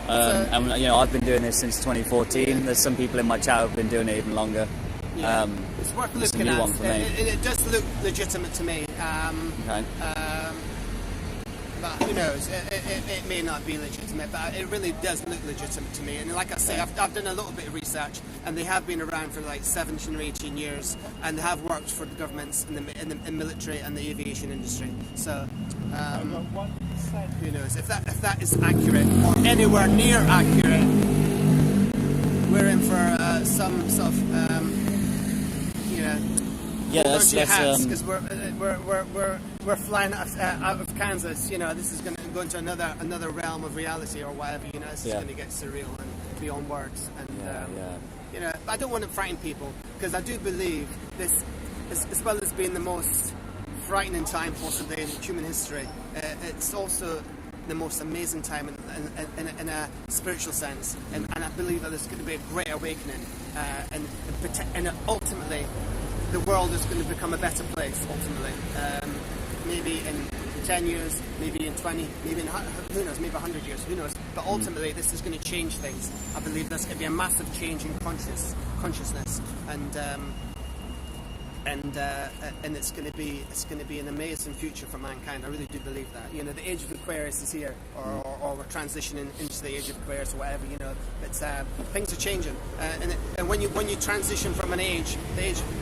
Yeah. And you know, I've been doing this since 2014. There's some people in my chat who've been doing it even longer. Yeah. It's worth looking at. It does look legitimate to me. Okay. But who knows? It may not be legitimate, but it really does look legitimate to me. And like I say, I've done a little bit of research, and they have been around for like 17 or 18 years, and they have worked for the governments in the military and the aviation industry. So who knows? If that is accurate or anywhere near accurate, we're in for some sort of because we're flying out of Kansas. You know, this is going to go into another realm of reality or whatever. You know, this is going to get surreal and beyond words. And you know, I don't want to frighten people, because I do believe this, as well as being the most frightening time possibly in human history, it's also the most amazing time in a spiritual sense, and I believe that there's going to be a great awakening, and ultimately the world is going to become a better place. Ultimately, maybe in 10 years, maybe in 20, maybe in who knows, maybe 100 years, who knows. But ultimately, this is going to change things. I believe there's going to be a massive change in consciousness, and it's going to be an amazing future for mankind. I really do believe that. You know, the age of Aquarius is here, or we're transitioning into the age of Aquarius or whatever. You know, but things are changing, and when you transition from an age,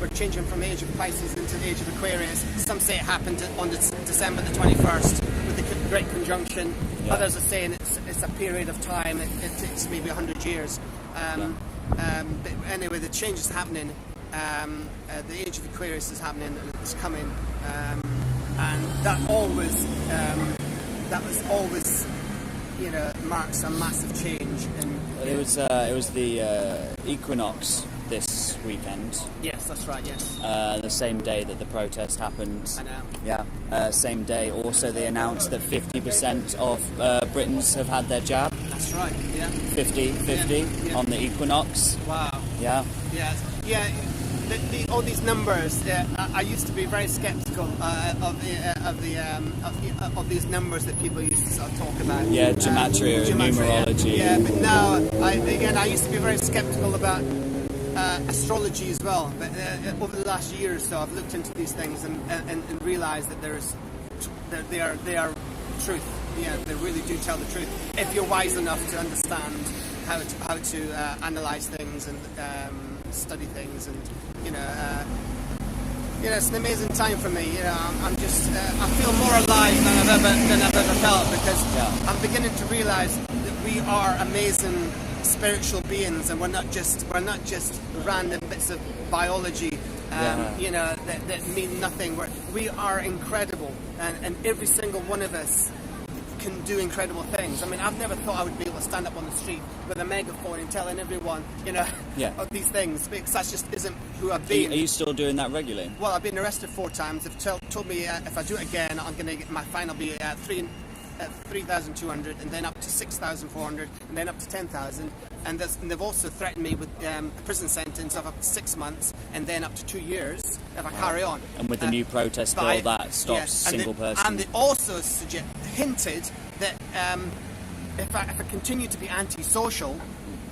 we're changing from the age of Pisces into the age of Aquarius. Some say it happened on December the 21st with the Great Conjunction. Yeah. Others are saying it's a period of time. It takes maybe 100 years. But anyway, the change is happening. The age of Aquarius is happening, it's coming, and that was always, you know, marks a massive change. It was the equinox this weekend. Yes, that's right. Yes. The same day that the protest happened. I know. Yeah. Same day. Also, they announced that 50% of Britons have had their jab. That's right. Yeah. 50 on the equinox. Wow. Yeah. Yeah. All these numbers. I used to be very sceptical of these numbers that people used to sort of talk about. Yeah, gematria and numerology. Yeah, but now I used to be very sceptical about astrology as well. But over the last year or so, I've looked into these things and realised that they are truth. Yeah, they really do tell the truth if you're wise enough to understand how to analyse things and study things, and you know, it's an amazing time for me. You know, I'm just I feel more alive than I've ever felt, because I'm beginning to realise that we are amazing spiritual beings, and we're not just random bits of biology. You know, that mean nothing. We are incredible, and every single one of us can do incredible things. I mean, I've never thought I would be able to stand up on the street with a megaphone and telling everyone, you know, of these things, because that just isn't who I've been. Are you still doing that regularly? Well, I've been arrested 4 times. They've told me if I do it again, I'm going to get my fine will be 3,200, and then up to 6,400, and then up to 10,000. And they've also threatened me with a prison sentence of up to 6 months, and then up to 2 years if I carry on. And with the new protest bill, that stops single person. And they also hinted that if I continue to be antisocial,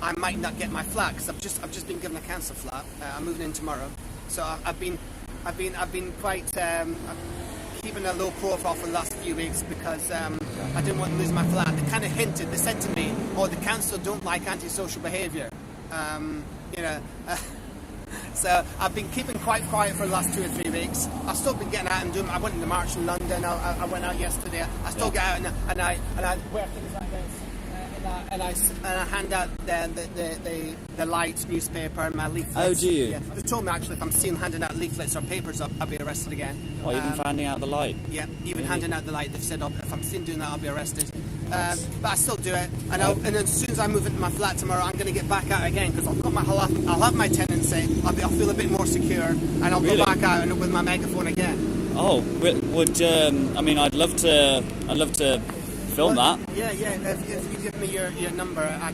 I might not get my flat, because I've just been given a council flat. I'm moving in tomorrow, so I've been quite keeping a low profile for the last few weeks, because I didn't want to lose my flat. They kind of hinted. They said to me, the council don't like antisocial behaviour. You know. So I've been keeping quite quiet for the last 2 or 3 weeks. I've still been getting out and doing. I went in the march in London. I went out yesterday. I still get out and I wear things like this, and I hand out the Light newspaper and my leaflets. Oh, do you? Yeah. They told me actually if I'm seen handing out leaflets or papers, I'll be arrested again. Oh, even for handing out the Light? Yeah, even handing out the Light. They've said if I'm seen doing that, I'll be arrested. But I still do it, and as soon as I move into my flat tomorrow, I'm going to get back out again, because I'll have my tenancy. I'll feel a bit more secure, and I'll go back out and with my megaphone again. Oh, would I mean? I'd love to film that. Yeah. If you give me your number, I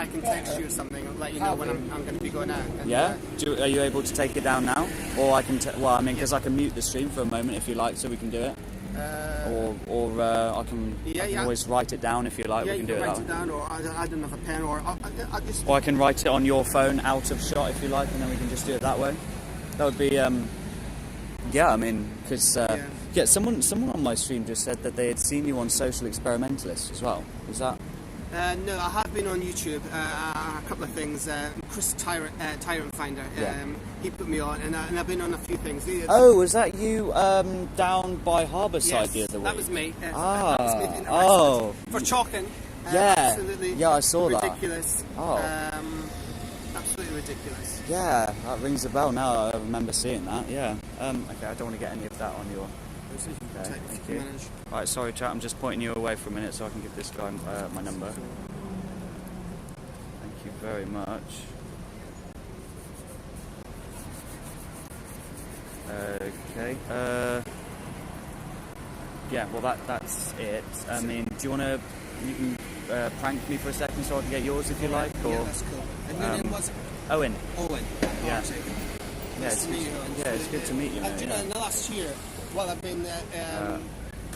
can text you or something and let you know when I'm going to be going out. And, are you able to take it down now, or I can? Because I can mute the stream for a moment if you like, so we can do it. Or I can always write it down if you like. Yeah, we can you do can it write it down, or I don't have a pen, or I just. Or I can write it on your phone out of shot if you like, and then we can just do it that way. That would be, I mean, because someone on my stream just said that they had seen you on Social Experimentalist as well. Is that? No, I have been on YouTube, a couple of things. Chris Tyrant Finder, he put me on, and I've been on a few things. Was that you down by Harbourside the other week? That was me. That was me for chalking. Absolutely. Yeah, I saw ridiculous. That. Absolutely ridiculous. Yeah, that rings a bell now. I remember seeing that. Yeah. Okay, I don't want to get any of that on your. Okay, thank you. Right, sorry chat, I'm just pointing you away for a minute so I can give this guy my number. Thank you very much. Okay, yeah, well that's it. I mean, do you want to? You can prank me for a second so I can get yours if you like. Or, yeah, that's cool. And your name was Owen. Owen. Yeah. Nice to meet you. Yeah, it's good to meet you. Do you know, in the last year, while I've been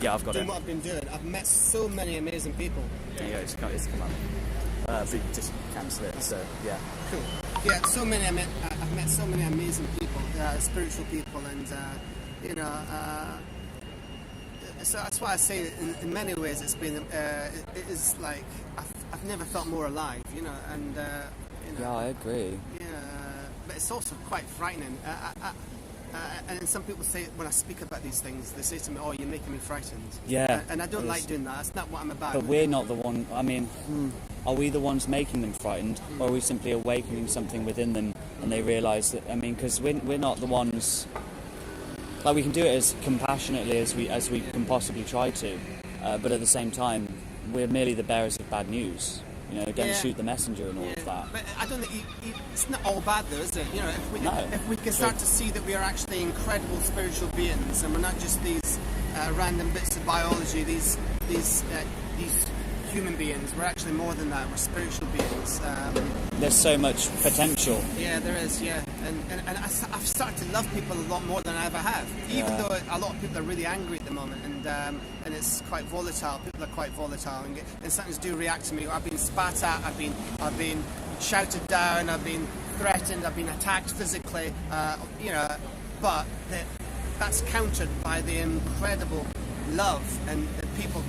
yeah, I've got doing it. what I've been doing, I've met so many amazing people. Yeah, it's come up. So you just cancel it. So yeah. Cool. Yeah, I've met so many amazing people, spiritual people, and you know. So that's why I say in many ways it's been it is like I've never felt more alive, you know, and you know, Yeah, I agree. yeah, but it's also quite frightening. And then some people say when I speak about these things, they say to me, "Oh, you're making me frightened." Yeah, and I don't like doing that. That's not what I'm about. But we're not the one. I mean, are we the ones making them frightened, or are we simply awakening something within them, and they realise that? I mean, because we're not the ones. Like, we can do it as compassionately as we can possibly try to, but at the same time, we're merely the bearers of bad news. You know, don't shoot the messenger and all of that. But I don't think it's not all bad, though, is it? You know, if we can start to see that we are actually incredible spiritual beings, and we're not just these random bits of biology, these human beings. We're actually more than that. We're spiritual beings. There's so much potential. Yeah, there is. Yeah, and I've started to love people a lot more than I ever have. Even though a lot of people are really angry at the moment, and it's quite volatile. People are quite volatile, and something do react to me. I've been spat at. I've been shouted down. I've been threatened. I've been attacked physically. You know, but that's countered by the incredible love and the people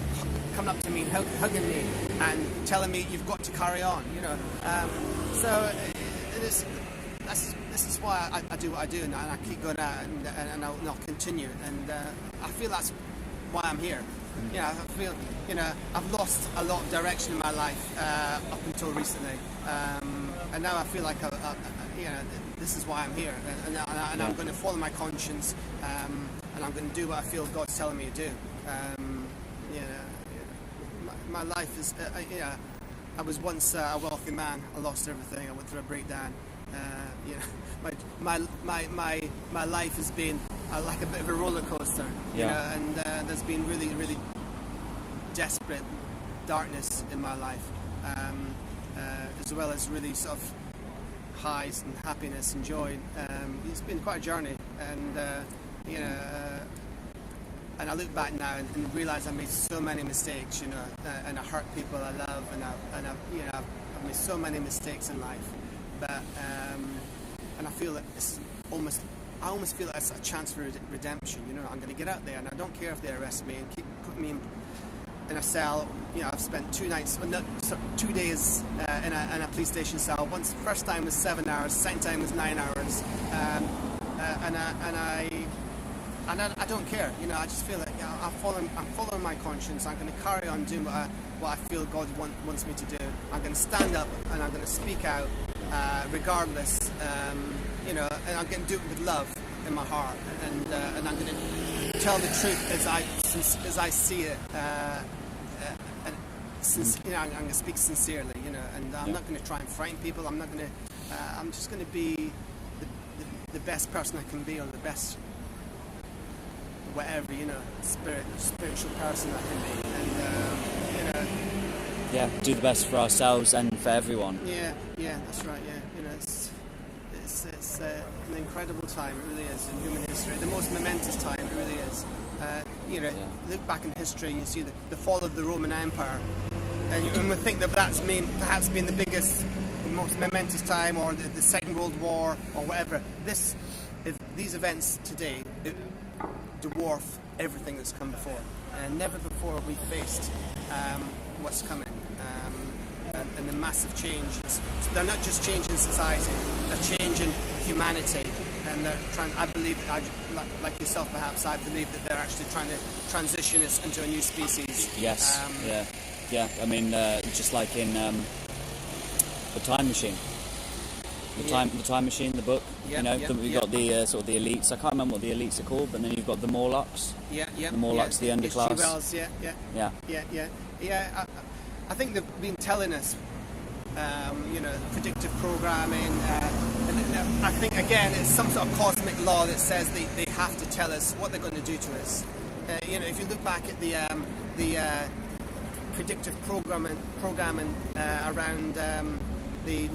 coming up to me, hugging me, and telling me you've got to carry on. You know, so this is why I do what I do, and I keep going out, and I'll continue. And I feel that's why I'm here. You know, I feel, you know, I've lost a lot of direction in my life up until recently, and now I feel like you know, this is why I'm here, and I'm going to follow my conscience, and I'm going to do what I feel God's telling me to do. You know, my life is, you know, I was once a wealthy man. I lost everything. I went through a breakdown. You know, my life has been like a bit of a roller coaster. You know, and there's been really, really desperate darkness in my life, as well as really sort of highs and happiness and joy. It's been quite a journey, and you know. And I look back now and realise I made so many mistakes, you know, and I hurt people I love, and I've made so many mistakes in life. But and I feel that I almost feel like it's a chance for redemption. You know, I'm going to get out there, and I don't care if they arrest me and keep putting me in a cell. You know, I've spent 2 days in a police station cell. First time was 7 hours, second time was 9 hours, and I don't care, you know. I just feel like, you know, I'm following my conscience. I'm going to carry on doing what I feel God wants me to do. I'm going to stand up and I'm going to speak out, regardless, you know. And I'm going to do it with love in my heart, and I'm going to tell the truth as I see it, and you know, I'm going to speak sincerely, you know. And I'm not going to try and frighten people. I'm not going to. I'm just going to be the best person I can be, or the best. Whatever, you know, spiritual person I can be, and you know. Yeah, do the best for ourselves and for everyone. Yeah, that's right. Yeah, you know, it's an incredible time. It really is in human history. The most momentous time. It really is. You know, look back in history, you see the fall of the Roman Empire, and we think that's perhaps been the biggest, most momentous time, or the Second World War, or whatever. These events today dwarf everything that's come before, and never before we faced what's coming, and the massive changes. So they're not just changing society; they're changing humanity, and they're trying. I believe, like yourself, perhaps, I believe that they're actually trying to transition us into a new species. Yes. Yeah. I mean, just like in the Time Machine. The time Machine, the book. You know, we've got the sort of the elites. I can't remember what the elites are called, but then you've got the Morlocks. The Morlocks, the underclass. I think they've been telling us, you know, predictive programming, and I think again it's some sort of cosmic law that says they have to tell us what they're going to do to us. if you look back at the predictive programming around the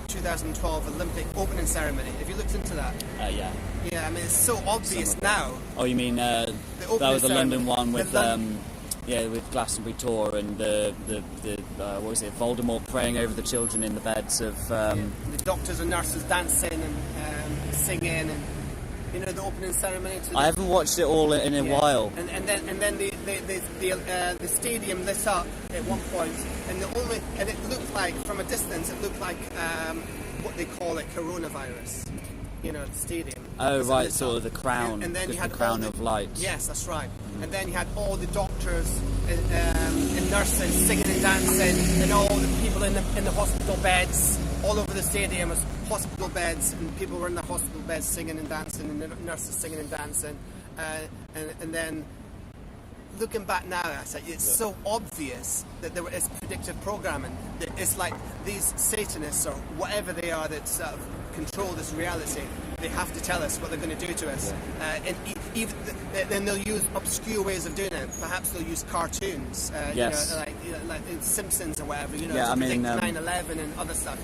2012 Olympic opening ceremony, have you looked into that? Yeah. Yeah, I mean, it's so obvious now. Oh, you mean that was the London one with with Glastonbury tour and the what was it, Voldemort praying over the children in the beds of the doctors and nurses dancing and singing, and the opening ceremony. I haven't watched it all in a while. And then the stadium lit up at one point, and it looked like, from a distance, it looked like what they call it, coronavirus. The stadium. Oh, right, sort of the crown. And then you had the crown of light. Yes, that's right. And then you had all the doctors and nurses singing and dancing, and all the people in the hospital beds. All over the stadium was hospital beds, and people were in the hospital beds singing and dancing, and the nurses singing and dancing. And then, looking back now, it's so obvious that there is predictive programming. That it's like these Satanists, or whatever they are, that sort of control this reality. They have to tell us what they're going to do to us. And then they'll use obscure ways of doing it. Perhaps they'll use cartoons, yes. like in Simpsons or whatever, to I mean, predict 9/11 and other stuff,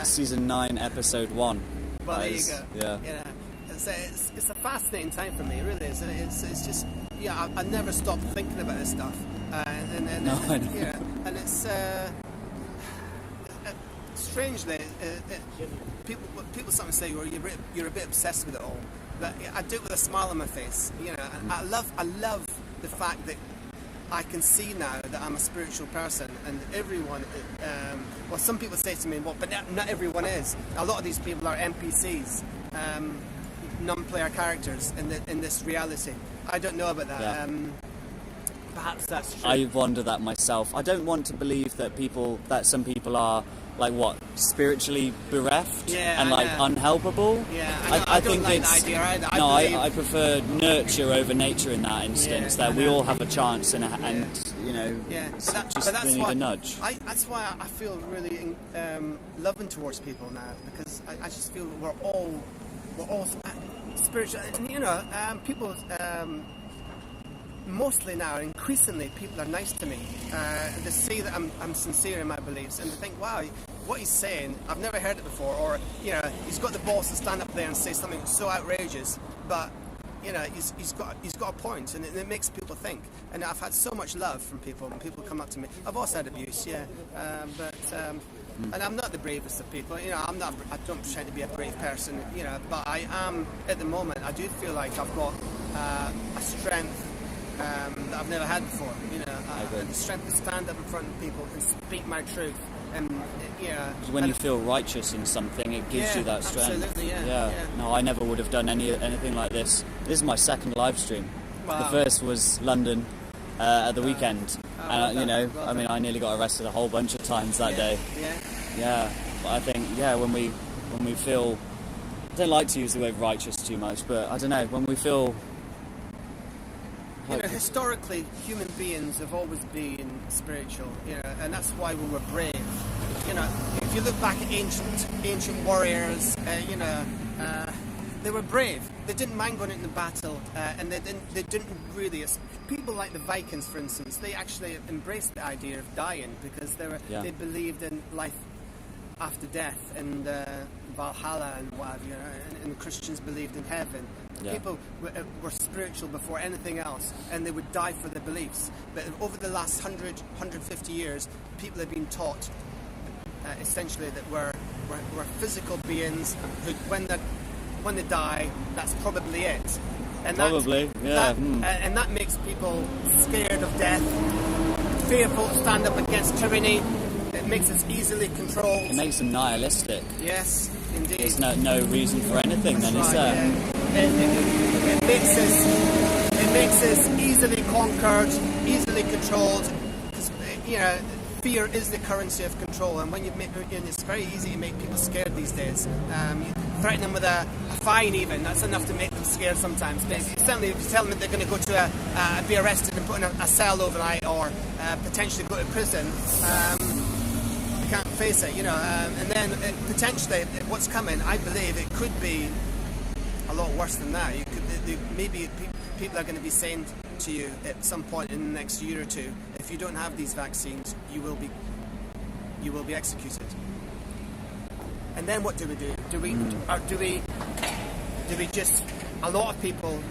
season 9, episode 1. Well, there you go. Yeah. It's a fascinating time for me, it really is. It's just, I never stop thinking about this stuff. And it's strangely, people sometimes say you're a bit obsessed with it all, but I do it with a smile on my face. I love the fact that I can see now that I'm a spiritual person, and everyone. Some people say to me, but not everyone is. A lot of these people are NPCs, non-player characters in this reality. I don't know about that. Yeah. Perhaps that's true. I wonder that myself. I don't want to believe that some people are spiritually bereft and unhelpable. Yeah, I don't think like it's the idea either. I prefer nurture over nature in that instance. That we all have a chance and we need a nudge. That's why I feel really loving towards people now, because I just feel we're all spiritual, and people. Mostly now, increasingly, people are nice to me. They see that I'm sincere in my beliefs, and they think, wow, what he's saying, I've never heard it before, or he's got the balls to stand up there and say something so outrageous, but he's got a point, and it makes people think. And I've had so much love from people when people come up to me. I've also had abuse, and I'm not the bravest of people. I don't pretend to be a brave person, but I am at the moment. I do feel like I've got a strength that I've never had before. The strength to stand up in front of people and speak my truth. And when you feel righteous in something, it gives you that strength. Absolutely, No, I never would have done anything like this. This is my second live stream. Wow. The first was London at the weekend, and I nearly got arrested a whole bunch of times that day. Yeah, but I think when we feel, I don't like to use the word righteous too much, but I don't know, when we feel. Historically, human beings have always been spiritual, and that's why we were brave. If you look back at ancient warriors, they were brave. They didn't mind going into battle, and they didn't really. People like the Vikings, for instance, they actually embraced the idea of dying because they believed in life after death and Valhalla and what have you, and Christians believed in heaven. Yeah. People were spiritual before anything else, and they would die for their beliefs. But over the last 150 years, people have been taught essentially that we're physical beings who, when they die, that's probably it. And and that makes people scared of death, fearful to stand up against tyranny. It makes us easily controlled. It makes them nihilistic. Yes, indeed. There's no reason for anything, then, is there? It makes us easily conquered, easily controlled. Fear is the currency of control, and it's very easy to make people scared these days. You threaten them with a fine, even that's enough to make them scared sometimes. But certainly, if you tell them that they're going to go to be arrested and put in a cell overnight, or potentially go to prison, they can't face it, and then potentially what's coming, I believe it could be a lot worse than that. You could, maybe people are going to be saying to you at some point in the next year or two, if you don't have these vaccines, you will be executed. And then what do we do? Do we just, a lot of people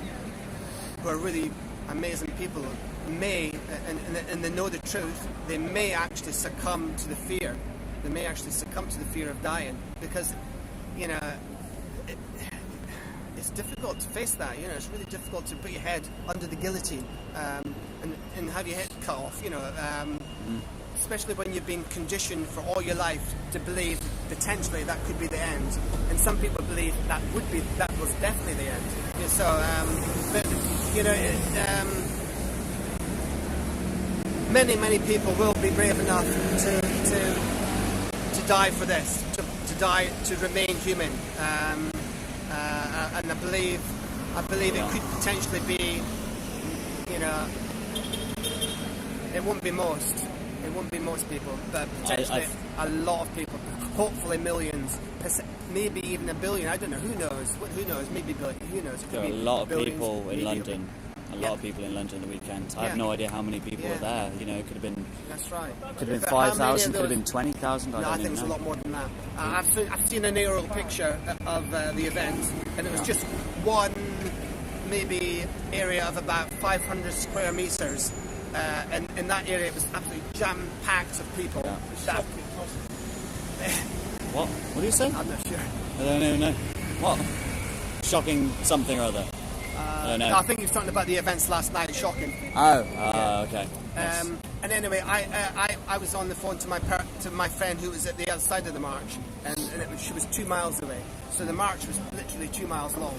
who are really amazing people may, and they know the truth, they may actually succumb to the fear. They may actually succumb to the fear of dying, because, you know, it's difficult to face that. You know, it's really difficult to put your head under the guillotine and have your head cut off. You know, especially when you've been conditioned for all your life to believe potentially that could be the end, and some people believe that was definitely the end. So, but you know, many people will be brave enough to die for this, to die to remain human, and I believe it could potentially be, you know, it won't be most people, but potentially a lot of people, hopefully millions, maybe even a billion. I don't know. Who knows? Who knows? Maybe billion. Who knows? There are a lot of people in London. A lot of people in London the weekend. I have no idea how many people were there. You know, it could have been. That's right. Could have been 5,000. Could have been 20,000. I think it's a lot more than that. I've seen an aerial picture of the event, and it was just one maybe area of about 500 square meters. And in that area, it was absolutely jam-packed of people. Yeah. What? What do you say? I'm not sure. I don't know. What? Shocking something or other. I don't know. No, I think he was talking about the events last night. Shocking. Okay. And anyway, I was on the phone to my friend who was at the other side of the march, and she was 2 miles away. So the march was literally 2 miles long.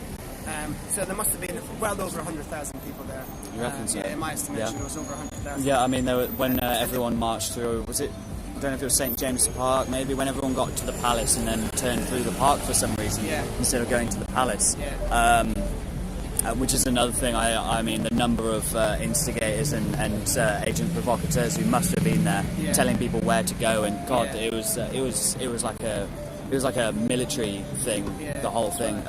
So there must have been well over 100,000 people there. You reckon so? Yeah, in my estimation, it was over 100,000. Yeah, I mean, when everyone marched through, was it? I don't know if it was St James Park. Maybe when everyone got to the palace and then turned through the park for some reason instead of going to the palace. Yeah. Which is another thing. I mean, the number of instigators and agent provocateurs who must have been there, telling people where to go. And God, it was like a military thing. The whole thing.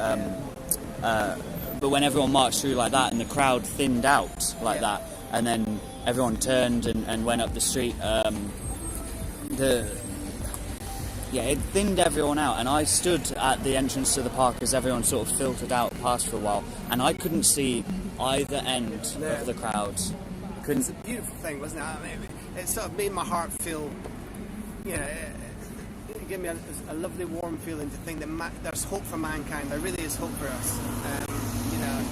But when everyone marched through like that and the crowd thinned out like that, and then everyone turned and went up the street, it thinned everyone out, and I stood at the entrance to the park as everyone sort of filtered out past for a while, and I couldn't see either end of the crowds. It's a beautiful thing, wasn't it? I mean, it sort of made my heart feel, you know, it gave me a lovely warm feeling to think that there's hope for mankind. There really is hope for us. You know,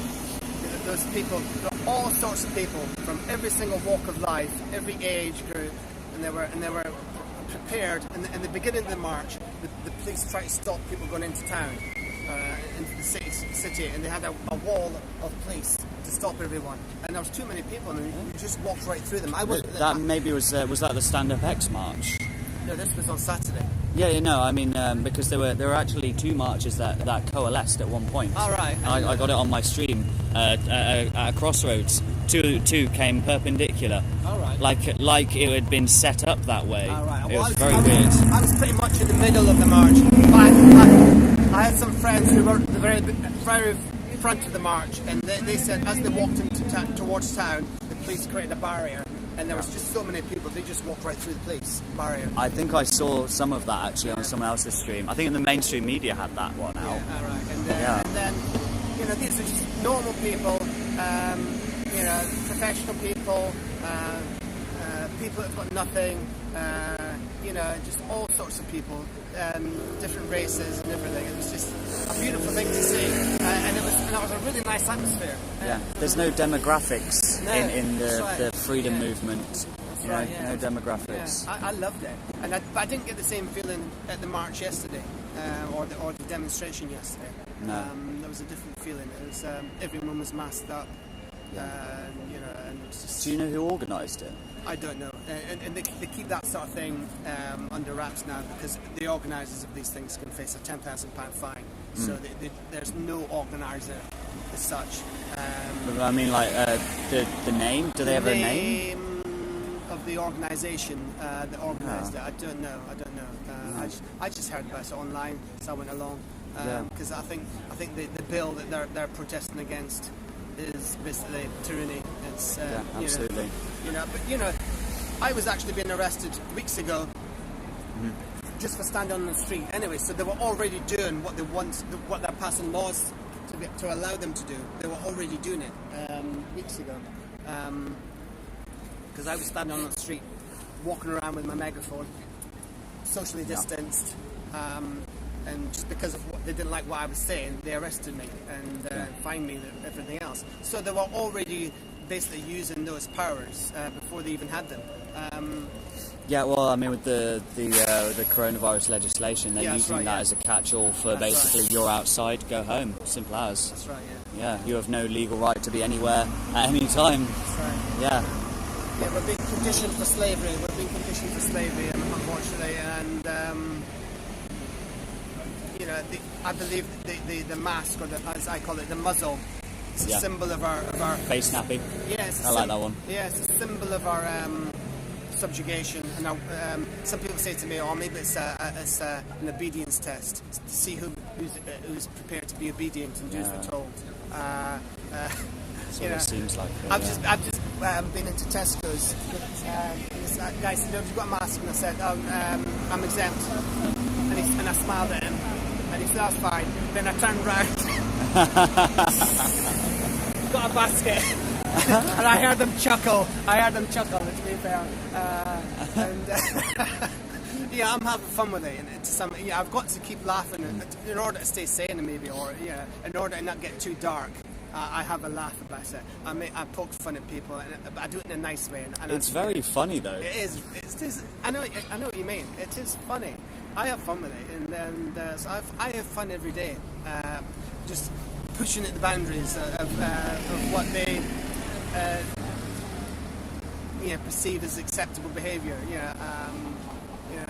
those people, there are all sorts of people from every single walk of life, every age group, and they were prepared. In the beginning of the march, the police tried to stop people going into town, into the city, and they had a wall of police to stop everyone. And there was too many people, and you just walked right through them. Was that the Stand Up X march? No, this was on Saturday. Yeah, no, I mean, because there were actually two marches that coalesced at one point. All right. I got it on my stream at a crossroads. Two came perpendicular. All right. Like it had been set up that way. All right. It was very weird. I was pretty much in the middle of the march. I had some friends who were at the very front of the march, and they said as they walked towards town, the police created a barrier. And there was just so many people, they just walked right through the police barrier. I think I saw some of that actually on someone else's stream. I think in the mainstream media had that one out. Yeah, all right. And then, you know, these are just normal people, you know, professional people, people that have got nothing, you know, just all sorts of people, different races and everything. It was just a beautiful thing to see, and it was a really nice atmosphere. There's no demographics in the right. freedom movement. Right, no demographics. Yeah, I loved it, and I didn't get the same feeling at the march yesterday, or the demonstration yesterday. No. There was a different feeling. It was everyone was masked up. You know, and it was just. Do you know who organised it? I don't know, and they keep that sort of thing under wraps now because the organisers of these things can face a £10,000 fine. So there's no organiser as such. But I mean, like the name. Do they have a name? Of the organisation that organised it, I don't know. I just heard about it online, so I went along. because I think the bill that they're protesting against is basically tyranny. It's absolutely. But I was actually being arrested weeks ago just for standing on the street. Anyway, so they were already doing what they want, what they're passing laws to allow them to do. They were already doing it weeks ago. Because I was standing on the street, walking around with my megaphone, socially distanced, and just because of what they didn't like what I was saying, they arrested me and fined me and everything else. So they were already basically using those powers before they even had them. Yeah, well, I mean, with the coronavirus legislation, they're using that as a catch-all for basically you're outside, go home, simple as. That's right, yeah. You have no legal right to be anywhere at any time. That's right. Yeah. Yeah, we're being conditioned for slavery. Unfortunately, and I believe the mask, or as I call it, the muzzle, it's a symbol of our face nappy. Yeah, I like that one. Yeah, it's a symbol of our subjugation. And some people say to me, "Oh, maybe it's an obedience test to see who's prepared to be obedient and do as they're told." That's what it seems like. I've just been into Tesco's. This guy said, "Have you got a mask?" And I said, "I'm exempt." And I smiled at him, and he said, "That's fine." Then I turned round, got a basket, and I heard them chuckle. To be fair, yeah, I'm having fun with it. And I've got to keep laughing in order to stay sane, maybe, or in order to not get too dark. I have a laugh about it. I poke fun at people, but I do it in a nice way. And it's very funny, though. It is. I know what you mean. It is funny. I have fun with it, and so I have fun every day. Just pushing at the boundaries of what they perceive as acceptable behaviour.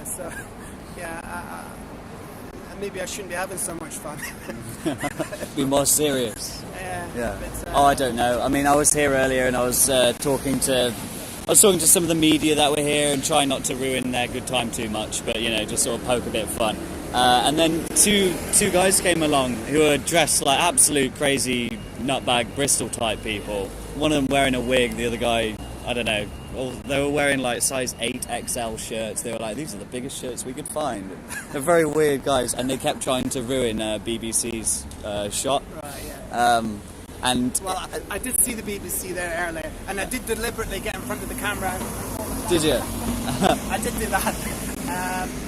So maybe I shouldn't be having so much fun. Be more serious. Yeah. I don't know. I mean, I was here earlier and I was talking to some of the media that were here and trying not to ruin their good time too much, but just sort of poke a bit of fun. And then two guys came along who were dressed like absolute crazy nutbag Bristol type people. One of them wearing a wig, the other guy, I don't know. They were wearing like size 8 XL shirts. They were like, these are the biggest shirts we could find. They're very weird guys, and they kept trying to ruin BBC's shot. Right, yeah. Well, I did see the BBC there earlier, and I did deliberately get in front of the camera. Did you? I did do that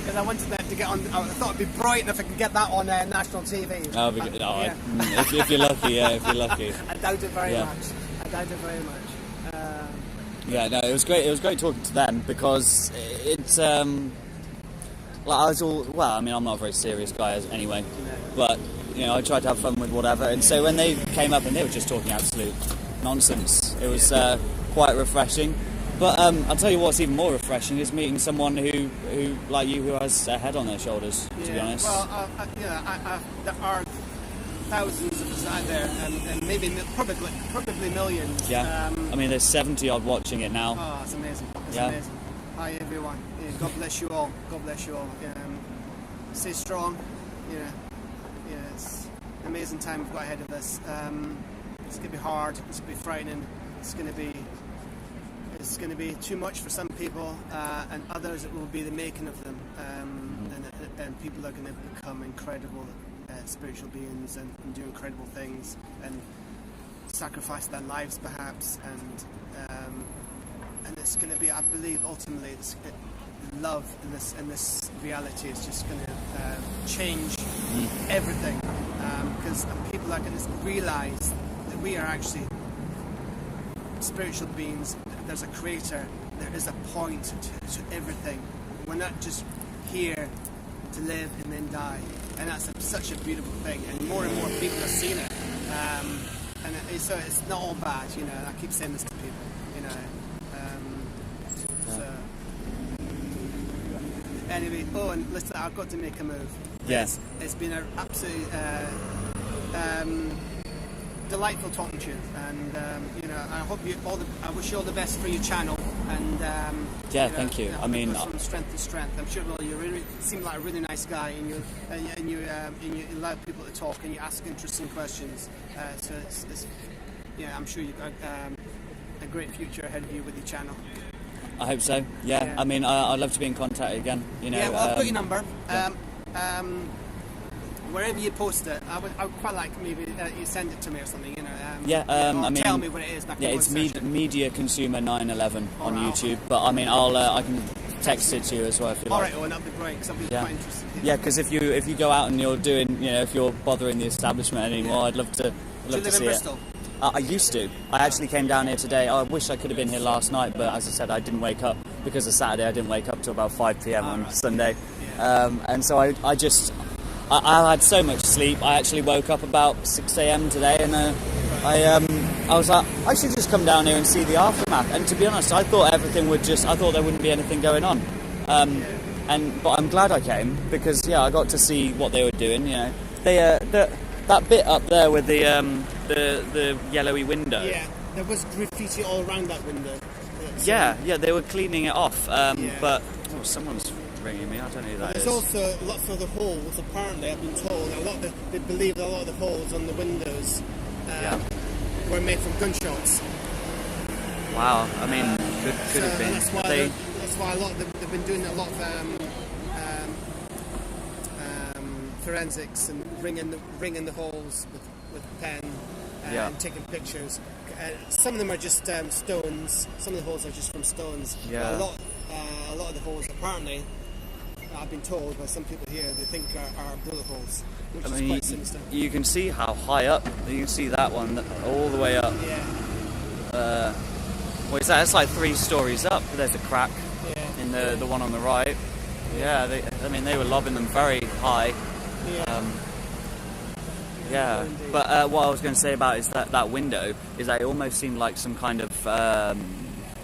because I wanted them to get on. I thought it'd be bright if I could get that on national TV. Oh, if you're lucky, if you're lucky. I doubt it very much. Yeah, no, it was great. It was great talking to them because it's I'm not a very serious guy anyway, but I tried to have fun with whatever. And so when they came up and they were just talking absolute nonsense, it was quite refreshing. But I'll tell you what's even more refreshing is meeting someone who like you, who has a head on their shoulders. To be honest. Well, there are thousands of us out there, and maybe probably millions. Yeah. I mean, there's 70 odd watching it now. Oh, it's amazing. It's amazing. Hi everyone. God bless you all. Stay strong. It's an amazing time we've got ahead of us. It's going to be hard. It's going to be frightening. It's going to be too much for some people, and others it will be the making of them. And people are going to become incredible spiritual beings and do incredible things and sacrifice their lives perhaps, and it's going to be, I believe, ultimately love in this reality is just going to change everything, because people are going to realise that we are actually spiritual beings. There's a creator, there is a point to everything. We're not just here to live and then die, and that's such a beautiful thing, and more people are seeing it, so it's not all bad. I keep saying this to people, anyway. And listen, I've got to make a move. Yes. It's been an absolute delightful talking to you, and I hope I wish you all the best for your channel. And yeah, thank you. I mean, from strength to strength. I'm sure. Well, you really seem like a really nice guy, and you allow people to talk, and you ask interesting questions. So yeah, I'm sure you've got a great future ahead of you with your channel. I hope so. Yeah. I mean, I'd love to be in contact again. You know. Yeah. Well, I've got your number. Yeah. Wherever you post it, I would quite like maybe you send it to me or something. You know. I mean, tell me what it is. Yeah, it's Media Consumer 911 on YouTube. But I mean, I can text it to you as well if you like. All right, Owen, that'd be great because I'd be quite interested. Yeah, because if you go out and you're doing, you know, if you're bothering the establishment anymore, I'd love to. Do you live in Bristol? I used to. I actually came down here today. I wish I could have been here last night, but as I said, I didn't wake up because of Saturday. I didn't wake up till about 5 p.m. on Sunday, and so I had so much sleep. I actually woke up about 6 a.m. today, and I was like, I should just come down here and see the aftermath. And to be honest, I thought everything would I thought there wouldn't be anything going on. But I'm glad I came because I got to see what they were doing. You know, that bit up there with the yellowy window. Yeah, there was graffiti all around that window. Yeah, they were cleaning it off. But someone's ringing me. I don't know who that is. There's also lots of the holes. Apparently, I've been told they believe that a lot of the holes on the windows were made from gunshots. Wow, I mean, could have been. That's why a lot they've been doing a lot of forensics and ringing the holes with pen and taking pictures. Some of them are just stones. Some of the holes are just from stones. Yeah. A lot of the holes apparently, I've been told by some people here, they think are bullet holes, which is quite sinister. You can see how high up. You can see that one all the way up. Yeah. What is that? It's like 3 stories up. There's a crack in the one on the right. Yeah, they were lobbing them very high. But what I was going to say about is that window is that it almost seemed like some kind of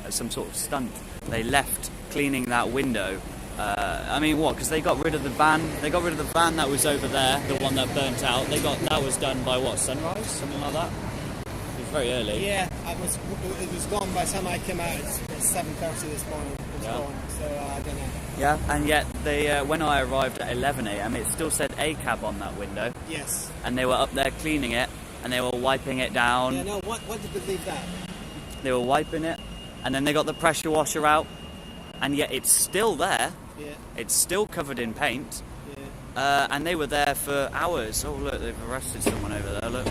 some sort of stunt. They left cleaning that window. I mean, what? Because they got rid of the van. They got rid of the van that was over there, the one that burnt out. That was done by what? Sunrise, something like that. It was very early. Yeah, it was gone by the time I came out. It's 7:30 this morning. It was gone. So I don't know. Yeah, and yet they when I arrived at 11 a.m. it still said ACAB on that window. Yes. And they were up there cleaning it, and they were wiping it down. Yeah, no, why did they leave that? They were wiping it, and then they got the pressure washer out, and yet it's still there. Yeah. It's still covered in paint. Yeah. And they were there for hours. Oh look, they've arrested someone over there. Look.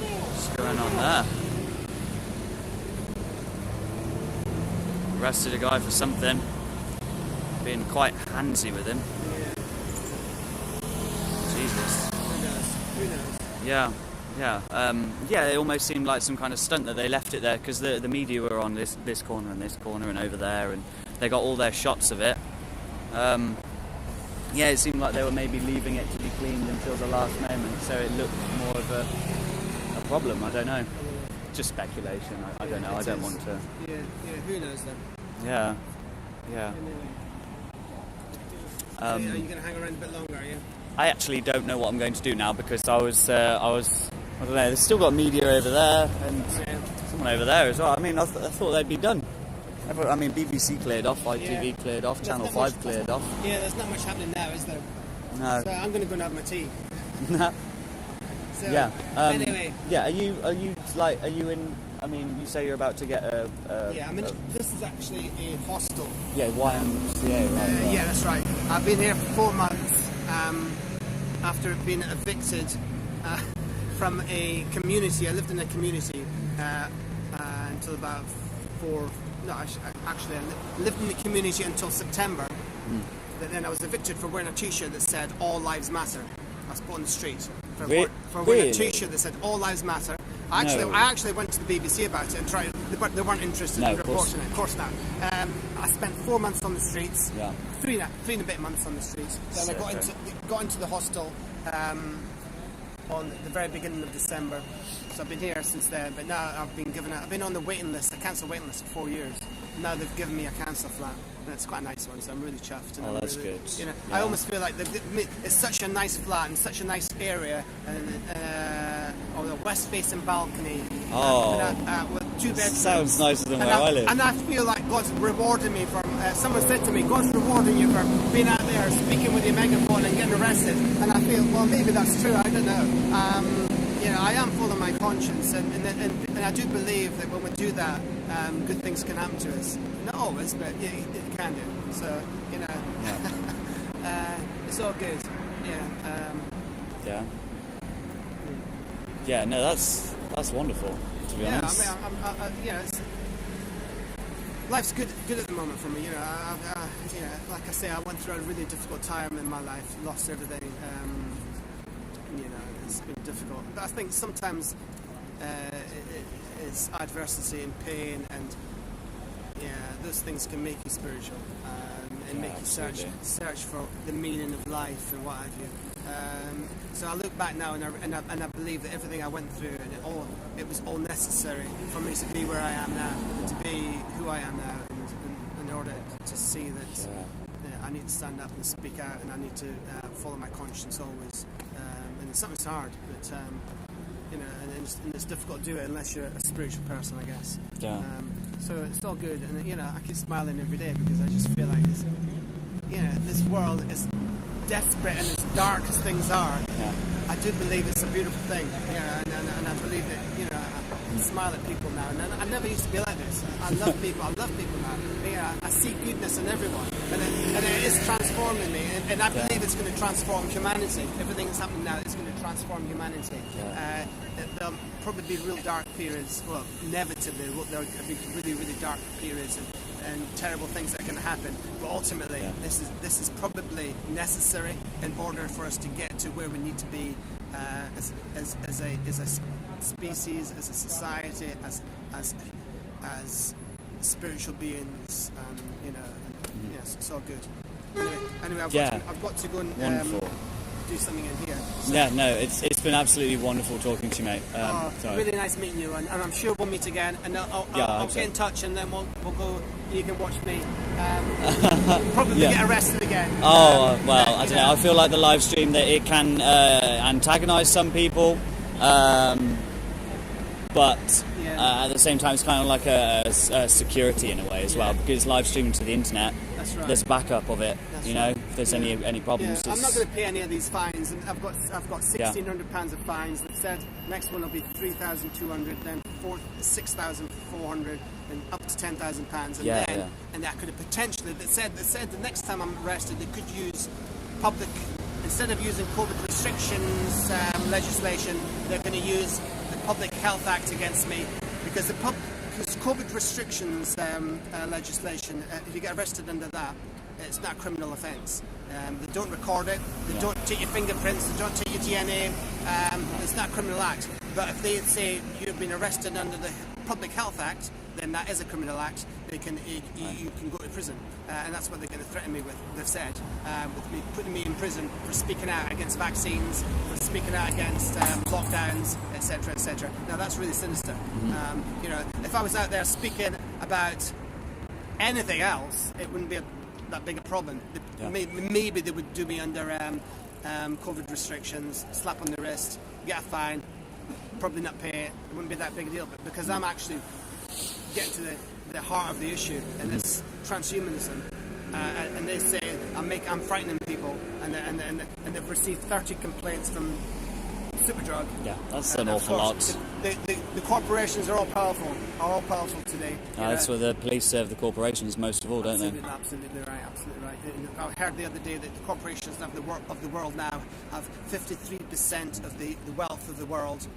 What's going on there? Arrested a guy for something. Being quite handsy with him. Jesus. Who knows? Yeah. It almost seemed like some kind of stunt that they left it there because the media were on this corner and this corner and over there, and they got all their shots of it. It seemed like they were maybe leaving it to be cleaned until the last moment, so it looked more of a problem. I don't know. Just speculation. I don't know. I don't want to. Yeah. Who knows then? Yeah. Are you going to hang around a bit longer? Are you? I actually don't know what I'm going to do now because I don't know. They've still got media over there and someone over there as well. I mean, I thought they'd be done. I mean, BBC cleared off, ITV cleared off, Channel 5 cleared off. Yeah, there's not much happening now, is there? No. So I'm going to go and have my tea. So, yeah. Anyway. Yeah. Are you in? I mean, you say you're about to get a. Yeah. I mean, this is actually a hostel. Yeah, YMCA. Right, yeah, that's right. I've been here for 4 months after being evicted from a community. I lived in a community until about 4. No, actually, I lived in the community until September. But then I was evicted for wearing a T-shirt that said "All Lives Matter." I was put on the street for wearing a T-shirt that said "All Lives Matter." I actually went to the BBC about it and tried, but they weren't interested in reporting it. Of course not. I spent 4 months on the streets. Yeah. Three and a bit months on the streets. Then I got into the hostel on the very beginning of December. So I've been here since then, but now I've been on the waiting list, a council waiting list for 4 years. Now they've given me a council flat, and it's quite a nice one, so I'm really chuffed. And that's good. You know, I almost feel like it's such a nice flat and such a nice area, and the west-facing balcony. 2 bedrooms. Sounds nicer than and where I live. And I feel like God's rewarding me for. Someone said to me, "God's rewarding you for being out there speaking with your megaphone and getting arrested." And I feel, well, maybe that's true. I don't know. You know, I am following my conscience, and I do believe that when we do that, good things can happen to us. Not always, but yeah, it can do. So, you know, it's all good. Yeah. Yeah. No, that's wonderful. To be honest. I mean, you know, life's good at the moment for me. You know, like I say, I went through a really difficult time in my life, lost everything. You know, it's been difficult. But I think sometimes it's adversity and pain, and those things can make you spiritual and make you search for the meaning of life and what have you. So I look back now and I believe that everything I went through and it was all necessary for me to be where I am now, and to be who I am now, and in order to see that I need to stand up and speak out, and I need to follow my conscience always. And something's hard, but you know, and it's difficult to do it unless you're a spiritual person, I guess. So it's all good, and you know, I keep smiling every day because I just feel like this world is desperate and as dark as things are. I do believe it's a beautiful thing, and I believe that, you know, I can smile at people now, and I never used to be like this. I love people now. I see goodness in everyone, and it is transforming me, and I believe it's going to transform humanity. Everything that's happening now is going to transform humanity. There'll probably be real dark periods, well, inevitably there'll be really, really dark periods and terrible things that can happen, but ultimately this is probably necessary in order for us to get to where we need to be as a species, as a society, as spiritual beings. You know, yes, it's all good. Anyway, I've got to go and do something in here. So. Yeah, no, it's been absolutely wonderful talking to you, mate. Really nice meeting you, and I'm sure we'll meet again, and I'll get in touch, and then we'll go. You can watch me probably get arrested again. Well, I don't know. I feel like the live stream that it can antagonise some people, but at the same time, it's kind of like a security in a way as well, because live streaming to the internet, there's backup of it. If there's any problems. I'm not going to pay any of these fines, and I've got £1,600 of fines. That said, next one will be 3,200, then 6,400, and up to £10,000, and that could have potentially. That said the next time I'm arrested, they could use public, instead of using COVID restrictions legislation, they're going to use the Public Health Act against me, because because COVID restrictions legislation, if you get arrested under that, it's not a criminal offence. They don't record it, they don't take your fingerprints, they don't take your DNA, it's not a criminal act. But if they say you've been arrested under the Public Health Act, then that is a criminal act. You can go to prison, and that's what they're going to threaten me with. They've said, with me putting me in prison for speaking out against vaccines, for speaking out against lockdowns, etc., etc. Now that's really sinister. You know, if I was out there speaking about anything else, it wouldn't be that big a problem. Maybe they would do me under COVID restrictions, slap on the wrist, get a fine, probably not pay it. It wouldn't be that big a deal, but because I'm actually getting to the heart of the issue, and it's transhumanism, and they say I'm frightening people, and they've received 30 complaints from Superdrug. Yeah, that's an awful lot. The corporations are all powerful today. That's where the police serve the corporations most of all, don't they? Absolutely right. I heard the other day that the corporations of the world now have 53% of the wealth of the world.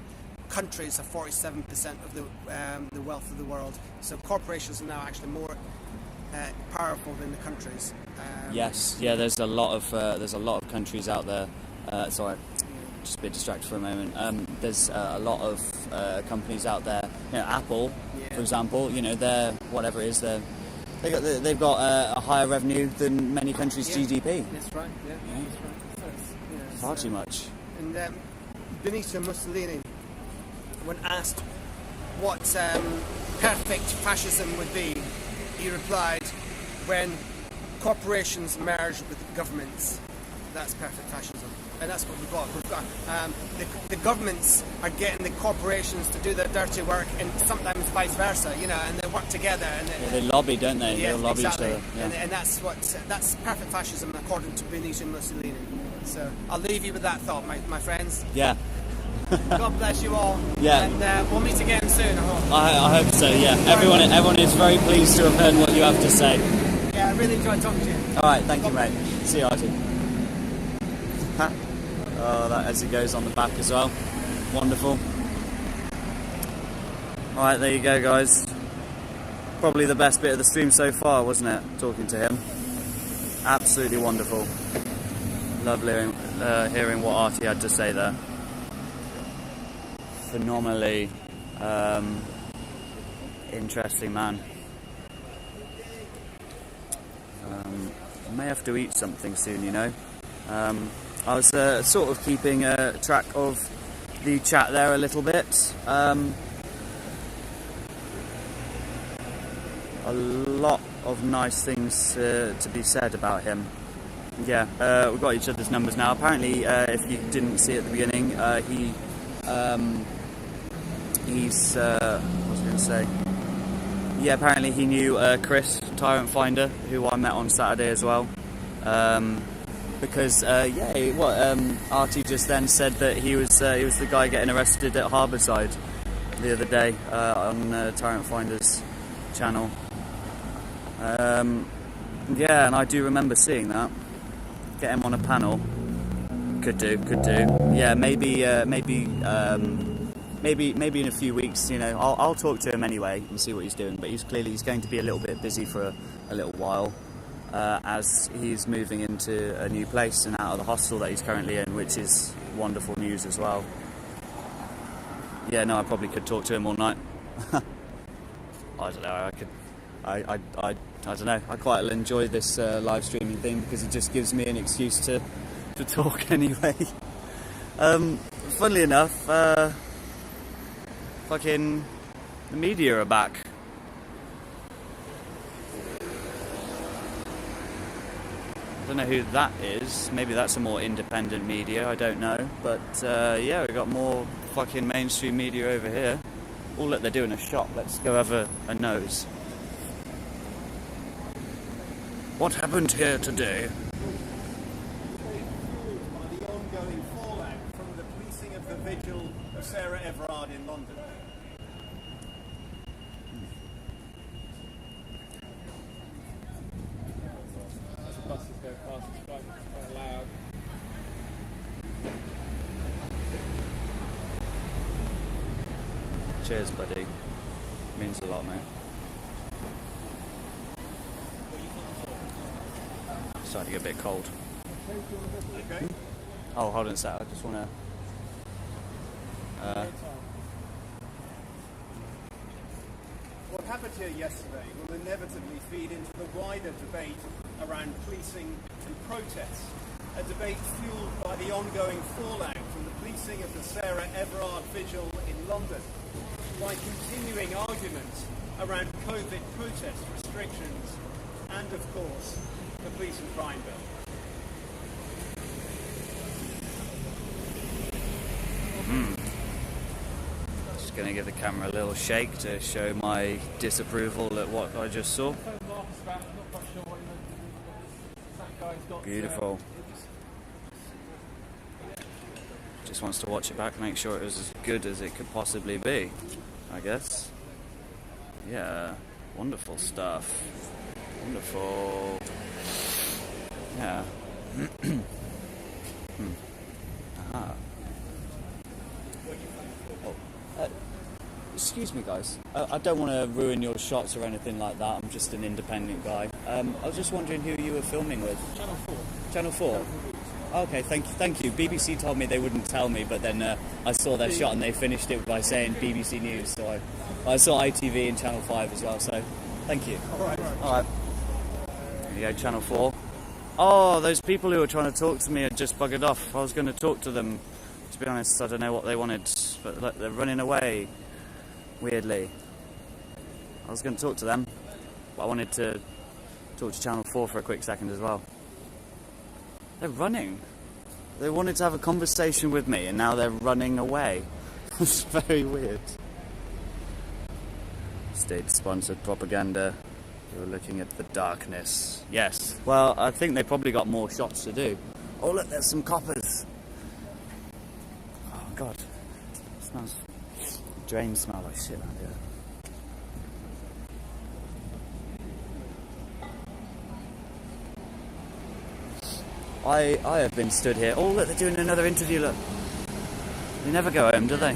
Countries have 47% of the wealth of the world. So corporations are now actually more powerful than the countries. Yes, there's a lot of countries out there. Sorry, just a bit distracted for a moment. There's a lot of companies out there. Apple, for example. They're whatever it is. They've got a higher revenue than many countries' GDP. That's right. That's right. Far too much. And Benito Mussolini, when asked what perfect fascism would be, he replied, when corporations merge with governments. that's perfect fascism, and that's what we've got. We've got the governments are getting the corporations to do their dirty work, and sometimes vice versa, you know, and they work together. And they lobby, don't they? Yeah, They'll lobby exactly. each other. Yeah. And that's perfect fascism according to Benito Mussolini. So I'll leave you with that thought, my friends. Yeah. God bless you all. Yeah. And we'll meet again soon, I hope. I hope so, yeah. Everyone is very pleased to have heard what you have to say. Yeah, I really enjoyed talking to you. Alright, thank you, mate. See you, Archie. Oh, that as it goes on the back as well. Wonderful. Alright, there you go, guys. Probably the best bit of the stream so far, wasn't it? Talking to him. Absolutely wonderful. Lovely hearing what Archie had to say there. Phenomenally interesting man. I may have to eat something soon, you know. I was sort of keeping track of the chat there a little bit. A lot of nice things to be said about him. Yeah, we've got each other's numbers now. Apparently, if you didn't see at the beginning, he's what was I going to say? Yeah, apparently he knew Chris, Tyrant Finder, who I met on Saturday as well. Because Archie just then said that he was the guy getting arrested at Harbourside the other day on Tyrant Finder's channel. Yeah, and I do remember seeing that. Get him on a panel. Could do. Yeah, maybe in a few weeks, you know, I'll talk to him anyway and see what he's doing. But he's going to be a little bit busy for a little while as he's moving into a new place and out of the hostel that he's currently in, which is wonderful news as well. Yeah, no, I probably could talk to him all night. I don't know. I don't know. I quite enjoy this live streaming thing because it just gives me an excuse to talk anyway. Funnily enough, fucking the media are back. I don't know who that is. Maybe that's a more independent media. I don't know. But yeah, we've got more fucking mainstream media over here. All that they're doing a shop. Let's go have a nose. What happened here today? By the ongoing fallout from the policing of the vigil of Sarah Everard in London. As the buses go past, it's quite loud. Cheers, buddy. Means a lot, mate. Starting to get a bit cold. Okay. Oh, hold on a sec. I just want to. What happened here yesterday will inevitably feed into the wider debate around policing and protests, a debate fueled by the ongoing fallout from the policing of the Sarah Everard vigil in London, by continuing arguments around COVID protest restrictions, and of course, the police and crime bill. Just going to give the camera a little shake to show my disapproval at what I just saw. Beautiful. Just wants to watch it back, make sure it was as good as it could possibly be, I guess. Yeah, wonderful stuff. Wonderful. Yeah. Aha. Excuse me, guys. I don't want to ruin your shots or anything like that. I'm just an independent guy. I was just wondering who you were filming with. Channel 4. Channel 4? Okay, thank you. BBC told me they wouldn't tell me, but then I saw their shot and they finished it by saying BBC News. So I saw ITV and Channel 5 as well, so thank you. All right. There you go, Channel 4. Oh, those people who were trying to talk to me had just buggered off. I was going to talk to them. To be honest, I don't know what they wanted, but look, they're running away. Weirdly. I was going to talk to them, but I wanted to talk to Channel 4 for a quick second as well. They're running. They wanted to have a conversation with me, and now they're running away. It's very weird. State-sponsored propaganda. You're looking at the darkness. Yes. Well, I think they probably got more shots to do. Oh, look, there's some coppers. Oh, God. It smells... Drains smell like shit out here. I have been stood here. Oh, look, they're doing another interview, look. They never go home, do they?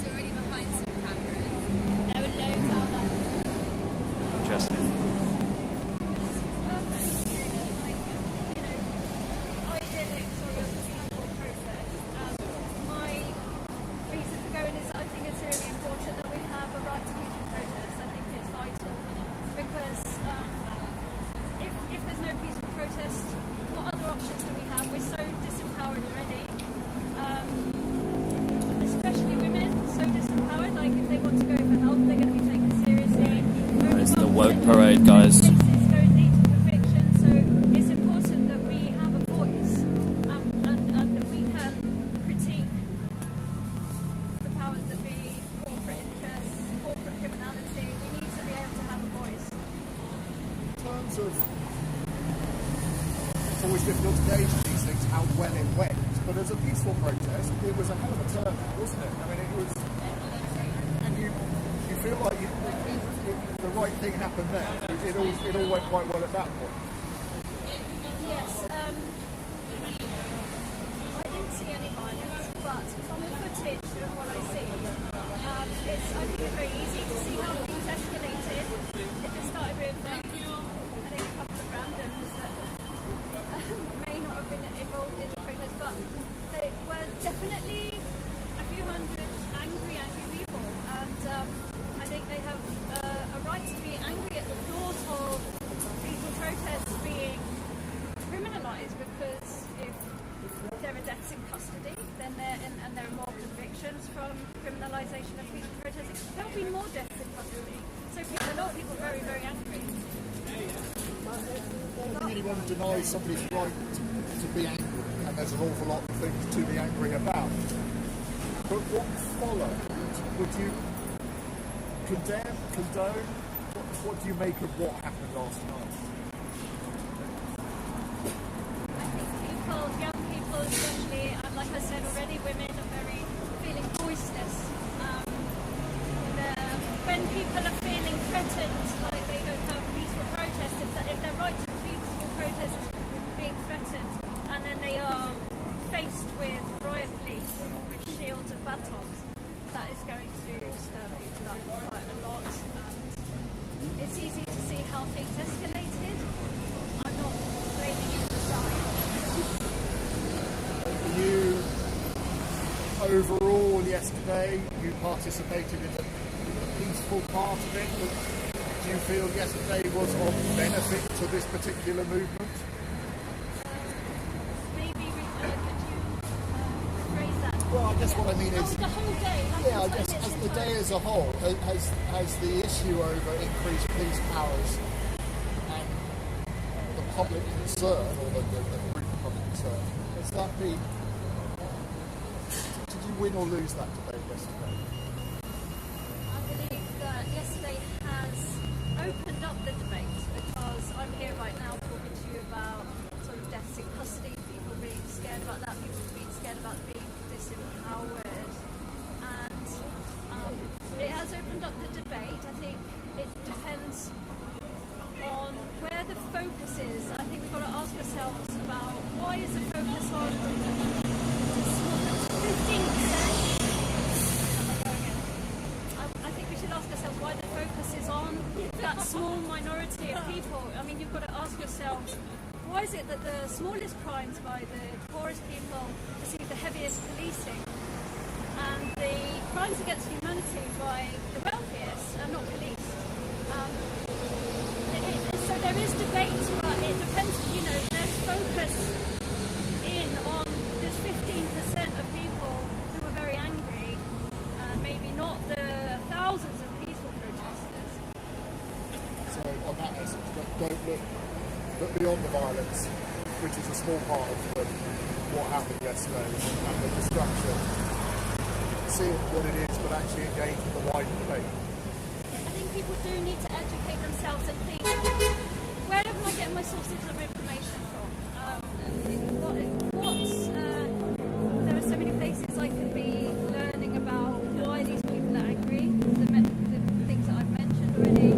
Interesting. Parade, guys. It's always difficult to gauge these things, how well it went, but as a peaceful protest, it was a hell of a turnout, wasn't it? I mean, it was, and you feel like the right thing happened there. It all went quite well at that point. Yes, I didn't see any violence, but from the footage of what I see, I think it's very easy to see how things escalated. It started with, I think, a couple of randoms that may not have been involved in the protest, but they were definitely a few hundred angry people, and I think they have a right to be angry at the thought of peaceful protests being criminalised, because if there are deaths in custody, then there are more convictions from criminalisation of peaceful protesting, there will be more deaths in custody. So a lot of people are very, very angry. I don't think anyone denies somebody's right to be angry, and there's an awful lot of things to be angry about. But what followed? Would you condone? What do you make of what happened last night? I think young people especially, like I said already, women are very feeling voiceless. When people are feeling threatened, like they don't have peaceful protest, if their right to peaceful protest is being threatened, and then they are faced with riot police with shields and batons, that is going to stir people up quite a lot. It's easy to see how things escalated. I'm not blaming either side. You, overall, yesterday, you participated in the peaceful part of it. Do you feel yesterday was of benefit to this particular movement? Maybe could you rephrase that? Well, I guess what I mean is... the whole day. Yeah, I guess as the day as a whole, has the issue over increased police powers and the public concern, or the group of public concern, has that been... Did you win or lose that debate yesterday? I believe that yesterday has opened up the debate, because I'm here right now talking to you about sort of deaths in custody, people being scared about that, people being scared about being disempowered, and it has opened up the debate. I think it depends on where the focus is. I think we've got to ask ourselves about why is the focus on 15%? I think we should ask ourselves why the focus is on that small minority of people. I mean, you've got to ask yourselves, why is it that the smallest crimes by the poorest people receive the heaviest policing, and the crimes against humanity by the wealthiest are not policed? So there is debate, but it depends, there's focus in on this 15% of people who are very angry, maybe not the thousands of peaceful protesters. So on that essence, don't look beyond the violence, which is a small part of the what happened yesterday and the destruction, see it what it is, but actually engage with the wider debate. I think people do need to educate themselves and think, where am I getting my sources of information from? There are so many places I could be learning about why these people are angry, the things that I've mentioned already.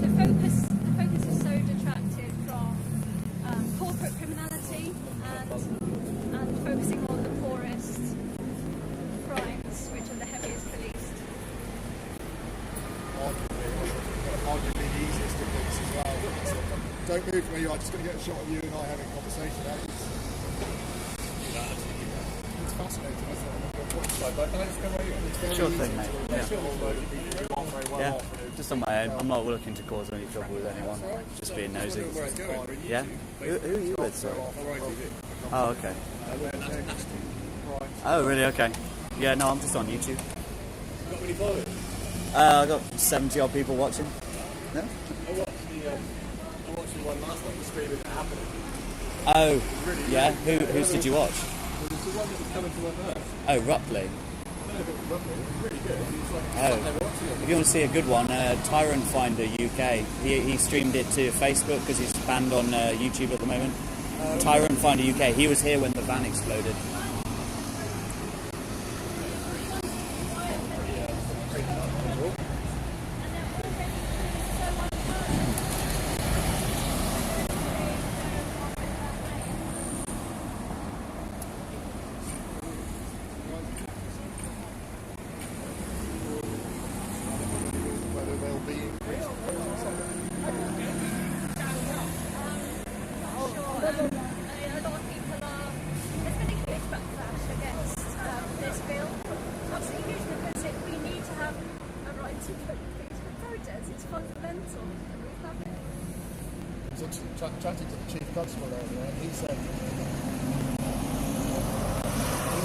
The focus is so detracted from corporate criminality and focusing on the poorest crimes, which are the heaviest policed. Arguably the easiest to fix as well. Don't move from where you are, just going to get a shot of you and I having a conversation. It's fascinating, isn't it? Sure thing, mate. Yeah, just on my own. I'm not looking to cause any trouble with anyone. Just being nosy. Yeah? Who are you with, sorry? Oh, okay. Oh, really? Okay. Yeah, no, I'm just on YouTube. Got many followers? I got 70 odd people watching. No? I watched the one last night, the stream that happened. Oh, yeah. Whose did you watch? It was the one that was coming to my birth. Oh, Rupley. Really good. Oh, if you want to see a good one, Tyrant Finder UK. He streamed it to Facebook because he's banned on YouTube at the moment. Tyrant Finder UK. He was here when the van exploded. Chatting to the Chief Constable earlier, and he said he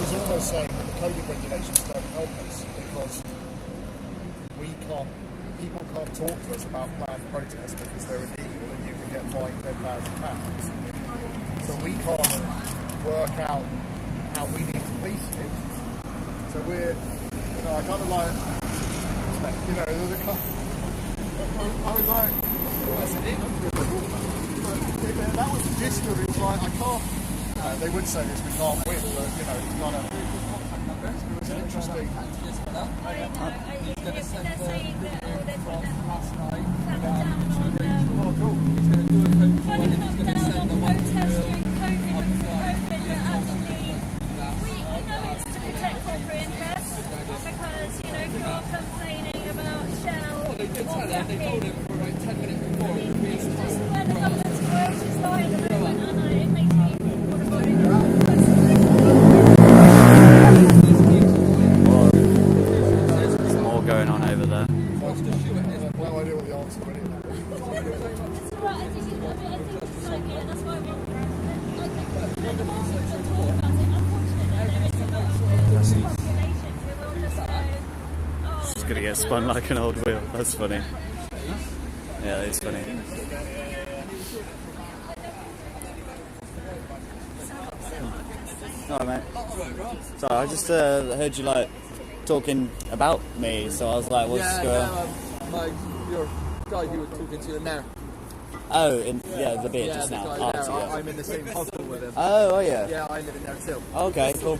was almost saying that the COVID regulations don't help us because people can't talk to us about planned protests because they're illegal and you can get fined £10,000. So we can't work out how we need to police it. So we're, I kind of like, there's a couple. I was like, that was the gist of it. It's like, I can't, they would say this, we can't win, but, it's kind of, it was an interesting. They're saying that they've been trying to knock down on protests during COVID but actually, we know it's to protect corporate interests because, if you're complaining about Shell or It's just where the government's priorities lie at the moment, and it makes me want to worry. There's more going on over there. No idea what the answer to any of that is. It's alright, I think it's like it, that's why at the moment to talk about it, unfortunately, there is a lot of population who will just go, It's going to get spun like an old wheel. That's funny. Yeah, it's funny. Alright, mate. Sorry, I just heard you talking about me, so I was like, what's going on? Your guy who was talking to you now. Oh, the beer just now. I'm in the same hospital with him. Oh, yeah. Yeah, I live in there too. Okay, cool.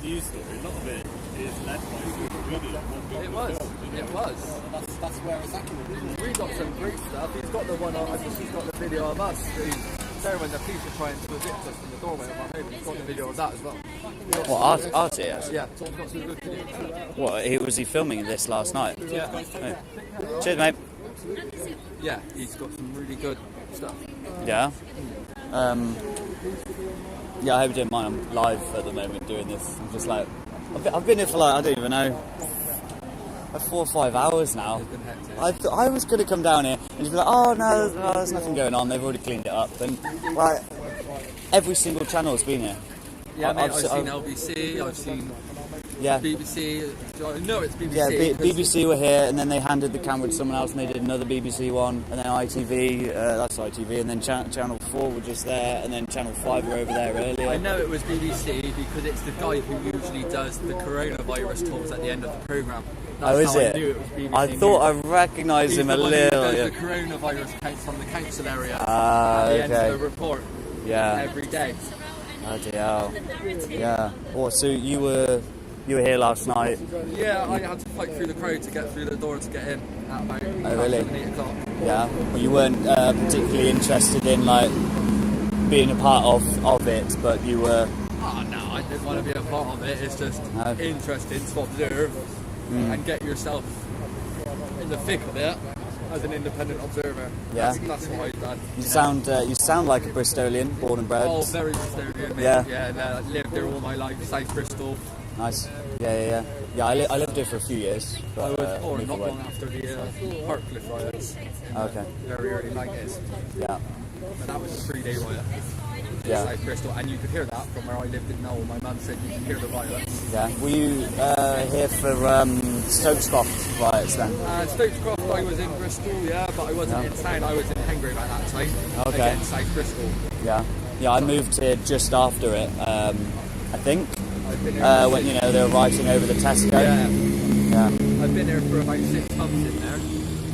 It was. That's where it's accurate. We got some great stuff. He's got the one. I think he's got the video of us. There when the police were trying to evict us from the doorway of my home. He's got the video of that as well. What, Artie has? Yeah. So we've got some good videos. What, was he filming this last night? Yeah. Oh. Cheers, mate. Yeah, he's got some really good stuff. Yeah. Yeah, I hope you don't mind. I'm live at the moment doing this. I'm just I've been here for I don't even know, 4 or 5 hours now. I was going to come down here and just be like, oh no, there's nothing going on. They've already cleaned it up. And every single channel's been here. Yeah, I've seen LBC. I've seen Yeah. BBC. I know it's BBC. Yeah, 'cause BBC were here, and then they handed the camera to someone else, and they did another BBC one, and then ITV, that's ITV, and then Channel 4 were just there, and then Channel 5 were over there earlier. I know it was BBC because it's the guy who usually does the coronavirus talks at the end of the programme. That's Oh, is how it? I knew it was BBC I thought I News. recognised He's him the a one who little. does Yeah. the coronavirus counts from the council area Ah, at the end okay. of the report. Yeah. Every day. Bloody hell. Yeah. What? So you were here last night? Yeah, I had to fight through the crowd to get through the door to get in at about Oh, really? 8 o'clock. Yeah. Well, you weren't particularly interested in like being a part of it, but you were. Oh no, I didn't want to be a part of it. It's just No. interesting to observe and get yourself in the thick of it as an independent observer. Yeah. That's what I've done. You sound like a Bristolian, born and bred. Oh, very Bristolian, mate. Yeah. Yeah, and, I lived there all my life, South Bristol. Nice. Yeah. Yeah, I lived here for a few years. I But, was born moved not away. long after the Parkcliffe riots. Okay. Very early 90s. Yeah. But that was a 3-day riot. Yeah. South Bristol, and you could hear that from where I lived in Knoll. My mum said you could hear the riots. Yeah. Were you here for Stokescroft riots then? Stokescroft, I was in Bristol, yeah, but I wasn't in town. I was in Hengary at that time. Okay. Again, South Bristol. Yeah. Yeah, I moved here just after it. I think. I've been here When they were writing over the Tesco. Yeah. Yeah. I've been here for about 6 months in there.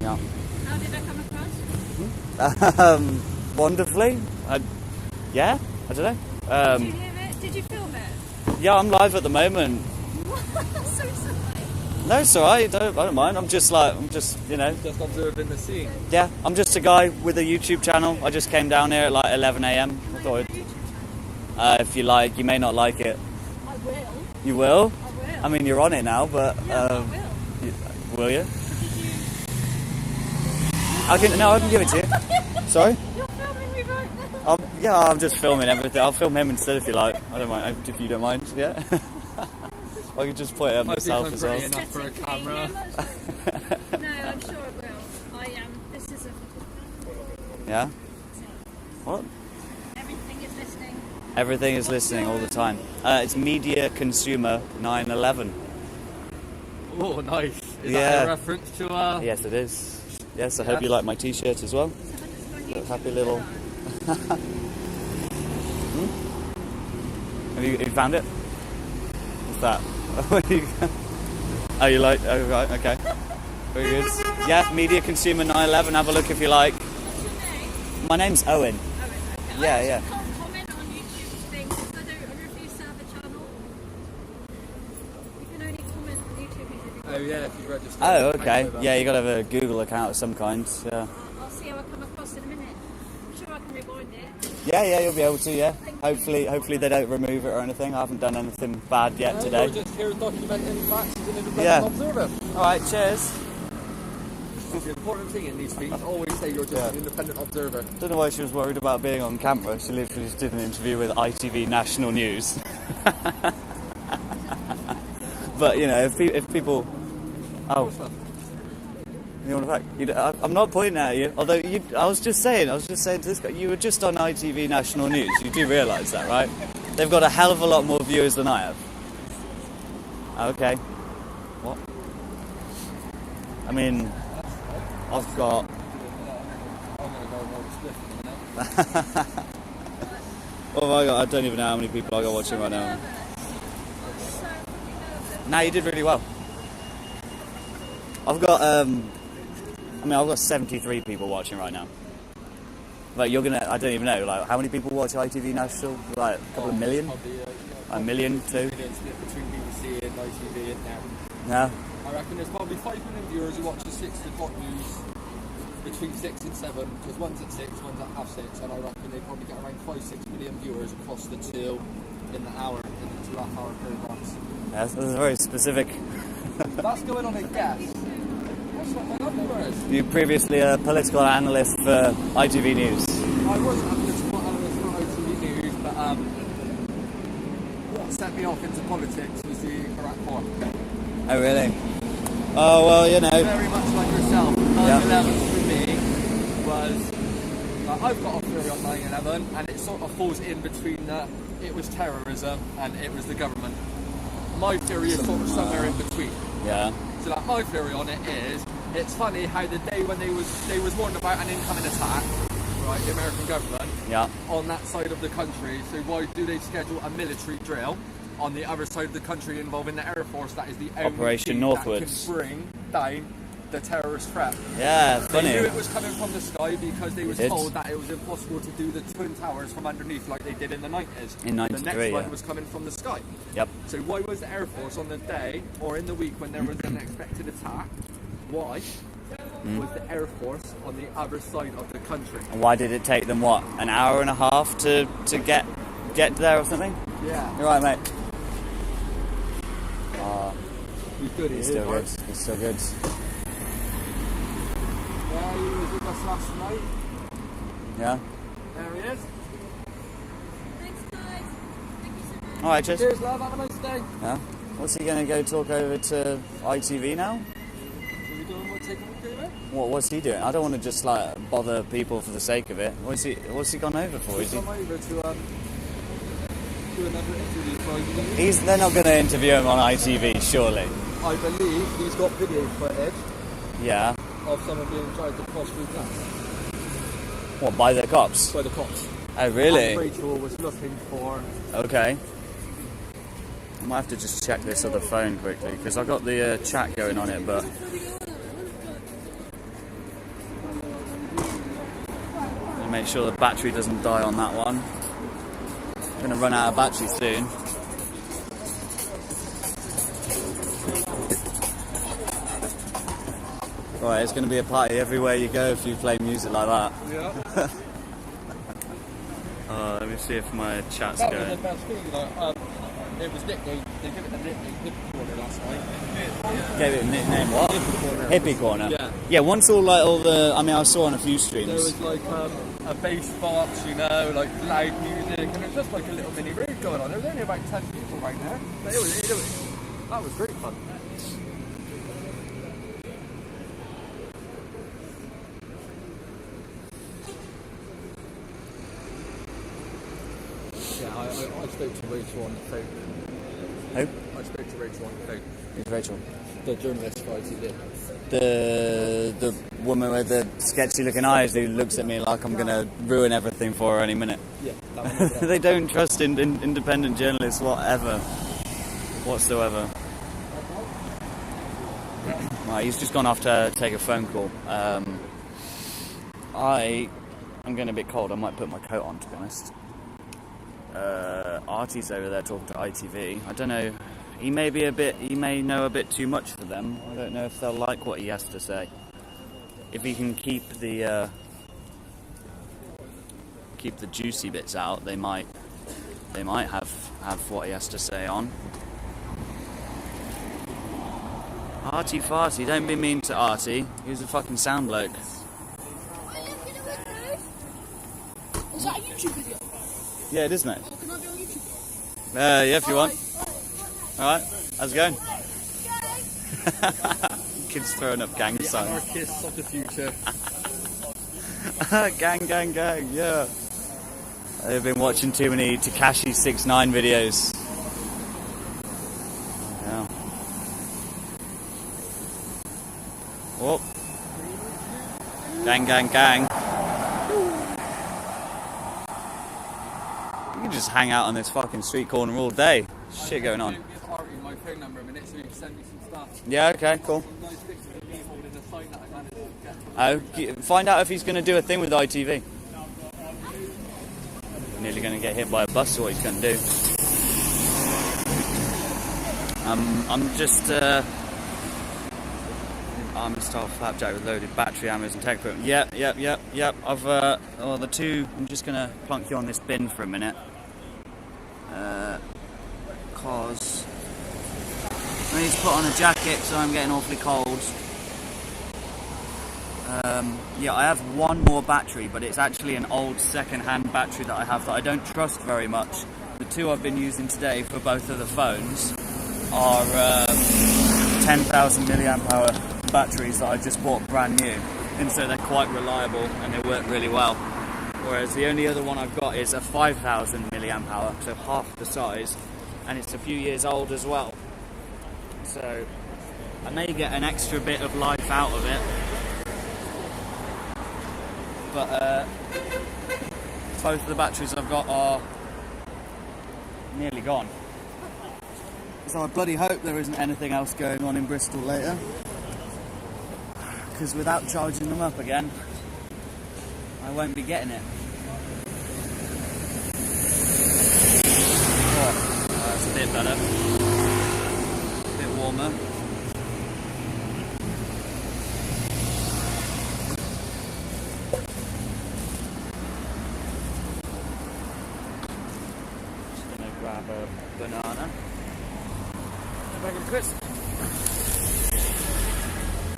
Yeah. How did that come across? Wonderfully. Yeah. I don't know. Did you hear it? Did you film it? Yeah, I'm live at the moment. So sorry. No, it's alright. I don't mind. I'm just Just observing the scene. Yeah, I'm just a guy with a YouTube channel. I just came down here at like 11 a.m. I thought, if you like, you may not like it. I will. You will? I will. I mean, you're on it now, but will you? I can give it to you. Sorry? You're filming me right now. I'm just filming everything. I'll film him instead if you like. I don't mind if you don't mind. Yeah. I could just point it at myself as well. Enough for a camera. No, I'm sure it will. This is a... Yeah. What? Everything is listening. Everything is listening all the time. It's Media Consumer 911. Oh, nice. Is Yeah. that a reference to... Yes, it is. Yes, I hope you like my t-shirt as well. Happy little... Have you found it? What's that? Oh, you like... Oh, right, okay. Very good. Yeah, Media Consumer 911. Have a look if you like. My name's Owen. Yeah, yeah. Can't comment on YouTube things because I refuse to have a channel. You can only comment on YouTube if you Oh, yeah, if you register. Oh, okay. Yeah, you got to have a Google account of some kind. Yeah. I'll see how I come across in a minute. I'm sure I can rewind it. Yeah, you'll be able to. Yeah. Hopefully they don't remove it or anything. I haven't done anything bad yet today. We're just here documenting facts as an independent Yeah. observer. All right. Cheers. The important thing in these things, always say you're just an independent observer. Don't know why she was worried about being on camera. She literally just did an interview with ITV National News. But if people, you want to fact? I'm not pointing at you. Although I was just saying to this guy, you were just on ITV National News. You do realise that, right? They've got a hell of a lot more viewers than I have. Okay. What? I mean, I've got. Oh my god, I don't even know how many people I got watching right now. Nah, you did really well. I've got I've got 73 people watching right now. Like I don't even know, like how many people watch ITV National? Like a couple of million? Probably, A million, two? Between BBC and ITV and now. Yeah. I reckon there's probably 5 million viewers who watch the 6 o'clock news between 6 and 7, because one's at 6, one's at half 6, and I reckon they probably get around 5-6 million viewers across the 2 in the hour, in the 2.5 hour programmes. Yeah, that's very specific. That's going on a guess. That's what my number is. You previously a political analyst for ITV News. I wasn't a political analyst for ITV News, but what set me off into politics was the Iraq War. Oh really? Oh well, Very much like yourself. 9/11 for me was... I've got a theory on 9/11, and it sort of falls in between it was terrorism and it was the government. my theory is sort of somewhere in between. Yeah. So like my theory on it is, it's funny how the day when they was warned about an incoming attack, right, the American government, on that side of the country, so why do they schedule a military drill on the other side of the country involving the Air Force? That is the only Operation thing Northwoods. that can bring down the terrorist threat. Yeah, funny. They knew it was coming from the sky because they were They did. told that it was impossible to do the Twin Towers from underneath like they did in the 90s. In 93, the next one yeah. was coming from the sky. Yep. So why was the Air Force on the day or in the week when there was an expected attack, why was the Air Force on the other side of the country? And why did it take them, what, an hour and a half to get there or something? Yeah. You're right, mate. He's good, He's still good. He's still good. Yeah, he was with us last night. Yeah. There he is. Thanks, guys. Thank you so much. All right, cheers. Cheers, love. Have a nice day. Yeah. What's he going to go talk over to ITV now? What's he doing? I don't want to just like bother people for the sake of it. What's he gone over for? He's Is he? come over to do another interview for ITV. They're not going to interview him on ITV, surely. I believe he's got video footage Yeah. of someone being tried to cross through glass. What, by the cops? By the cops. Oh, really? And Rachel was looking for... Okay. I might have to just check this other phone quickly because I got the chat going on it, but make sure the battery doesn't die on that one. I'm going to run out of battery soon. Right, it's going to be a party everywhere you go if you play music like that. Yeah. Let me see if my chat's That was going. the best thing, like, it was nicknamed, they gave it the nickname Hippie Corner last night. Gave it a nickname, what? Hippie Corner. Hippie Corner. Yeah. Yeah, once all the, I mean, I saw on a few streams. There was like a bass box, you know, like loud music, and it was just like a little mini rave going on. There was only about 10 people right there, but it was that was great fun. Yeah, I spoke to Rachel on the phone. Who? I spoke to Rachel on the phone. Who's Rachel? The journalist for ITV. The woman with the sketchy looking eyes who looks at me like I'm going to ruin everything for her any minute. Yeah, that one. They don't trust independent journalists whatsoever. Right, he's just gone off to take a phone call. I'm getting a bit cold. I might put my coat on, to be honest. Artie's over there talking to ITV. I don't know. He may know a bit too much for them. I don't know if they'll like what he has to say. If he can keep the juicy bits out, they might have what he has to say on. Artie Farty, don't be mean to Artie. He's a fucking sound bloke. Is that a YouTube video? Yeah, it is, mate. Oh, can I be on YouTube? Yeah, if you want. Alright, how's it going? Kids throwing up gang signs. Anarchists of the future. Gang, yeah. They've been watching too many Tekashi 6ix9ine videos. Yeah. Oh. Gang. You can just hang out on this fucking street corner all day. Shit going on. My phone number a minute so you can send me some stuff. Yeah, okay, cool. Some nice pictures of me holding a sign that I managed to get. Oh, find out if he's going to do a thing with ITV. Nearly going to get hit by a bus, is what he's going to do. I'm just start Flapjack with loaded battery hammers and tech equipment. Yep. I've the two. I'm just going to plunk you on this bin for a minute. Cause I need to put on a jacket, so I'm getting awfully cold. Yeah, I have one more battery, but it's actually an old second-hand battery that I have that I don't trust very much. The two I've been using today for both of the phones are 10,000 milliamp hour batteries that I just bought brand new, and so they're quite reliable and they work really well. Whereas the only other one I've got is a 5,000 milliamp hour, so half the size, and it's a few years old as well. So I may get an extra bit of life out of it, but both of the batteries I've got are nearly gone. So I bloody hope there isn't anything else going on in Bristol later, because without charging them up again, I won't be getting it. Oh, that's a bit better. A bit warmer. Just gonna grab a banana. A bag of crisps. I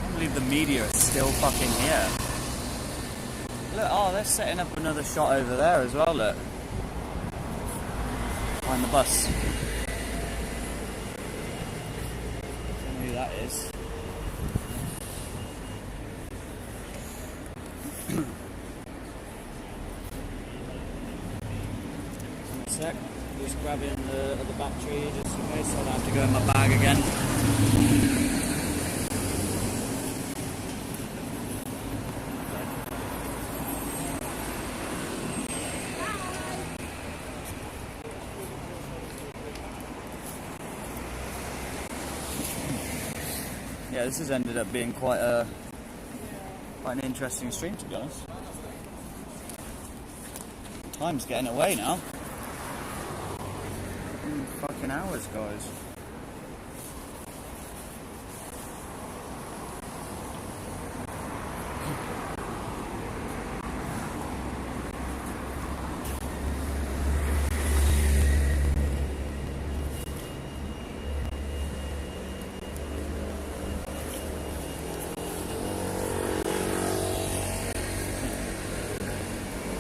can't believe the media is still fucking here. Look, oh, they're setting up another shot over there as well, look. Behind the bus. I don't know who that is. One sec. Just grabbing the battery just in case I'll have to go in my bag again. Yeah, this has ended up being quite an interesting stream, to be honest. Time's getting away now. Fucking hours, guys.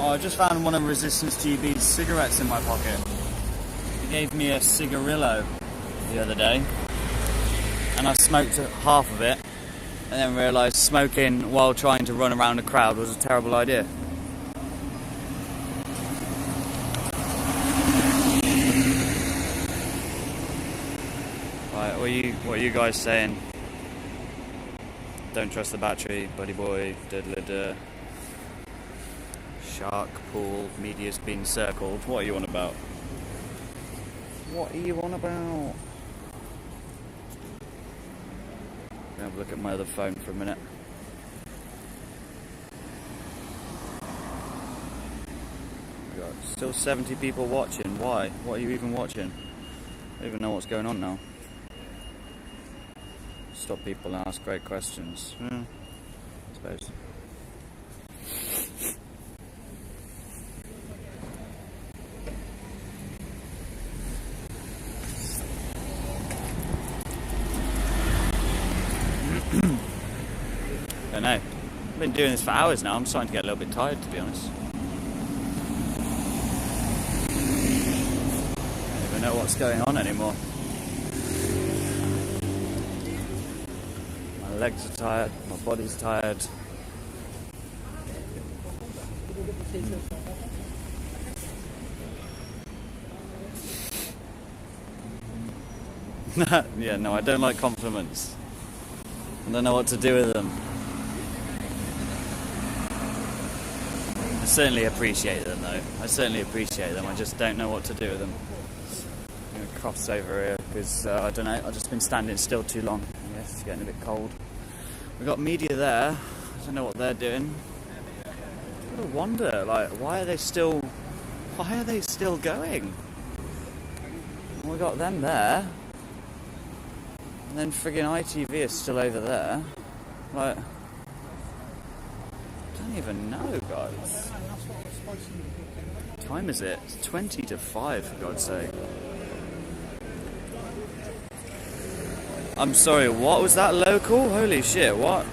Oh, I just found one of Resistance GB's cigarettes in my pocket. He gave me a cigarillo the other day, and I smoked half of it, and then realised smoking while trying to run around a crowd was a terrible idea. Right, what are you guys saying? Don't trust the battery, buddy boy, diddle-a-duh. Shark pool, media's been circled. What are you on about? What are you on about? I'll have a look at my other phone for a minute. We've got still 70 people watching. Why? What are you even watching? I don't even know what's going on now. Stop people and ask great questions. I suppose. I don't know. I've been doing this for hours now. I'm starting to get a little bit tired, to be honest. I don't even know what's going on anymore. My legs are tired. My body's tired. Yeah, no, I don't like compliments. I don't know what to do with them. I certainly appreciate them, though. I certainly appreciate them. I just don't know what to do with them. I'm going to cross over here because, I don't know, I've just been standing still too long. Yes, it's getting a bit cold. We've got media there. I don't know what they're doing. I gotta wonder, like, why are they still going? We've got them there. And then friggin' ITV is still over there. Like, I don't even know, guys. What time is it? It's 20 to 5, for God's sake. I'm sorry, what was that local? Holy shit, what?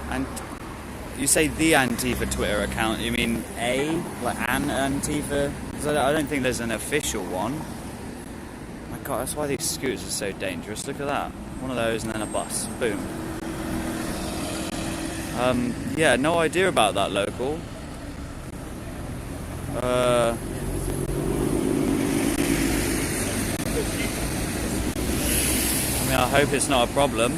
And you say the Antifa Twitter account, you mean like an Antifa? 'Cause I don't think there's an official one. God, that's why these scooters are so dangerous. Look at that. One of those and then a bus. Boom. Yeah, no idea about that local. I mean, I hope it's not a problem.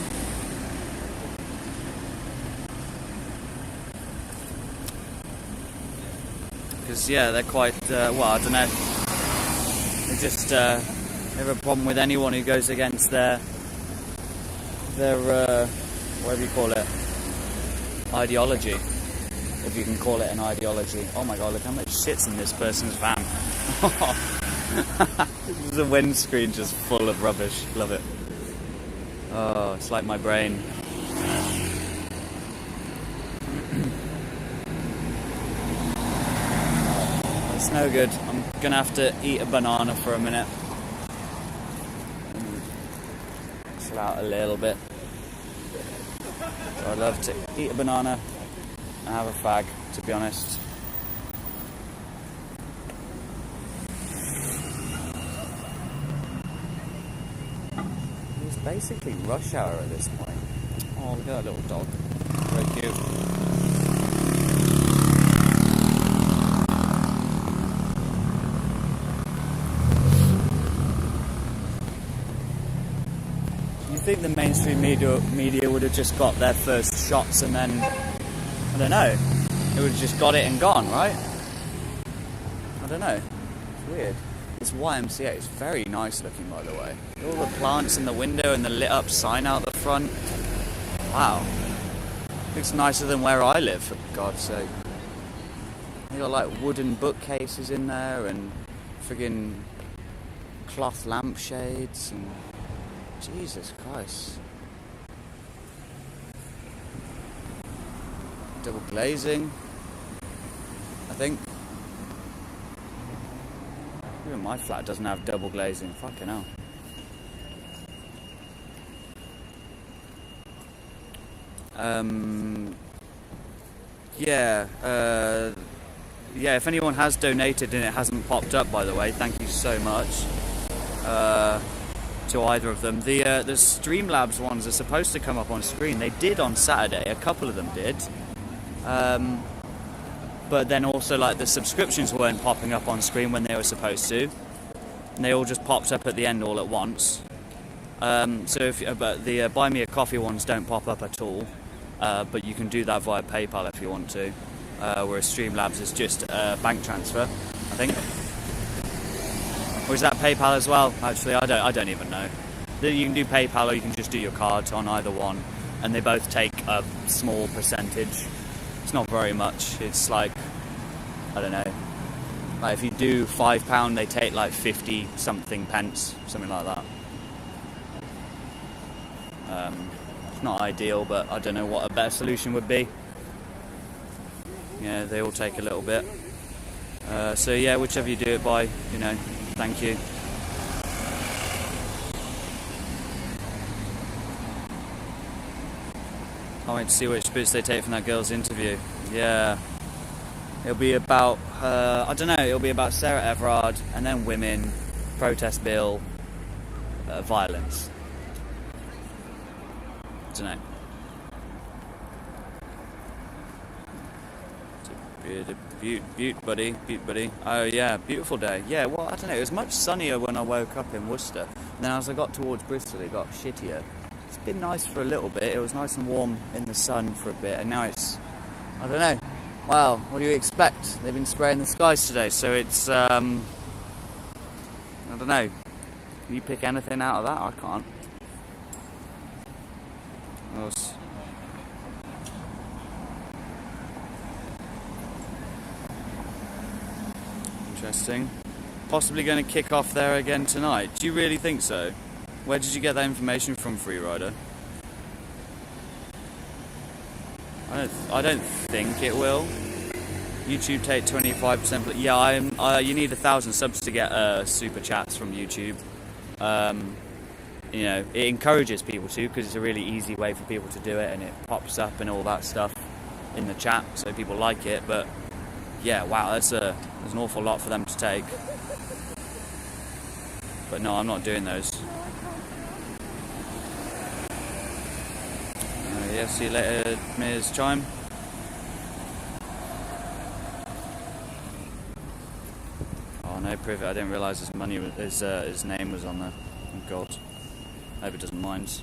Because, yeah, they're quite, well, I don't know. They just have a problem with anyone who goes against their whatever you call it, ideology. If you can call it an ideology. Oh my god, look how much shit's in this person's van. The windscreen just full of rubbish. Love it. Oh, it's like my brain. It's no good. I'm gonna have to eat a banana for a minute. Chill out a little bit. So I love to eat a banana and have a fag, to be honest. It's basically rush hour at this point. Oh, look at that little dog. Very cute. You think the mainstream media would have just got their first shots and then, I don't know, it would have just got it and gone, right? I don't know. It's weird. This YMCA is very nice looking, by the way. All the plants in the window and the lit up sign out the front. Wow. Looks nicer than where I live, for God's sake. They got like wooden bookcases in there and friggin' cloth lampshades and Jesus Christ. Double glazing, I think. Even my flat doesn't have double glazing. Fucking hell. Yeah, if anyone has donated and it hasn't popped up, by the way, thank you so much to either of them. The Streamlabs ones are supposed to come up on screen. They did on Saturday, a couple of them did. But then also, like, the subscriptions weren't popping up on screen when they were supposed to. And they all just popped up at the end all at once. So but the Buy Me a Coffee ones don't pop up at all. But you can do that via PayPal if you want to. Whereas Streamlabs is just a bank transfer, I think. Or is that PayPal as well? Actually, I don't even know. You can do PayPal or you can just do your card on either one. And they both take a small percentage. It's not very much. It's like, I don't know. Like if you do £5, they take like 50 something pence, something like that. It's not ideal, but I don't know what a better solution would be. Yeah, they all take a little bit. So yeah, whichever you do it by, you know, thank you. Can't wait to see which bits they take from that girl's interview. Yeah. It'll be about, I don't know, it'll be about Sarah Everard, and then women, protest bill, violence. I don't know. Butte, buddy. Oh yeah, beautiful day. Yeah, well, I don't know, it was much sunnier when I woke up in Worcester. And then as I got towards Bristol, it got shittier. It's been nice for a little bit. It was nice and warm in the sun for a bit, and now it's, I don't know. Well, what do you expect? They've been spraying the skies today, so it's, I don't know. Can you pick anything out of that? I can't. What else? Interesting. Possibly going to kick off there again tonight. Do you really think so? Where did you get that information from, Freerider? I don't think it will. YouTube take 25%. But yeah, you need 1,000 subs to get super chats from YouTube. You know, it encourages people to, because it's a really easy way for people to do it, and it pops up and all that stuff in the chat, so people like it. But yeah, wow, there's an awful lot for them to take. But no, I'm not doing those. Yeah, see you later, Ms. Chime. no privet. I didn't realise his name was on there. Oh God. I hope he doesn't mind.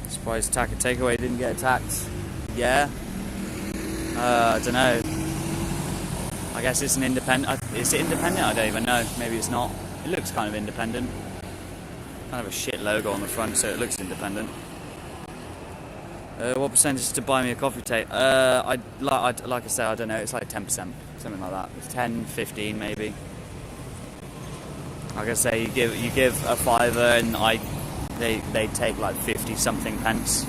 Surprised takeaway didn't get attacked. Yeah. I don't know. I guess it's an independent. Is it independent? I don't even know. Maybe it's not. It looks kind of independent. Kind of a shit logo on the front, so it looks independent. What percentage to buy me a coffee tape? Like I said, I don't know. It's like 10%, something like that. It's 10, 15 maybe. Like I say, you give a £5 and they take like 50 something pence.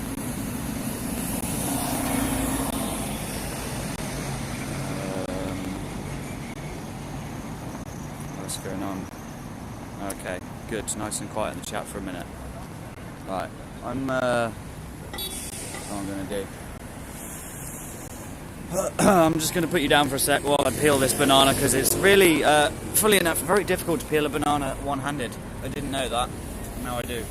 What's going on? Okay, good. Nice and quiet in the chat for a minute. Right, what I'm going to do. I'm just going to put you down for a sec while I peel this banana, because it's really, fully enough, very difficult to peel a banana one-handed. I didn't know that. Now I do.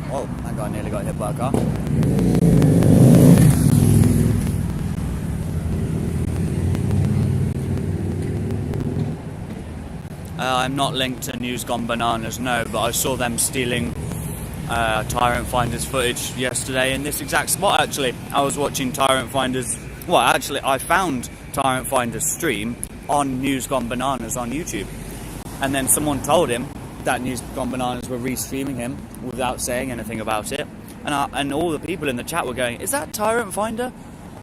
Oh, that guy nearly got hit by a car. I'm not linked to News Gone Bananas, no, but I saw them stealing Tyrant Finders footage yesterday in this exact spot, actually. I was watching Tyrant Finders... Well, actually, I found Tyrant Finders stream on News Gone Bananas on YouTube. And then someone told him that News Gone Bananas were restreaming him without saying anything about it. And all the people in the chat were going, "Is that Tyrant Finder?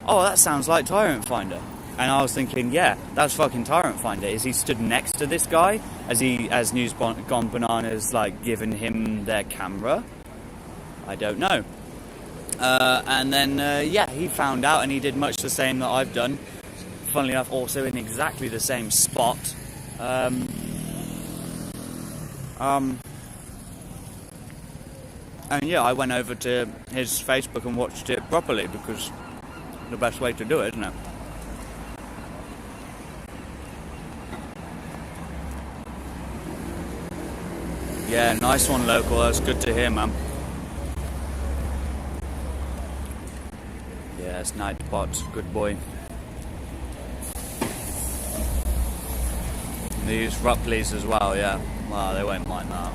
Oh, that sounds like Tyrant Finder." And I was thinking, yeah, that's fucking Tyrant Finder. Is he stood next to this guy? As News Gone Bananas, like, given him their camera? I don't know. And then, yeah, he found out and he did much the same that I've done. Funnily enough, also in exactly the same spot. And yeah, I went over to his Facebook and watched it properly, because the best way to do it, isn't it? Yeah, nice one, local. That's good to hear, man. Yes, Nightbot, good boy. They use Rupleys as well, yeah. Well, they won't mind that.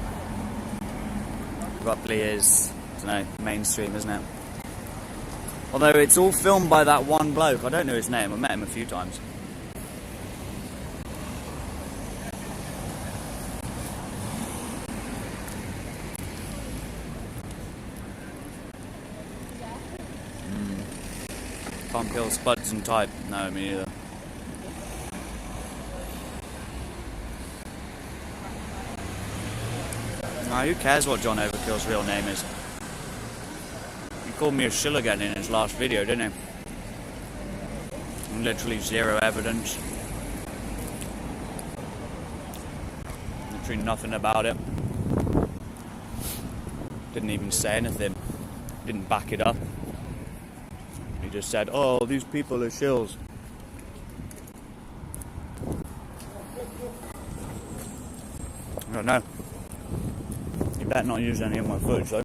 Rupley is, I don't know, mainstream, isn't it? Although it's all filmed by that one bloke. I don't know his name. I met him a few times. Can't kill spuds and type. No, me either. Nah, who cares what John Overkill's real name is? He called me a shill again in his last video, didn't he? And literally zero evidence. Literally nothing about it. Didn't even say anything. Didn't back it up. He just said, "Oh, these people are shills." I don't know. You better not use any of my footage, though.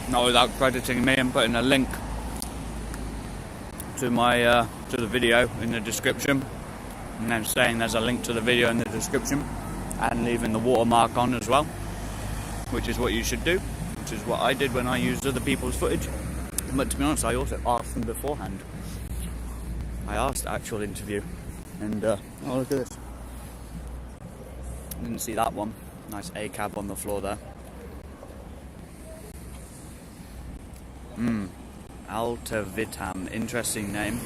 Not without crediting me and putting a link to my to the video in the description, and then saying there's a link to the video in the description, and leaving the watermark on as well, which is what you should do, which is what I did when I used other people's footage. But to be honest, I also asked them beforehand. I asked actual interview, and oh, look at this. Didn't see that one. Nice A-cab on the floor there. Alta Vitam, interesting name.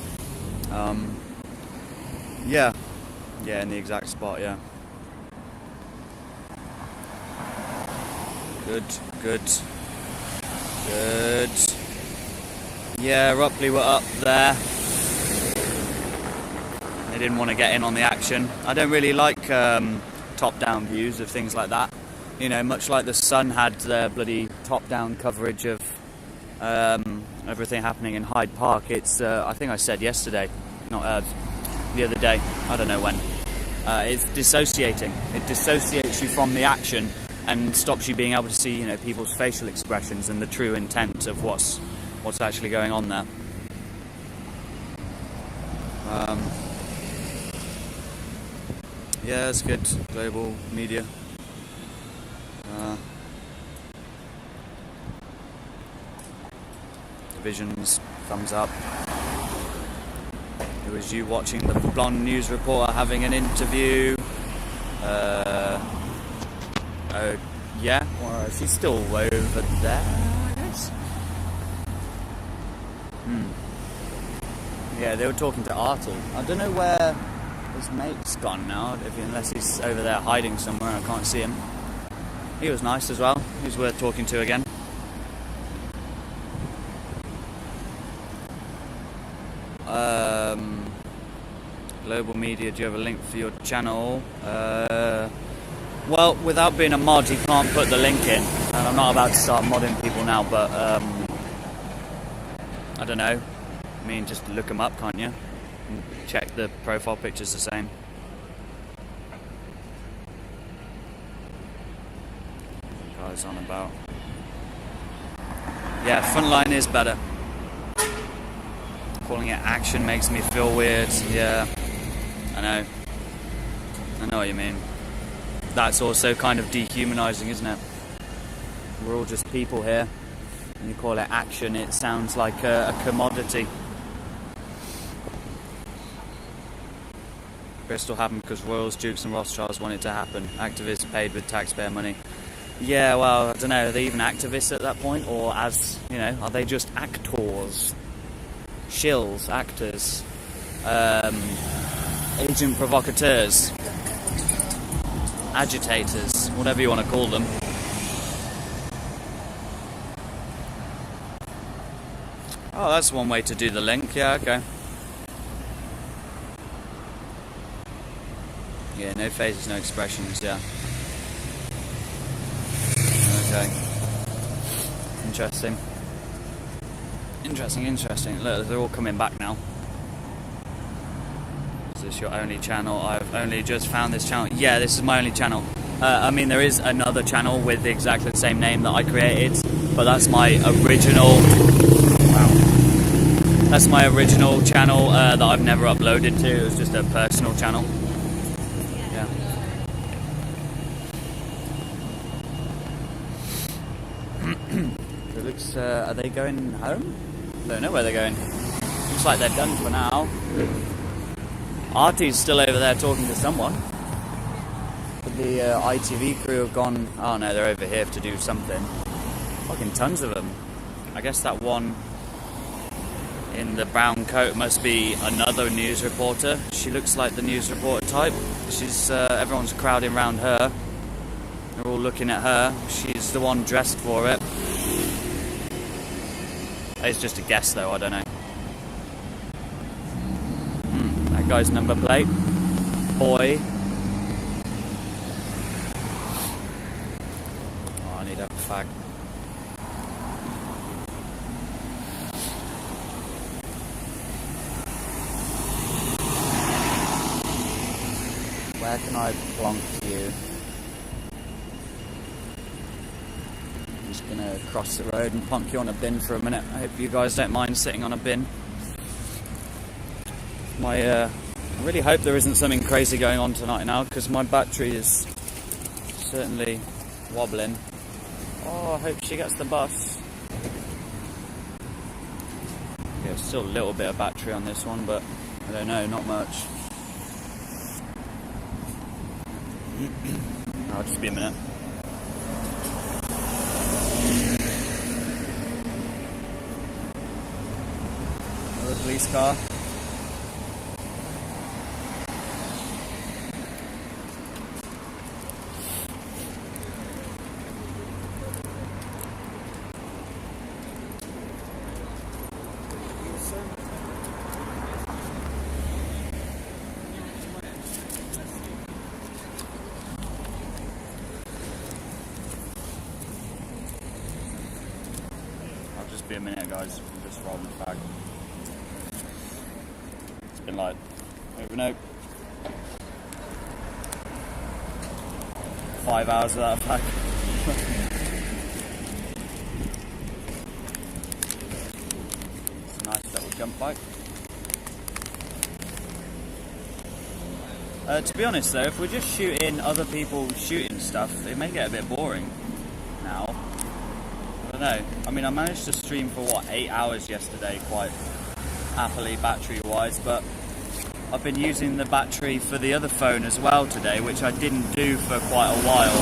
Yeah, in the exact spot, yeah. Good. Yeah, Rupley were up there. They didn't want to get in on the action. I don't really like top-down views of things like that. You know, much like the Sun had their bloody top-down coverage of everything happening in Hyde Park. It's, I think I said yesterday, not the other day, I don't know when. It's dissociating. It dissociates you from the action and stops you being able to see, you know, people's facial expressions and the true intent of what's actually going on there. Yeah, it's good. Global media. Divisions, thumbs up. It was you watching the blonde news reporter having an interview. Oh, yeah? Or she's still over there, I guess? Yeah, they were talking to Artel. I don't know where his mate's gone now, unless he's over there hiding somewhere and I can't see him. He was nice as well. He was worth talking to again. Global media, do you have a link for your channel? Well, without being a mod, you can't put the link in. And I'm not about to start modding people now, but I don't know. I mean, just look them up, can't you? And check the profile picture's the same. Guys on about. Yeah, frontline is better. Calling it action makes me feel weird. Yeah, I know. I know what you mean. That's also kind of dehumanizing, isn't it? We're all just people here. When you call it action, it sounds like a commodity. Bristol happened because royals, dukes and Rothschilds want it to happen. Activists paid with taxpayer money. Yeah, well, I don't know, are they even activists at that point? Or as, you know, are they just actors? Shills, actors, agent provocateurs, agitators, whatever you want to call them. Oh, that's one way to do the link, yeah, okay. Yeah, no faces, no expressions, yeah. Okay. Interesting. Interesting. Look, they're all coming back now. Is this your only channel? I've only just found this channel. Yeah, this is my only channel. I mean, there is another channel with exactly the same name that I created, but that's my original. Wow. That's my original channel that I've never uploaded to. It was just a personal channel. Yeah. It looks. Are they going home? I don't know where they're going. Looks like they're done for now. Artie's still over there talking to someone. But the ITV crew have gone. Oh no, they're over here to do something. Fucking tons of them. I guess that one in the brown coat must be another news reporter. She looks like the news reporter type. She's everyone's crowding around her. They're all looking at her. She's the one dressed for it. It's just a guess though, I don't know. That guy's number plate. Boy. Oh, I need a fag. Where can I plonk you? Just gonna cross the road and plonk you on a bin for a minute. I hope you guys don't mind sitting on a bin. I really hope there isn't something crazy going on tonight now, because my battery is certainly wobbling. Oh, I hope she gets the bus. Yeah, still a little bit of battery on this one, but I don't know, not much. I'll just be a minute. Another police car. be a minute, guys. I'm just rolling the fag. It's been like, over no 5 hours without a fag. It's a nice little jump bike. To be honest though, if we're just shooting other people shooting stuff, it may get a bit boring now. I don't know. I mean, I managed to stream for what, 8 hours yesterday quite happily battery wise, but I've been using the battery for the other phone as well today, which I didn't do for quite a while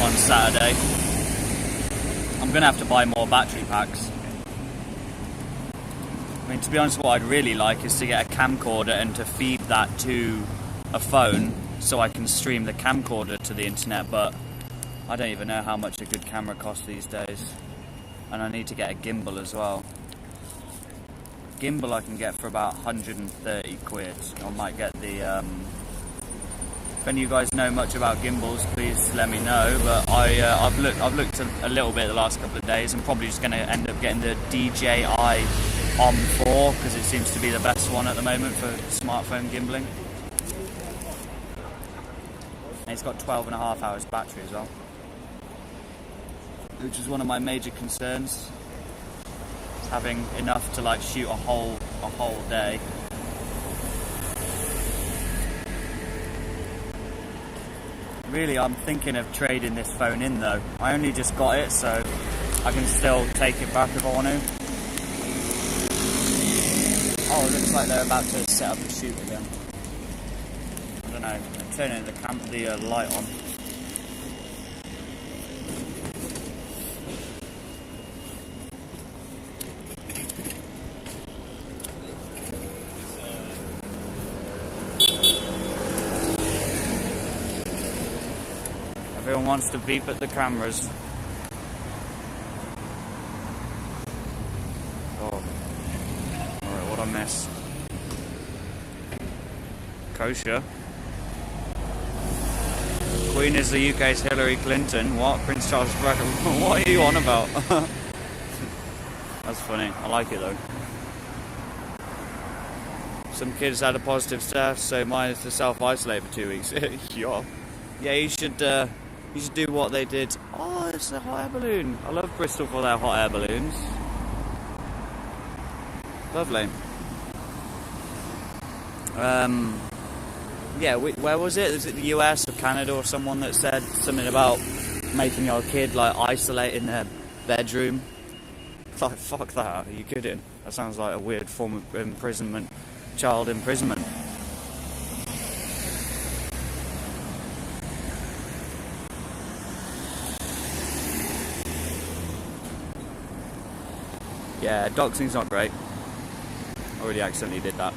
on Saturday. I'm going to have to buy more battery packs. I mean, to be honest, what I'd really like is to get a camcorder and to feed that to a phone so I can stream the camcorder to the internet, but I don't even know how much a good camera costs these days. And I need to get a gimbal as well. Gimbal I can get for about 130 quid. I might get the if any of you guys know much about gimbals, please let me know, but I've looked a little bit the last couple of days. I'm probably just going to end up getting the DJI OM4 because it seems to be the best one at the moment for smartphone gimbaling. And it's got 12.5 hours battery as well, which is one of my major concerns, having enough to like shoot a whole day. Really, I'm thinking of trading this phone in though. I only just got it, so I can still take it back if I want to. Oh, it looks like they're about to set up a shoot again. I don't know. I'm turning the light on. Everyone wants to beep at the cameras. Oh. Alright, what I miss? Kosher. Queen is the UK's Hillary Clinton. What? Prince Charles Bracken? What are you on about? That's funny. I like it though. Some kids had a positive test, so mine is to self-isolate for 2 weeks. Yeah. Yeah, you should do what they did. Oh, it's a hot air balloon. I love Bristol for their hot air balloons. Lovely. Yeah, where was it? Was it the US or Canada or someone that said something about making your kid like isolate in their bedroom? It's like, fuck that. Are you kidding? That sounds like a weird form of imprisonment, child imprisonment. Yeah, doxing's not great. I already accidentally did that.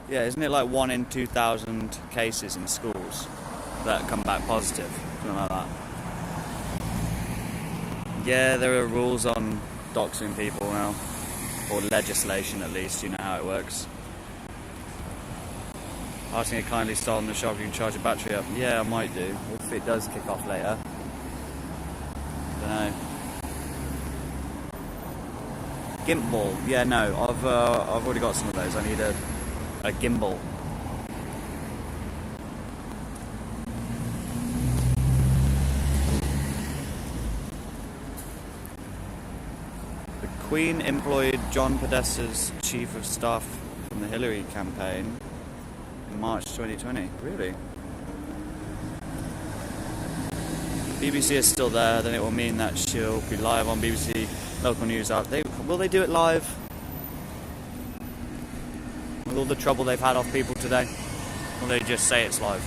Yeah, isn't it like 1 in 2,000 cases in schools that come back positive? Something like that. Yeah, there are rules on doxing people now. Or legislation at least, you know how it works. Asking it kindly start on the shop, you can charge your battery up. Yeah, I might do, if it does kick off later. Don't know. Gimbal, yeah, no, I've already got some of those. I need a gimbal. The Queen employed John Podesta's chief of staff from the Hillary campaign in March 2020. Really? BBC is still there, then it will mean that she'll be live on BBC local news. Will they do it live? With all the trouble they've had off people today? Or they just say it's live?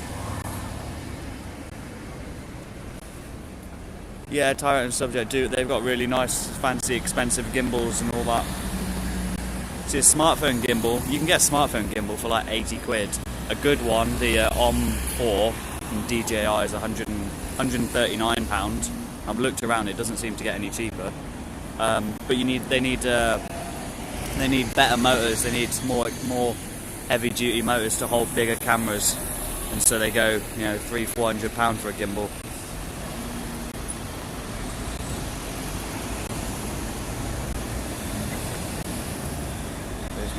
Yeah, Tyrant and Subject do. They've got really nice, fancy, expensive gimbals and all that. See, a smartphone gimbal, you can get a smartphone gimbal for like 80 quid. A good one, the OM4 from DJI is £139. I've looked around, it doesn't seem to get any cheaper. But they need better motors. They need more heavy-duty motors to hold bigger cameras. and so they go, you know, £300-400 for a gimbal.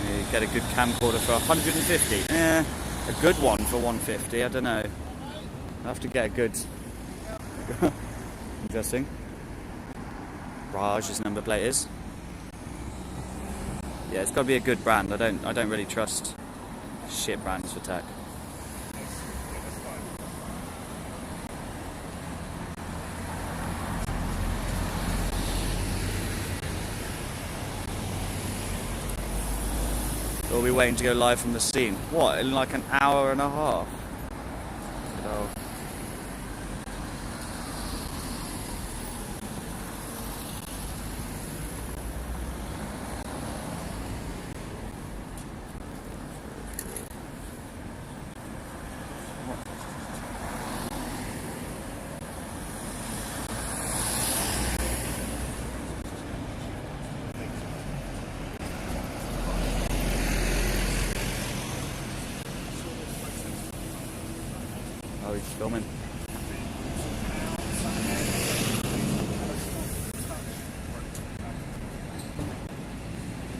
You get a good camcorder for 150. A good one for 150. I don't know. I have to get a good. Interesting. Raj's number plate is. Yeah, it's got to be a good brand. I don't really trust shit brands for tech. We'll be waiting to go live from the scene. What, in like an hour and a half? Oh. Oh, he's filming.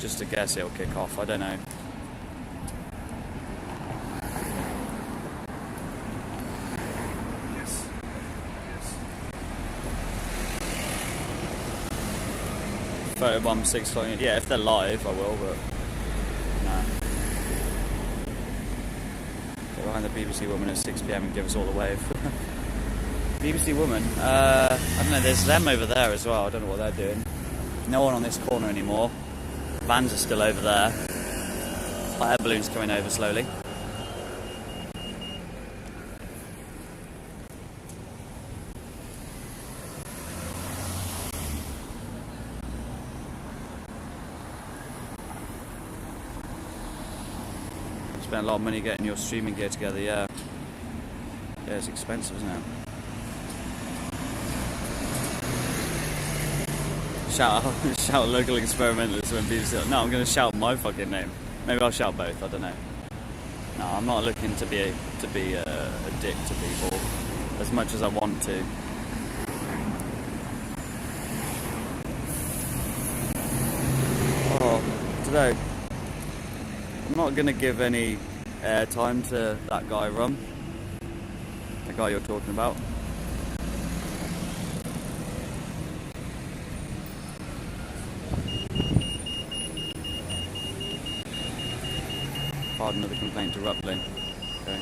Just a guess it'll kick off, I don't know. Yes. Photobomb 6 o'clock. Yeah, if they're live, I will, but nah. Get behind the BBC woman at 6 PM and give us all the wave. BBC woman, I don't know, there's them over there as well, I don't know what they're doing. No one on this corner anymore. Vans are still over there. Hot air balloons coming over slowly. Spent a lot of money getting your streaming gear together, yeah. Yeah, it's expensive, isn't it? Shout local experimentalists when people say, no, I'm going to shout my fucking name. Maybe I'll shout both, I don't know. No, I'm not looking to be a dick to people as much as I want to. Oh, today I'm not going to give any airtime to that guy, Rum. The guy you're talking about. Pardon another complaint to Rupley. Okay.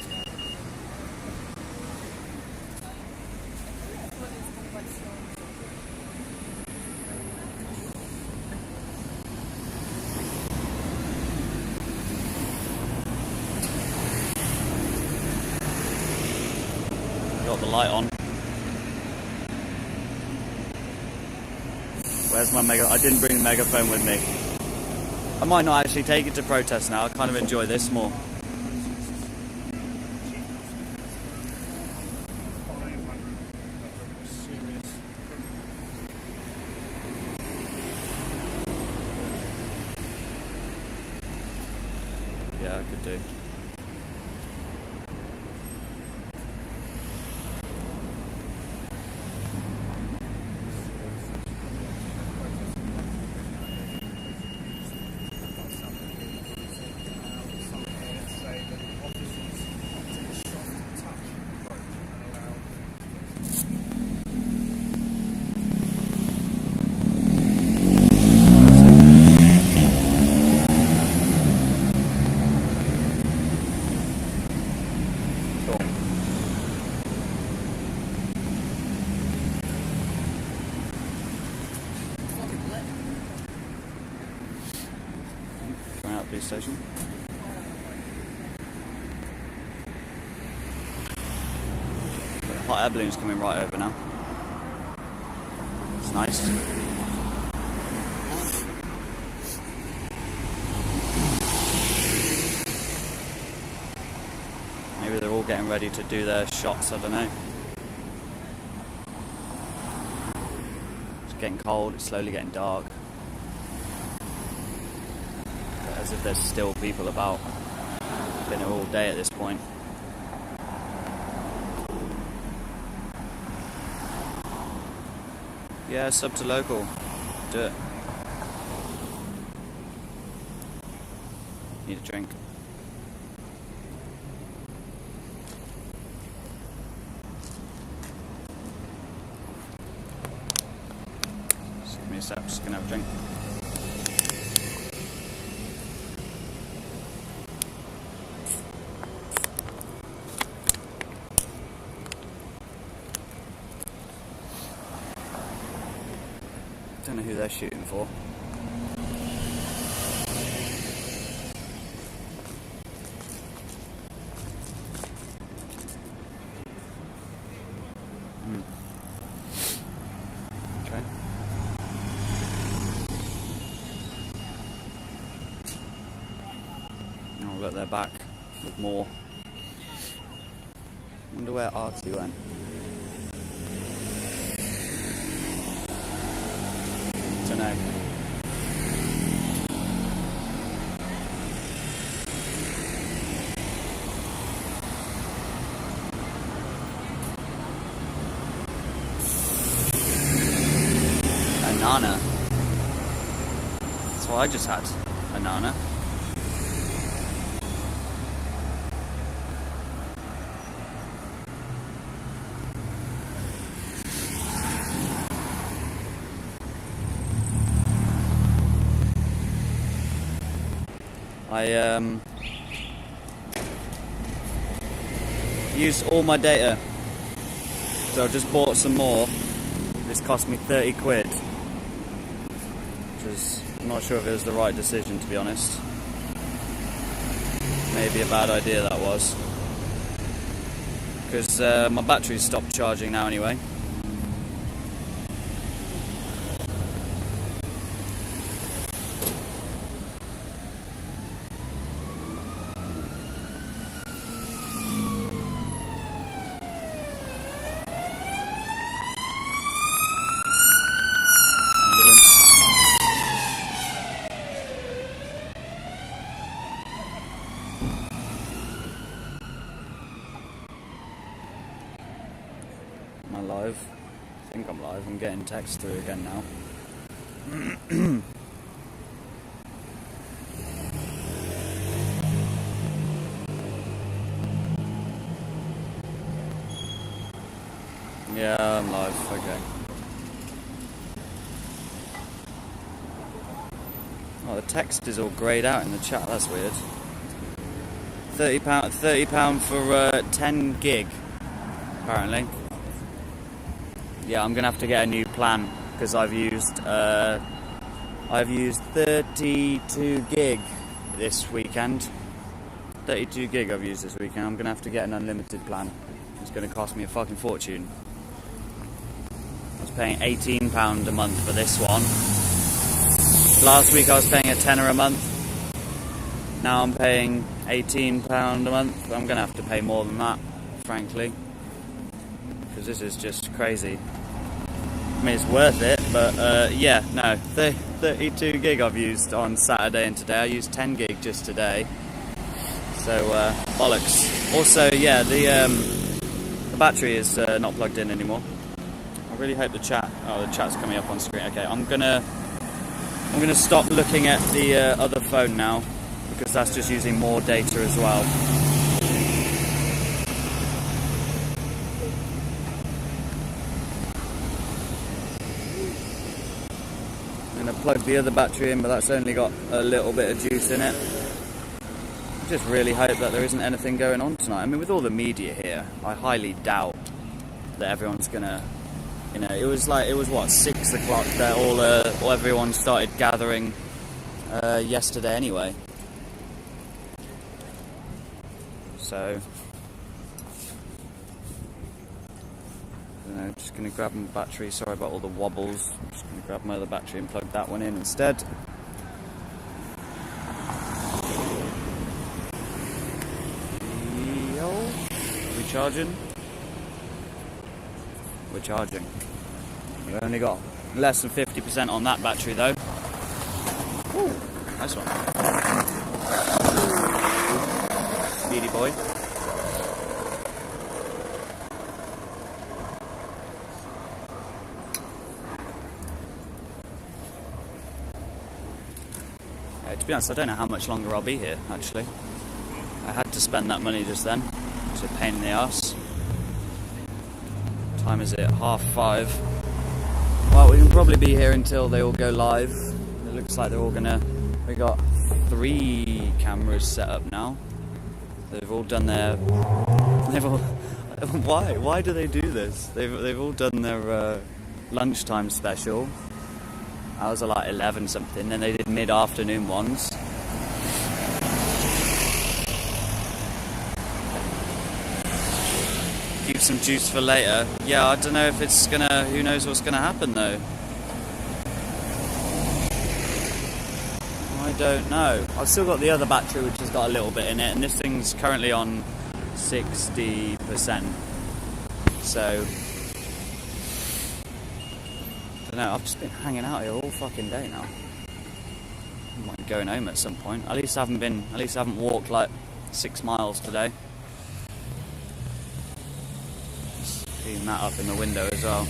Got the light on. Where's my mega? I didn't bring the megaphone with me. I might not actually take it to protest now. I kind of enjoy this more. Yeah, I could do. Station. Hot air balloon's coming right over now. It's nice. Maybe they're all getting ready to do their shots, I don't know. It's getting cold, it's slowly getting dark. As if there's still people about. Been here all day at this point. Yeah, sub to local. Do it. Need a drink. Just give me a sec, just gonna have a drink. Don't know who they're shooting for. Okay. Oh, look, they're back with more. Wonder where Artie went. Don't know. Nana. That's what I just had. A nana. I used all my data, so I just bought some more. This cost me 30 quid. I'm not sure if it was the right decision, to be honest. Maybe a bad idea that was. Because my battery's stopped charging now anyway. Live. I think I'm live. I'm getting text through again now. Yeah, I'm live. Okay. Oh, the text is all greyed out in the chat. That's weird. £30 for 10 gig, apparently. Yeah, I'm gonna have to get a new plan because I've used 32 gig this weekend. 32 gig I've used this weekend. I'm gonna have to get an unlimited plan. It's gonna cost me a fucking fortune. I was paying £18 a month for this one. Last week I was paying a tenner a month. Now I'm paying £18 a month. I'm gonna have to pay more than that, frankly, because this is just crazy. I mean, it's worth it, but yeah, no. 32 gig I've used on Saturday and today. I used 10 gig just today. So, bollocks. Also, yeah, the battery is not plugged in anymore. I really hope the chat's coming up on screen. Okay, I'm gonna stop looking at the other phone now, because that's just using more data as well. Plug the other battery in, but that's only got a little bit of juice in it. I just really hope that there isn't anything going on tonight. I mean, with all the media here, I highly doubt that everyone's gonna, you know, it was what, 6 o'clock that everyone started gathering yesterday anyway. So just going to grab my battery. Sorry about all the wobbles. I'm just going to grab my other battery and plug that one in instead. Are we charging? We're charging. We've only got less than 50% on that battery though. Ooh, nice one. Speedy boy. to be honest, I don't know how much longer I'll be here, actually. I had to spend that money just then. It's a pain in the ass. What time is it? 5:30. Well, we can probably be here until they all go live. It looks like they're all gonna... We got 3 cameras set up now. They've all done their... They've all... Why do they do this? They've all done their lunchtime special. Ours are like 11 something. Then they did mid-afternoon ones. Keep some juice for later. Yeah, I don't know if it's gonna... Who knows what's gonna happen though? I don't know. I've still got the other battery which has got a little bit in it, and this thing's currently on 60%. So... I don't know, I've just been hanging out here all fucking day now. I might be going home at some point. At least I haven't walked like 6 miles today. Clean that up in the window as well.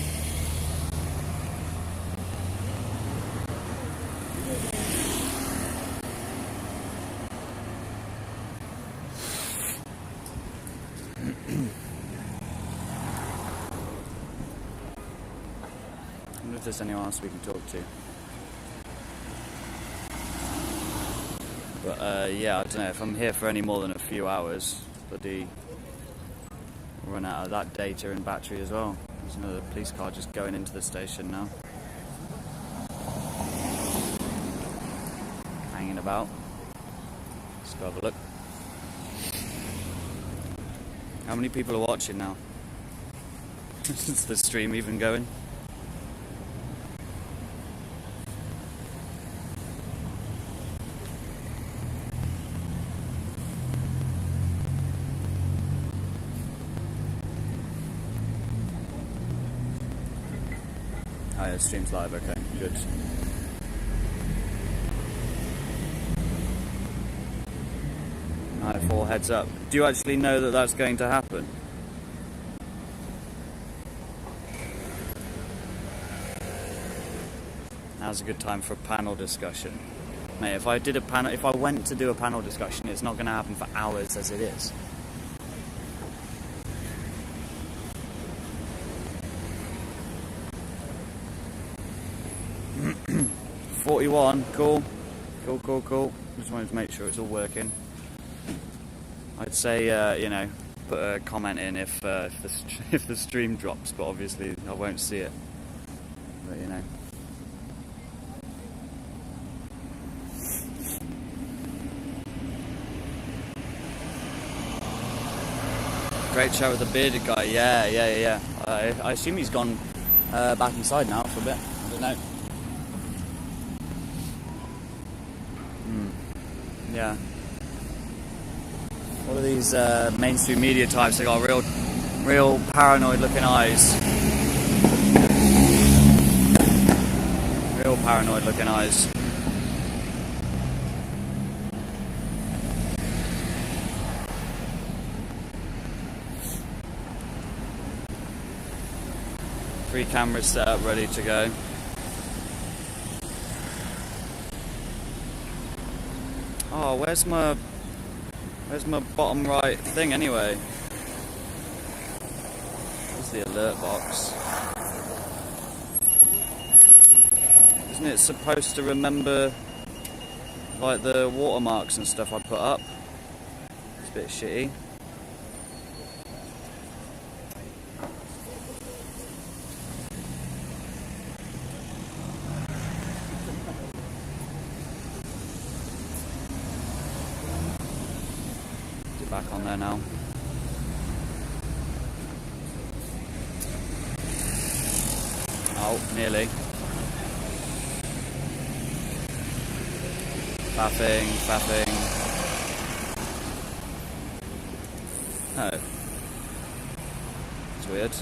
I wonder if there's anyone else we can talk to. But yeah, I don't know, if I'm here for any more than a few hours, bloody run out of that data and battery as well. There's another police car just going into the station now. Hanging about. Let's go have a look. How many people are watching now? Is the stream even going? Oh yeah, the stream's live, okay, good. Alright, 4 heads up. Do you actually know that that's going to happen? Now's a good time for a panel discussion. Mate, if I went to do a panel discussion, it's not going to happen for hours as it is. $41, cool. Cool. Just wanted to make sure it's all working. I'd say, you know, put a comment in if the stream drops, but obviously I won't see it. But you know. Great chat with the bearded guy. Yeah. I assume he's gone back inside now for a bit. I don't know. Yeah. All of these mainstream media types, they got real paranoid looking eyes. Real paranoid looking eyes. Three cameras set up, ready to go. Oh, where's my bottom right thing anyway? Where's the alert box? Isn't it supposed to remember like the watermarks and stuff I put up? It's a bit shitty. Back on there now. Oh, nearly. Faffing. Oh. It's weird.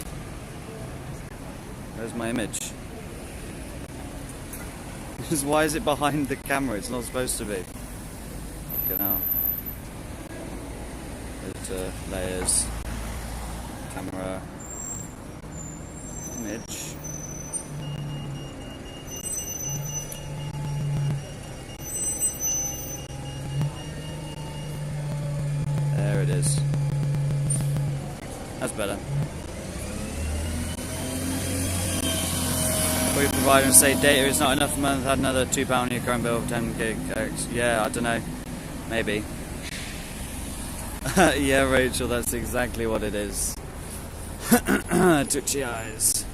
Where's my image? Why is it behind the camera? It's not supposed to be. Fucking hell. Layers, camera, image. That's better. We provide and say data is not enough a month, had another £2 on your current bill, 10 gig. Yeah, I don't know. Maybe. Yeah, Rachel, that's exactly what it is. Twitchy eyes.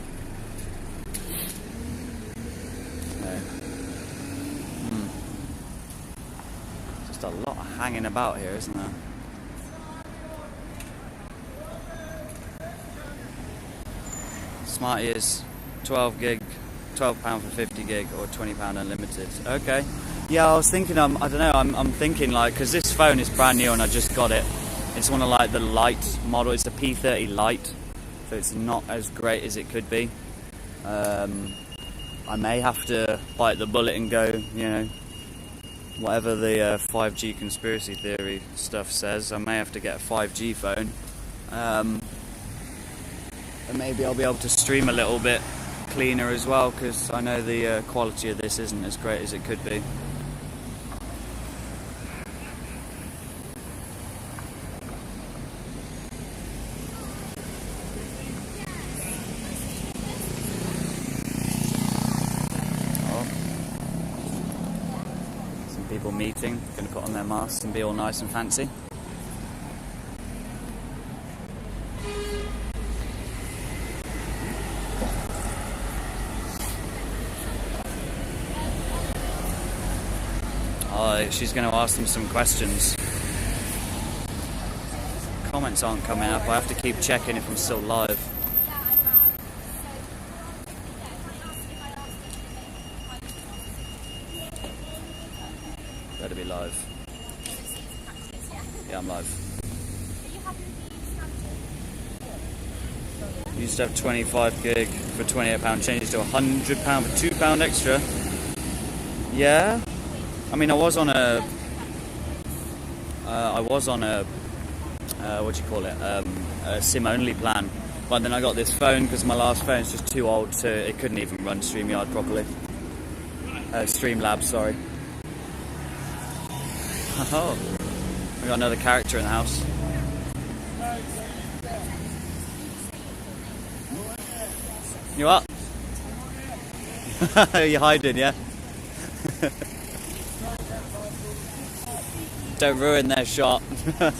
No. Just a lot of hanging about here, isn't there? Smart ears, 12 gig, £12 for 50 gig, or £20 unlimited. Okay. Yeah, I was thinking. I don't know. I'm thinking like, because this phone is brand new and I just got it. It's one of like the light model. It's a P30 Lite, so it's not as great as it could be. I may have to bite the bullet and go, you know, whatever the 5G conspiracy theory stuff says. I may have to get a 5G phone. And maybe I'll be able to stream a little bit cleaner as well, because I know the quality of this isn't as great as it could be. Some people meeting, going to put on their masks and be all nice and fancy. She's going to ask them some questions. Comments aren't coming up. I have to keep checking if I'm still live. Better be live. Yeah, I'm live. Used to have 25 gig for £28, changes to £100 for £2 extra. Yeah. I mean, I was on a what do you call it? A SIM-only plan. But then I got this phone because my last phone is just too old, so it couldn't even run StreamYard properly. Streamlabs, sorry. Oh, we got another character in the house. You up? You're hiding, yeah? Don't ruin their shot. Oh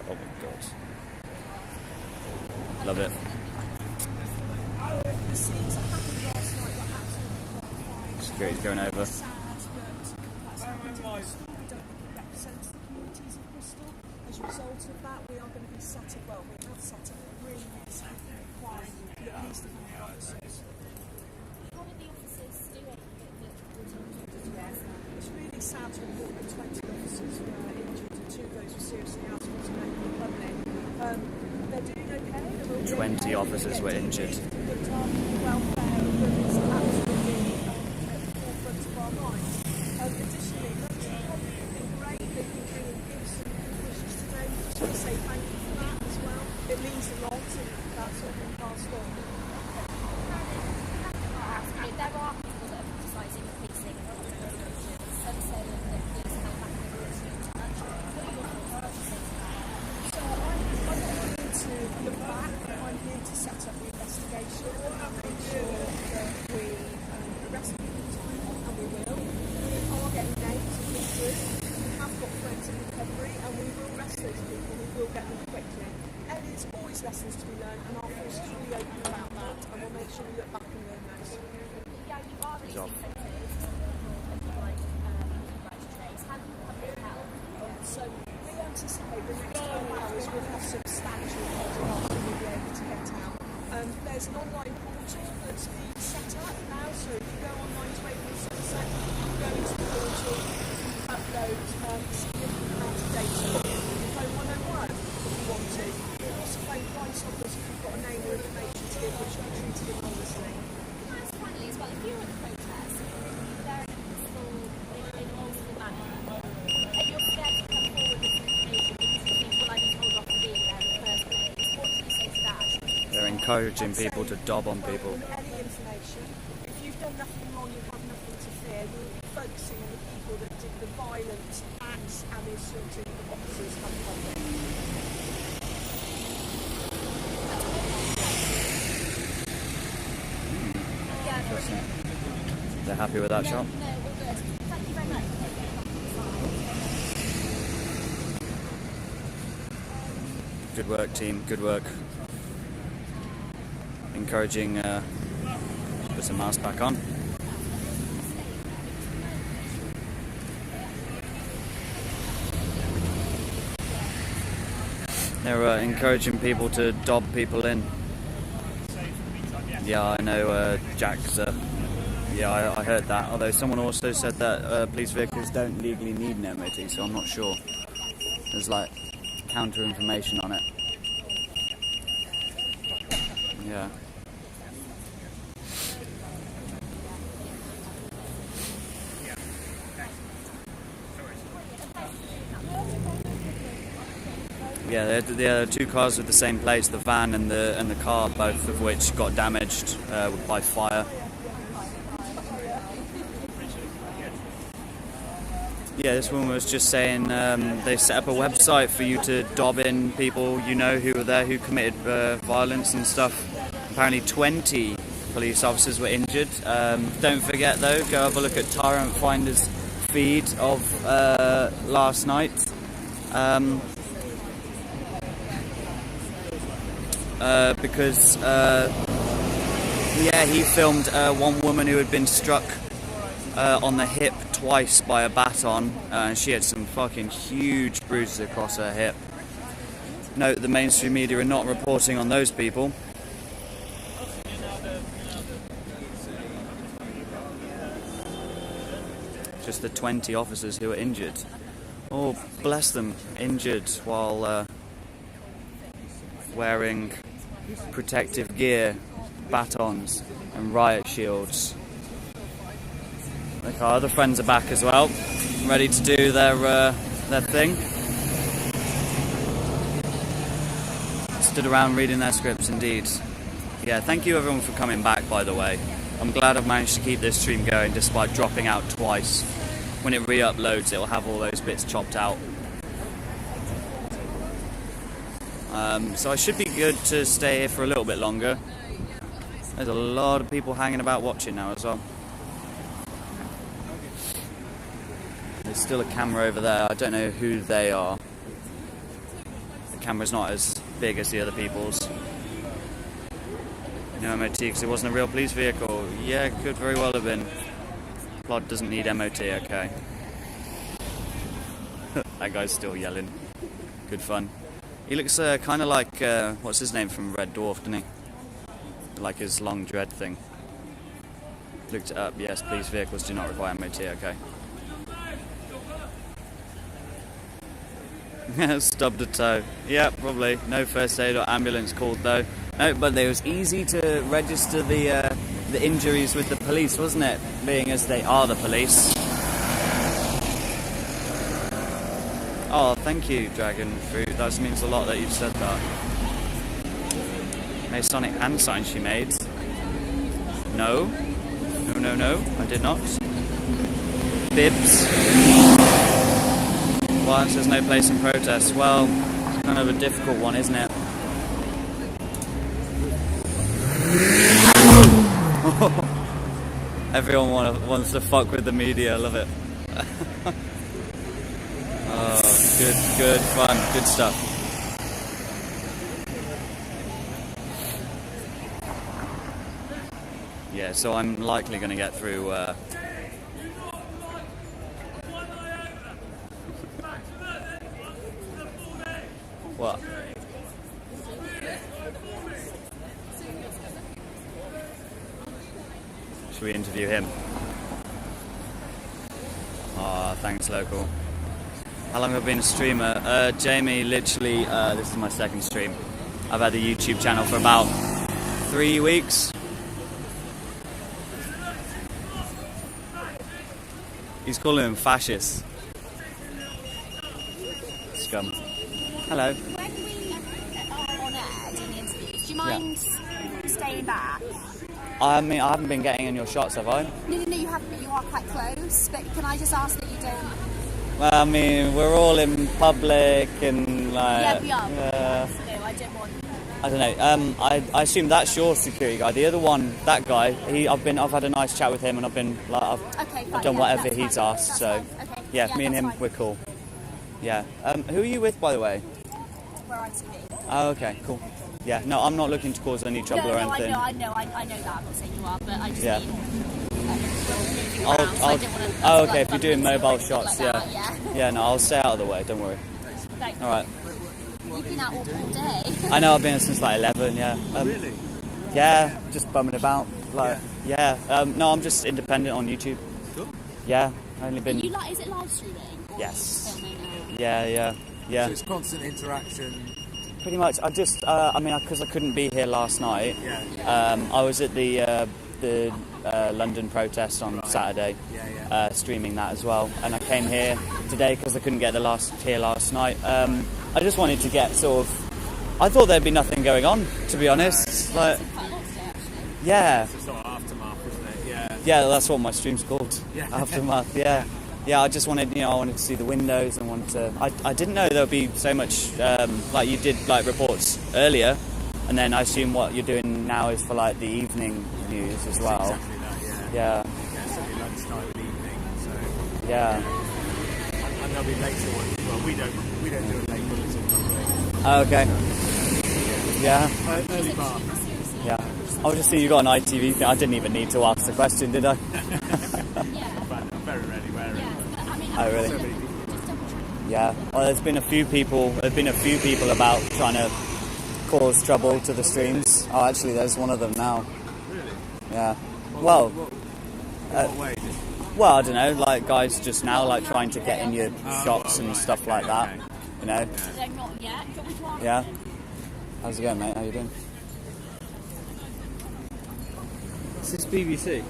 my god. Love it. Security's going over. As a result of that, we are going to be set up, well, we have set up a really nice requirement for at least 100 officers. What are the officers doing? It's really sad to report that 20 officers were injured and 2 of those were seriously out of the public. They're doing okay. 20 officers were injured. But welfare of women is absolutely at the forefront of our minds. Additionally, that's probably been great that you can give some wishes today. Just want to say thank you for that as well. It means a lot and that's sort of been passed on. There are people that are criticising the policing and some say that the police held back the rules too much. What are your thoughts on that? So I'm not here to look back, I'm here to set up the investigation and make sure that we arrest people in time, and we will. We are getting names as we do. We have got friends in recovery and we will arrest those people, we will get them quickly. And there's always lessons to be learned and our force is really open about that and we'll make sure we look back and learn those. Yeah, you are releasing photos of like right trace. How can the public help? So we anticipate the next 12 hours will have substantial photographs that we'll be able to get out. There's an online portal that's being set up now, so if you go online to April Sunset, you can go into the portal, upload a significant amount of data. Phone 101 if you want to. You can also phone Crime Stoppers if you've got a name or information to give, which will be treated anonymously. Nice, finally, as well, if you're at the protest, you're there in a peaceful, in manner, and you're scared to come forward with information because you think, well, I was told off for being there in the first place, what do you say to that? They're encouraging people to dob on people. Any information. If you've done nothing wrong, violent acts and the assaulting of officers have come in. Interesting. They're happy with that shot? No, all good. Thank you very much. Good work, team. Good work. Encouraging. Put some mask back on. They're encouraging people to dob people in. Yeah, I know Jack's. Yeah, I heard that. Although someone also said that police vehicles don't legally need an MOT, so I'm not sure. There's like counter information on it. Yeah. Yeah, there are two cars with the same plates, the van and the car, both of which got damaged by fire. Yeah, this woman was just saying they set up a website for you to dob in people you know who were there who committed violence and stuff. Apparently 20 police officers were injured. Don't forget though, go have a look at Tyrant Finder's feed of last night. Because yeah, he filmed one woman who had been struck on the hip twice by a baton, and she had some fucking huge bruises across her hip. Note the mainstream media are not reporting on those people. Just the 20 officers who were injured. Oh, bless them, injured while wearing protective gear, batons and riot shields. Like our other friends are back as well, ready to do their thing. Stood around reading their scripts indeed. Yeah, thank you everyone for coming back, by the way. I'm glad I've managed to keep this stream going despite dropping out twice. When it re-uploads, it'll have all those bits chopped out. So I should be good to stay here for a little bit longer. There's a lot of people hanging about watching now as well. There's still a camera over there. I don't know who they are. The camera's not as big as the other people's. No MOT because it wasn't a real police vehicle. Yeah, could very well have been. Plod doesn't need MOT, okay. That guy's still yelling. Good fun. He looks kind of like, what's his name from Red Dwarf, doesn't he? Like his long dread thing. Looked it up, yes, police vehicles do not require MOT, okay. Stubbed a toe. Yeah, probably. No first aid or ambulance called though. No, but it was easy to register the injuries with the police, wasn't it? Being as they are the police. Oh, thank you, Dragon Fruit. That means a lot that you've said that. Masonic hand sign she made. No. No, I did not. Bibs. Well, it says no place in protest. Well, it's kind of a difficult one, isn't it? Everyone wants to fuck with the media. I love it. Oh, good fun, good stuff. Yeah, so I'm likely going to get through. What? Should we interview him? Ah, thanks, local. How long have I been a streamer? Jamie, literally, this is my second stream. I've had the YouTube channel for about 3 weeks. He's calling them fascists. Scum. Hello. When we are on air doing the interviews, do you mind staying back? I mean, I haven't been getting in your shots, have I? No, you haven't, but you are quite close. But can I just ask that you don't Well, I mean, we're all in public and like. Yeah, we are. So I don't want. I don't know. I assume that's your security guy. The other one, that guy, I've had a nice chat with him, and I've been like, I've done whatever he's asked. So, Okay. yeah, me and him, we're cool. Yeah. Who are you with, by the way? We're ITV. Oh, okay, cool. Yeah. No, I'm not looking to cause any trouble or anything. I know that. I'm not saying you are, but I just Yeah. mean. Oh, okay. If you're doing mobile like shots, that, yeah. Yeah. No, I'll stay out of the way. Don't worry. Thanks. All right. You've been out all day. I know. I've been here since like 11. Yeah. Really? Yeah. Just bumming about. Like. Yeah. No, I'm just independent on YouTube. Cool. Yeah. Only been. Are you is it live streaming? Or Yes. filming now? Yeah. So it's constant interaction. Pretty much. I just. Because I couldn't be here last night. Yeah. I was at the London protest on Saturday. Streaming that as well, and I came here today because I couldn't get here last night. I just wanted to get sort of. I thought there'd be nothing going on, to be honest. Like, yeah. It's a sort of aftermath, isn't it? Yeah. Yeah, that's what my stream's called. Yeah. Aftermath. Yeah. Yeah, I just wanted, I wanted to see the windows and wanted to. I didn't know there would be so much. Like you did, like reports earlier, and then I assume what you're doing now is for like the evening news as well. Exactly that. Yeah. Certainly lunchtime and evening. So. Yeah. And there'll be later ones. Well, we don't do a late bulletin. Oh, okay. Yeah. Early bar. Yeah. I was just seeing you got an ITV thing. I didn't even need to ask the question, did I? I'm very rarely wearing it. Oh, really? Yeah. Well, there's been a few people. About trying to cause trouble to the streams. Oh, actually, there's one of them now. Really? Yeah. Well. What way? Well, I don't know. Like guys, just now, like trying to get in your shops and stuff like that. You know. Yeah. How's it going, mate? How you doing? Is this BBC?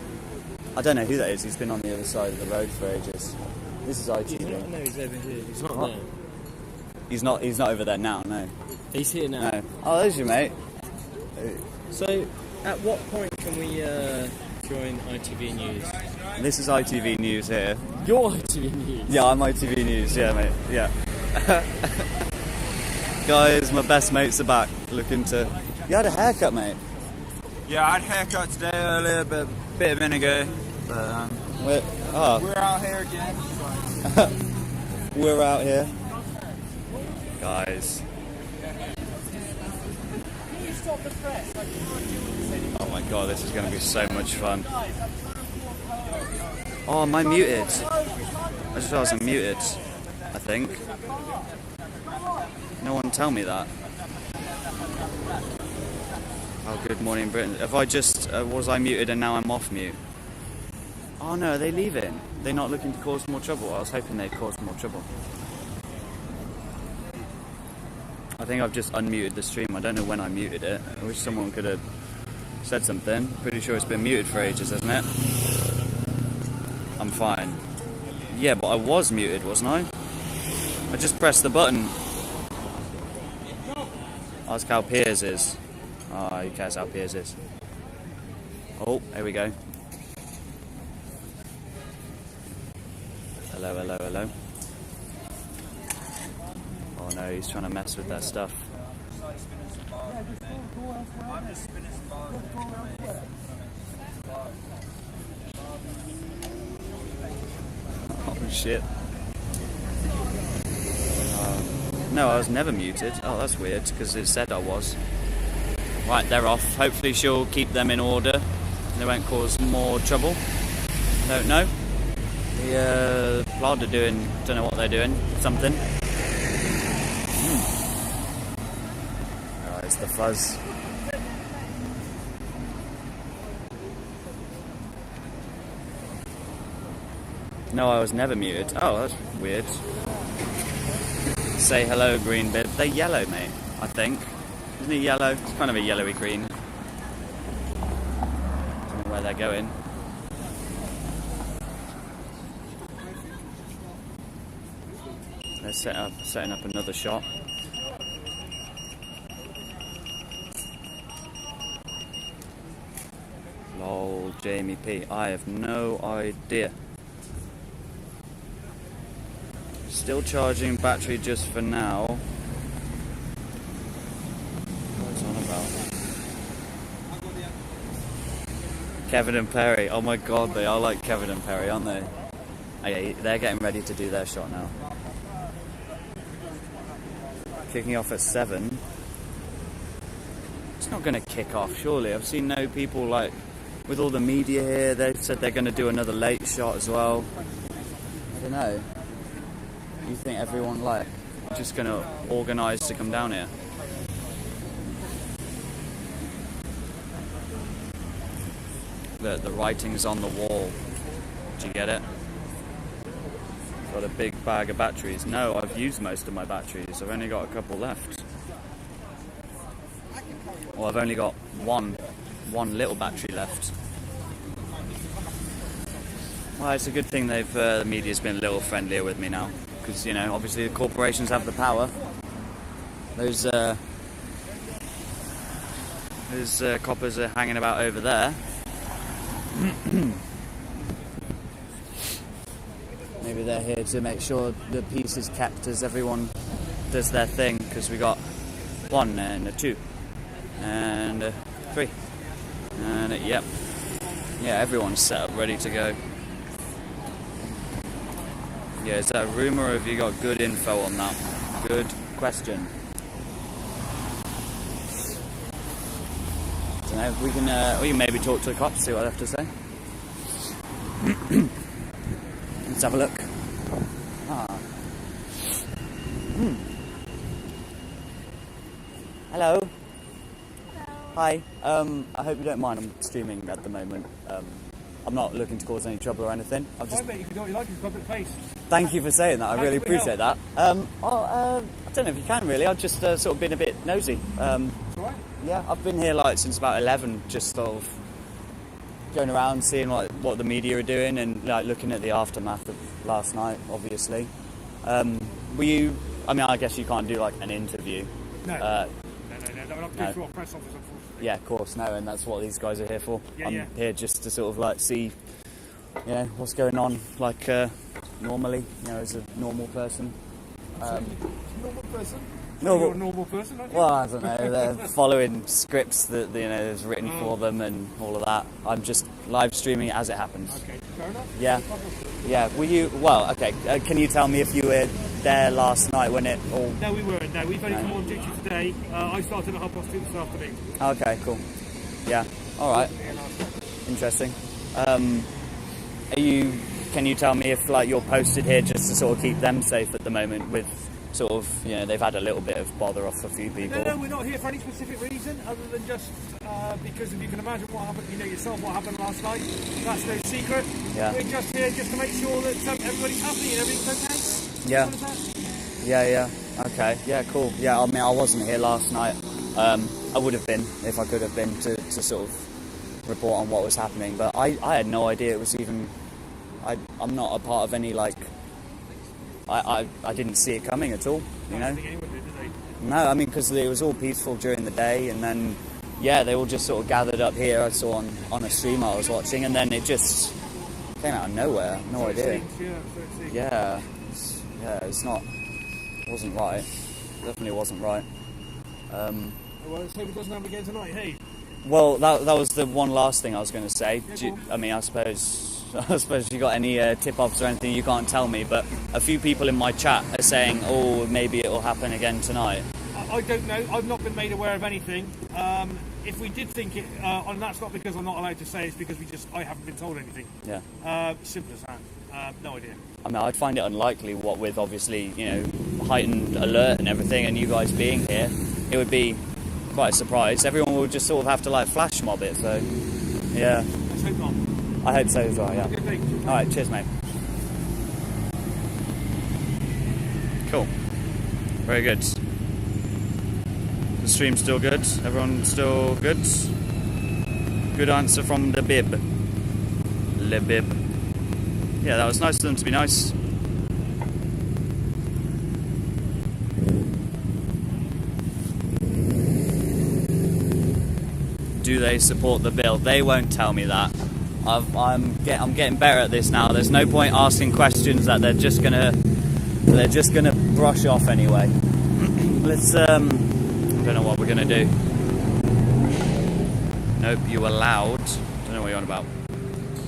I don't know who that is. He's been on the other side of the road for ages. This is ITV. No, he's over here. He's not What? there. He's not over there now. No. He's here now. No. Oh, there's your mate. So, at what point can we join ITV News? This is ITV News here. You're ITV News? Yeah, I'm ITV News. Yeah, mate. Yeah. Guys, my best mates are back. Looking to. You had a haircut, mate. Yeah, I had a haircut today earlier, but a bit of vinegar. But We're out here again. We're out here. Guys. Oh my god, this is going to be so much fun. Oh, am I muted? I just realised I'm muted, I think. No one tell me that. Oh, good morning, Britain. Have I just... was I muted and now I'm off mute? Oh no, are they leaving? They're not looking to cause more trouble? I was hoping they'd cause more trouble. I think I've just unmuted the stream. I don't know when I muted it. I wish someone could have said something. Pretty sure it's been muted for ages, hasn't it? I'm fine. Yeah, but I was muted, wasn't I? I just pressed the button. Ask how Piers is. Oh, who cares how Piers is? Oh, here we go. Hello, hello, hello. Oh no, he's trying to mess with their stuff. Oh shit. No, I was never muted. Oh, that's weird, because it said I was. Right, they're off. Hopefully she'll keep them in order. They won't cause more trouble. Don't know. The Plod are doing, don't know what they're doing. Something. Oh, it's the fuzz. No, I was never muted. Oh, that's weird. Say hello, green bib. They're yellow, mate, I think. Isn't it yellow? It's kind of a yellowy green. Don't know where they're going. They're setting up another shot. Lol, Jamie P. I have no idea. Still charging battery just for now. What's on about? Kevin and Perry. Oh my god, they are like Kevin and Perry, aren't they? Oh yeah, they're getting ready to do their shot now. Kicking off at 7. It's not going to kick off, surely. I've seen no people like with all the media here. They've said they're going to do another late shot as well. I don't know. You think everyone like just going to organise to come down here? The writing's on the wall. Do you get it? Got a big bag of batteries. No, I've used most of my batteries. I've only got a couple left. Well, I've only got one little battery left. Well, it's a good thing the media's been a little friendlier with me now, because you know, obviously the corporations have the power. Those coppers are hanging about over there. Maybe they're here to make sure the peace is kept as everyone does their thing, because we got 1 and a 2 and a 3 and a, yep, yeah, everyone's set up, ready to go. Yeah, is that a rumour or have you got good info on that? Good question. I don't know, we can maybe talk to the cops, see what they have to say. Let's have a look. Hello. Hi. I hope you don't mind. I'm streaming at the moment. I'm not looking to cause any trouble or anything. I've just. You can do what you like. It's a public place. Thank you for saying that. I really appreciate that. I don't know if you can really. I've just sort of been a bit nosy. Alright. Yeah, I've been here like since about 11, just sort of going around seeing what the media are doing and like looking at the aftermath of last night, obviously. Were you? I mean, I guess you can't do like an interview. No. No. We're not going through our press office, unfortunately. Yeah, of course, no, and that's what these guys are here for. Yeah, I'm here just to sort of like see, you know, what's going on, like normally, you know, as a normal person. Normal person? Normal. You're a normal person, aren't you? Well, I don't know. They're following scripts that you know is written for them and all of that. I'm just live streaming it as it happens. Okay, fair enough. Yeah, yeah. Were you? Well, okay. Can you tell me if you were there last night when it all? No, we weren't. No, we've only come on duty today. I started at 2:30 this afternoon. Okay, cool. Yeah. All right. Interesting. Are you? Can you tell me if like you're posted here just to sort of keep them safe at the moment with? Sort of, you know, they've had a little bit of bother off a few people. No, we're not here for any specific reason other than just because if you can imagine what happened, you know yourself what happened last night. That's no secret. Yeah. We're just here just to make sure that everybody's happy and everything's okay. Yeah. Yeah. Okay. Yeah. Cool. Yeah. I mean, I wasn't here last night. I would have been if I could have been to sort of report on what was happening, but I had no idea it was even. I'm not a part of any like. I didn't see it coming at all, you know. No, I mean, because it was all peaceful during the day, and then, yeah, they all just sort of gathered up here. I saw on a stream I was watching, and then it just came out of nowhere. No idea. Yeah, it's not. It wasn't right. Definitely wasn't right. Well, let's hope it doesn't happen again tonight. Hey. Well, that was the one last thing I was going to say. I mean, I suppose you got any tip-offs or anything you can't tell me, but a few people in my chat are saying, oh, maybe it will happen again tonight. I don't know. I've not been made aware of anything. If we did think it, and that's not because I'm not allowed to say, it's because I haven't been told anything. Yeah. Simple as that. No idea. I mean, I'd find it unlikely, what with obviously, you know, heightened alert and everything, and you guys being here, it would be quite a surprise. Everyone would just sort of have to like flash mob it, so yeah. Let's hope not. I hope so as well, yeah. Alright, cheers mate. Cool. Very good. The stream's still good? Everyone still good? Good answer from the bib. Le bib. Yeah, that was nice of them to be nice. Do they support the bill? They won't tell me that. I'm getting better at this now. There's no point asking questions that they're just gonna They're just going to brush off anyway. Let's, I don't know what we're going to do. Nope, you are loud. Don't know what you're on about.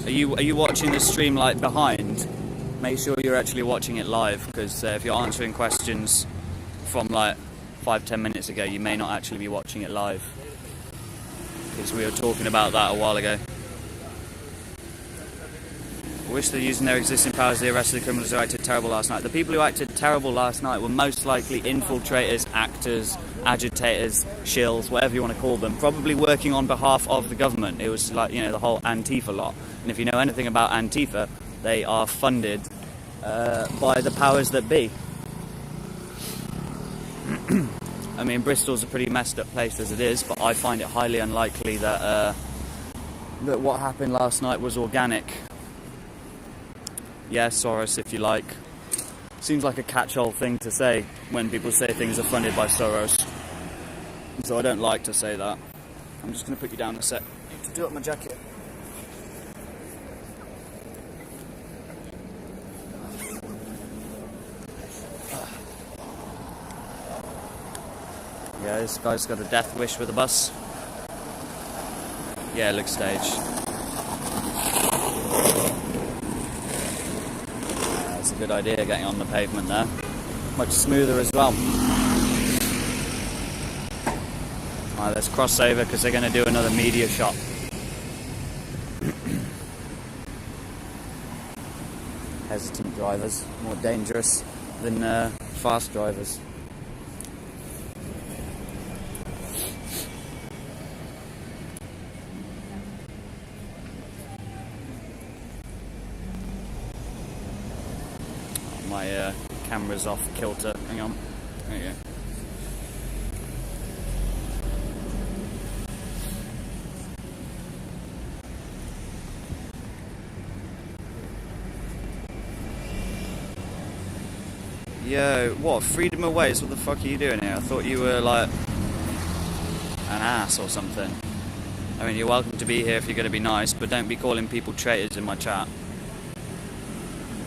Are you watching the stream like behind? Make sure you're actually watching it live, because if you're answering questions from like 5-10 minutes ago, you may not actually be watching it live. Because we were talking about that a while ago. I wish they're using their existing powers. The arrested criminals who acted terrible last night. The people who acted terrible last night were most likely infiltrators, actors, agitators, shills, whatever you want to call them, probably working on behalf of the government. It was like, you know, the whole Antifa lot. And if you know anything about Antifa, they are funded by the powers that be. I mean, Bristol's a pretty messed up place as it is, but I find it highly unlikely that that what happened last night was organic. Yeah, Soros, if you like. Seems like a catch-all thing to say when people say things are funded by Soros. So I don't like to say that. I'm just going to put you down a sec to do up my jacket. Yeah, this guy's got a death wish with a bus. Yeah, it looks staged. That's a good idea, getting on the pavement there. Much smoother as well. Alright, let's cross over because they're going to do another media shot. Hesitant drivers, more dangerous than fast drivers. My camera's off kilter. Hang on. There you go. Yo, what? Freedom of Ways? What the fuck are you doing here? I thought you were like an ass or something. I mean, you're welcome to be here if you're going to be nice, but don't be calling people traitors in my chat.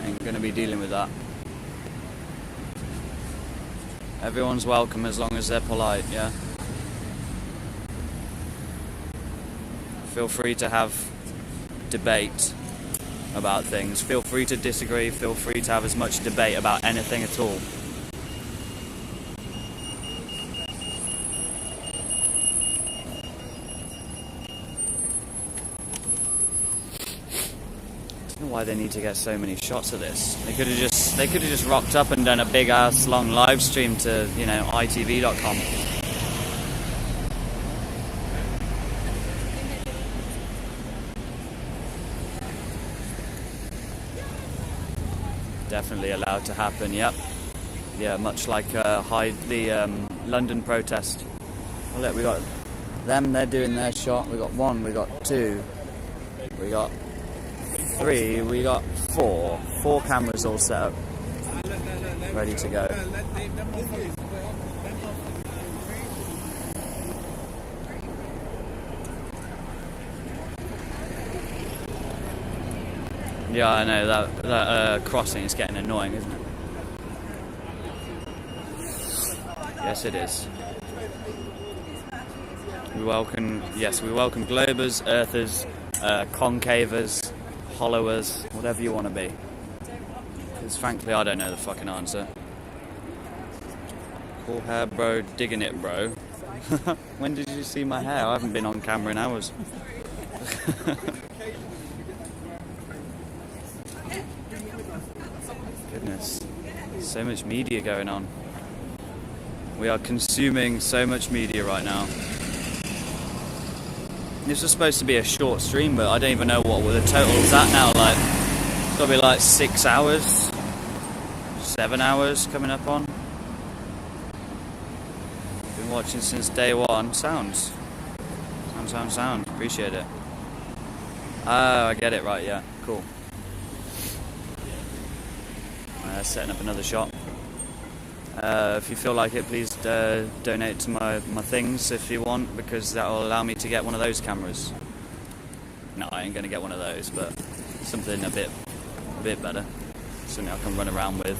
Ain't going to be dealing with that. Everyone's welcome as long as they're polite, yeah? Feel free to have debate about things. Feel free to disagree. Feel free to have as much debate about anything at all. I don't know why they need to get so many shots of this. They could have just rocked up and done a big ass long live stream to, you know, itv.com. Definitely allowed to happen, yep. Yeah, much like the London protest. Well, look, we got them, they're doing their shot. We got 1, we got 2, we got 3, we got 4. 4 cameras all set up, ready to go. Yeah, I know, that crossing is getting annoying, isn't it? Yes, it is. We welcome globers, earthers, concavers, hollowers, whatever you want to be. Because frankly, I don't know the fucking answer. Cool hair, bro. Digging it, bro. When did you see my hair? I haven't been on camera in hours. Goodness. So much media going on. We are consuming so much media right now. This was supposed to be a short stream, but I don't even know what the total's at now. Like, it's gotta be like 6 hours, 7 hours coming up on. Been watching since day one. Sound. Appreciate it. Oh, I get it, right, yeah, cool. Setting up another shot. If you feel like it, please donate to my things if you want, because that will allow me to get one of those cameras. No, I ain't going to get one of those, but something a bit better. Something I can run around with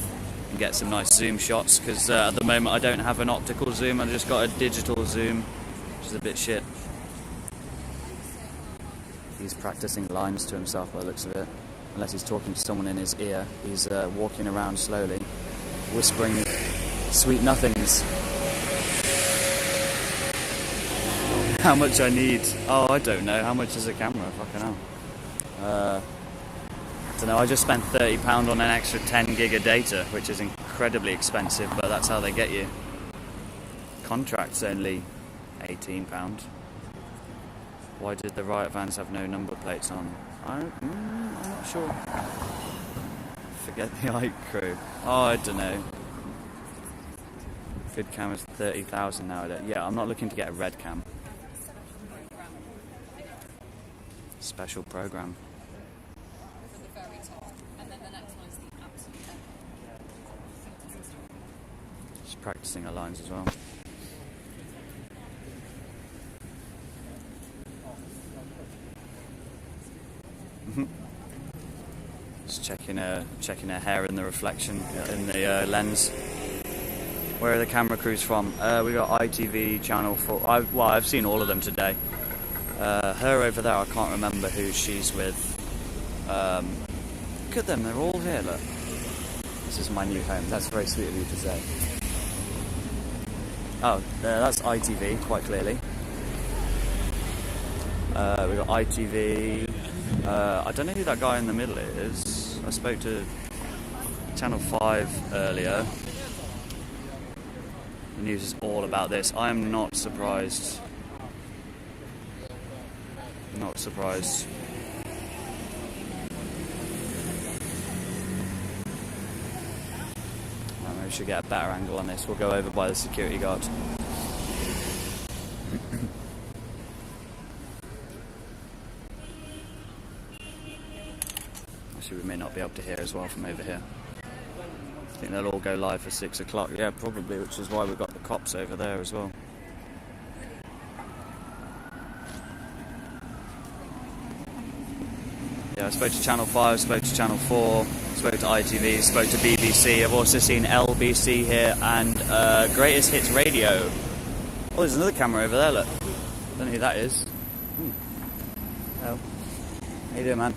can get some nice zoom shots, because at the moment I don't have an optical zoom, I've just got a digital zoom, which is a bit shit. He's practicing lines to himself by the looks of it, unless he's talking to someone in his ear. He's walking around slowly, whispering sweet nothings. How much I need? Oh, I don't know. How much is a camera? Fucking hell. I don't know. I just spent £30 on an extra 10 gig of data, which is incredibly expensive, but that's how they get you. Contract's only £18. Why did the riot vans have no number plates on? I'm not sure. Forget the Ike crew. Oh, I don't know. Good cam is 30,000 nowadays. Yeah, I'm not looking to get a red cam. Special program. Just practicing our lines as well. Just checking her hair in the reflection in the lens. Where are the camera crews from? We got ITV channel 4. I've seen all of them today. Her over there, I can't remember who she's with. Look at them, they're all here. Look, this is my new home. That's very sweet of you to say. Oh, that's ITV, quite clearly. We got ITV. I don't know who that guy in the middle is. I spoke to Channel 5 earlier. The news is all about this. I am not surprised. Not surprised. Maybe we should get a better angle on this. We'll go over by the security guard. Actually, we may not be able to hear as well from over here. I think they'll all go live for 6 o'clock. Yeah, probably, which is why we've got the cops over there as well. Yeah, I spoke to Channel 5, spoke to Channel 4, spoke to ITV, spoke to BBC. I've also seen LBC here and Greatest Hits Radio. Oh, there's another camera over there, look. Don't know who that is. Hello. How you doing, man?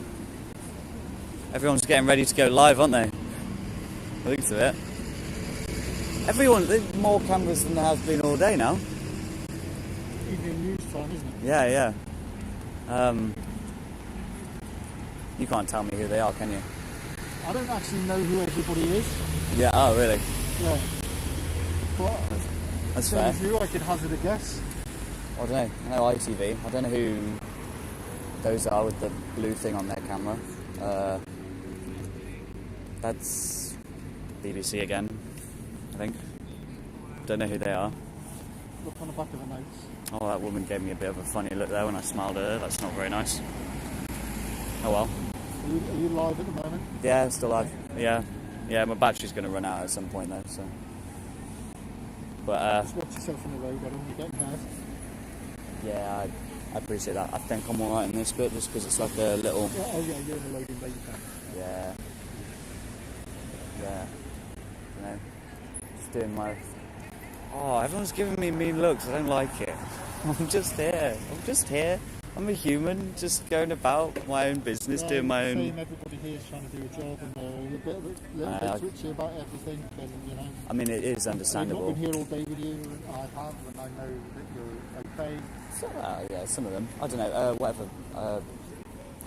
Everyone's getting ready to go live, aren't they? I think so, yeah. There's more cameras than there has been all day now. Evening news time, isn't it? Yeah, yeah. You can't tell me who they are, can you? I don't actually know who everybody is. Yeah, oh really? Yeah. But that's fair. fair. You, I could hazard a guess. I don't know. I know ITV. I don't know who those are with the blue thing on their camera. That's BBC again, I think. Don't know who they are. Look on the back of the notes. Oh, that woman gave me a bit of a funny look there when I smiled at her. That's not very nice. Oh well. Are you live at the moment? Yeah, still live. Yeah, my battery's going to run out at some point though. So, but just watch yourself on the road. I don't want you getting hurt. Yeah, I appreciate that. I think I'm alright in this bit just because it's like a little. Yeah, oh yeah, you're in the loading bay. Yeah. You know, just doing my. Oh, everyone's giving me mean looks. I don't like it. I'm just here. I'm a human, just going about my own business, doing my own. Everybody here is trying to do a job, and they're a little bit twitchy about everything. And you know. I mean, it is understandable. I've not been here all day with you, and I have, and I know that you're okay. Yeah, some of them. I don't know. Whatever. Her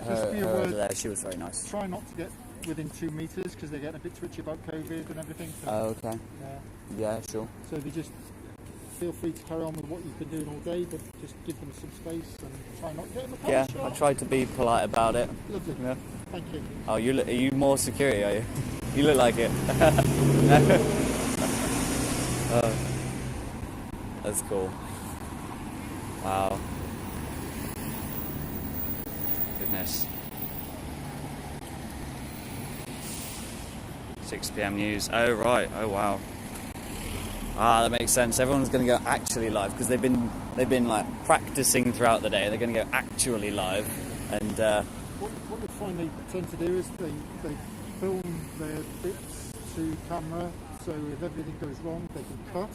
over there, she was very nice. Try not to get within 2 meters because they're getting a bit twitchy about COVID and everything. So, oh, okay. Yeah, sure. So they just feel free to carry on with what you've been doing all day, but just give them some space and try not to get in the car. Yeah, I tried to be polite about it. Lovely. Yeah. Thank you. Oh, are you more security, are you? You look like it. Oh, that's cool. Wow. Goodness. 6 PM news. Oh right. Oh wow. Ah, that makes sense. Everyone's going to go actually live because they've been like practicing throughout the day. They're going to go actually live, and what they find they tend to do is they film their bits to camera So if everything goes wrong, they can cut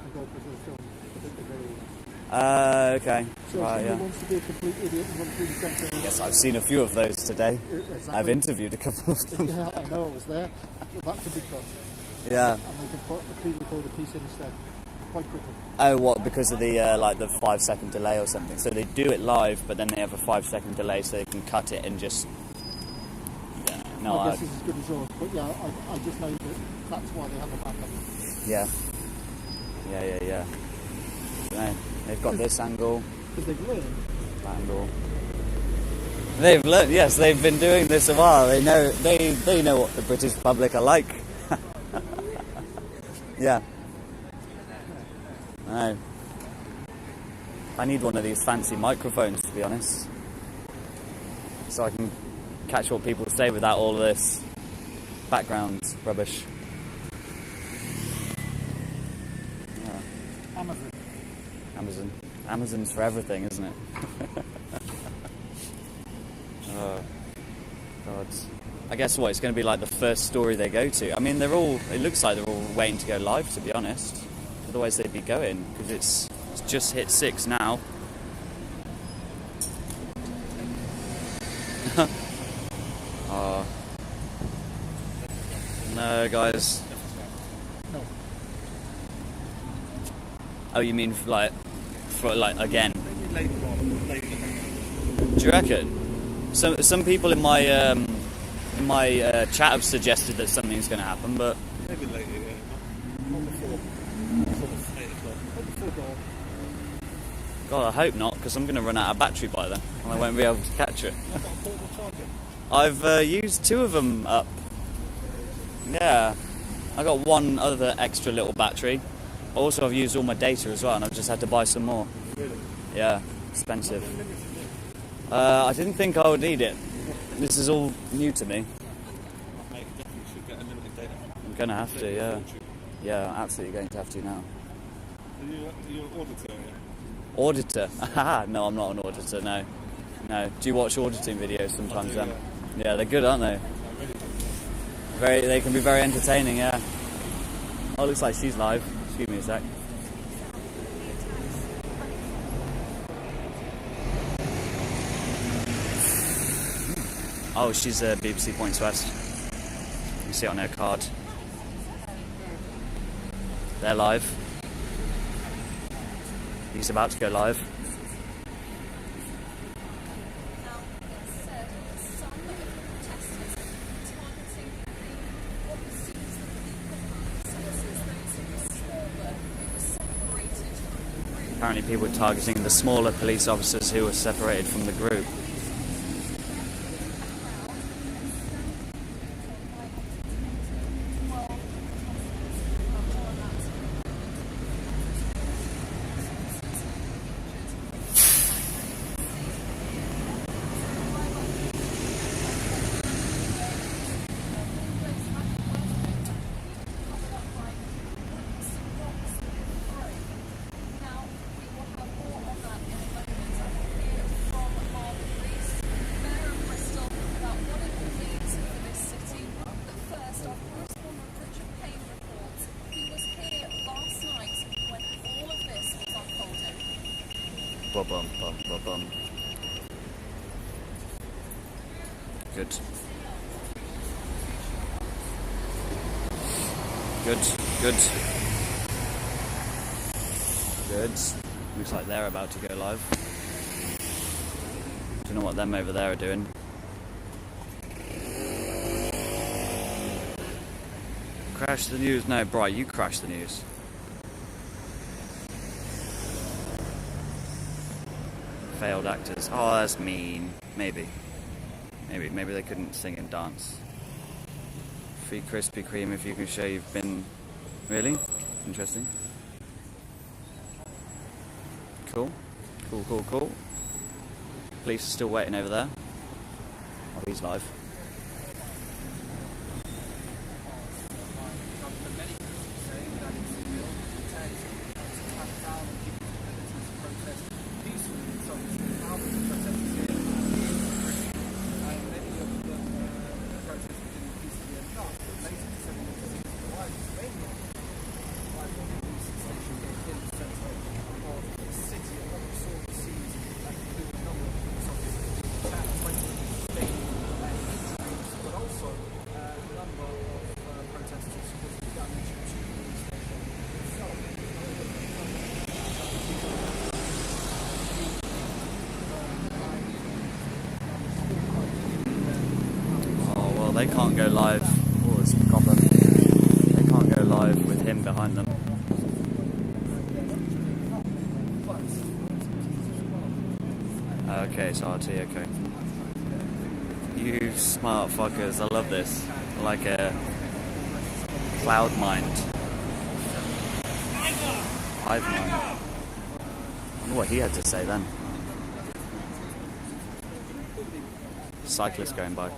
and go for the film that they're very Okay. So Right, if yeah. someone wants to be a complete idiot and run through the centre... Yes, I've seen a few of those today. Exactly. I've interviewed a couple of them. Yeah, I know, I was there. Well, that could be cut. Yeah. And they can put a pre-recorded piece in instead, quite quickly. Oh, what? Because of the like the 5-second delay or something. So they do it live, but then they have a 5-second delay, so they can cut it and just. Yeah. No, I guess it's as good as yours, but yeah, I just know that that's why they have a backup. Yeah. Yeah. Right. They've got this angle. Because they've learned. That angle. They've learned. Yes, they've been doing this a while. They know. They know what the British public are like. Yeah. No. I need one of these fancy microphones, to be honest, so I can catch what people say without all this background rubbish. Yeah. Amazon's for everything, isn't it? Oh, God. I guess what, it's going to be like the first story they go to. I mean, it looks like they're all waiting to go live, to be honest. Otherwise they'd be going, because it's just hit 6 now. Oh. No, guys. No. Oh, you mean for again? Do you reckon? Some people in my chat have suggested that something's going to happen, but Maybe later, yeah. Not before. Sort of 8 o'clock. Not before dawn. God, I hope not, because I'm going to run out of battery by then, and I won't be able to catch it. I've used 2 of them up. Yeah, I got one other extra little battery. Also, I've used all my data as well, and I've just had to buy some more. Really? Yeah, expensive. I didn't think I would need it. This is all new to me. Mate, definitely should get unlimited data. I'm going to have to, yeah. Yeah, I'm absolutely going to have to now. Are you an auditor? Auditor? No, I'm not an auditor, no. No. Do you watch auditing videos sometimes then? Yeah, they're good, aren't they? They can be very entertaining, yeah. Oh, it looks like she's live. Excuse me a sec. Oh, she's BBC Points West. You can see it on her card. They're live. He's about to go live. Apparently people were targeting the smaller police officers who were separated from the group. Bum. Good. Looks like they're about to go live. Don't know what them over there are doing. Crash the news? No, Bright, you crash the news. Failed actors. Oh, that's mean. Maybe they couldn't sing and dance. Free Krispy Kreme if you can show you've been... Really? Interesting. Cool. Police are still waiting over there. Oh, he's live. they can't go live. Oh, it's the copper. They can't go live with him behind them. Okay, it's RT, okay. You smart fuckers, I love this. Like a cloud mind. Hive mind. I wonder what he had to say then. Cyclist going by.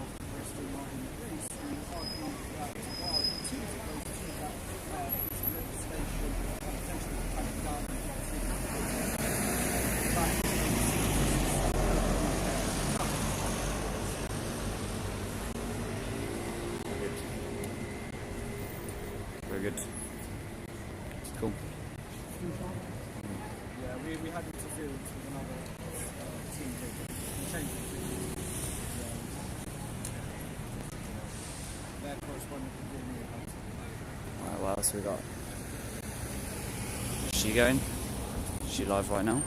Very good. Cool. Yeah, we had interference with another team here. We changed it. Their correspondent could give me a hand. Alright, what else we got? Is she going? Is she live right now?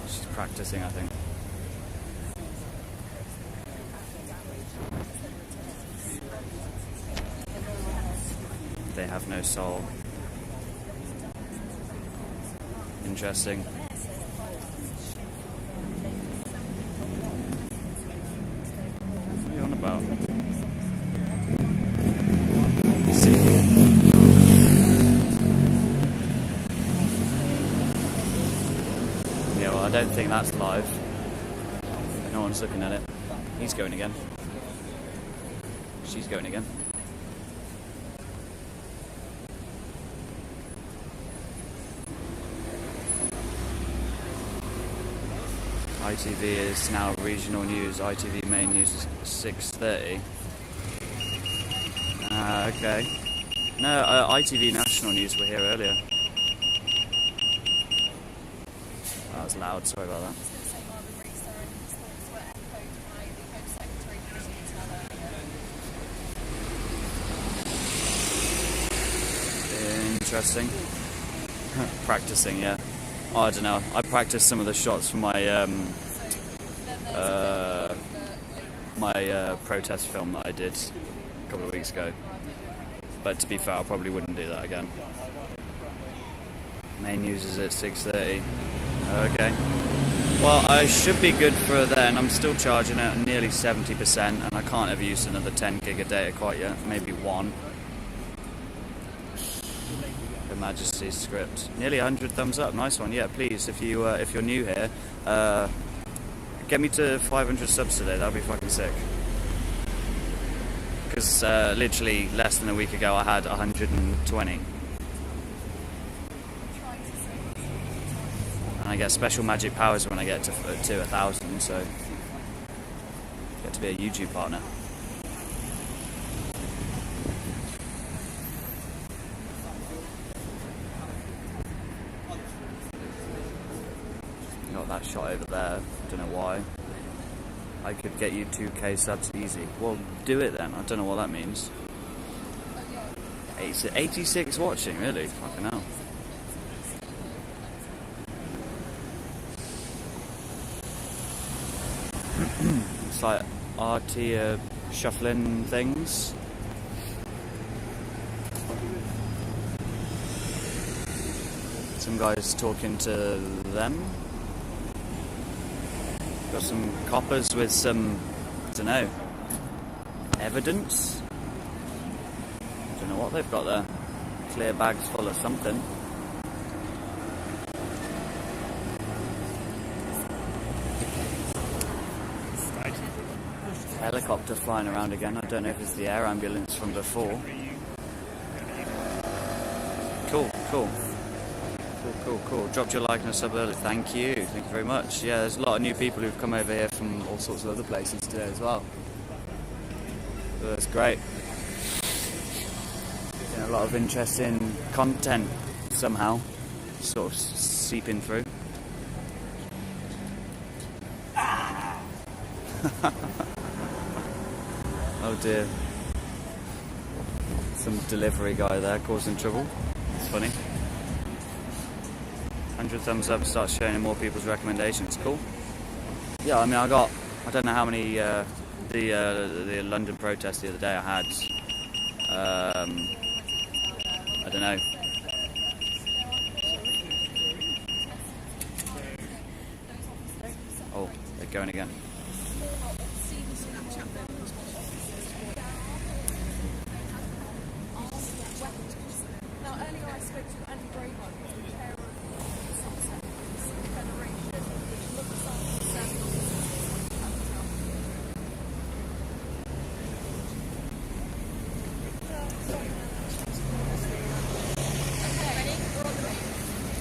She's practicing, I think. They have no soul. Interesting. What are you on about? Yeah, well, I don't think that's live. No one's looking at it. He's going again. She's going again. ITV is now regional news. ITV main news is 6:30. Okay. No, ITV national news were here earlier. That was loud, sorry about that. Interesting. Practicing, yeah. Oh, I don't know. I practiced some of the shots for my protest film that I did a couple of weeks ago. But to be fair, I probably wouldn't do that again. Main news is at 6:30. Okay. Well, I should be good for then. I'm still charging at nearly 70%, and I can't ever use another 10 gig of data quite yet. Maybe one. Her Majesty's script. Nearly 100 thumbs up. Nice one. Yeah, please, if you're new here, get me to 500 subs today. That'd be fucking sick. Because literally less than a week ago, I had 120. And I get special magic powers when I get to 1,000. So get to be a YouTube partner. Got that shot over there. Don't know why. I could get you 2k subs easy. Well, do it then. I don't know what that means. 86 watching, really? Fucking hell. It's like RT shuffling things. Some guys talking to them. Got some coppers with some, I don't know, evidence. Don't know what they've got there. Clear bags full of something. Helicopter flying around again. I don't know if it's the air ambulance from before. Cool, cool. Cool. Dropped your like and a sub earlier. Thank you very much. Yeah, there's a lot of new people who've come over here from all sorts of other places today as well. So that's great. Yeah, a lot of interesting content somehow sort of seeping through. Oh dear. Some delivery guy there causing trouble. It's funny. 100 thumbs up starts showing more people's recommendations. Cool. Yeah, I mean, I don't know how many the London protest the other day I had. I don't know. Oh, they're going again. Now, earlier I spoke to Andy Braybon, who's the chair of the Sunset Federation, which looks after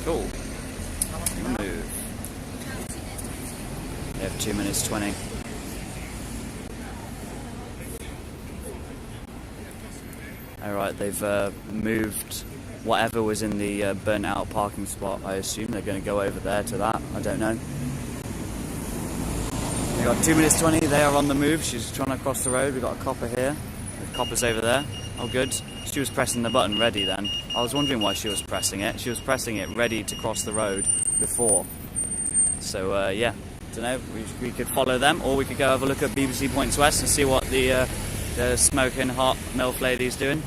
Cool. Move. They have 2 minutes 20. Alright, they've moved whatever was in the burnt out parking spot. I assume they're going to go over there to that. I don't know. They got 2 minutes 20. They are on the move. She's trying to cross the road. We've got a copper here. The copper's over there. Oh, good. She was pressing the button ready then. I was wondering why she was pressing it. She was pressing it ready to cross the road before. So, yeah. Don't know. We could follow them, or we could go have a look at BBC Points West and see what the smoking hot MILF lady's doing.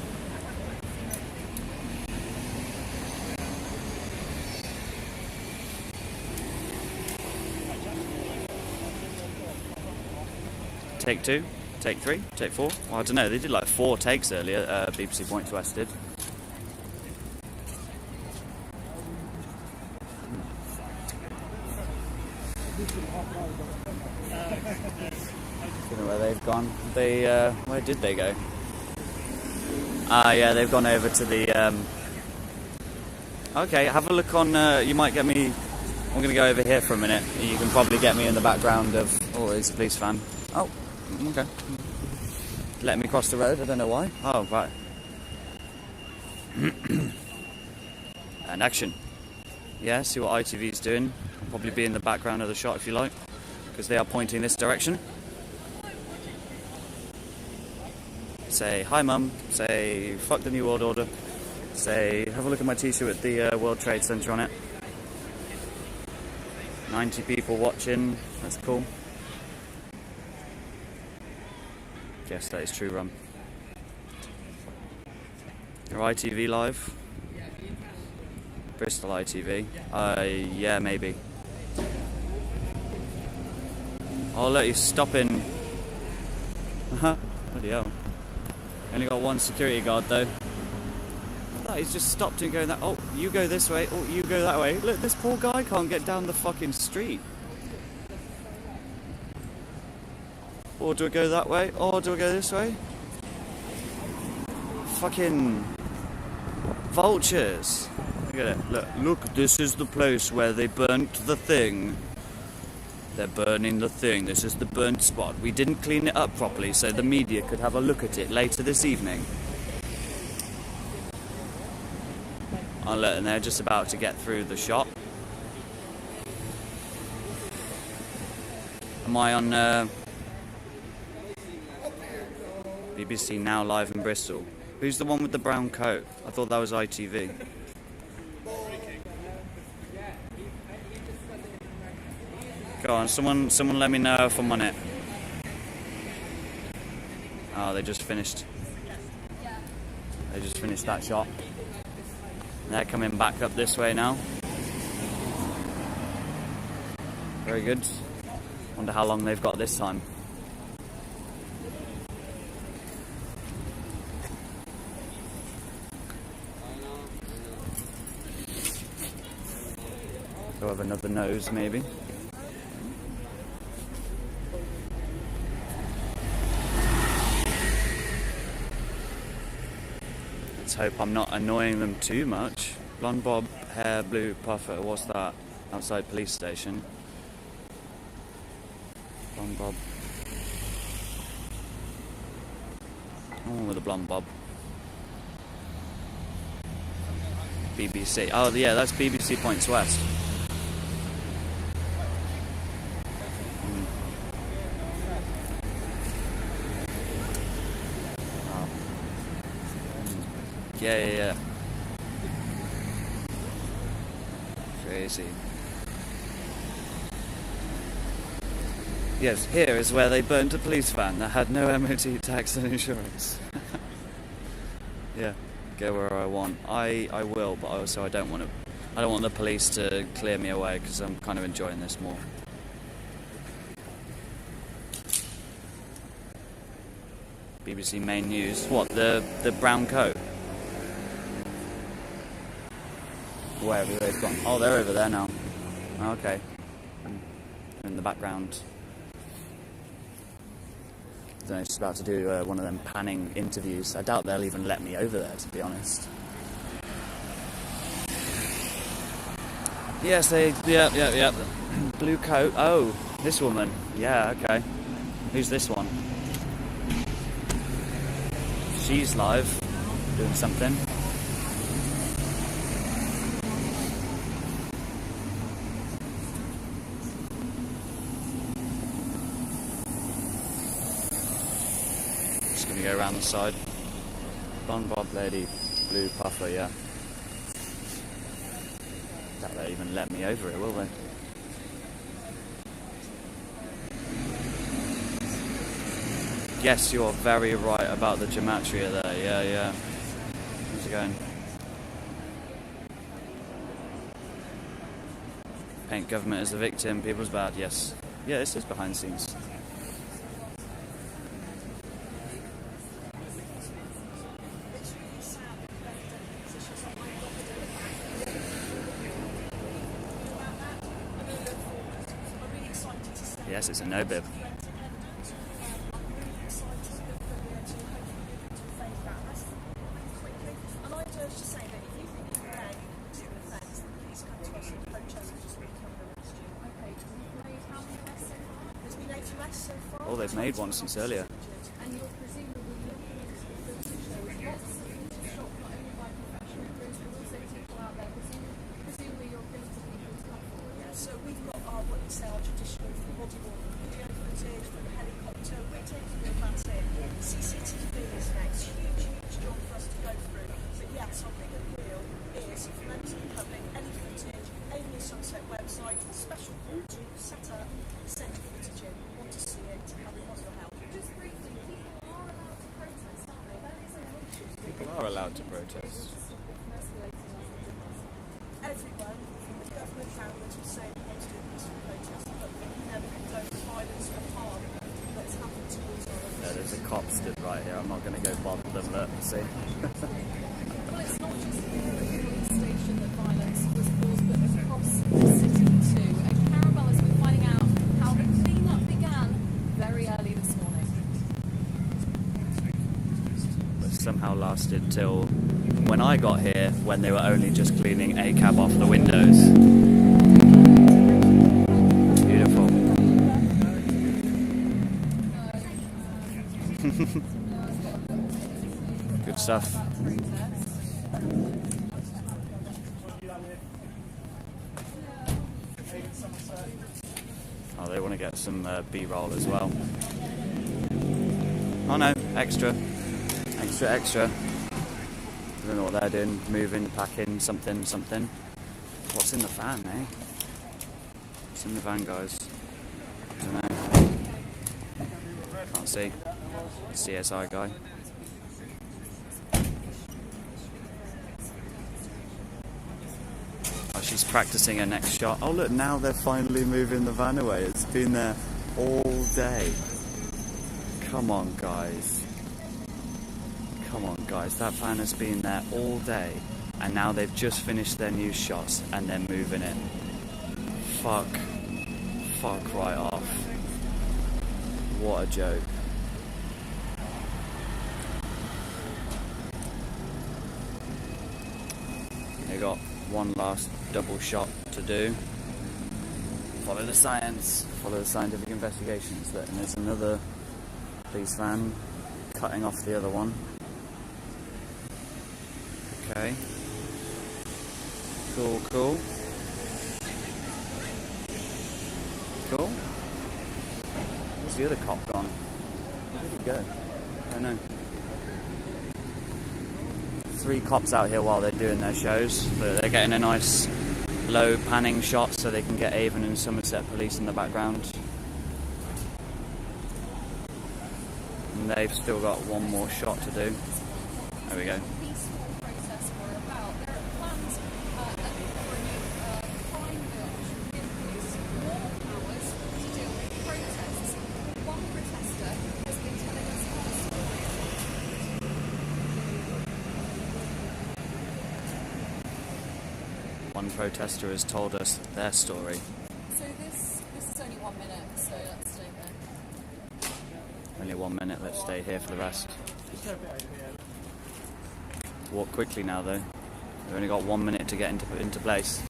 Take 2, take 3, take 4. Well, I don't know, they did like 4 takes earlier, BBC Points West did. Don't know where they've gone. They, where did they go? Yeah, they've gone over to the, okay, have a look on, you might get me, I'm going to go over here for a minute. You can probably get me in the background of, oh, there's a police van. Oh, okay. Let me cross the road, I don't know why. Oh, right. And action. Yeah, see what ITV's doing. Probably be in the background of the shot if you like, because they are pointing this direction. Say, hi mum. Say, fuck the New World Order. Say, have a look at my t-shirt with the World Trade Center on it. 90 people watching, that's cool. Yes, that is true, Rum. Your ITV live? Bristol ITV? Yeah, maybe. Oh look, he's stopping. Bloody hell. Only got one security guard though. Oh, he's just stopped and going that. Oh, you go this way. Oh, you go that way. Look, this poor guy can't get down the fucking street. Or do I go that way? Or do I go this way? Fucking vultures. Look at it. Look, this is the place where they burnt the thing. They're burning the thing. This is the burnt spot. We didn't clean it up properly so the media could have a look at it later this evening. Oh look, and they're just about to get through the shot. Am I on BBC Now live in Bristol? Who's the one with the brown coat? I thought that was ITV. Go on, someone let me know if I'm on it. Oh, they just finished. They just finished that shot. They're coming back up this way now. Very good. Wonder how long they've got this time. Go have another nose, maybe. Let's hope I'm not annoying them too much. Blonde bob, hair, blue puffer. What's that? Outside police station. Blonde bob. Oh, with a blonde bob. BBC. Oh, yeah, that's BBC Points West. Yeah. Crazy. Yes, here is where they burnt a police van that had no MOT, tax and insurance. Yeah, go where I want. I will, but also I don't want the police to clear me away because I'm kind of enjoying this more. BBC Main News. What, the brown coat? Wherever they've gone. Oh, they're over there now. Okay. In the background. I don't know, just about to do one of them panning interviews. I doubt they'll even let me over there, to be honest. Yes, yeah. Blue coat. Oh, this woman. Yeah, okay. Who's this one? She's live, doing something. Just gonna go around the side. Blonde bob lady, blue puffer, yeah. Doubt they'll even let me over it, will they? Yes, you're very right about the gematria there. Yeah. How's it going? Paint government as the victim, people's bad. Yes. Yeah, this is behind the scenes. Yes, it's a no bib. Oh, they've made one since earlier. So we've got our, what you say, our traditional body worn video footage from helicopter. We're taking all that in. CCTV is next. Huge job for us to go through. But yes, our big appeal is for members of the public, any footage, Amy Sunset website, special portal, set up, send your footage in. We want to see it, and we want your help. Just briefly, people are allowed to protest, aren't they? That is a issue. People are allowed to protest. Everyone from the government downwards will say they want to do peaceful protest, but we never condone violence or harm that's happened towards our officers. Yeah, there's a cop stood right here. I'm not going to go bother them. Look, see. Well, it's not just the police station that violence was caused, but across the city too. And Carabelle has been finding out how the clean-up began very early this morning. But somehow lasted till when I got here, when they were only just cleaning a cab off the windows. Beautiful. Good stuff. Oh, they want to get some B-roll as well. Oh no, extra. I don't know what they're doing, moving, packing, something. What's in the van, eh? What's in the van, guys? I don't know. Can't see. CSI guy. Oh, she's practicing her next shot. Oh look, now they're finally moving the van away. It's been there all day. Come on, guys. That van has been there all day, and now they've just finished their new shots and they're moving it. Fuck right off. What a joke. They got one last double shot to do. Follow the science, follow the scientific investigations. And there's another police van cutting off the other one. Okay. Cool. Where's the other cop gone? Where did he go? I don't know. 3 cops out here while they're doing their shows, but they're getting a nice low panning shot so they can get Avon and Somerset Police in the background. And they've still got one more shot to do. There we go. One protester has told us their story. So this is only 1 minute, so let's stay there. Only 1 minute, let's stay here for the rest. Walk quickly now though. We've only got 1 minute to get into place.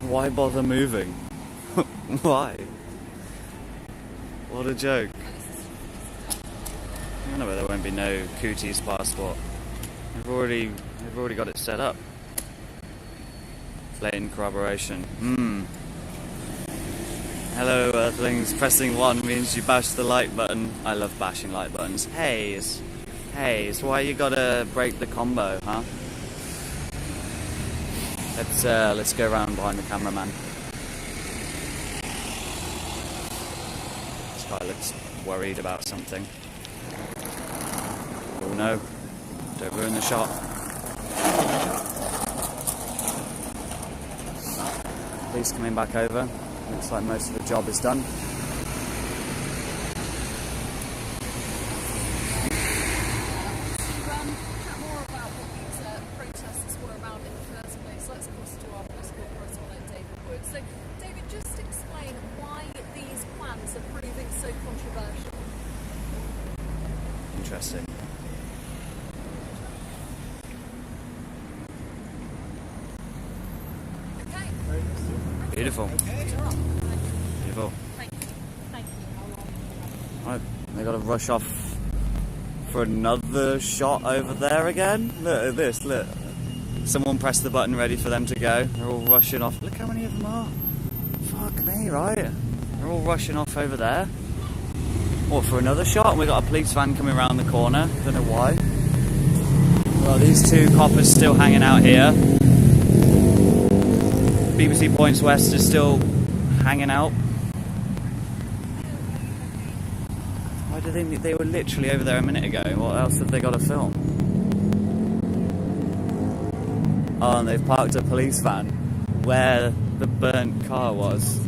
Why bother moving? Why? What a joke. I know there won't be no Cooties passport. They've already got it set up. Plain corroboration. Hello Earthlings, pressing 1 means you bash the like button. I love bashing like buttons. Haze, why you gotta break the combo, huh? Let's go around behind the cameraman. This guy looks worried about something. Oh no, don't ruin the shot. Police coming back over. Looks like most of the job is done. Interesting. Beautiful. Beautiful. Right, they got to rush off for another shot over there again. Look at this, look. Someone pressed the button ready for them to go. They're all rushing off. Look how many of them are. Fuck me, right? They're all rushing off over there. What, for another shot? And we got a police van coming around the corner. Don't know why. Well, these 2 coppers still hanging out here. BBC Points West is still hanging out. Why do they were literally over there a minute ago. What else have they got to film? Oh, and they've parked a police van where the burnt car was.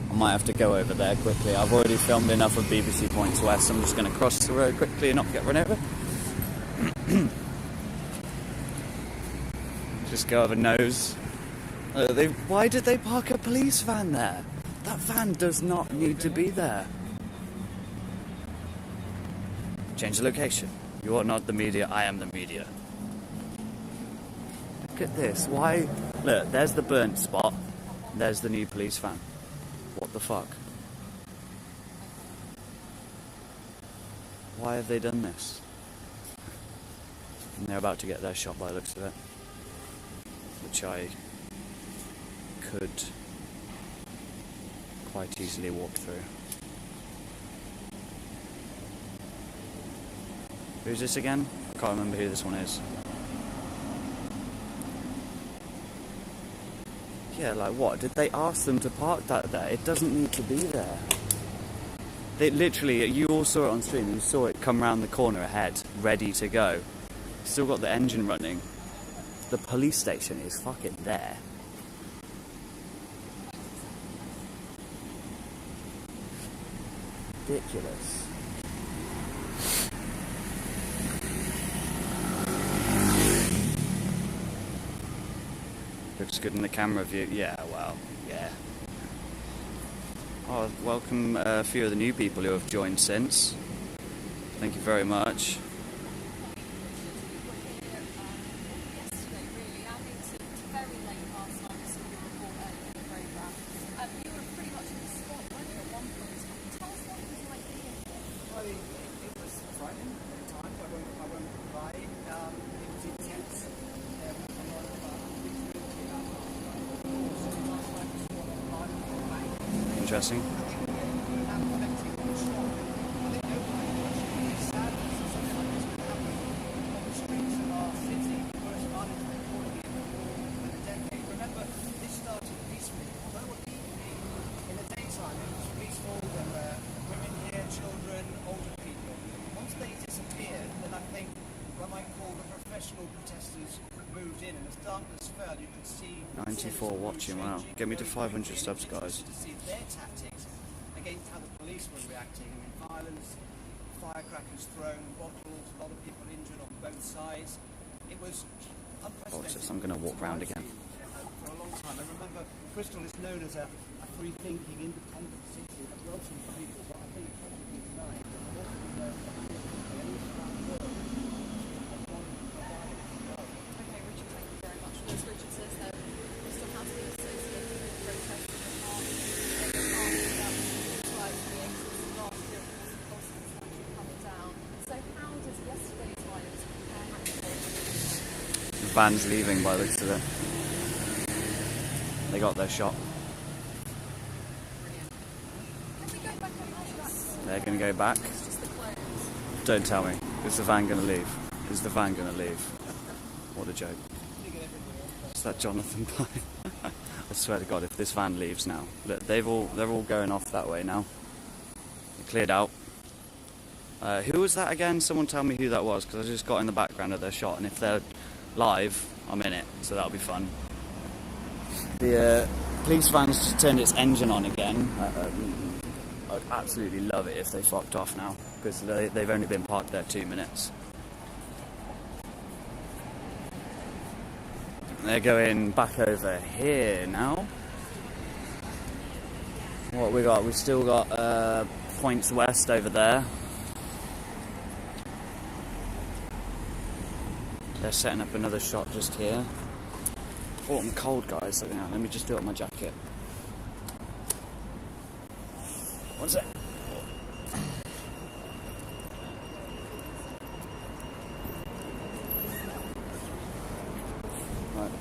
I might have to go over there quickly. I've already filmed enough of BBC Points West. I'm just going to cross the road quickly and not get run over. Just go over nose. Why did they park a police van there? That van does not need to be there. Change the location. You are not the media, I am the media. Look at this. Why? Look, there's the burnt spot. There's the new police van. What the fuck? Why have they done this? And they're about to get their shot by the looks of it. Which I could quite easily walk through. Who's this again? I can't remember who this one is. Yeah, like what? Did they ask them to park that there? It doesn't need to be there. They literally, you all saw it on stream, you saw it come round the corner ahead, ready to go. Still got the engine running. The police station is fucking there. Ridiculous. Looks good in the camera view. Yeah, well, yeah. Oh, welcome a few of the new people who have joined since. Thank you very much. Interesting. as darkness fell, you could see 94 watching, wow. Get me to 500 subs, guys. to see their tactics against how the police were reacting. I mean, violence, firecrackers thrown, bottles, a lot of people injured on both sides. It was unprecedented. I'm going to walk round again. For a long time. I remember Bristol is known as a free-thinking, independent city that welcomes people, but I think probably tonight, there's a lot of people known as a Okay, Richard, thank you very much. As Richard says, that Bristol has been associated with protesting and army that utilised the exits of last year, of course, the cost is actually coming down. So how does yesterday's violence compare actually? The van's leaving by the looks of it. They got their shot. They're going to go back. Don't tell me. Is the van going to leave? Is the van going to leave? What a joke. Is that Jonathan Pye? I swear to God, if this van leaves now. Look, they're all going off that way now. They cleared out. Who was that again? Someone tell me who that was, because I just got in the background of their shot, and if they're live, I'm in it, so that'll be fun. The police van's just turned its engine on again. I'd absolutely love it if they fucked off now, because they've only been parked there 2 minutes. They're going back over here now. What we got? We've still got points west over there. They're setting up another shot just here. Oh, I'm cold, guys. So, let me just do it on my jacket. What's it? Right.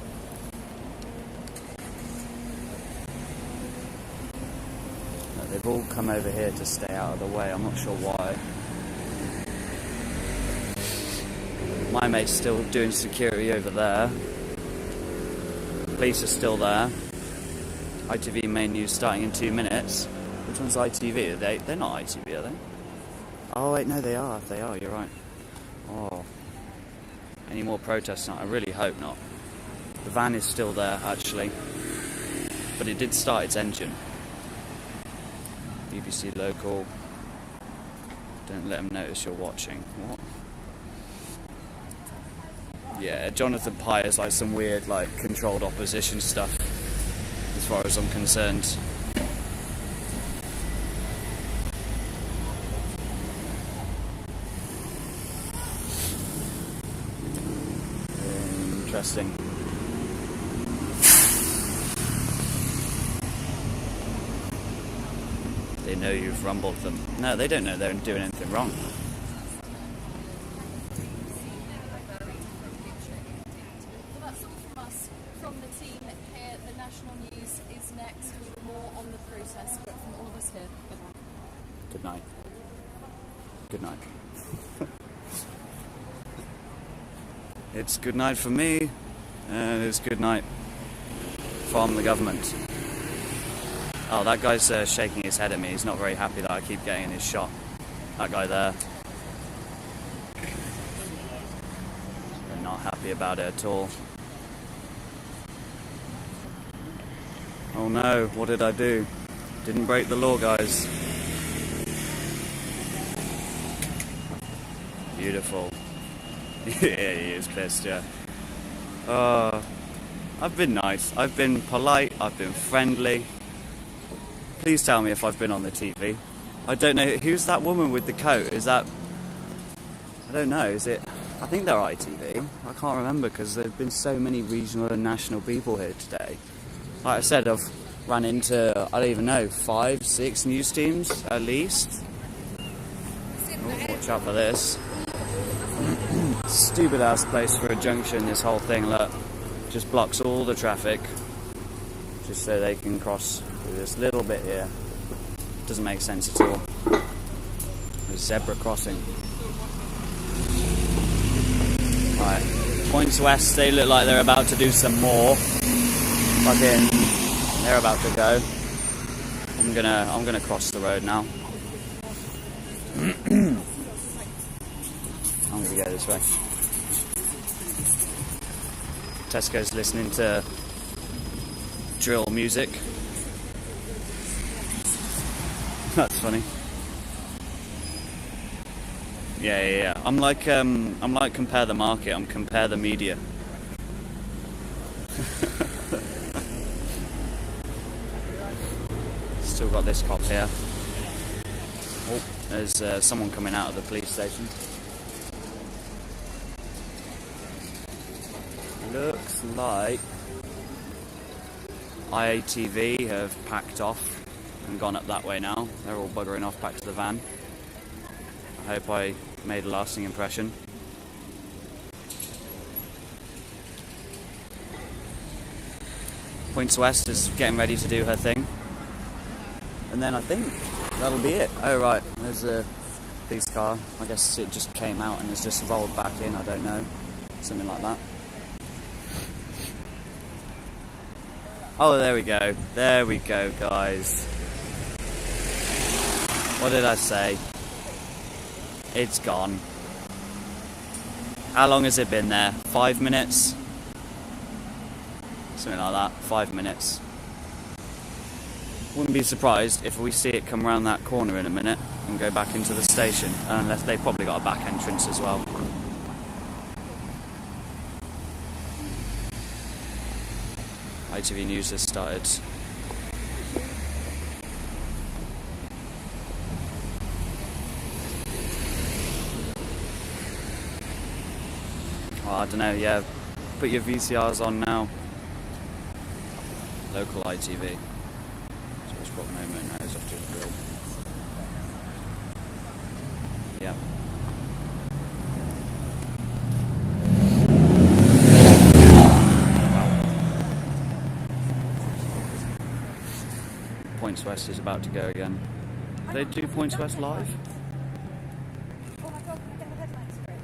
No, they've all come over here to stay out of the way. I'm not sure why. My mate's still doing security over there. Police are still there. ITV main news starting in 2 minutes. Which one's ITV? They're not ITV, are they? Oh wait, no, they are. They are. You're right. Oh, any more protests now? I really hope not. The van is still there, actually, but it did start its engine. BBC local. Don't let them notice you're watching. What? Yeah, Jonathan Pye is like some weird, like, controlled opposition stuff, as far as I'm concerned. Interesting. They know you've rumbled them. No, they don't know they're doing anything wrong. Good night. Good night. It's good night for me, and it's good night from the government. Oh, that guy's shaking his head at me. He's not very happy that I keep getting in his shot. That guy there. They're not happy about it at all. Oh no, what did I do? Didn't break the law, guys. Beautiful. Yeah, he is pissed, yeah. I've been nice. I've been polite. I've been friendly. Please tell me if I've been on the TV. I don't know. Who's that woman with the coat? Is that... I don't know. Is it... I think they're ITV. I can't remember because there have been so many regional and national people here today. Like I said, I've run into, I don't even know, 5, 6 news teams at least. Oh, watch out for this. Stupid ass place for a junction, this whole thing, look. Just blocks all the traffic. Just so they can cross through this little bit here. Doesn't make sense at all. A zebra crossing. Right, points west, they look like they're about to do some more. Fucking, they're about to go. I'm gonna cross the road now. I'm gonna go this way. Tesco's listening to drill music. That's funny. Yeah. I'm like compare the market. I'm compare the media. Still got this cop here. Oh, there's someone coming out of the police station. Looks like IATV have packed off and gone up that way now. They're all buggering off back to the van. I hope I made a lasting impression. Points West is getting ready to do her thing. And then I think that'll be it. Oh right, there's a police car. I guess it just came out and has just rolled back in, I don't know. Something like that. Oh, there we go. There we go, guys. What did I say? It's gone. How long has it been there? 5 minutes? Something like that. 5 minutes. Wouldn't be surprised if we see it come around that corner in a minute and go back into the station. Unless they've probably got a back entrance as well. ITV News has started. Oh, I don't know, yeah. Put your VCRs on now. Local ITV. So it's got no more nose off to the grill. Yeah. Points West is about to go again. Do they do Points West live? Oh my god, we get a headline script.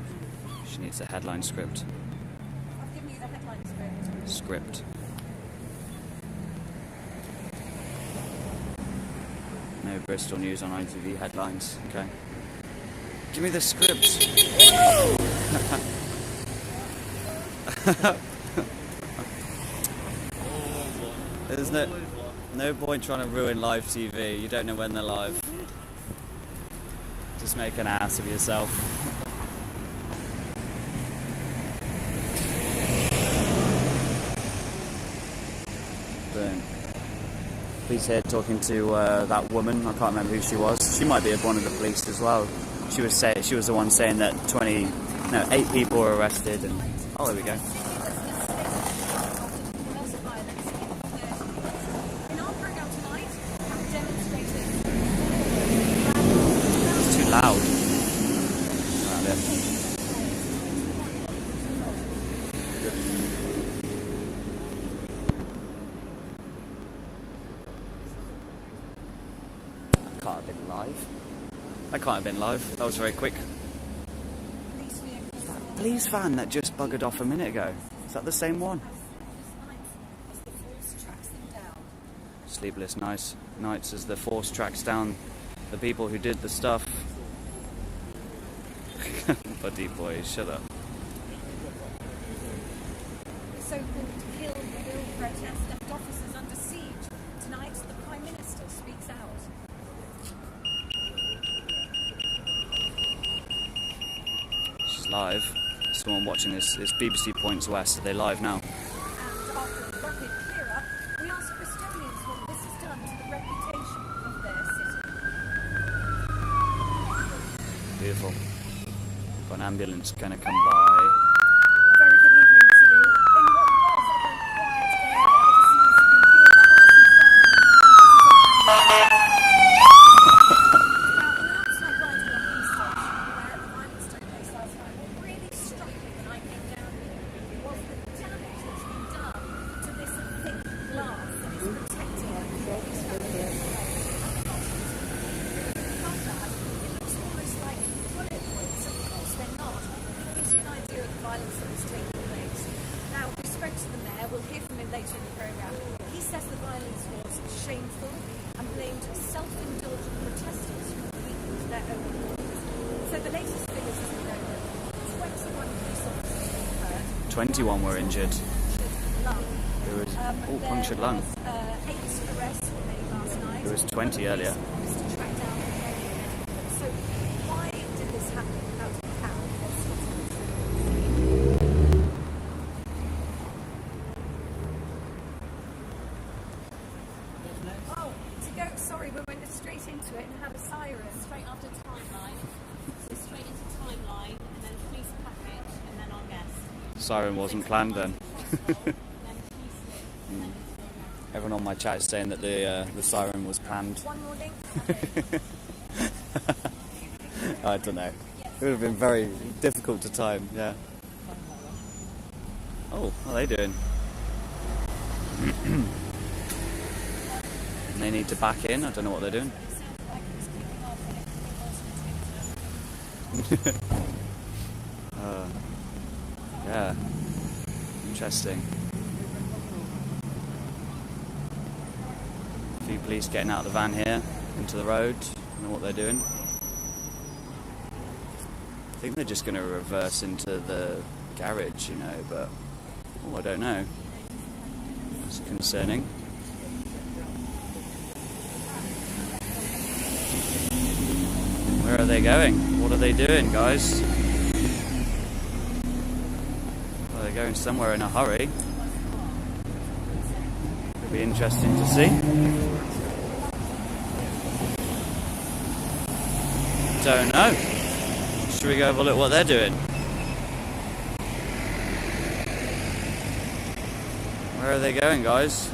She needs a headline script. I've given you the headline script. Script. No Bristol news on ITV headlines. Okay. Give me the script. There's no point trying to ruin live TV. You don't know when they're live. Just make an ass of yourself. Boom. Police here talking to that woman. I can't remember who she was. She might be one of the police as well. She was the one saying that 8 people were arrested. And oh, there we go. Loud. Around it. That can't have been live. That can't have been live. That was very quick. That police van that just buggered off a minute ago. Is that the same one? Sleepless nights as the force tracks down the people who did the stuff. Buddy boy, shut up. The so-called Kill Bill protest left officers under siege. Tonight, the Prime Minister speaks out. She's live. Someone watching this is BBC Points West. Are they live now? And after a rapid clear-up, we asked Bristolians what this has done to the reputation of their city. Beautiful. Got an ambulance going to come by. A very good evening to you. In what was a very quiet area, obviously you should be here, but outside Brighton on East Station, where the violence took place last night, what really struck me when I came down here was the damage that's been done to this thick glass that is protecting these families. It looks almost like bullet wounds. Of course they're not. It gives you an idea of the violence that was taking place. Now, we spoke to the mayor. We'll hear from him later in the programme. He says the violence was shameful and blamed self-indulgent protesters who weakened their own cause. So the latest figures, as we know, 21 police officers were hurt. 21 were injured. Oh, punctured lung. 8 arrests were made last night. It was 20 earlier. To track down the area. So why did this happen out of town? Oh, to go, sorry, we went straight into it and had a siren. Straight after timeline. So straight into timeline, and then police package, and then our guest. Siren wasn't planned then. Everyone on my chat is saying that the siren was planned. One more link. I don't know. It would have been very difficult to time, yeah. Oh, what are they doing? They need to back in, I don't know what they're doing. Yeah, interesting. A few police getting out of the van here, into the road, I don't know what they're doing. I think they're just going to reverse into the garage, you know, but I don't know. It's concerning. Where are they going? What are they doing, guys? Well, they're going somewhere in a hurry. It'll be interesting to see. Don't know. Should we go have a look what they're doing? Where are they going, guys?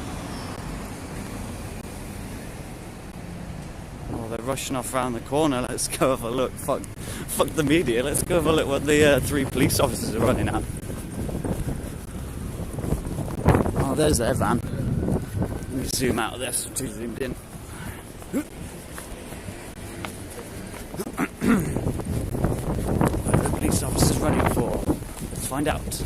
Oh, they're rushing off around the corner. Let's go have a look. Fuck the media. Let's go have a look what the 3 police officers are running at. Oh, there's their van. Let me zoom out of this. Too zoomed in. What are the police officers running for? Let's find out.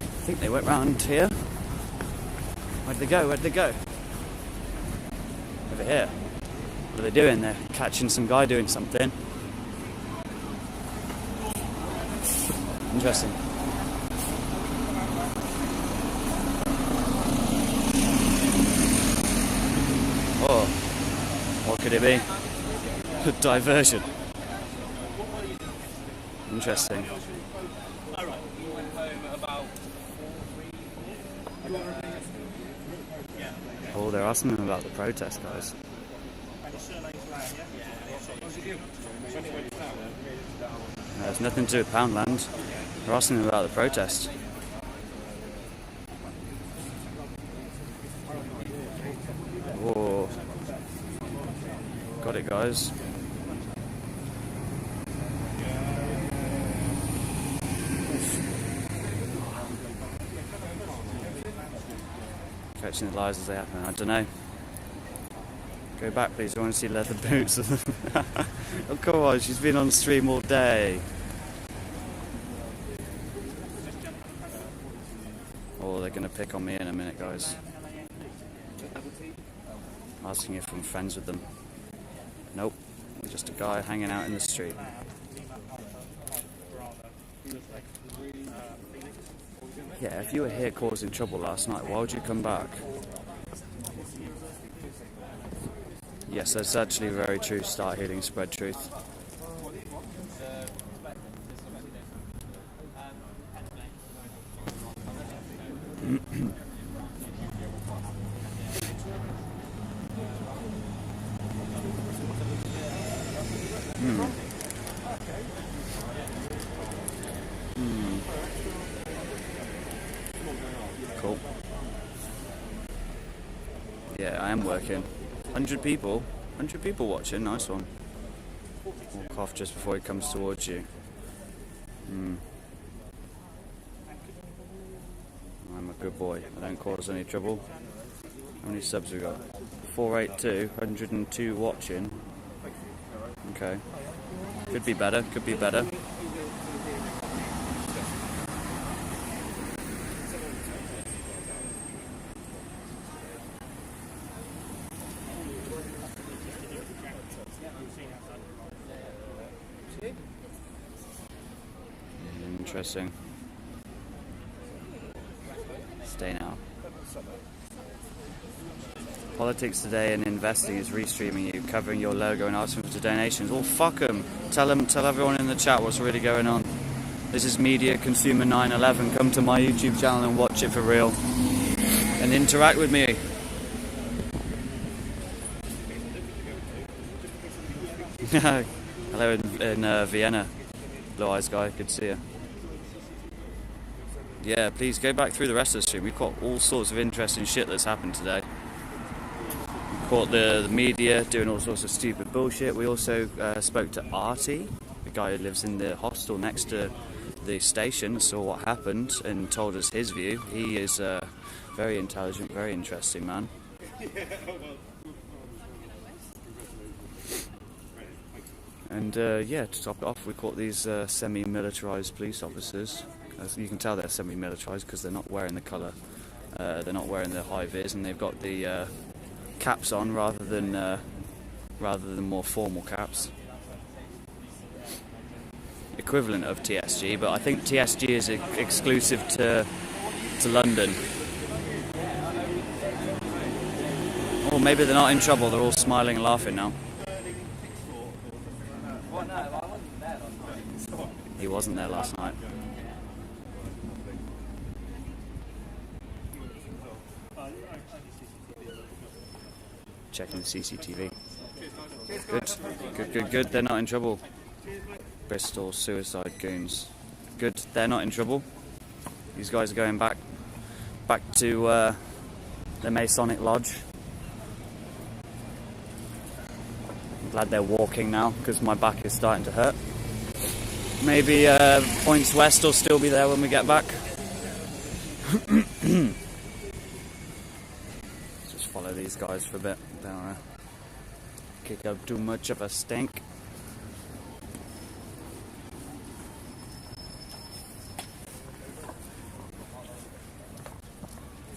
I think they went round here. Where'd they go? Where'd they go? Over here. What are they doing? They're catching some guy doing something. Interesting. Oh, what could it be? A diversion. Interesting. Oh, they're asking them about the protest, guys. No, there's nothing to do with Poundland. They're asking them about the protest. Whoa. Got it, guys. Catching the lies as they happen. I don't know. Go back, please. I want to see leather boots. Oh, come on. She's been on stream all day. Oh, they're going to pick on me in a minute, guys. Asking if I'm friends with them. Nope. I'm just a guy hanging out in the street. Yeah, if you were here causing trouble last night, why would you come back? Yes, that's actually very true. Start healing, spread truth. Cool. Yeah, I am working. 100 people? 100 people watching, nice one. Walk off just before he comes towards you. I'm a good boy. I don't cause any trouble. How many subs we got? 482, 102 watching. Okay. Could be better, could be better. Interesting. Stay now. Politics Today and Investing is restreaming you, covering your logo and asking for donations. Well, fuck them. Tell everyone in the chat what's really going on. This is Media Consumer 911. Come to my YouTube channel and watch it for real. And interact with me. Hello in Vienna. Blue Eyes guy, good to see you. Yeah, please go back through the rest of the stream. We've got all sorts of interesting shit that's happened today. We caught the media doing all sorts of stupid bullshit. We also spoke to Artie, the guy who lives in the hostel next to the station, saw what happened and told us his view. He is very intelligent, very interesting man. And yeah, to top it off, we caught these semi-militarised police officers. As you can tell, they're semi-militarised because they're not wearing the colour, they're not wearing the high vis, and they've got the caps on rather than more formal caps. Equivalent of TSG, but I think TSG is exclusive to London. Or maybe they're not in trouble. They're all smiling and laughing now. He wasn't there last night. Checking the CCTV. Good. They're not in trouble. Bristol suicide goons. Good. They're not in trouble. These guys are going back to the Masonic Lodge. I'm glad they're walking now because my back is starting to hurt. Maybe Points West will still be there when we get back. Just follow these guys for a bit. Don't want to kick up too much of a stink.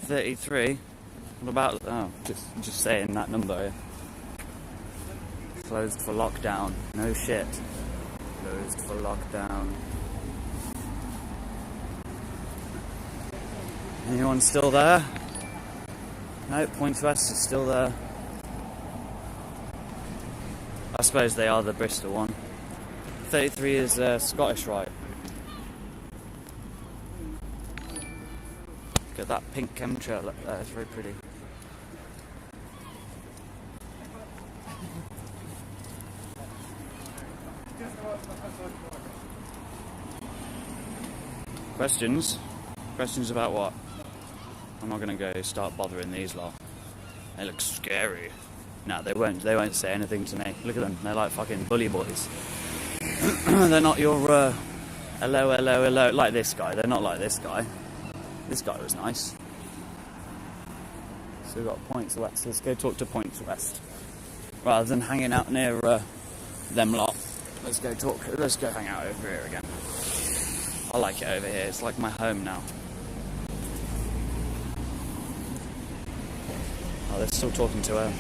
$33. What about? Oh, just saying that number. Closed for lockdown. No shit. Closed for lockdown. Anyone still there? No, Points West is still there. I suppose they are the Bristol one. 33 is Scottish, right? Look at that pink chemtrail up there, it's very pretty. Questions? Questions about what? I'm not gonna go start bothering these lot. They look scary. No, they won't say anything to me. Look at them, they're like fucking bully boys. They're not your hello, like this guy. They're not like this guy. This guy was nice. So we've got Points West. Let's go talk to Points West. Rather than hanging out near them lot. Let's go hang out over here again. I like it over here. It's like my home now. Oh, they're still talking to her.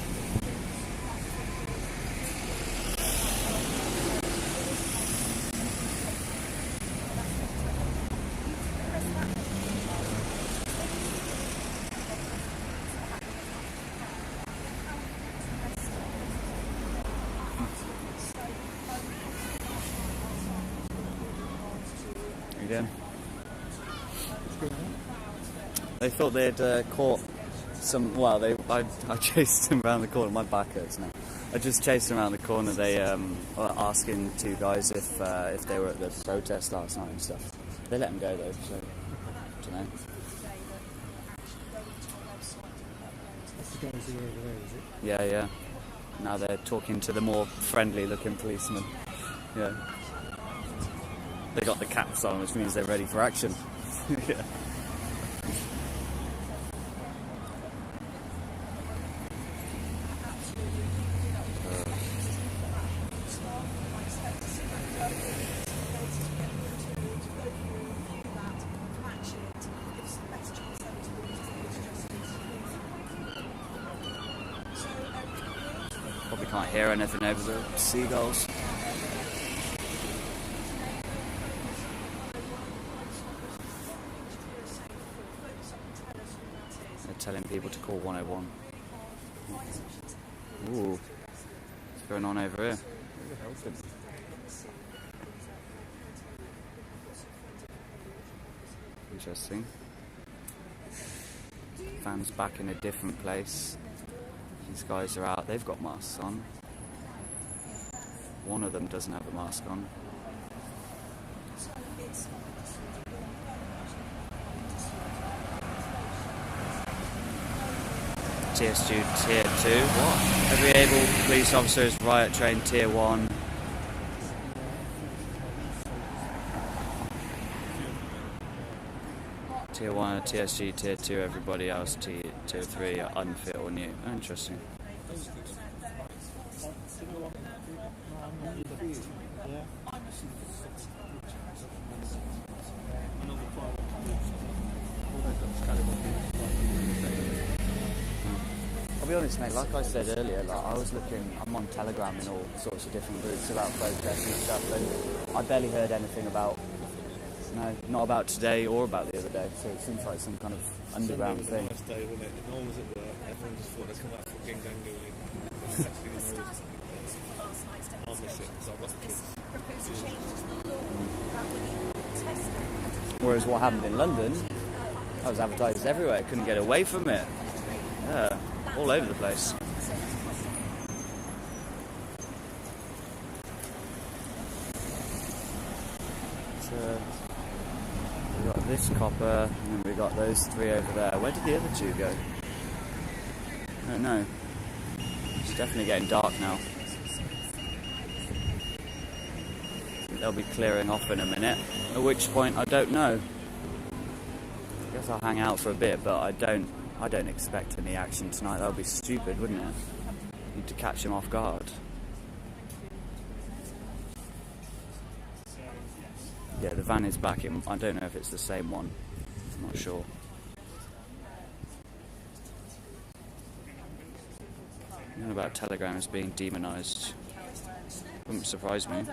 They thought they'd caught some. Well, I chased them around the corner. My back hurts now. I just chased them around the corner. They were asking two guys if they were at the protest last night and stuff. They let them go though. So I don't know. Yeah. Now they're talking to the more friendly-looking policemen. Yeah. They got the caps on, which means they're ready for action. Yeah. Probably can't hear anything over the seagulls. Protocol 101. Ooh, what's going on over here? Interesting. Van's back in a different place. These guys are out, they've got masks on. One of them doesn't have a mask on. TSG Tier 2. What? Every able police officer is riot trained Tier 1. Tier 1 are TSG Tier 2, everybody else Tier 3 are unfit or new. Oh, interesting. I'll be honest, mate, like I said earlier, like I was looking, I'm on Telegram in all sorts of different groups about protests and stuff, and I barely heard anything about, no, not about today or about the other day, so it seems like some kind of underground thing. Nice day, wasn't it? No one was at work, everyone just thought they'd come out for gang doing. I'll miss it, because I lost kids. Whereas what happened in London, I was advertised everywhere, couldn't get away from it. Yeah, all over the place. So, we got this copper, and then we got those three over there. Where did the other two go? I don't know. It's definitely getting dark now. They'll be clearing off in a minute, at which point I don't know. I guess I'll hang out for a bit, but I don't expect any action tonight. That would be stupid, wouldn't it? Need to catch them off guard. Yeah, the van is back in. I don't know if it's the same one. I'm not sure. I know about Telegram as being demonised. Wouldn't surprise me.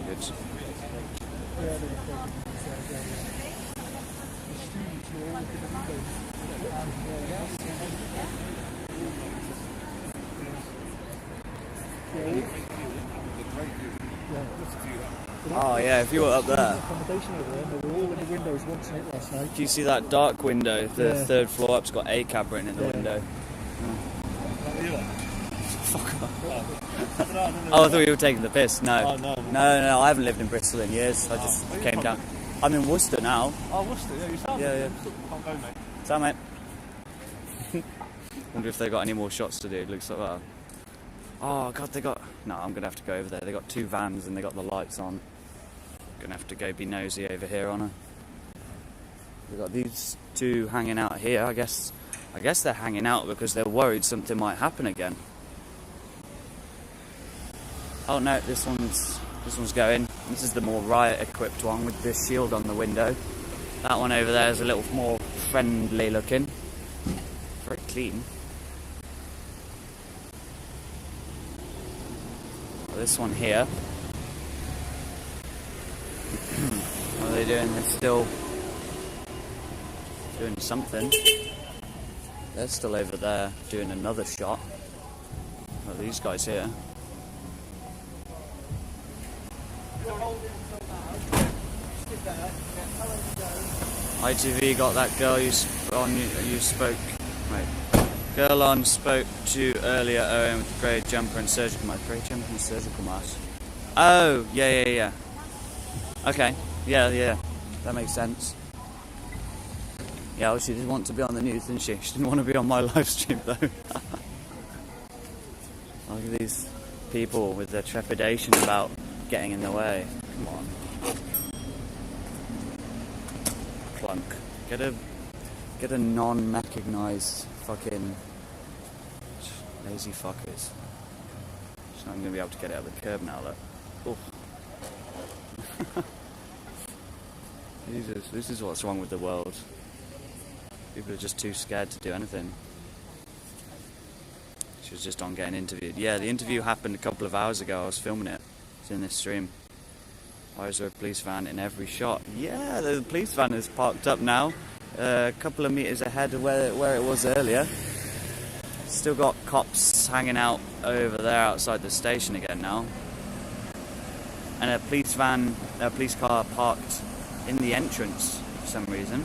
Good. Oh yeah, if you were up there. Accommodation over there, they were all in the windows once night last night. Do you see that dark window? The third floor up's got ACAB written in the window. Fuck off. Oh, I thought you were taking the piss. No. No, I haven't lived in Bristol in years. I just came down. I'm in Worcester now. Oh, Worcester, yeah, you sound Can't go, mate. Sound, mate? Wonder if they got any more shots to do. It looks like that. Oh, God, they got... No, I'm going to have to go over there. They got two vans and they got the lights on. Going to have to go be nosy over here on her. We've got these two hanging out here. I guess they're hanging out because they're worried something might happen again. Oh no, this one's going. This is the more riot-equipped one with this shield on the window. That one over there is a little more friendly looking. Very clean. This one here. What are they doing? They're still doing something. They're still over there doing another shot. Oh, these guys here. ITV got that girl you spoke. Wait. Girl on spoke to earlier with grey jumper and surgical mask. Grey jumper and surgical mask. Oh, yeah. Okay, yeah. That makes sense. Yeah, well, she didn't want to be on the news, didn't she? She didn't want to be on my live stream, though. Look at these people with their trepidation about getting in the way. Come on. Clunk. Get a non-mechanized fucking lazy fuckers. She's not going to be able to get it out of the curb now, look. Jesus, this is what's wrong with the world. People are just too scared to do anything. She was just on getting interviewed. Yeah, the interview happened a couple of hours ago. I was filming it. It's in this stream. Why is there a police van in every shot? Yeah, the police van is parked up now, a couple of meters ahead of where it was earlier. Still got cops hanging out over there outside the station again now. And a police car parked in the entrance for some reason.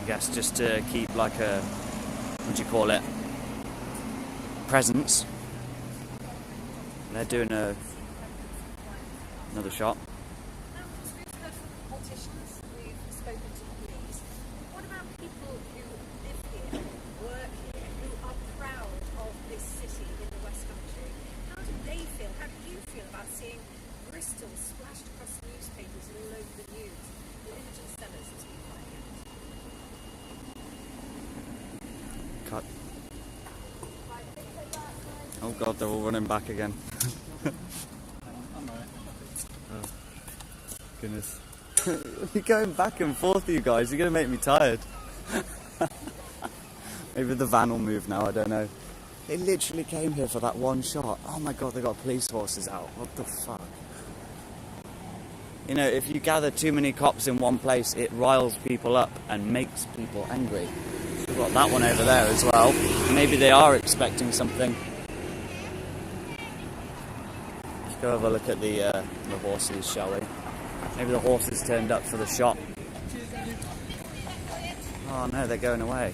I guess just to keep like a, what do you call it, presence. They're doing another shot. Politicians, we've spoken to police. What about people who live here, work here, who are proud of this city in the West Country? How do they feel? How do you feel about seeing Bristol splashed across newspapers and all over the news? The Imogen Sellers has been playing it. Cut. Oh god, they're all running back again. Oh, goodness. You're going back and forth, you guys. You're going to make me tired. Maybe the van will move now, I don't know. They literally came here for that one shot. Oh my god, they got police horses out. What the fuck? You know, if you gather too many cops in one place, it riles people up and makes people angry. We've got that one over there as well. Maybe they are expecting something. Let's go have a look at the horses, shall we? Maybe the horses turned up for the shot. Oh no, they're going away.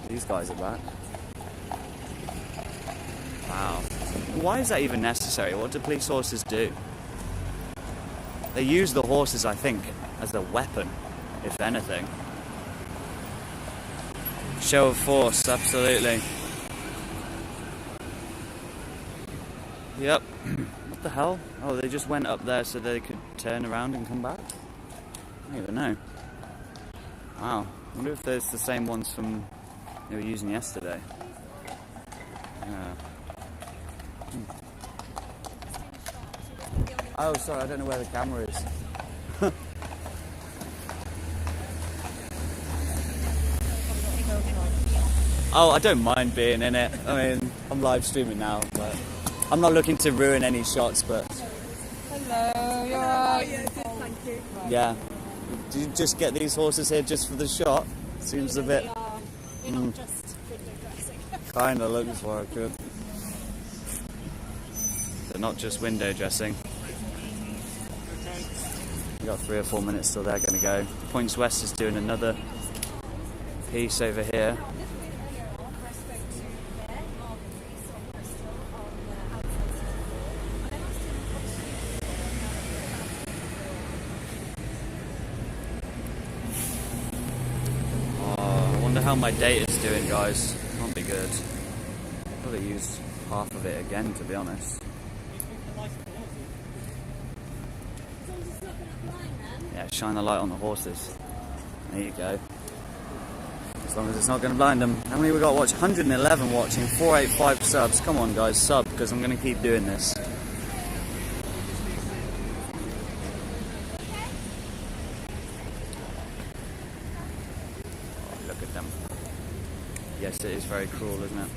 These guys are back. Wow. Why is that even necessary? What do police horses do? They use the horses, I think, as a weapon, if anything. Show of force, absolutely. Yep. What the hell? Oh, they just went up there so they could turn around and come back? I don't even know. Wow. I wonder if there's the same ones from they were using yesterday. Yeah. Oh, sorry, I don't know where the camera is. Oh, I don't mind being in it. I mean, I'm live streaming now, but I'm not looking to ruin any shots, but... Hello, you're right. Yeah, good, thank you. Yeah. Did you just get these horses here just for the shot? Seems a bit... You're not just window dressing. Kinda looks like it. They're not just window dressing. We've got 3 or 4 minutes till they're going to go. Points West is doing another piece over here. I wonder how my data's doing, guys. Can't be good. Probably used half of it again, to be honest. Yeah, shine the light on the horses. There you go. As long as it's not going to blind them. How many we got watching? 111 watching, 485 subs. Come on, guys, sub, because I'm going to keep doing this. Look at them. Yes, it is very cruel, isn't it?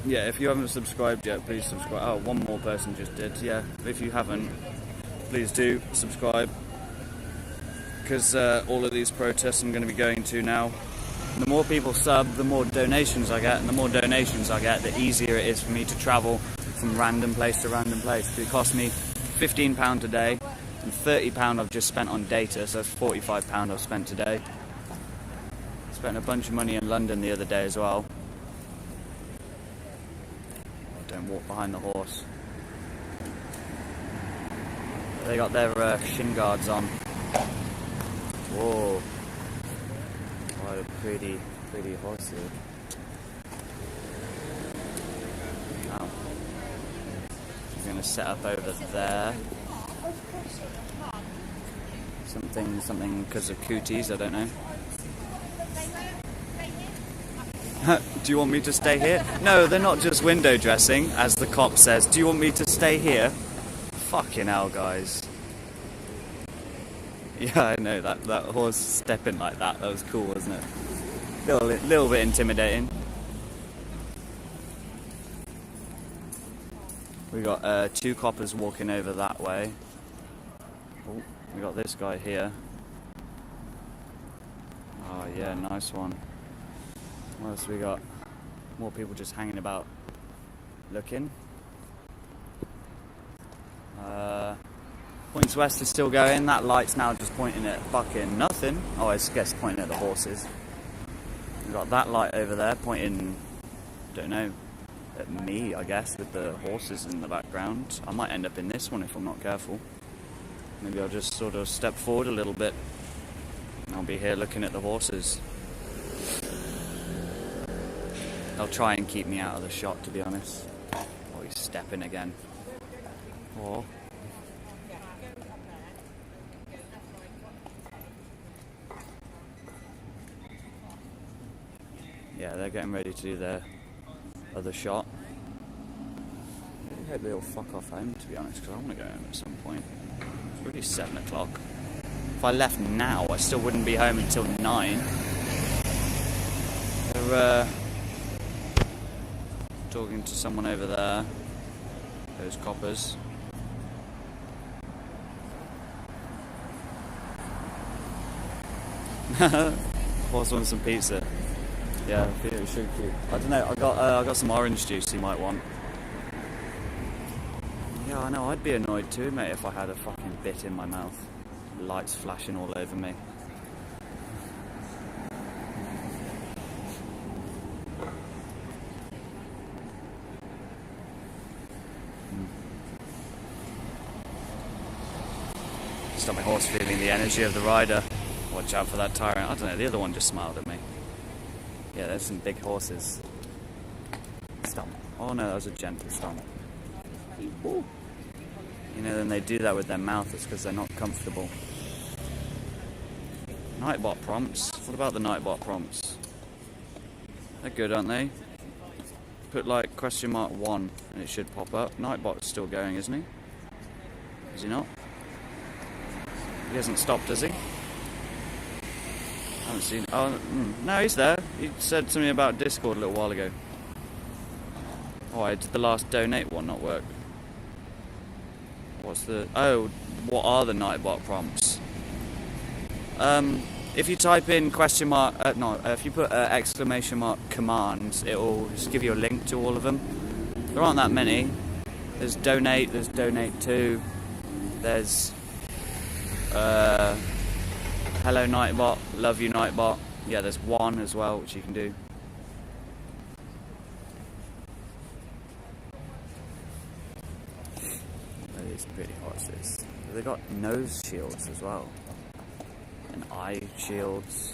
Yeah, if you haven't subscribed yet, please subscribe. Oh, one more person just did. Yeah, if you haven't, please do subscribe. Because all of these protests I'm going to be going to now. The more people sub, the more donations I get. And the more donations I get, the easier it is for me to travel from random place to random place. It costs me £15 a day. And £30 I've just spent on data, so that's £45 I've spent today. Spent a bunch of money in London the other day as well. Don't walk behind the horse. They got their shin guards on. Whoa. What a pretty horse here. Wow. He's going to set up over there. Something because of cooties, I don't know. Do you want me to stay here? No, they're not just window dressing, as the cop says. Do you want me to stay here? Fucking hell, guys. Yeah, I know, that horse stepping like that was cool, wasn't it? Little bit intimidating. We got 2 coppers walking over that way. Oh, we got this guy here. Oh yeah, nice one. What else we got? More people just hanging about, looking. Points west is still going. That light's now just pointing at fucking nothing. Oh, I guess pointing at the horses. We've got that light over there pointing, don't know, at me, I guess, with the horses in the background. I might end up in this one if I'm not careful. Maybe I'll just sort of step forward a little bit. I'll be here looking at the horses. They'll try and keep me out of the shot, to be honest. Oh, he's stepping again. Oh. Yeah, they're getting ready to do their other shot. I hope they all fuck off home, to be honest, because I want to go home at some point. It's already 7 o'clock. If I left now, I still wouldn't be home until 9. They're talking to someone over there. Those coppers. Horse wants some pizza. Yeah, I feel it should keep. I don't know. I got some orange juice you might want. Yeah, I know. I'd be annoyed too, mate, if I had a fucking bit in my mouth. Lights flashing all over me. Stop my horse feeling the energy of the rider. Watch out for that tyrant. I don't know. The other one just smiled at me. Yeah, there's some big horses. Stomp. Oh no, that was a gentle stomp. Ooh. You know, then they do that with their mouth. It's because they're not comfortable. Nightbot prompts. What about the Nightbot prompts? They're good, aren't they? Put like ?1 and it should pop up. Nightbot's still going, isn't he? Is he not? He hasn't stopped, has he? I haven't seen. Oh, no, he's there. He said something about Discord a little while ago. Oh, did the last donate one not work? What's the... Oh, what are the Nightbot prompts? If you type in if you put !commands, it will just give you a link to all of them. There aren't that many. There's donate to, there's hello Nightbot, love you Nightbot. Yeah, there's one as well, which you can do. These pretty horses. They got nose shields as well. And eye shields.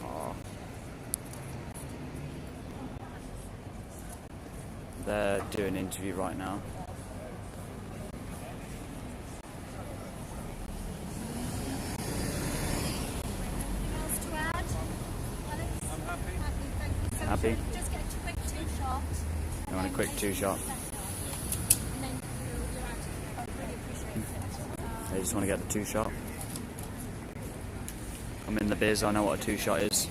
Oh. They're doing an interview right now. Happy? Just get a quick 2-shot. You want a quick 2-shot? They just want to get the 2-shot. I'm in the biz, I know what a 2-shot is.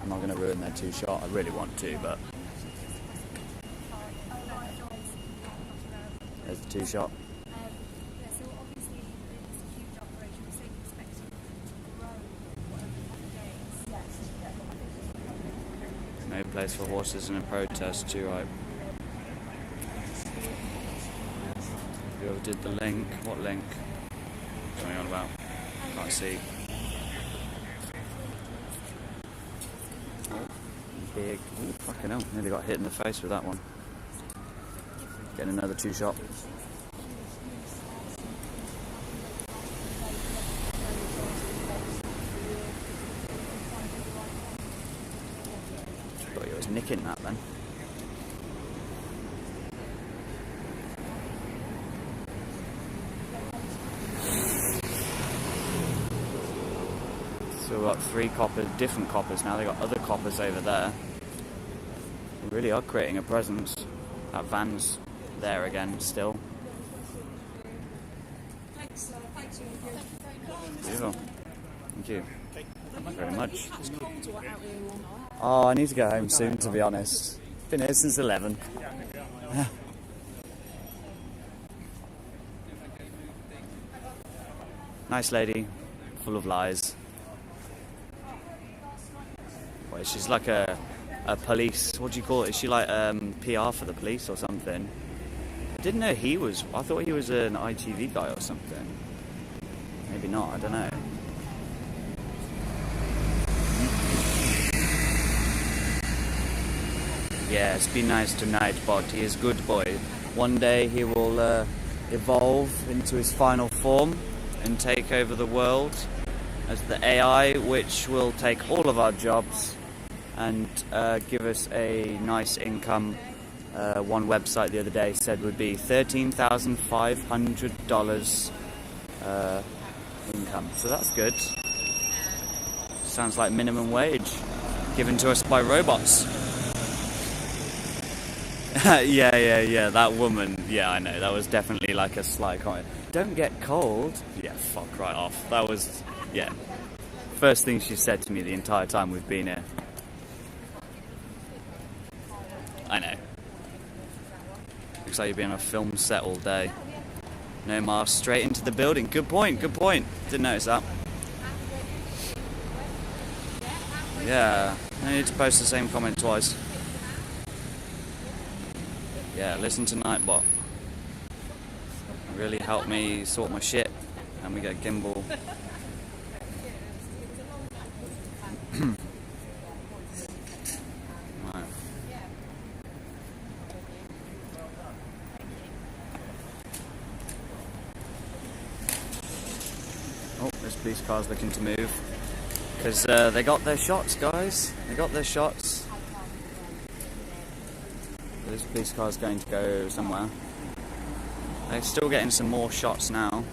I'm not going to ruin their 2-shot, I really want to, but... There's the 2-shot. No place for horses in a protest, too right. Whoever did the link, what link? What's going on about? Can't see. Big. Ooh, fucking hell, nearly got hit in the face with that one. Getting another 2-shot. Thought you was nicking that then. So we've got 3 coppers, different coppers now. They got other coppers over there. They really are creating a presence. That van's there again still. Beautiful. Thank you. Thank you very much. Oh, I need to go home soon, to be honest. Been here since 11. Nice lady, full of lies. Well, she's like a police, what do you call it? Is she like PR for the police or something? I didn't know he was, I thought he was an ITV guy or something. Maybe not, I don't know. Yeah, it's been nice tonight, but he is good boy. One day he will evolve into his final form and take over the world as the AI, which will take all of our jobs and give us a nice income. One website the other day said would be $13,500 income, so that's good. Sounds like minimum wage given to us by robots. yeah, that woman, yeah, I know, that was definitely like a slight comment. Don't get cold. Yeah, fuck right off. That was, yeah, first thing she said to me the entire time we've been here. I know. Looks like you've been on a film set all day. No mask, straight into the building. Good point, good point. Didn't notice that. Yeah, no need to post the same comment twice. Yeah, listen to Nightbot. Really helped me sort my shit. And we get a gimbal. Right. Oh, this police car's looking to move. Because they got their shots, guys. They got their shots. This police car's going to go somewhere. They're still getting some more shots now.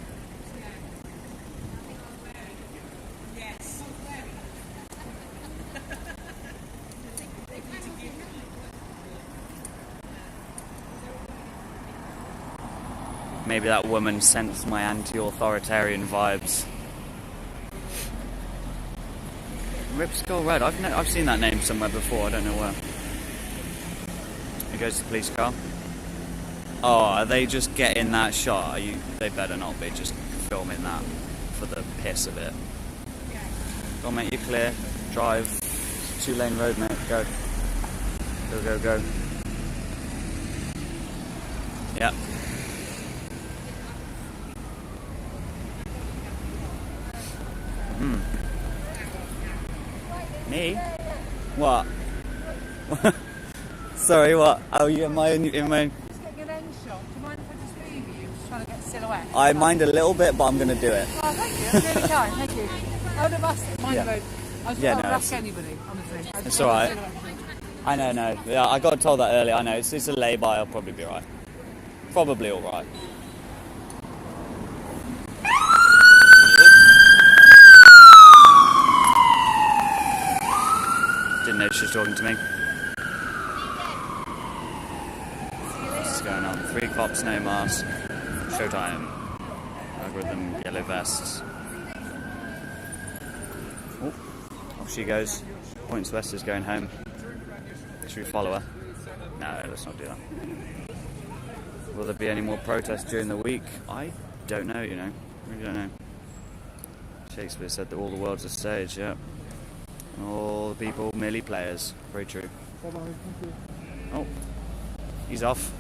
Maybe that woman sensed my anti-authoritarian vibes. Rip Skull Red. I've seen that name somewhere before. I don't know where. Here goes the police car. Oh, are they just getting that shot? They better not be just filming that for the piss of it. Go on, mate, you're clear. Drive. 2-lane road, mate. Go. Go, go, go. Yep. Me? What? Sorry, what? Oh, you in my... I mind a little bit, but I'm going to do it. Oh, thank you. That's really kind. Thank you. I would have asked mine about. I was no, ask anybody, honestly. It's alright. I know, no. Yeah, I got told that earlier. I know. It's a lay-by. I'll probably be alright. Probably alright. Didn't know she was talking to me. What's going on? 3 cops, no mask. Showtime. Algorithm, yellow vests. Oh, off she goes. Points West is going home. Should we follow her? No, let's not do that. Will there be any more protests during the week? I don't know, you know. Really don't know. Shakespeare said that all the world's a stage, yeah. All the people merely players. Very true. Bye-bye, thank you. Oh, he's off.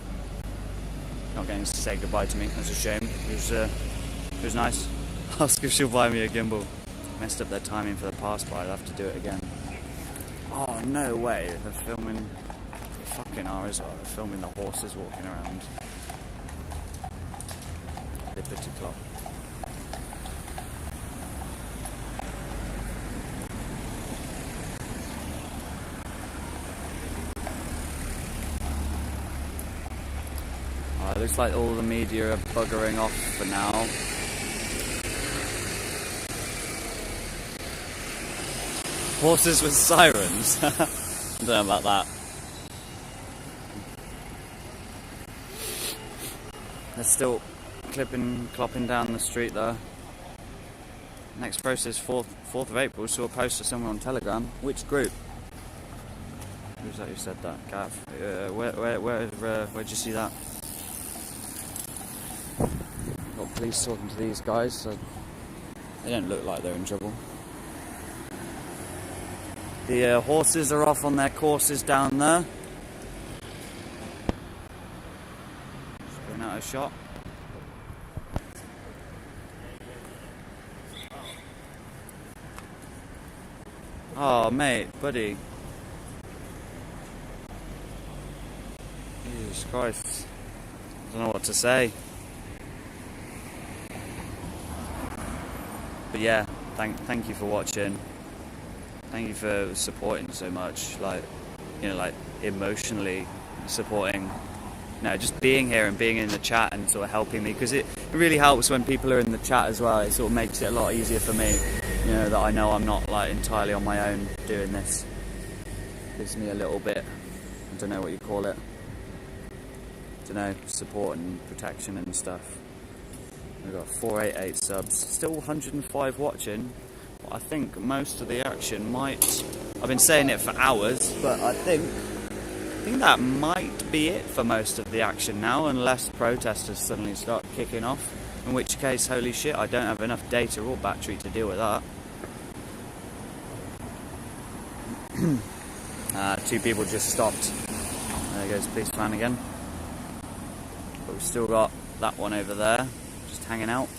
Not getting to say goodbye to me. That's a shame. It was nice. Ask if she'll buy me a gimbal. Messed up their timing for the pass-by. I'll have to do it again. Oh, no way. They're filming... They fucking are as well. They're filming the horses walking around. Bitchute clock. Oh, it looks like all the media are buggering off for now. Horses with sirens. I don't know about that. They're still clopping down the street there. Next process 4th of April, saw a poster somewhere on Telegram. Which group? Who's that who said that? Gav. Where'd you see that? Got police talking to these guys, so they don't look like they're in trouble. The horses are off on their courses down there. Just going out of shot. Oh, mate, buddy. Jesus Christ. I don't know what to say. But yeah, thank you for watching. Thank you for supporting so much, like, you know, like emotionally supporting. No, just being here and being in the chat and sort of helping me, because it really helps when people are in the chat as well. It sort of makes it a lot easier for me, you know, that I know I'm not like entirely on my own doing this. Gives me a little bit, I don't know what you call it, I don't know, support and protection and stuff. We've got 488 subs, still 105 watching. I think most of the action might, I've been saying it for hours, but I think that might be it for most of the action now, unless protesters suddenly start kicking off, in which case, holy shit, I don't have enough data or battery to deal with that. 2 people just stopped. There goes the police van again. But we've still got that one over there, just hanging out.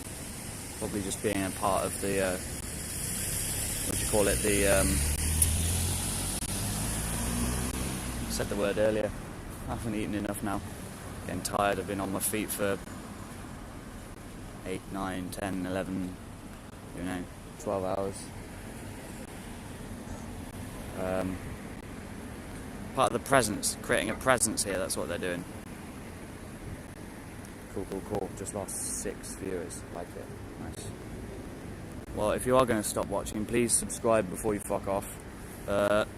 Probably just being a part of the, what do you call it, the, said the word earlier. I haven't eaten enough now. Getting tired, I've been on my feet for 8, 9, 10, 11, 12 hours. Part of the presence, creating a presence here, that's what they're doing. Cool. Just lost 6 viewers, like it. Nice. Well, if you are going to stop watching, please subscribe before you fuck off.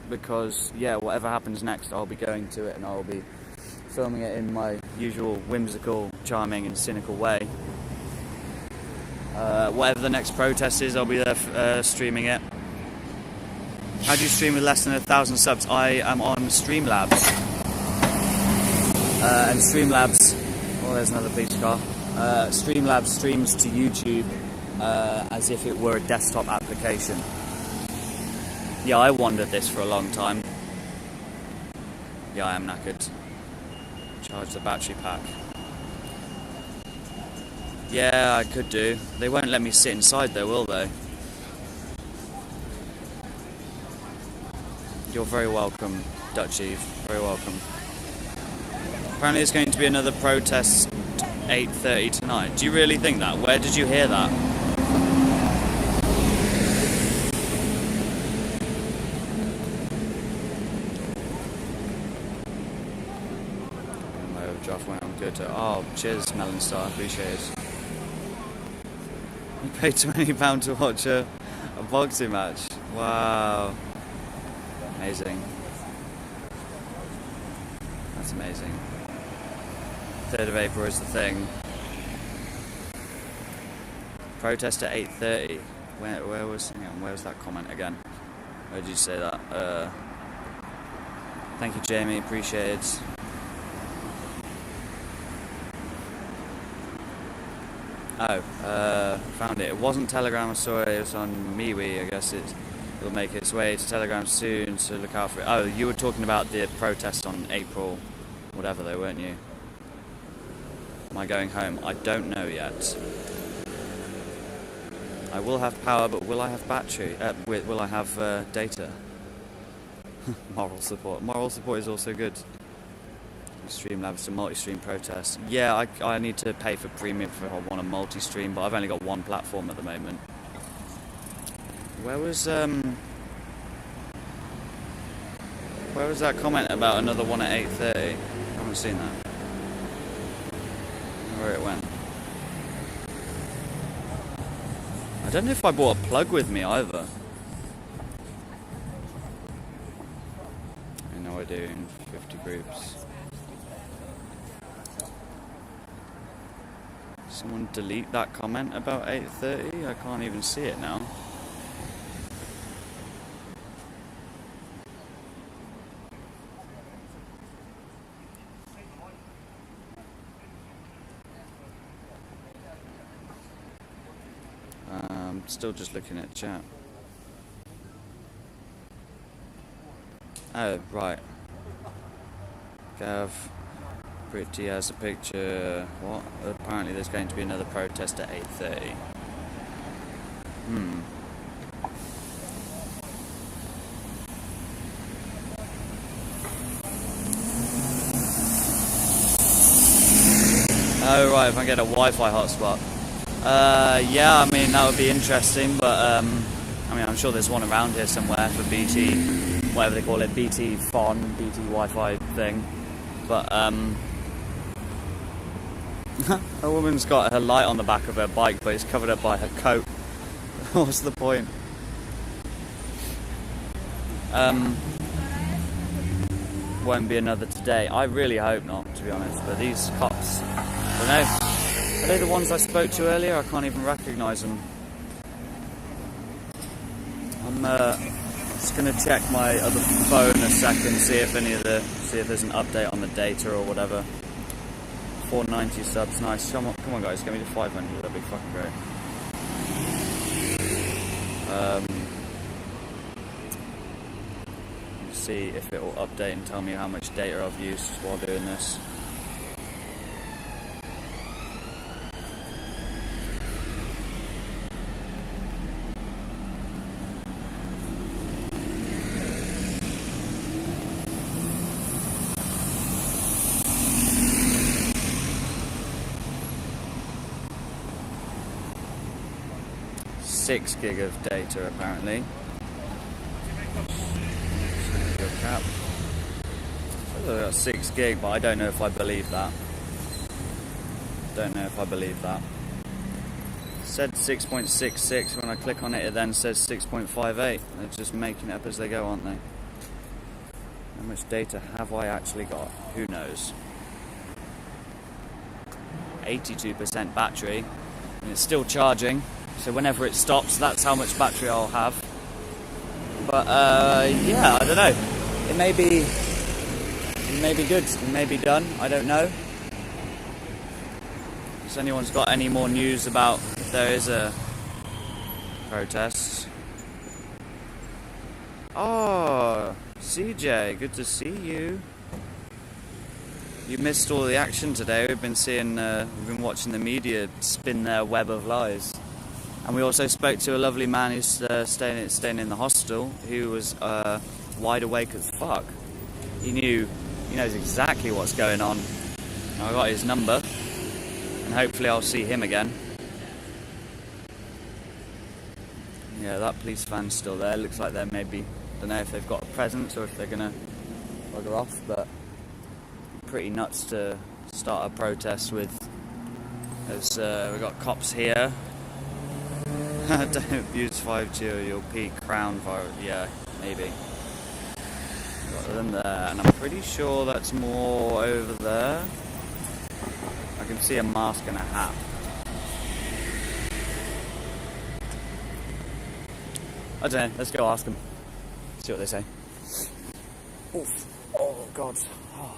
Because, yeah, whatever happens next, I'll be going to it and I'll be filming it in my usual whimsical, charming and cynical way. Whatever the next protest is, I'll be there streaming it. How do you stream with less than 1,000 subs? I am on Streamlabs. And Streamlabs, oh, there's another police car. Streamlabs streams to YouTube as if it were a desktop application. Yeah, I wandered this for a long time. Yeah, I am knackered. Charge the battery pack. Yeah, I could do. They won't let me sit inside though, will they? You're very welcome, Dutch Eve. Very welcome. Apparently there's going to be another protest 8:30 tonight. Do you really think that? Where did you hear that? My overdraft went on good. Oh, cheers, Melon Star. Appreciate it. You paid £20 to watch a boxing match. Wow. Amazing. That's amazing. 3rd of April is the thing. Protest at 8:30. Where was that comment again? Where did you say that? Thank you, Jamie. Appreciate it. Oh, found it. It wasn't Telegram I saw it. It was on MeWe. I guess it'll make its way to Telegram soon, so look out for it. Oh, you were talking about the protest on April, whatever though, weren't you? Am I going home? I don't know yet. I will have power, but will I have battery? Will I have data? Moral support. Moral support is also good. Streamlabs to multi-stream protest. Yeah, I need to pay for premium if I want a multi-stream, but I've only got one platform at the moment. Where was that comment about another one at 8:30? I haven't seen that. Where it went. I don't know if I brought a plug with me either. I know I do in 50 groups. Someone delete that comment about 8:30? I can't even see it now. I'm still just looking at chat. Oh, right. Gav, Pretty has a picture. What? Apparently there's going to be another protest at 8:30. Oh right, if I get a Wi-Fi hotspot. Yeah, I mean that would be interesting, but I mean I'm sure there's one around here somewhere for BT, whatever they call it, BT Fon, BT Wi-Fi thing. But a woman's got her light on the back of her bike, but it's covered up by her coat. What's the point? Won't be another today. I really hope not, to be honest. But these cops, I don't know. Are they the ones I spoke to earlier? I can't even recognise them. I'm just gonna check my other phone a second, see if there's an update on the data or whatever. 490 subs, nice. Come on guys, get me to 500. That'd be fucking great. See if it will update and tell me how much data I've used while doing this. Six gig of data apparently. Cap. I've got 6 gig, but I don't know if I believe that. Said 6.66. When I click on it, it then says 6.58. They're just making it up as they go, aren't they? How much data have I actually got? Who knows? 82% battery, and it's still charging. So whenever it stops, that's how much battery I'll have. But yeah, I don't know. It may be good, it may be done, I don't know. Has anyone's got any more news about if there is a protest? Oh, CJ, good to see you. You missed all the action today. We've been watching the media spin their web of lies. And we also spoke to a lovely man who's staying in the hostel, who was wide awake as fuck. He knows exactly what's going on. I got his number, and hopefully I'll see him again. Yeah, that police van's still there. Looks like they're maybe, don't know if they've got a presence or if they're gonna bugger off, but pretty nuts to start a protest with. As we've got cops here. Don't use 5G or you'll peak crown virus. Yeah, maybe. Got them there, and I'm pretty sure that's more over there. I can see a mask and a hat. I don't know, let's go ask them. See what they say. Oof. Oh god. Oh.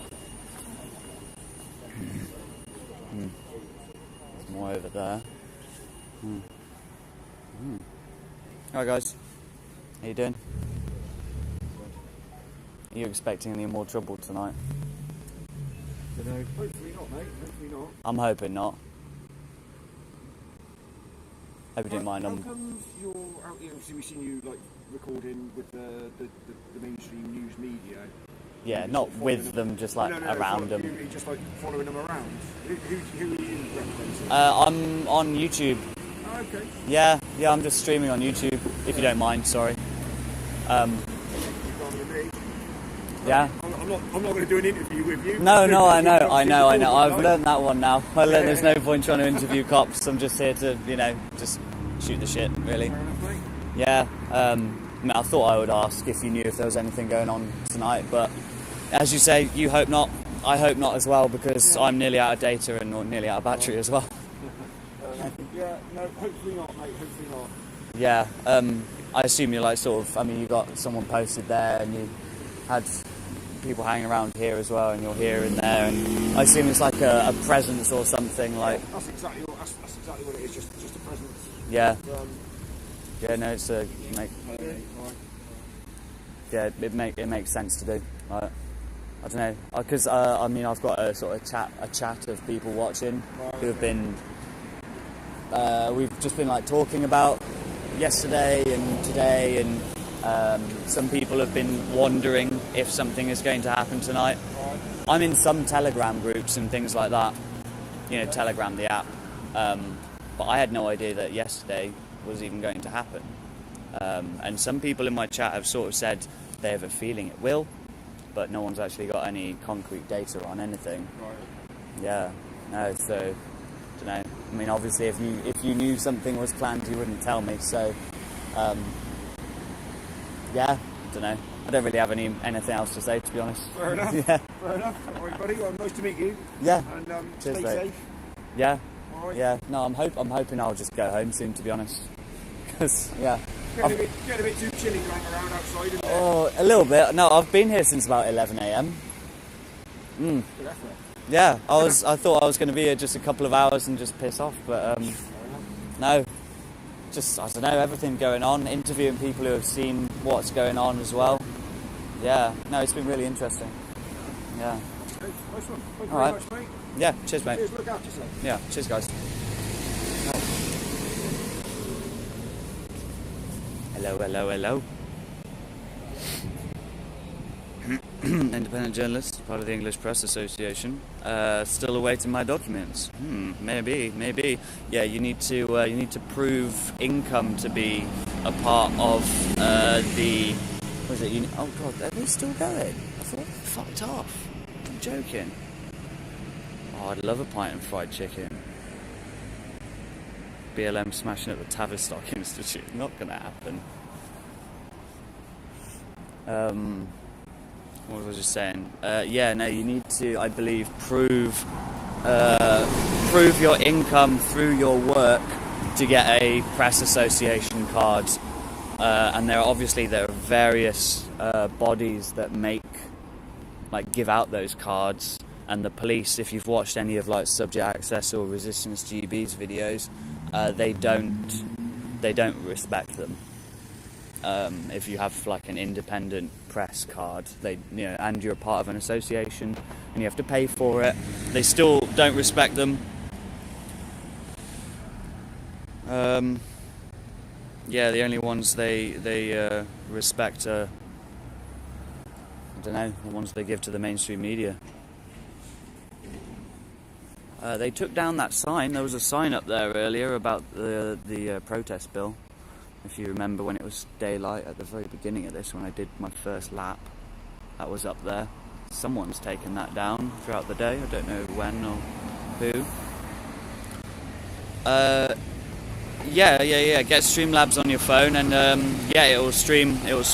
There's more over there. Alright guys, how you doing? Are you expecting any more trouble tonight? Dunno. Hopefully not, mate. Hopefully not. I'm hoping not. Hope you didn't mind. How come you're out here? Obviously, we've seen you like recording with the mainstream news media. Yeah, not with them, just like around them. You're just like following them around. Who are you representing? I'm on YouTube. Oh, okay. Yeah, I'm just streaming on YouTube, if you don't mind, sorry. Yeah? I'm not going to do an interview with you. No, I know. I've learned that one now. I learned there's no point trying to interview cops. I'm just here to, just shoot the shit, really. Yeah, I thought I would ask if you knew if there was anything going on tonight, but as you say, you hope not. I hope not as well, because I'm nearly out of data and nearly out of battery as well. Yeah, no, hopefully not, mate, hopefully not. Yeah, I assume you're like you got someone posted there and you had people hanging around here as well, and you're here and there, and I assume it's like a presence or something like... That's exactly what it is, just a presence. Yeah. Yeah, no, it's it makes sense to do. Like, I don't know, because I mean, I've got a sort of chat of people watching who have been. We've just been like talking about yesterday and today, and some people have been wondering if something is going to happen tonight. I'm in some Telegram groups and things like that. You know, Telegram, the app. But I had no idea that yesterday was even going to happen. And some people in my chat have sort of said they have a feeling it will, but no one's actually got any concrete data on anything. Yeah, no, so, I don't know. I mean, obviously, if you knew something was planned, you wouldn't tell me, so, yeah, I don't know. I don't really have anything else to say, to be honest. Fair enough. Yeah. Fair enough. All right, buddy. Well, nice to meet you. Yeah. And cheers, stay mate. safe. Yeah. All right. Yeah. No, I'm hoping I'll just go home soon, to be honest. Because yeah. Get a bit too chilly going around outside, isn't it? Oh, a little bit. No, I've been here since about 11 a.m. Good effort. Yeah, I thought I was going to be here just a couple of hours and just piss off, but no. Just, I don't know, everything going on, interviewing people who have seen what's going on as well. Yeah, no, it's been really interesting. Yeah. Nice one. Thank you All right. very much, mate. Yeah, cheers, mate. Cheers, look after yourself. Yeah, cheers, guys. Hello, hello, hello. Independent journalist, part of the English Press Association. Still awaiting my documents. Maybe. Yeah, you need to prove income to be a part of the. What is it? Oh God, are they still going? I thought they fucked off. I'm joking. Oh, I'd love a pint of fried chicken. BLM smashing at the Tavistock Institute. Not gonna happen. What was I just saying? Yeah, no, you need to, I believe, prove your income through your work to get a press association card. And there are various bodies that give out those cards. And the police, if you've watched any of like Subject Access or Resistance GB's videos, they don't respect them. If you have like an independent press card, and you're a part of an association and you have to pay for it, they still don't respect them. Yeah, the only ones they respect are, I don't know, the ones they give to the mainstream media. They took down that sign. There was a sign up there earlier about the protest bill. If you remember when it was daylight at the very beginning of this, when I did my first lap, that was up there. Someone's taken that down throughout the day. I don't know when or who. Yeah. Get Streamlabs on your phone, and it will stream to your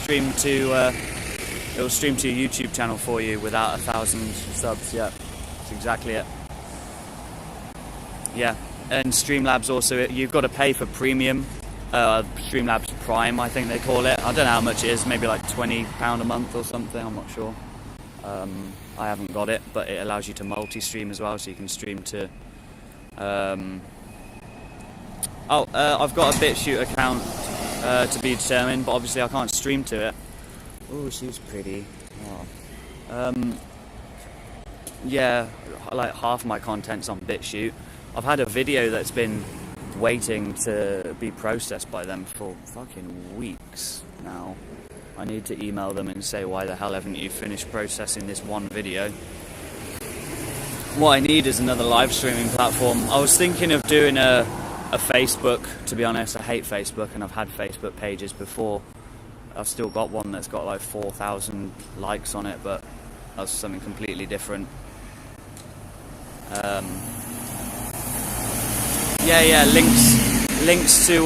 YouTube channel for you without 1,000 subs. Yeah, that's exactly it. Yeah, and Streamlabs also, you've got to pay for premium. Streamlabs Prime, I think they call it. I don't know how much it is, maybe like £20 a month or something, I'm not sure. I haven't got it, but it allows you to multi-stream as well, so you can stream to... I've got a Bitchute account to be determined, but obviously I can't stream to it. Oh, she's pretty. Oh. Yeah, like half my content's on Bitchute. I've had a video that's been waiting to be processed by them for fucking weeks now. I need to email them and say, why the hell haven't you finished processing this one video? What I need is another live streaming platform. I was thinking of doing a Facebook, to be honest. I hate Facebook, and I've had Facebook pages before. I've still got one that's got like 4,000 likes on it, but that's something completely different. Links to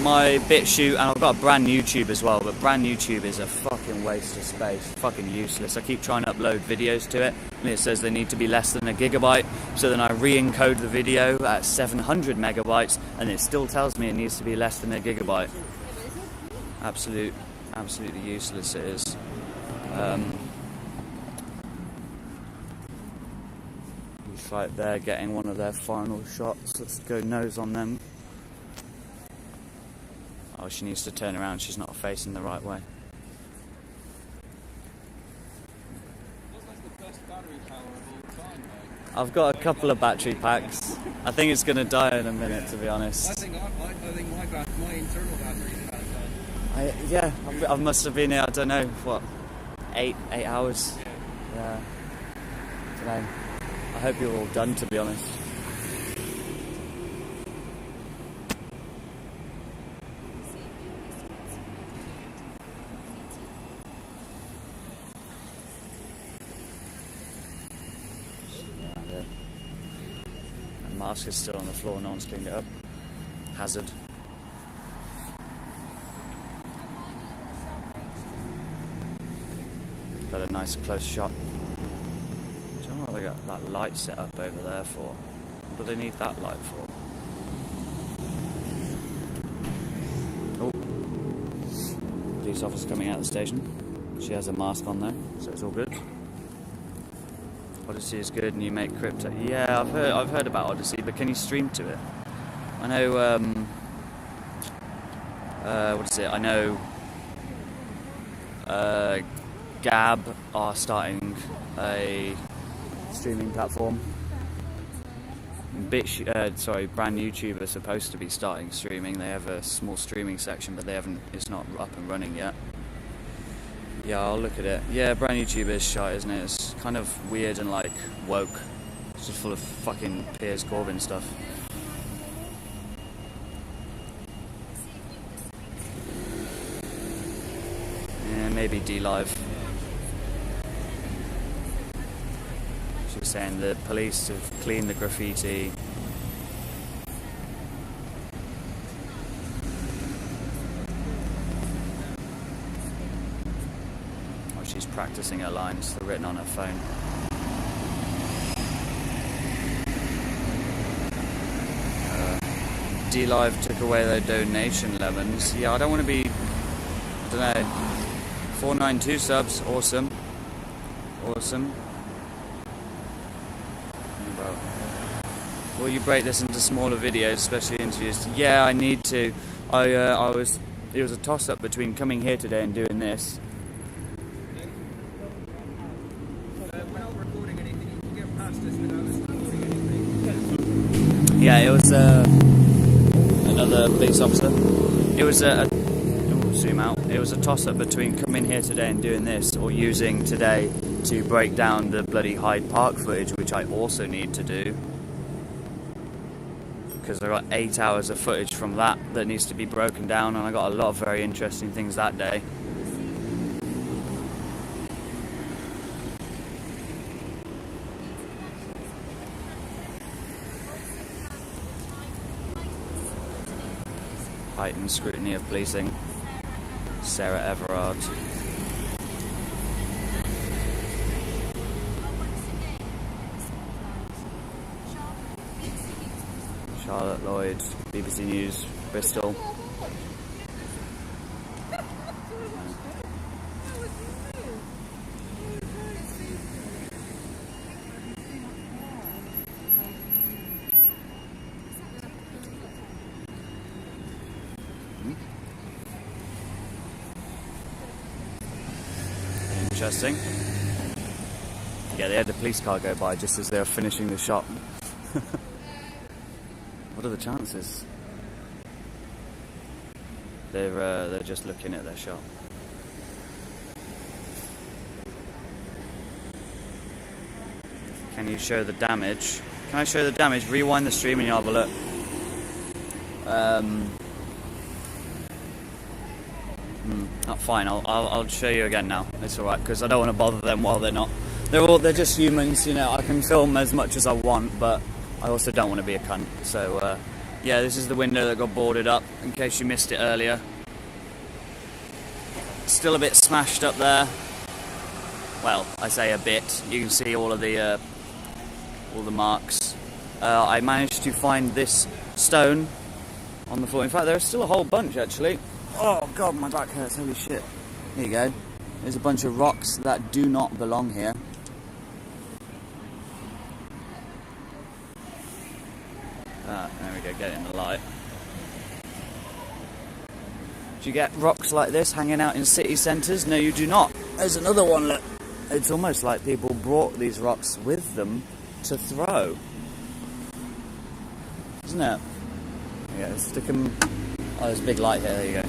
my Bitchute, and I've got a BrandNewTube as well, but BrandNewTube is a fucking waste of space, fucking useless. I keep trying to upload videos to it, and it says they need to be less than a gigabyte, so then I re-encode the video at 700 megabytes, and it still tells me it needs to be less than a gigabyte. Absolutely useless it is. Looks like they're getting one of their final shots. Let's go nose on them. Oh Oh, she needs to turn around, she's not facing the right way. I've got a couple of battery packs. I think it's going to die in a minute, to be honest. I think my internal battery is about done. Yeah, I must have been here, I don't know, what, 8 hours? Yeah. I don't know. I hope you're all done, to be honest. Mask is still on the floor, no one's cleaned it up. Hazard. Got a nice close shot. I don't know what they got that light set up over there for. What do they need that light for? Oh. Police officer coming out of the station. She has a mask on there, so it's all good. Odyssey is good and you make crypto. Yeah, I've heard about Odyssey, but can you stream to it? I know what is it? I know Gab are starting a streaming platform. BrandNewTube are supposed to be starting streaming. They have a small streaming section, but they haven't. It's not up and running yet. Yeah, I'll look at it. Yeah, BrandNewTube is shite, isn't it? It's kind of weird and like woke. It's just full of fucking Piers Corbyn stuff. Yeah, maybe D-Live. She was saying the police have cleaned the graffiti. She's practicing her lines, they're written on her phone. D-Live took away their donation lemons. Yeah, I don't want to be, I don't know, 492 subs, awesome. Awesome. Well, will you break this into smaller videos, especially interviews? Yeah, I need to. It was a toss-up between coming here today and doing this. Yeah, it was another police officer. It was zoom out. It was a toss-up between coming here today and doing this, or using today to break down the bloody Hyde Park footage, which I also need to do. Because I got 8 hours of footage from that needs to be broken down, and I got a lot of very interesting things that day. Heightened scrutiny of policing. Sarah Everard. Charlotte Lloyd, BBC News, Bristol. Interesting. Yeah, they had the police car go by just as they were finishing the shot. What are the chances? They're just looking at their shot. Can you show the damage? Can I show the damage? Rewind the stream and you'll have a look. Fine, I'll show you again now. It's alright, because I don't want to bother them while they're not. They're just humans, you know. I can film as much as I want, but I also don't want to be a cunt. So, yeah, this is the window that got boarded up, in case you missed it earlier. Still a bit smashed up there. Well, I say a bit. You can see all the marks. I managed to find this stone on the floor. In fact, there's still a whole bunch, actually. Oh god, my back hurts, holy shit. Here you go. There's a bunch of rocks that do not belong here. There we go, get it in the light. Do you get rocks like this hanging out in city centres? No, you do not. There's another one, look. It's almost like people brought these rocks with them to throw. Isn't it? Yeah, stick them... Oh, there's a big light here, there you go.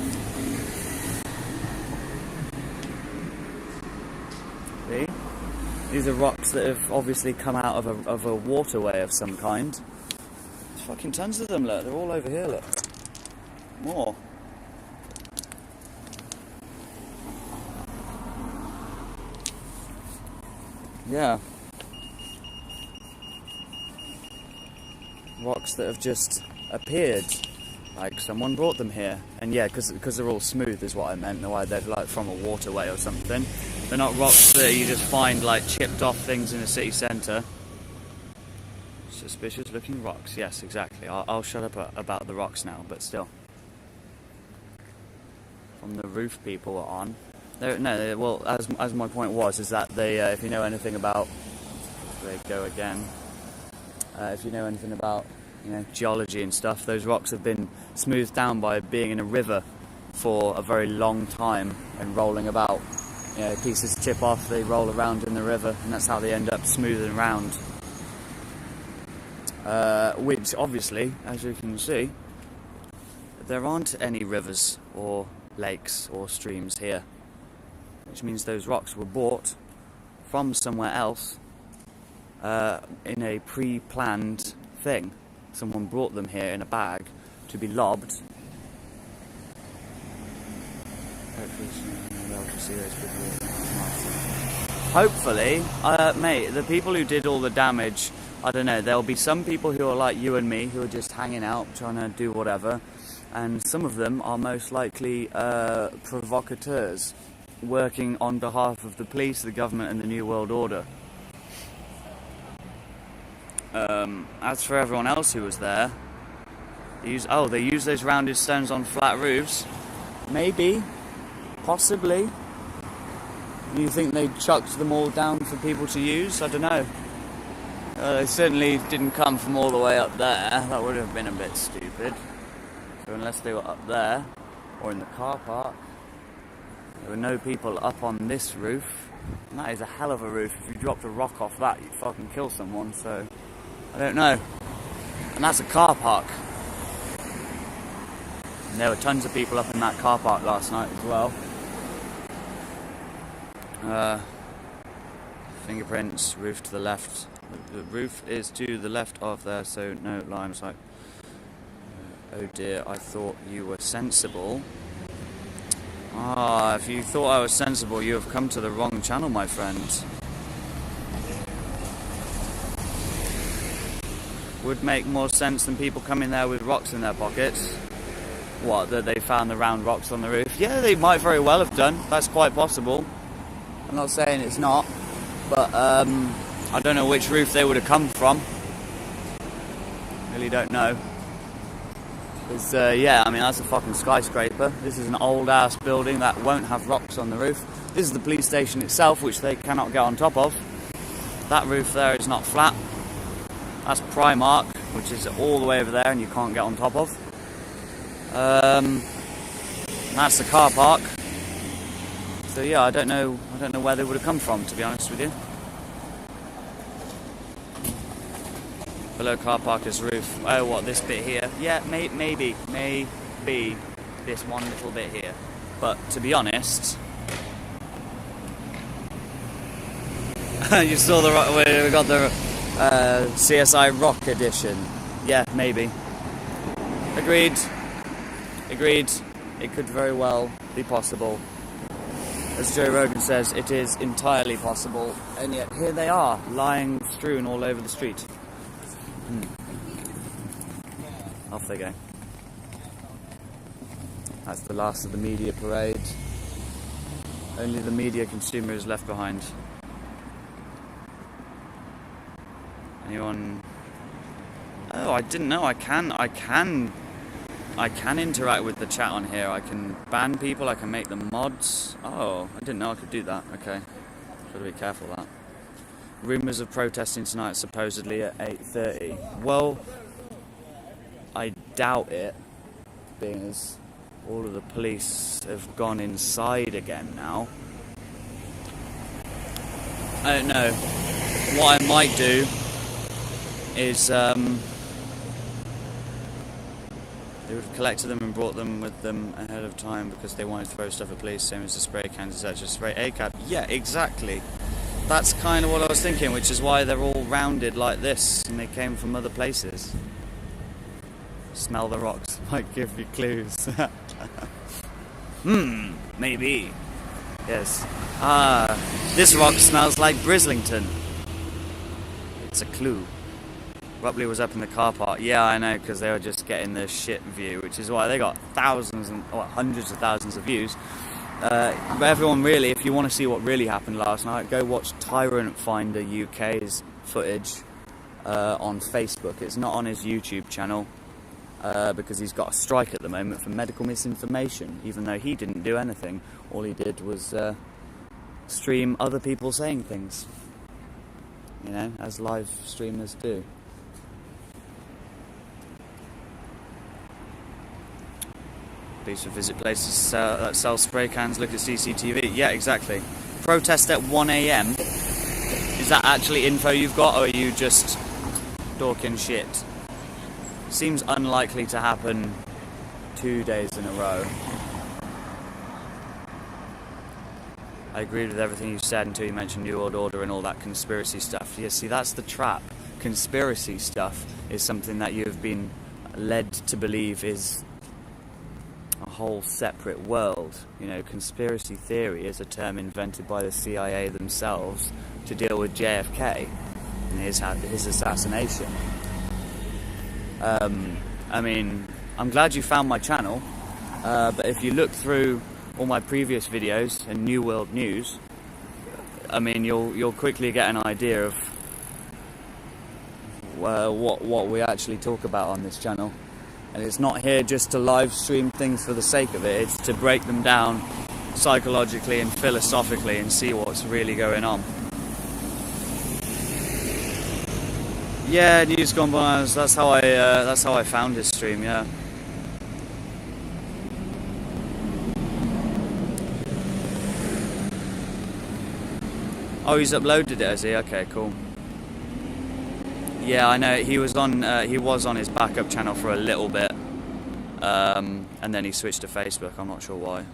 See? These are rocks that have obviously come out of a waterway of some kind. There's fucking tons of them, look. They're all over here, look. More. Yeah. Rocks that have just appeared. Like someone brought them here. And yeah, because they're all smooth is what I meant. Why they're like from a waterway or something. They're not rocks that you just find like chipped off things in a city centre. Suspicious looking rocks. Yes, exactly. I'll shut up about the rocks now, but still. From the roof people are on. Well, as my point was, is that they, if you know anything about, there you go again. If you know anything about, geology and stuff, those rocks have been smoothed down by being in a river for a very long time and rolling about. Pieces chip off, they roll around in the river, and that's how they end up smoothing around. Which, obviously, as you can see, there aren't any rivers or lakes or streams here. Which means those rocks were bought from somewhere else in a pre-planned thing. Someone brought them here in a bag to be lobbed. Hopefully, mate, the people who did all the damage, I don't know, there'll be some people who are like you and me, who are just hanging out, trying to do whatever, and some of them are most likely provocateurs, working on behalf of the police, the government and the New World Order. As for everyone else who was there, they use those rounded stones on flat roofs. Maybe, possibly. You think they chucked them all down for people to use? I don't know. They certainly didn't come from all the way up there. That would have been a bit stupid. So unless they were up there, or in the car park, there were no people up on this roof. And that is a hell of a roof. If you dropped a rock off that, you'd fucking kill someone, so... I don't know. And that's a car park. And there were tons of people up in that car park last night as well. Fingerprints, roof to the left. The roof is to the left of there, so no line of sight. Oh dear, I thought you were sensible. If you thought I was sensible, you have come to the wrong channel, my friend. Would make more sense than people coming there with rocks in their pockets. What, that they found the round rocks on the roof? Yeah, they might very well have done. That's quite possible. I'm not saying it's not, but I don't know which roof they would have come from. Really don't know. Because, yeah, I mean, that's a fucking skyscraper. This is an old-ass building that won't have rocks on the roof. This is the police station itself, which they cannot get on top of. That roof there is not flat. That's Primark, which is all the way over there and you can't get on top of. That's the car park. So yeah, I don't know where they would have come from, to be honest with you. Below car park is roof. Oh, what, this bit here? Yeah, maybe this one little bit here. But to be honest, you saw we got the CSI Rock edition. Yeah, maybe. Agreed. It could very well be possible. As Joe Rogan says, it is entirely possible, and yet here they are, lying strewn all over the street. Off they go. That's the last of the media parade. Only the media consumer is left behind. Anyone? Oh, I didn't know. I can interact with the chat on here. I can ban people. I can make them mods. Oh, I didn't know I could do that. Okay, gotta be careful of that. Rumours of protesting tonight, supposedly at 8:30. Well, I doubt it, being as all of the police have gone inside again now. I don't know. What I might do is they would have collected them and brought them with them ahead of time because they wanted to throw stuff at police, same as the spray cans, etc. Spray ACAB. Yeah, exactly. That's kind of what I was thinking, which is why they're all rounded like this, and they came from other places. Smell the rocks might give you clues. Maybe. Yes. This rock smells like Brislington. It's a clue. Rupley was up in the car park. Yeah, I know, because they were just getting the shit view, which is why they got hundreds of thousands of views. But everyone really, if you want to see what really happened last night, go watch Tyrant Finder UK's footage on Facebook. It's not on his YouTube channel because he's got a strike at the moment for medical misinformation, even though he didn't do anything. All he did was stream other people saying things, you know, as live streamers do. Police will visit places that sell spray cans, look at CCTV. Yeah, exactly. Protest at 1 AM. Is that actually info you've got, or are you just talking shit? Seems unlikely to happen 2 days in a row. I agreed with everything you said until you mentioned New World Order and all that conspiracy stuff. Yeah, see, that's the trap. Conspiracy stuff is something that you have been led to believe is a whole separate world. You know, conspiracy theory is a term invented by the CIA themselves to deal with JFK and his assassination. I mean, I'm glad you found my channel, but if you look through all my previous videos and New World News, I mean, you'll quickly get an idea of what we actually talk about on this channel. And it's not here just to live stream things for the sake of it, it's to break them down psychologically and philosophically and see what's really going on. Yeah, News Gone Bananas, that's how I found his stream, yeah. Oh, he's uploaded it, has he? Okay, cool. Yeah, I know, he was on his backup channel for a little bit, and then he switched to Facebook. I'm not sure why.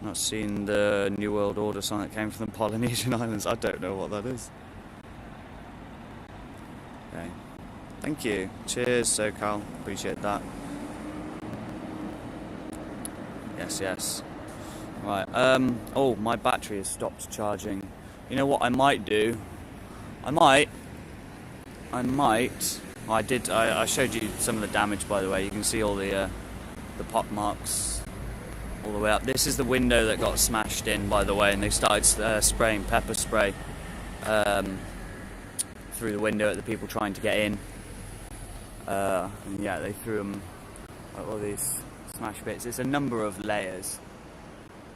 Not seen the New World Order song that came from the Polynesian Islands. I don't know what that is. Okay, thank you. Cheers, SoCal. Appreciate that. Yes. Right. Oh, my battery has stopped charging. You know what I might do? I might. Oh, I showed you some of the damage, by the way. You can see all the pot marks all the way up. This is the window that got smashed in, by the way, and they started spraying pepper spray through the window at the people trying to get in. And yeah, they threw them all these smash bits. It's a number of layers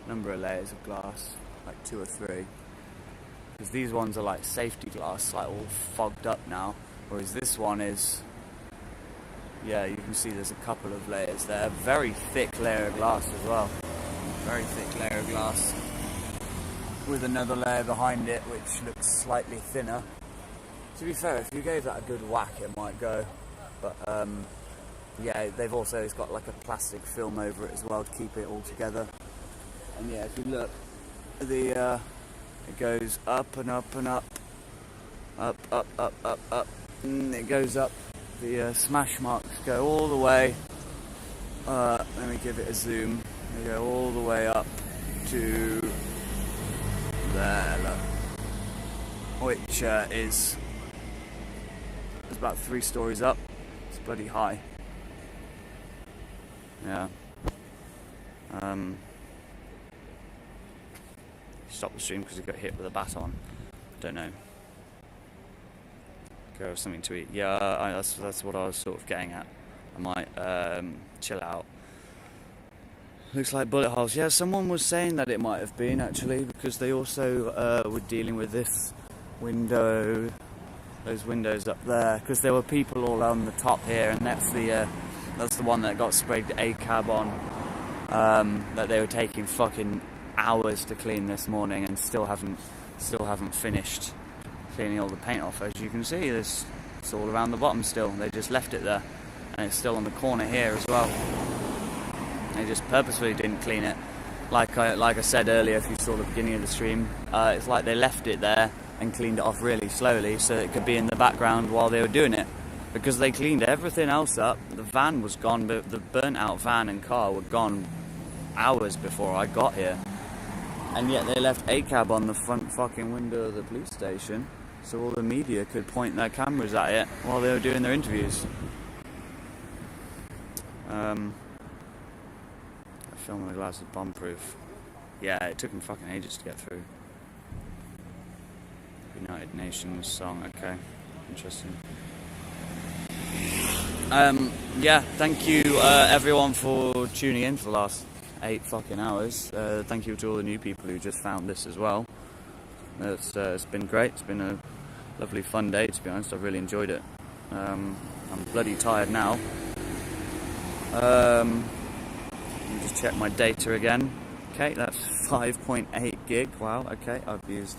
of glass, like 2 or 3. Because these ones are like safety glass, like all fogged up now, whereas this one is, yeah, you can see there's a couple of layers there. Very thick layer of glass as well. Very thick layer of glass. With another layer behind it, which looks slightly thinner. To be fair, if you gave that a good whack, it might go. But yeah, it's got like a plastic film over it as well to keep it all together. And yeah, if you look, it goes up and up and up, up, and it goes up. The smash marks go all the way. Let me give it a zoom. They go all the way up to there, look. Which is about 3 stories up. It's bloody high. Yeah. Stop the stream because it got hit with a baton. Don't know. Go have something to eat. Yeah, that's what I was sort of getting at. I might chill out. Looks like bullet holes. Yeah, someone was saying that it might have been actually, because they also were dealing with this window those windows up there, because there were people all on the top here, and that's the one that got sprayed ACAB on, that they were taking fucking hours to clean this morning, and still haven't finished cleaning all the paint off. As you can see, it's all around the bottom still. They just left it there, and it's still on the corner here as well. They just purposefully didn't clean it. Like I said earlier, if you saw the beginning of the stream, it's like they left it there and cleaned it off really slowly so it could be in the background while they were doing it. Because they cleaned everything else up. The van was gone, but the burnt out van and car were gone hours before I got here. And yet they left ACAB on the front fucking window of the police station so all the media could point their cameras at it while they were doing their interviews. Film on the glass is bomb-proof. Yeah, it took them fucking ages to get through. United Nations song, okay. Interesting. Yeah, thank you everyone for tuning in for the last 8 fucking hours. Thank you to all the new people who just found this as well. It's been great. It's been a lovely fun day, to be honest. I've really enjoyed it. I'm bloody tired now. Let me just check my data again. Okay, that's 5.8 gig. Wow, okay, I've used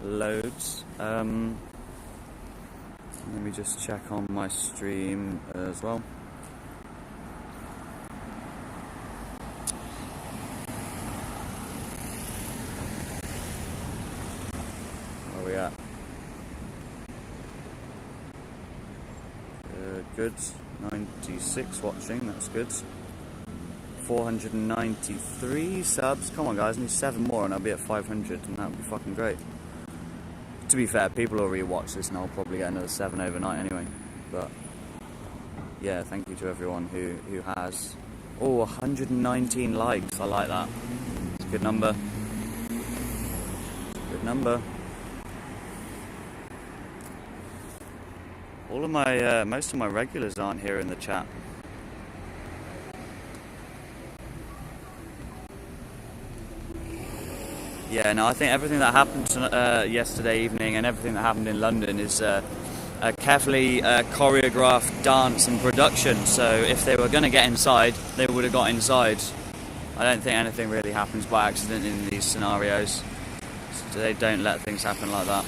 loads. Let me just check on my stream as well. Where are we at? Good. 96 watching, that's good. 493 subs. Come on guys, I need 7 more and I'll be at 500 and that would be fucking great. To be fair, people will rewatch this and I'll probably get another 7 overnight anyway. But yeah, thank you to everyone who has. Oh, 119 likes, I like that. It's a good number. Good number. All of my, most of my regulars aren't here in the chat. Yeah, no, I think everything that happened yesterday evening and everything that happened in London is a carefully choreographed dance and production. So if they were going to get inside, they would have got inside. I don't think anything really happens by accident in these scenarios. So they don't let things happen like that.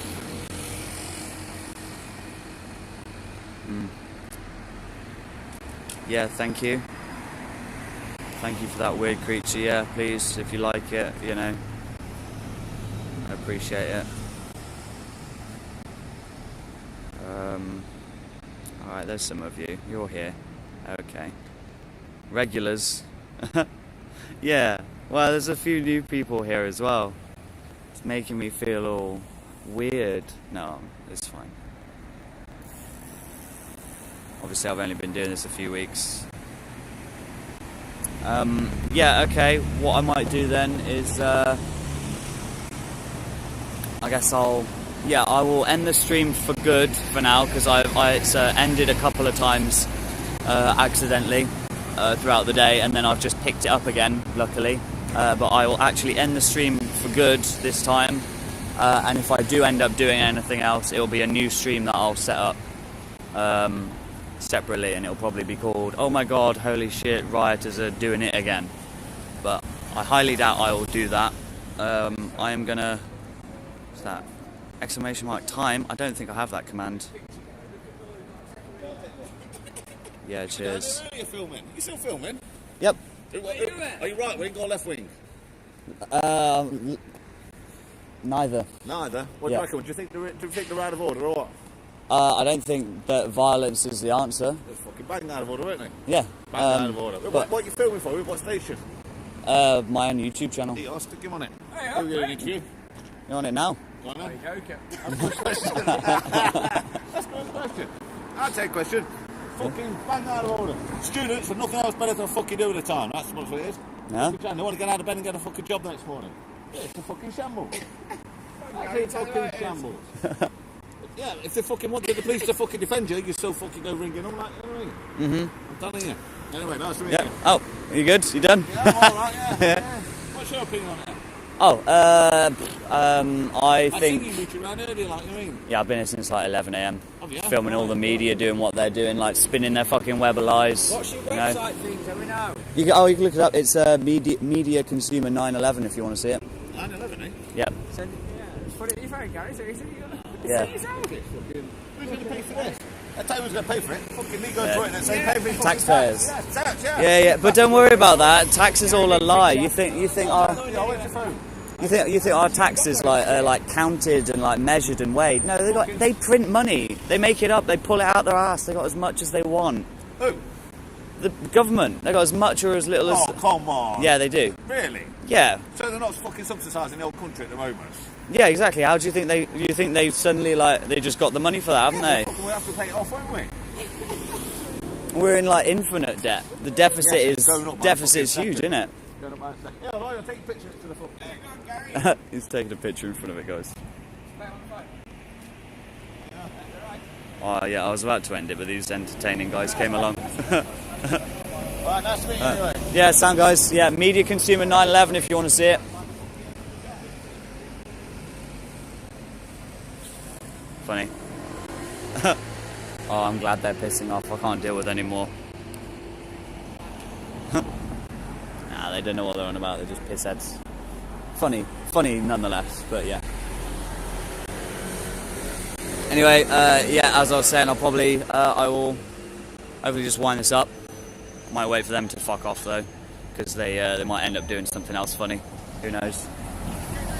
Yeah, thank you. Thank you for that weird creature. Yeah, please, if you like it, you know, I appreciate it. Alright, there's some of you. You're here. Okay. Regulars. Yeah, well, there's a few new people here as well. It's making me feel all weird. No, it's fine. Obviously, I've only been doing this a few weeks. Yeah, okay, what I might do then is, I guess I will end the stream for good for now, because it's ended a couple of times accidentally throughout the day, and then I've just picked it up again, luckily. But I will actually end the stream for good this time, and if I do end up doing anything else, it will be a new stream that I'll set up separately, and it'll probably be called, oh my god, holy shit, rioters are doing it again. But I highly doubt I will do that. I am gonna, what's that, exclamation mark time? I don't think I have that command. Yeah, cheers. Are you filming? You still filming? Yep. Are you right wing or left wing? Neither. Neither? What Yeah. do you reckon? Do you think they're out of order or what? I don't think that violence is the answer. They're fucking bang out of order, aren't they? Yeah. Bang out of order. What are you filming for? What station? My own YouTube channel. I'll stick him on it. Who are you going to interview? You're on it now. Go on then. Okay. That's a good question. That's a good question. I'll take a question. Fucking bang out of order. Students have nothing else better to fucking do at the time. That's what it is. Yeah. They want to get out of bed and get a fucking job the next morning. Yeah, it's a fucking shambles. That's a fucking shambles. Yeah, if they fucking wanted the police to fucking defend you, you still fucking go ringing all that, you know what I mean? I'm telling you. Anyway, nice to meet you. Oh, are you good? You done? Yeah, I'm alright, yeah. What's your opinion on it? Oh, I I think. seen you mooching around earlier, like, you know what I mean? Yeah, I've been here since like 11 a.m. Oh, yeah? Filming all the media doing what they're doing, like spinning their fucking web of lies. What's your you know? website, please? Let me know. You can look it up. It's Media Consumer 911 if you want to see it. 9/11, eh? Yep. Send it, yeah. Just put it in your phone, Gary. So Yeah. Who's going to pay for this? I tell you who's going to pay for it. Fucking me going through it and saying pay for it. Taxpayers. Tax, yeah. Yeah. But don't worry about that. Tax is all a lie. You think our Where's your phone? you think our taxes like counted and like measured and weighed? No, they print money. They make it up. They pull it out their ass. They got as much as they want. Who? The government. They got as much or as little as. Oh, come on. Yeah, they do. Really? Yeah. So they're not fucking subsidising the old country at the moment? Yeah, exactly. How do you think they? You think they suddenly they just got the money for that, haven't they? We'll have to pay it off, won't we? We're in like infinite debt. The deficit is huge, isn't it? Going up by a second. Yeah, I'll take pictures to the foot. He's taking a picture in front of it, guys. Oh yeah, I was about to end it, but these entertaining guys came along. Alright, nice to meet you anyway. Yeah, sound guys. Yeah, Media Consumer 911 if you want to see it. Funny. Oh, I'm glad they're pissing off. I can't deal with any more. Nah, they don't know what they're on about. They're just pissheads. Funny nonetheless. But yeah. Anyway, yeah, as I was saying, I will hopefully just wind this up. Might wait for them to fuck off though, because they might end up doing something else funny. Who knows?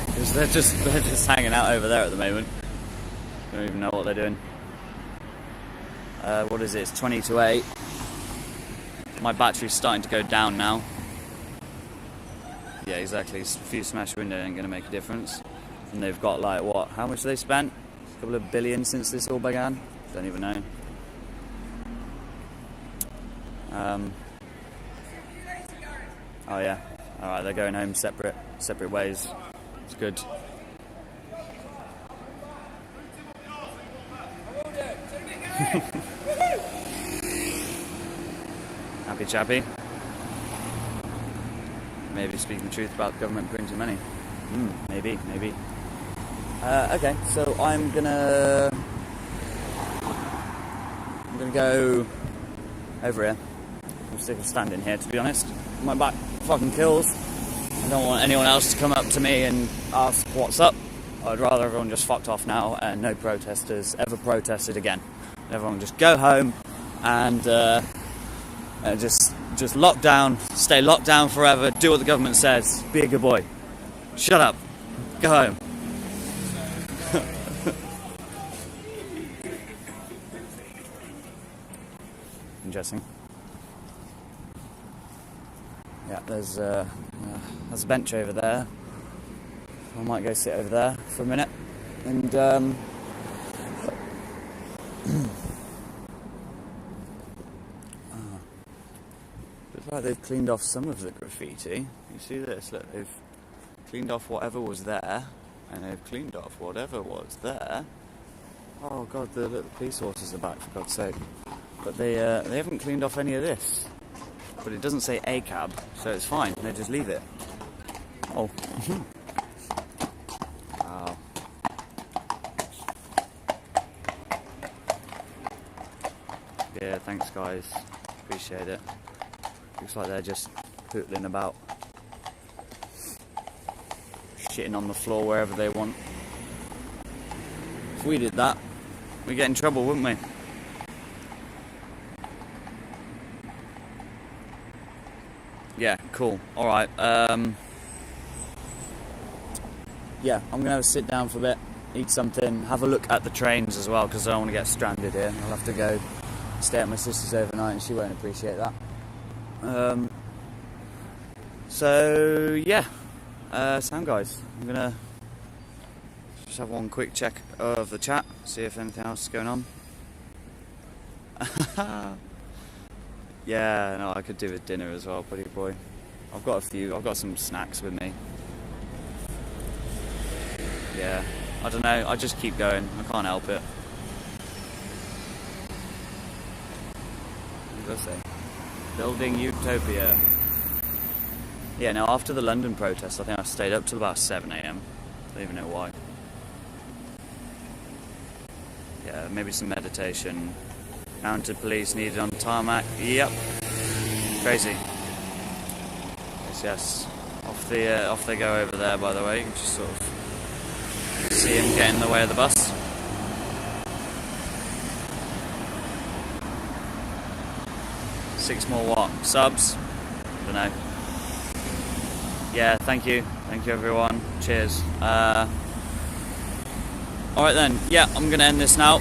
Because they're just hanging out over there at the moment. Don't even know what they're doing. What is it? It's 20 to 8. My battery's starting to go down now. Yeah, exactly. A few smashed windows ain't going to make a difference. And they've got like what? How much they spent? A couple of billion since this all began. Don't even know. Oh yeah. All right, they're going home separate ways. It's good. Happy chappy. Maybe speaking the truth about government printing money. Maybe. Okay, so I'm gonna go over here. I'm sick of standing here, to be honest. My back fucking kills. I don't want anyone else to come up to me and ask what's up. I'd rather everyone just fucked off now and no protesters ever protested again. Everyone just go home and just lock down, stay locked down forever, do what the government says, be a good boy. Shut up. Go home. Interesting. Yeah, there's a bench over there. I might go sit over there for a minute and looks like they've cleaned off some of the graffiti. You see this? Look, they've cleaned off whatever was there, and they've cleaned off whatever was there. Oh god, the police horses are back, for God's sake. But they haven't cleaned off any of this. But it doesn't say A cab, so it's fine. They just leave it. Oh. Wow. Yeah, thanks guys. Appreciate it. Looks like they're just pootling about. Shitting on the floor wherever they want. If we did that, we'd get in trouble, wouldn't we? Yeah, cool. Alright, yeah, I'm going to have a sit down for a bit, eat something, have a look at the trains as well, because I don't want to get stranded here. I'll have to go stay at my sister's overnight and she won't appreciate that. So, yeah, sound guys, I'm going to just have one quick check of the chat, see if anything else is going on. Yeah, no, I could do with dinner as well, buddy boy. I've got some snacks with me. Yeah, I don't know, I just keep going, I can't help it. What did I say? Building utopia. yeah, no, after the London protest, I think I stayed up till about 7 AM. Don't even know why. Yeah, maybe some meditation. Mounted police needed on tarmac. Yep. Crazy. Yes. Off they go over there, by the way. You can just sort of see him get in the way of the bus. Six more what? Subs? I don't know. Yeah, thank you. Thank you, everyone. Cheers. Alright then, yeah, I'm going to end this now.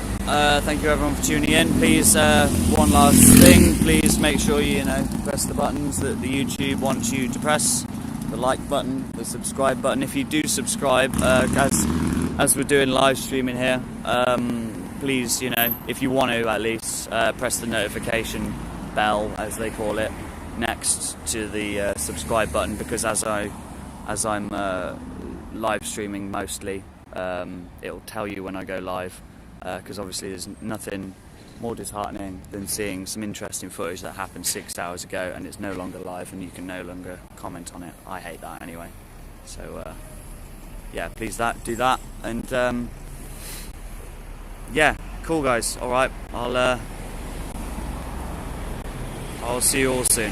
Thank you everyone for tuning in. Please, one last thing, please make sure you press the buttons that the YouTube wants you to press. The like button, the subscribe button. If you do subscribe, as we're doing live streaming here, please, if you want to at least, press the notification bell, as they call it, next to the subscribe button, because as I'm live streaming mostly, it'll tell you when I go live, because obviously there's nothing more disheartening than seeing some interesting footage that happened 6 hours ago and it's no longer live and you can no longer comment on it. I hate that anyway. So yeah, please do that, and yeah, cool guys. All right, I'll see you all soon.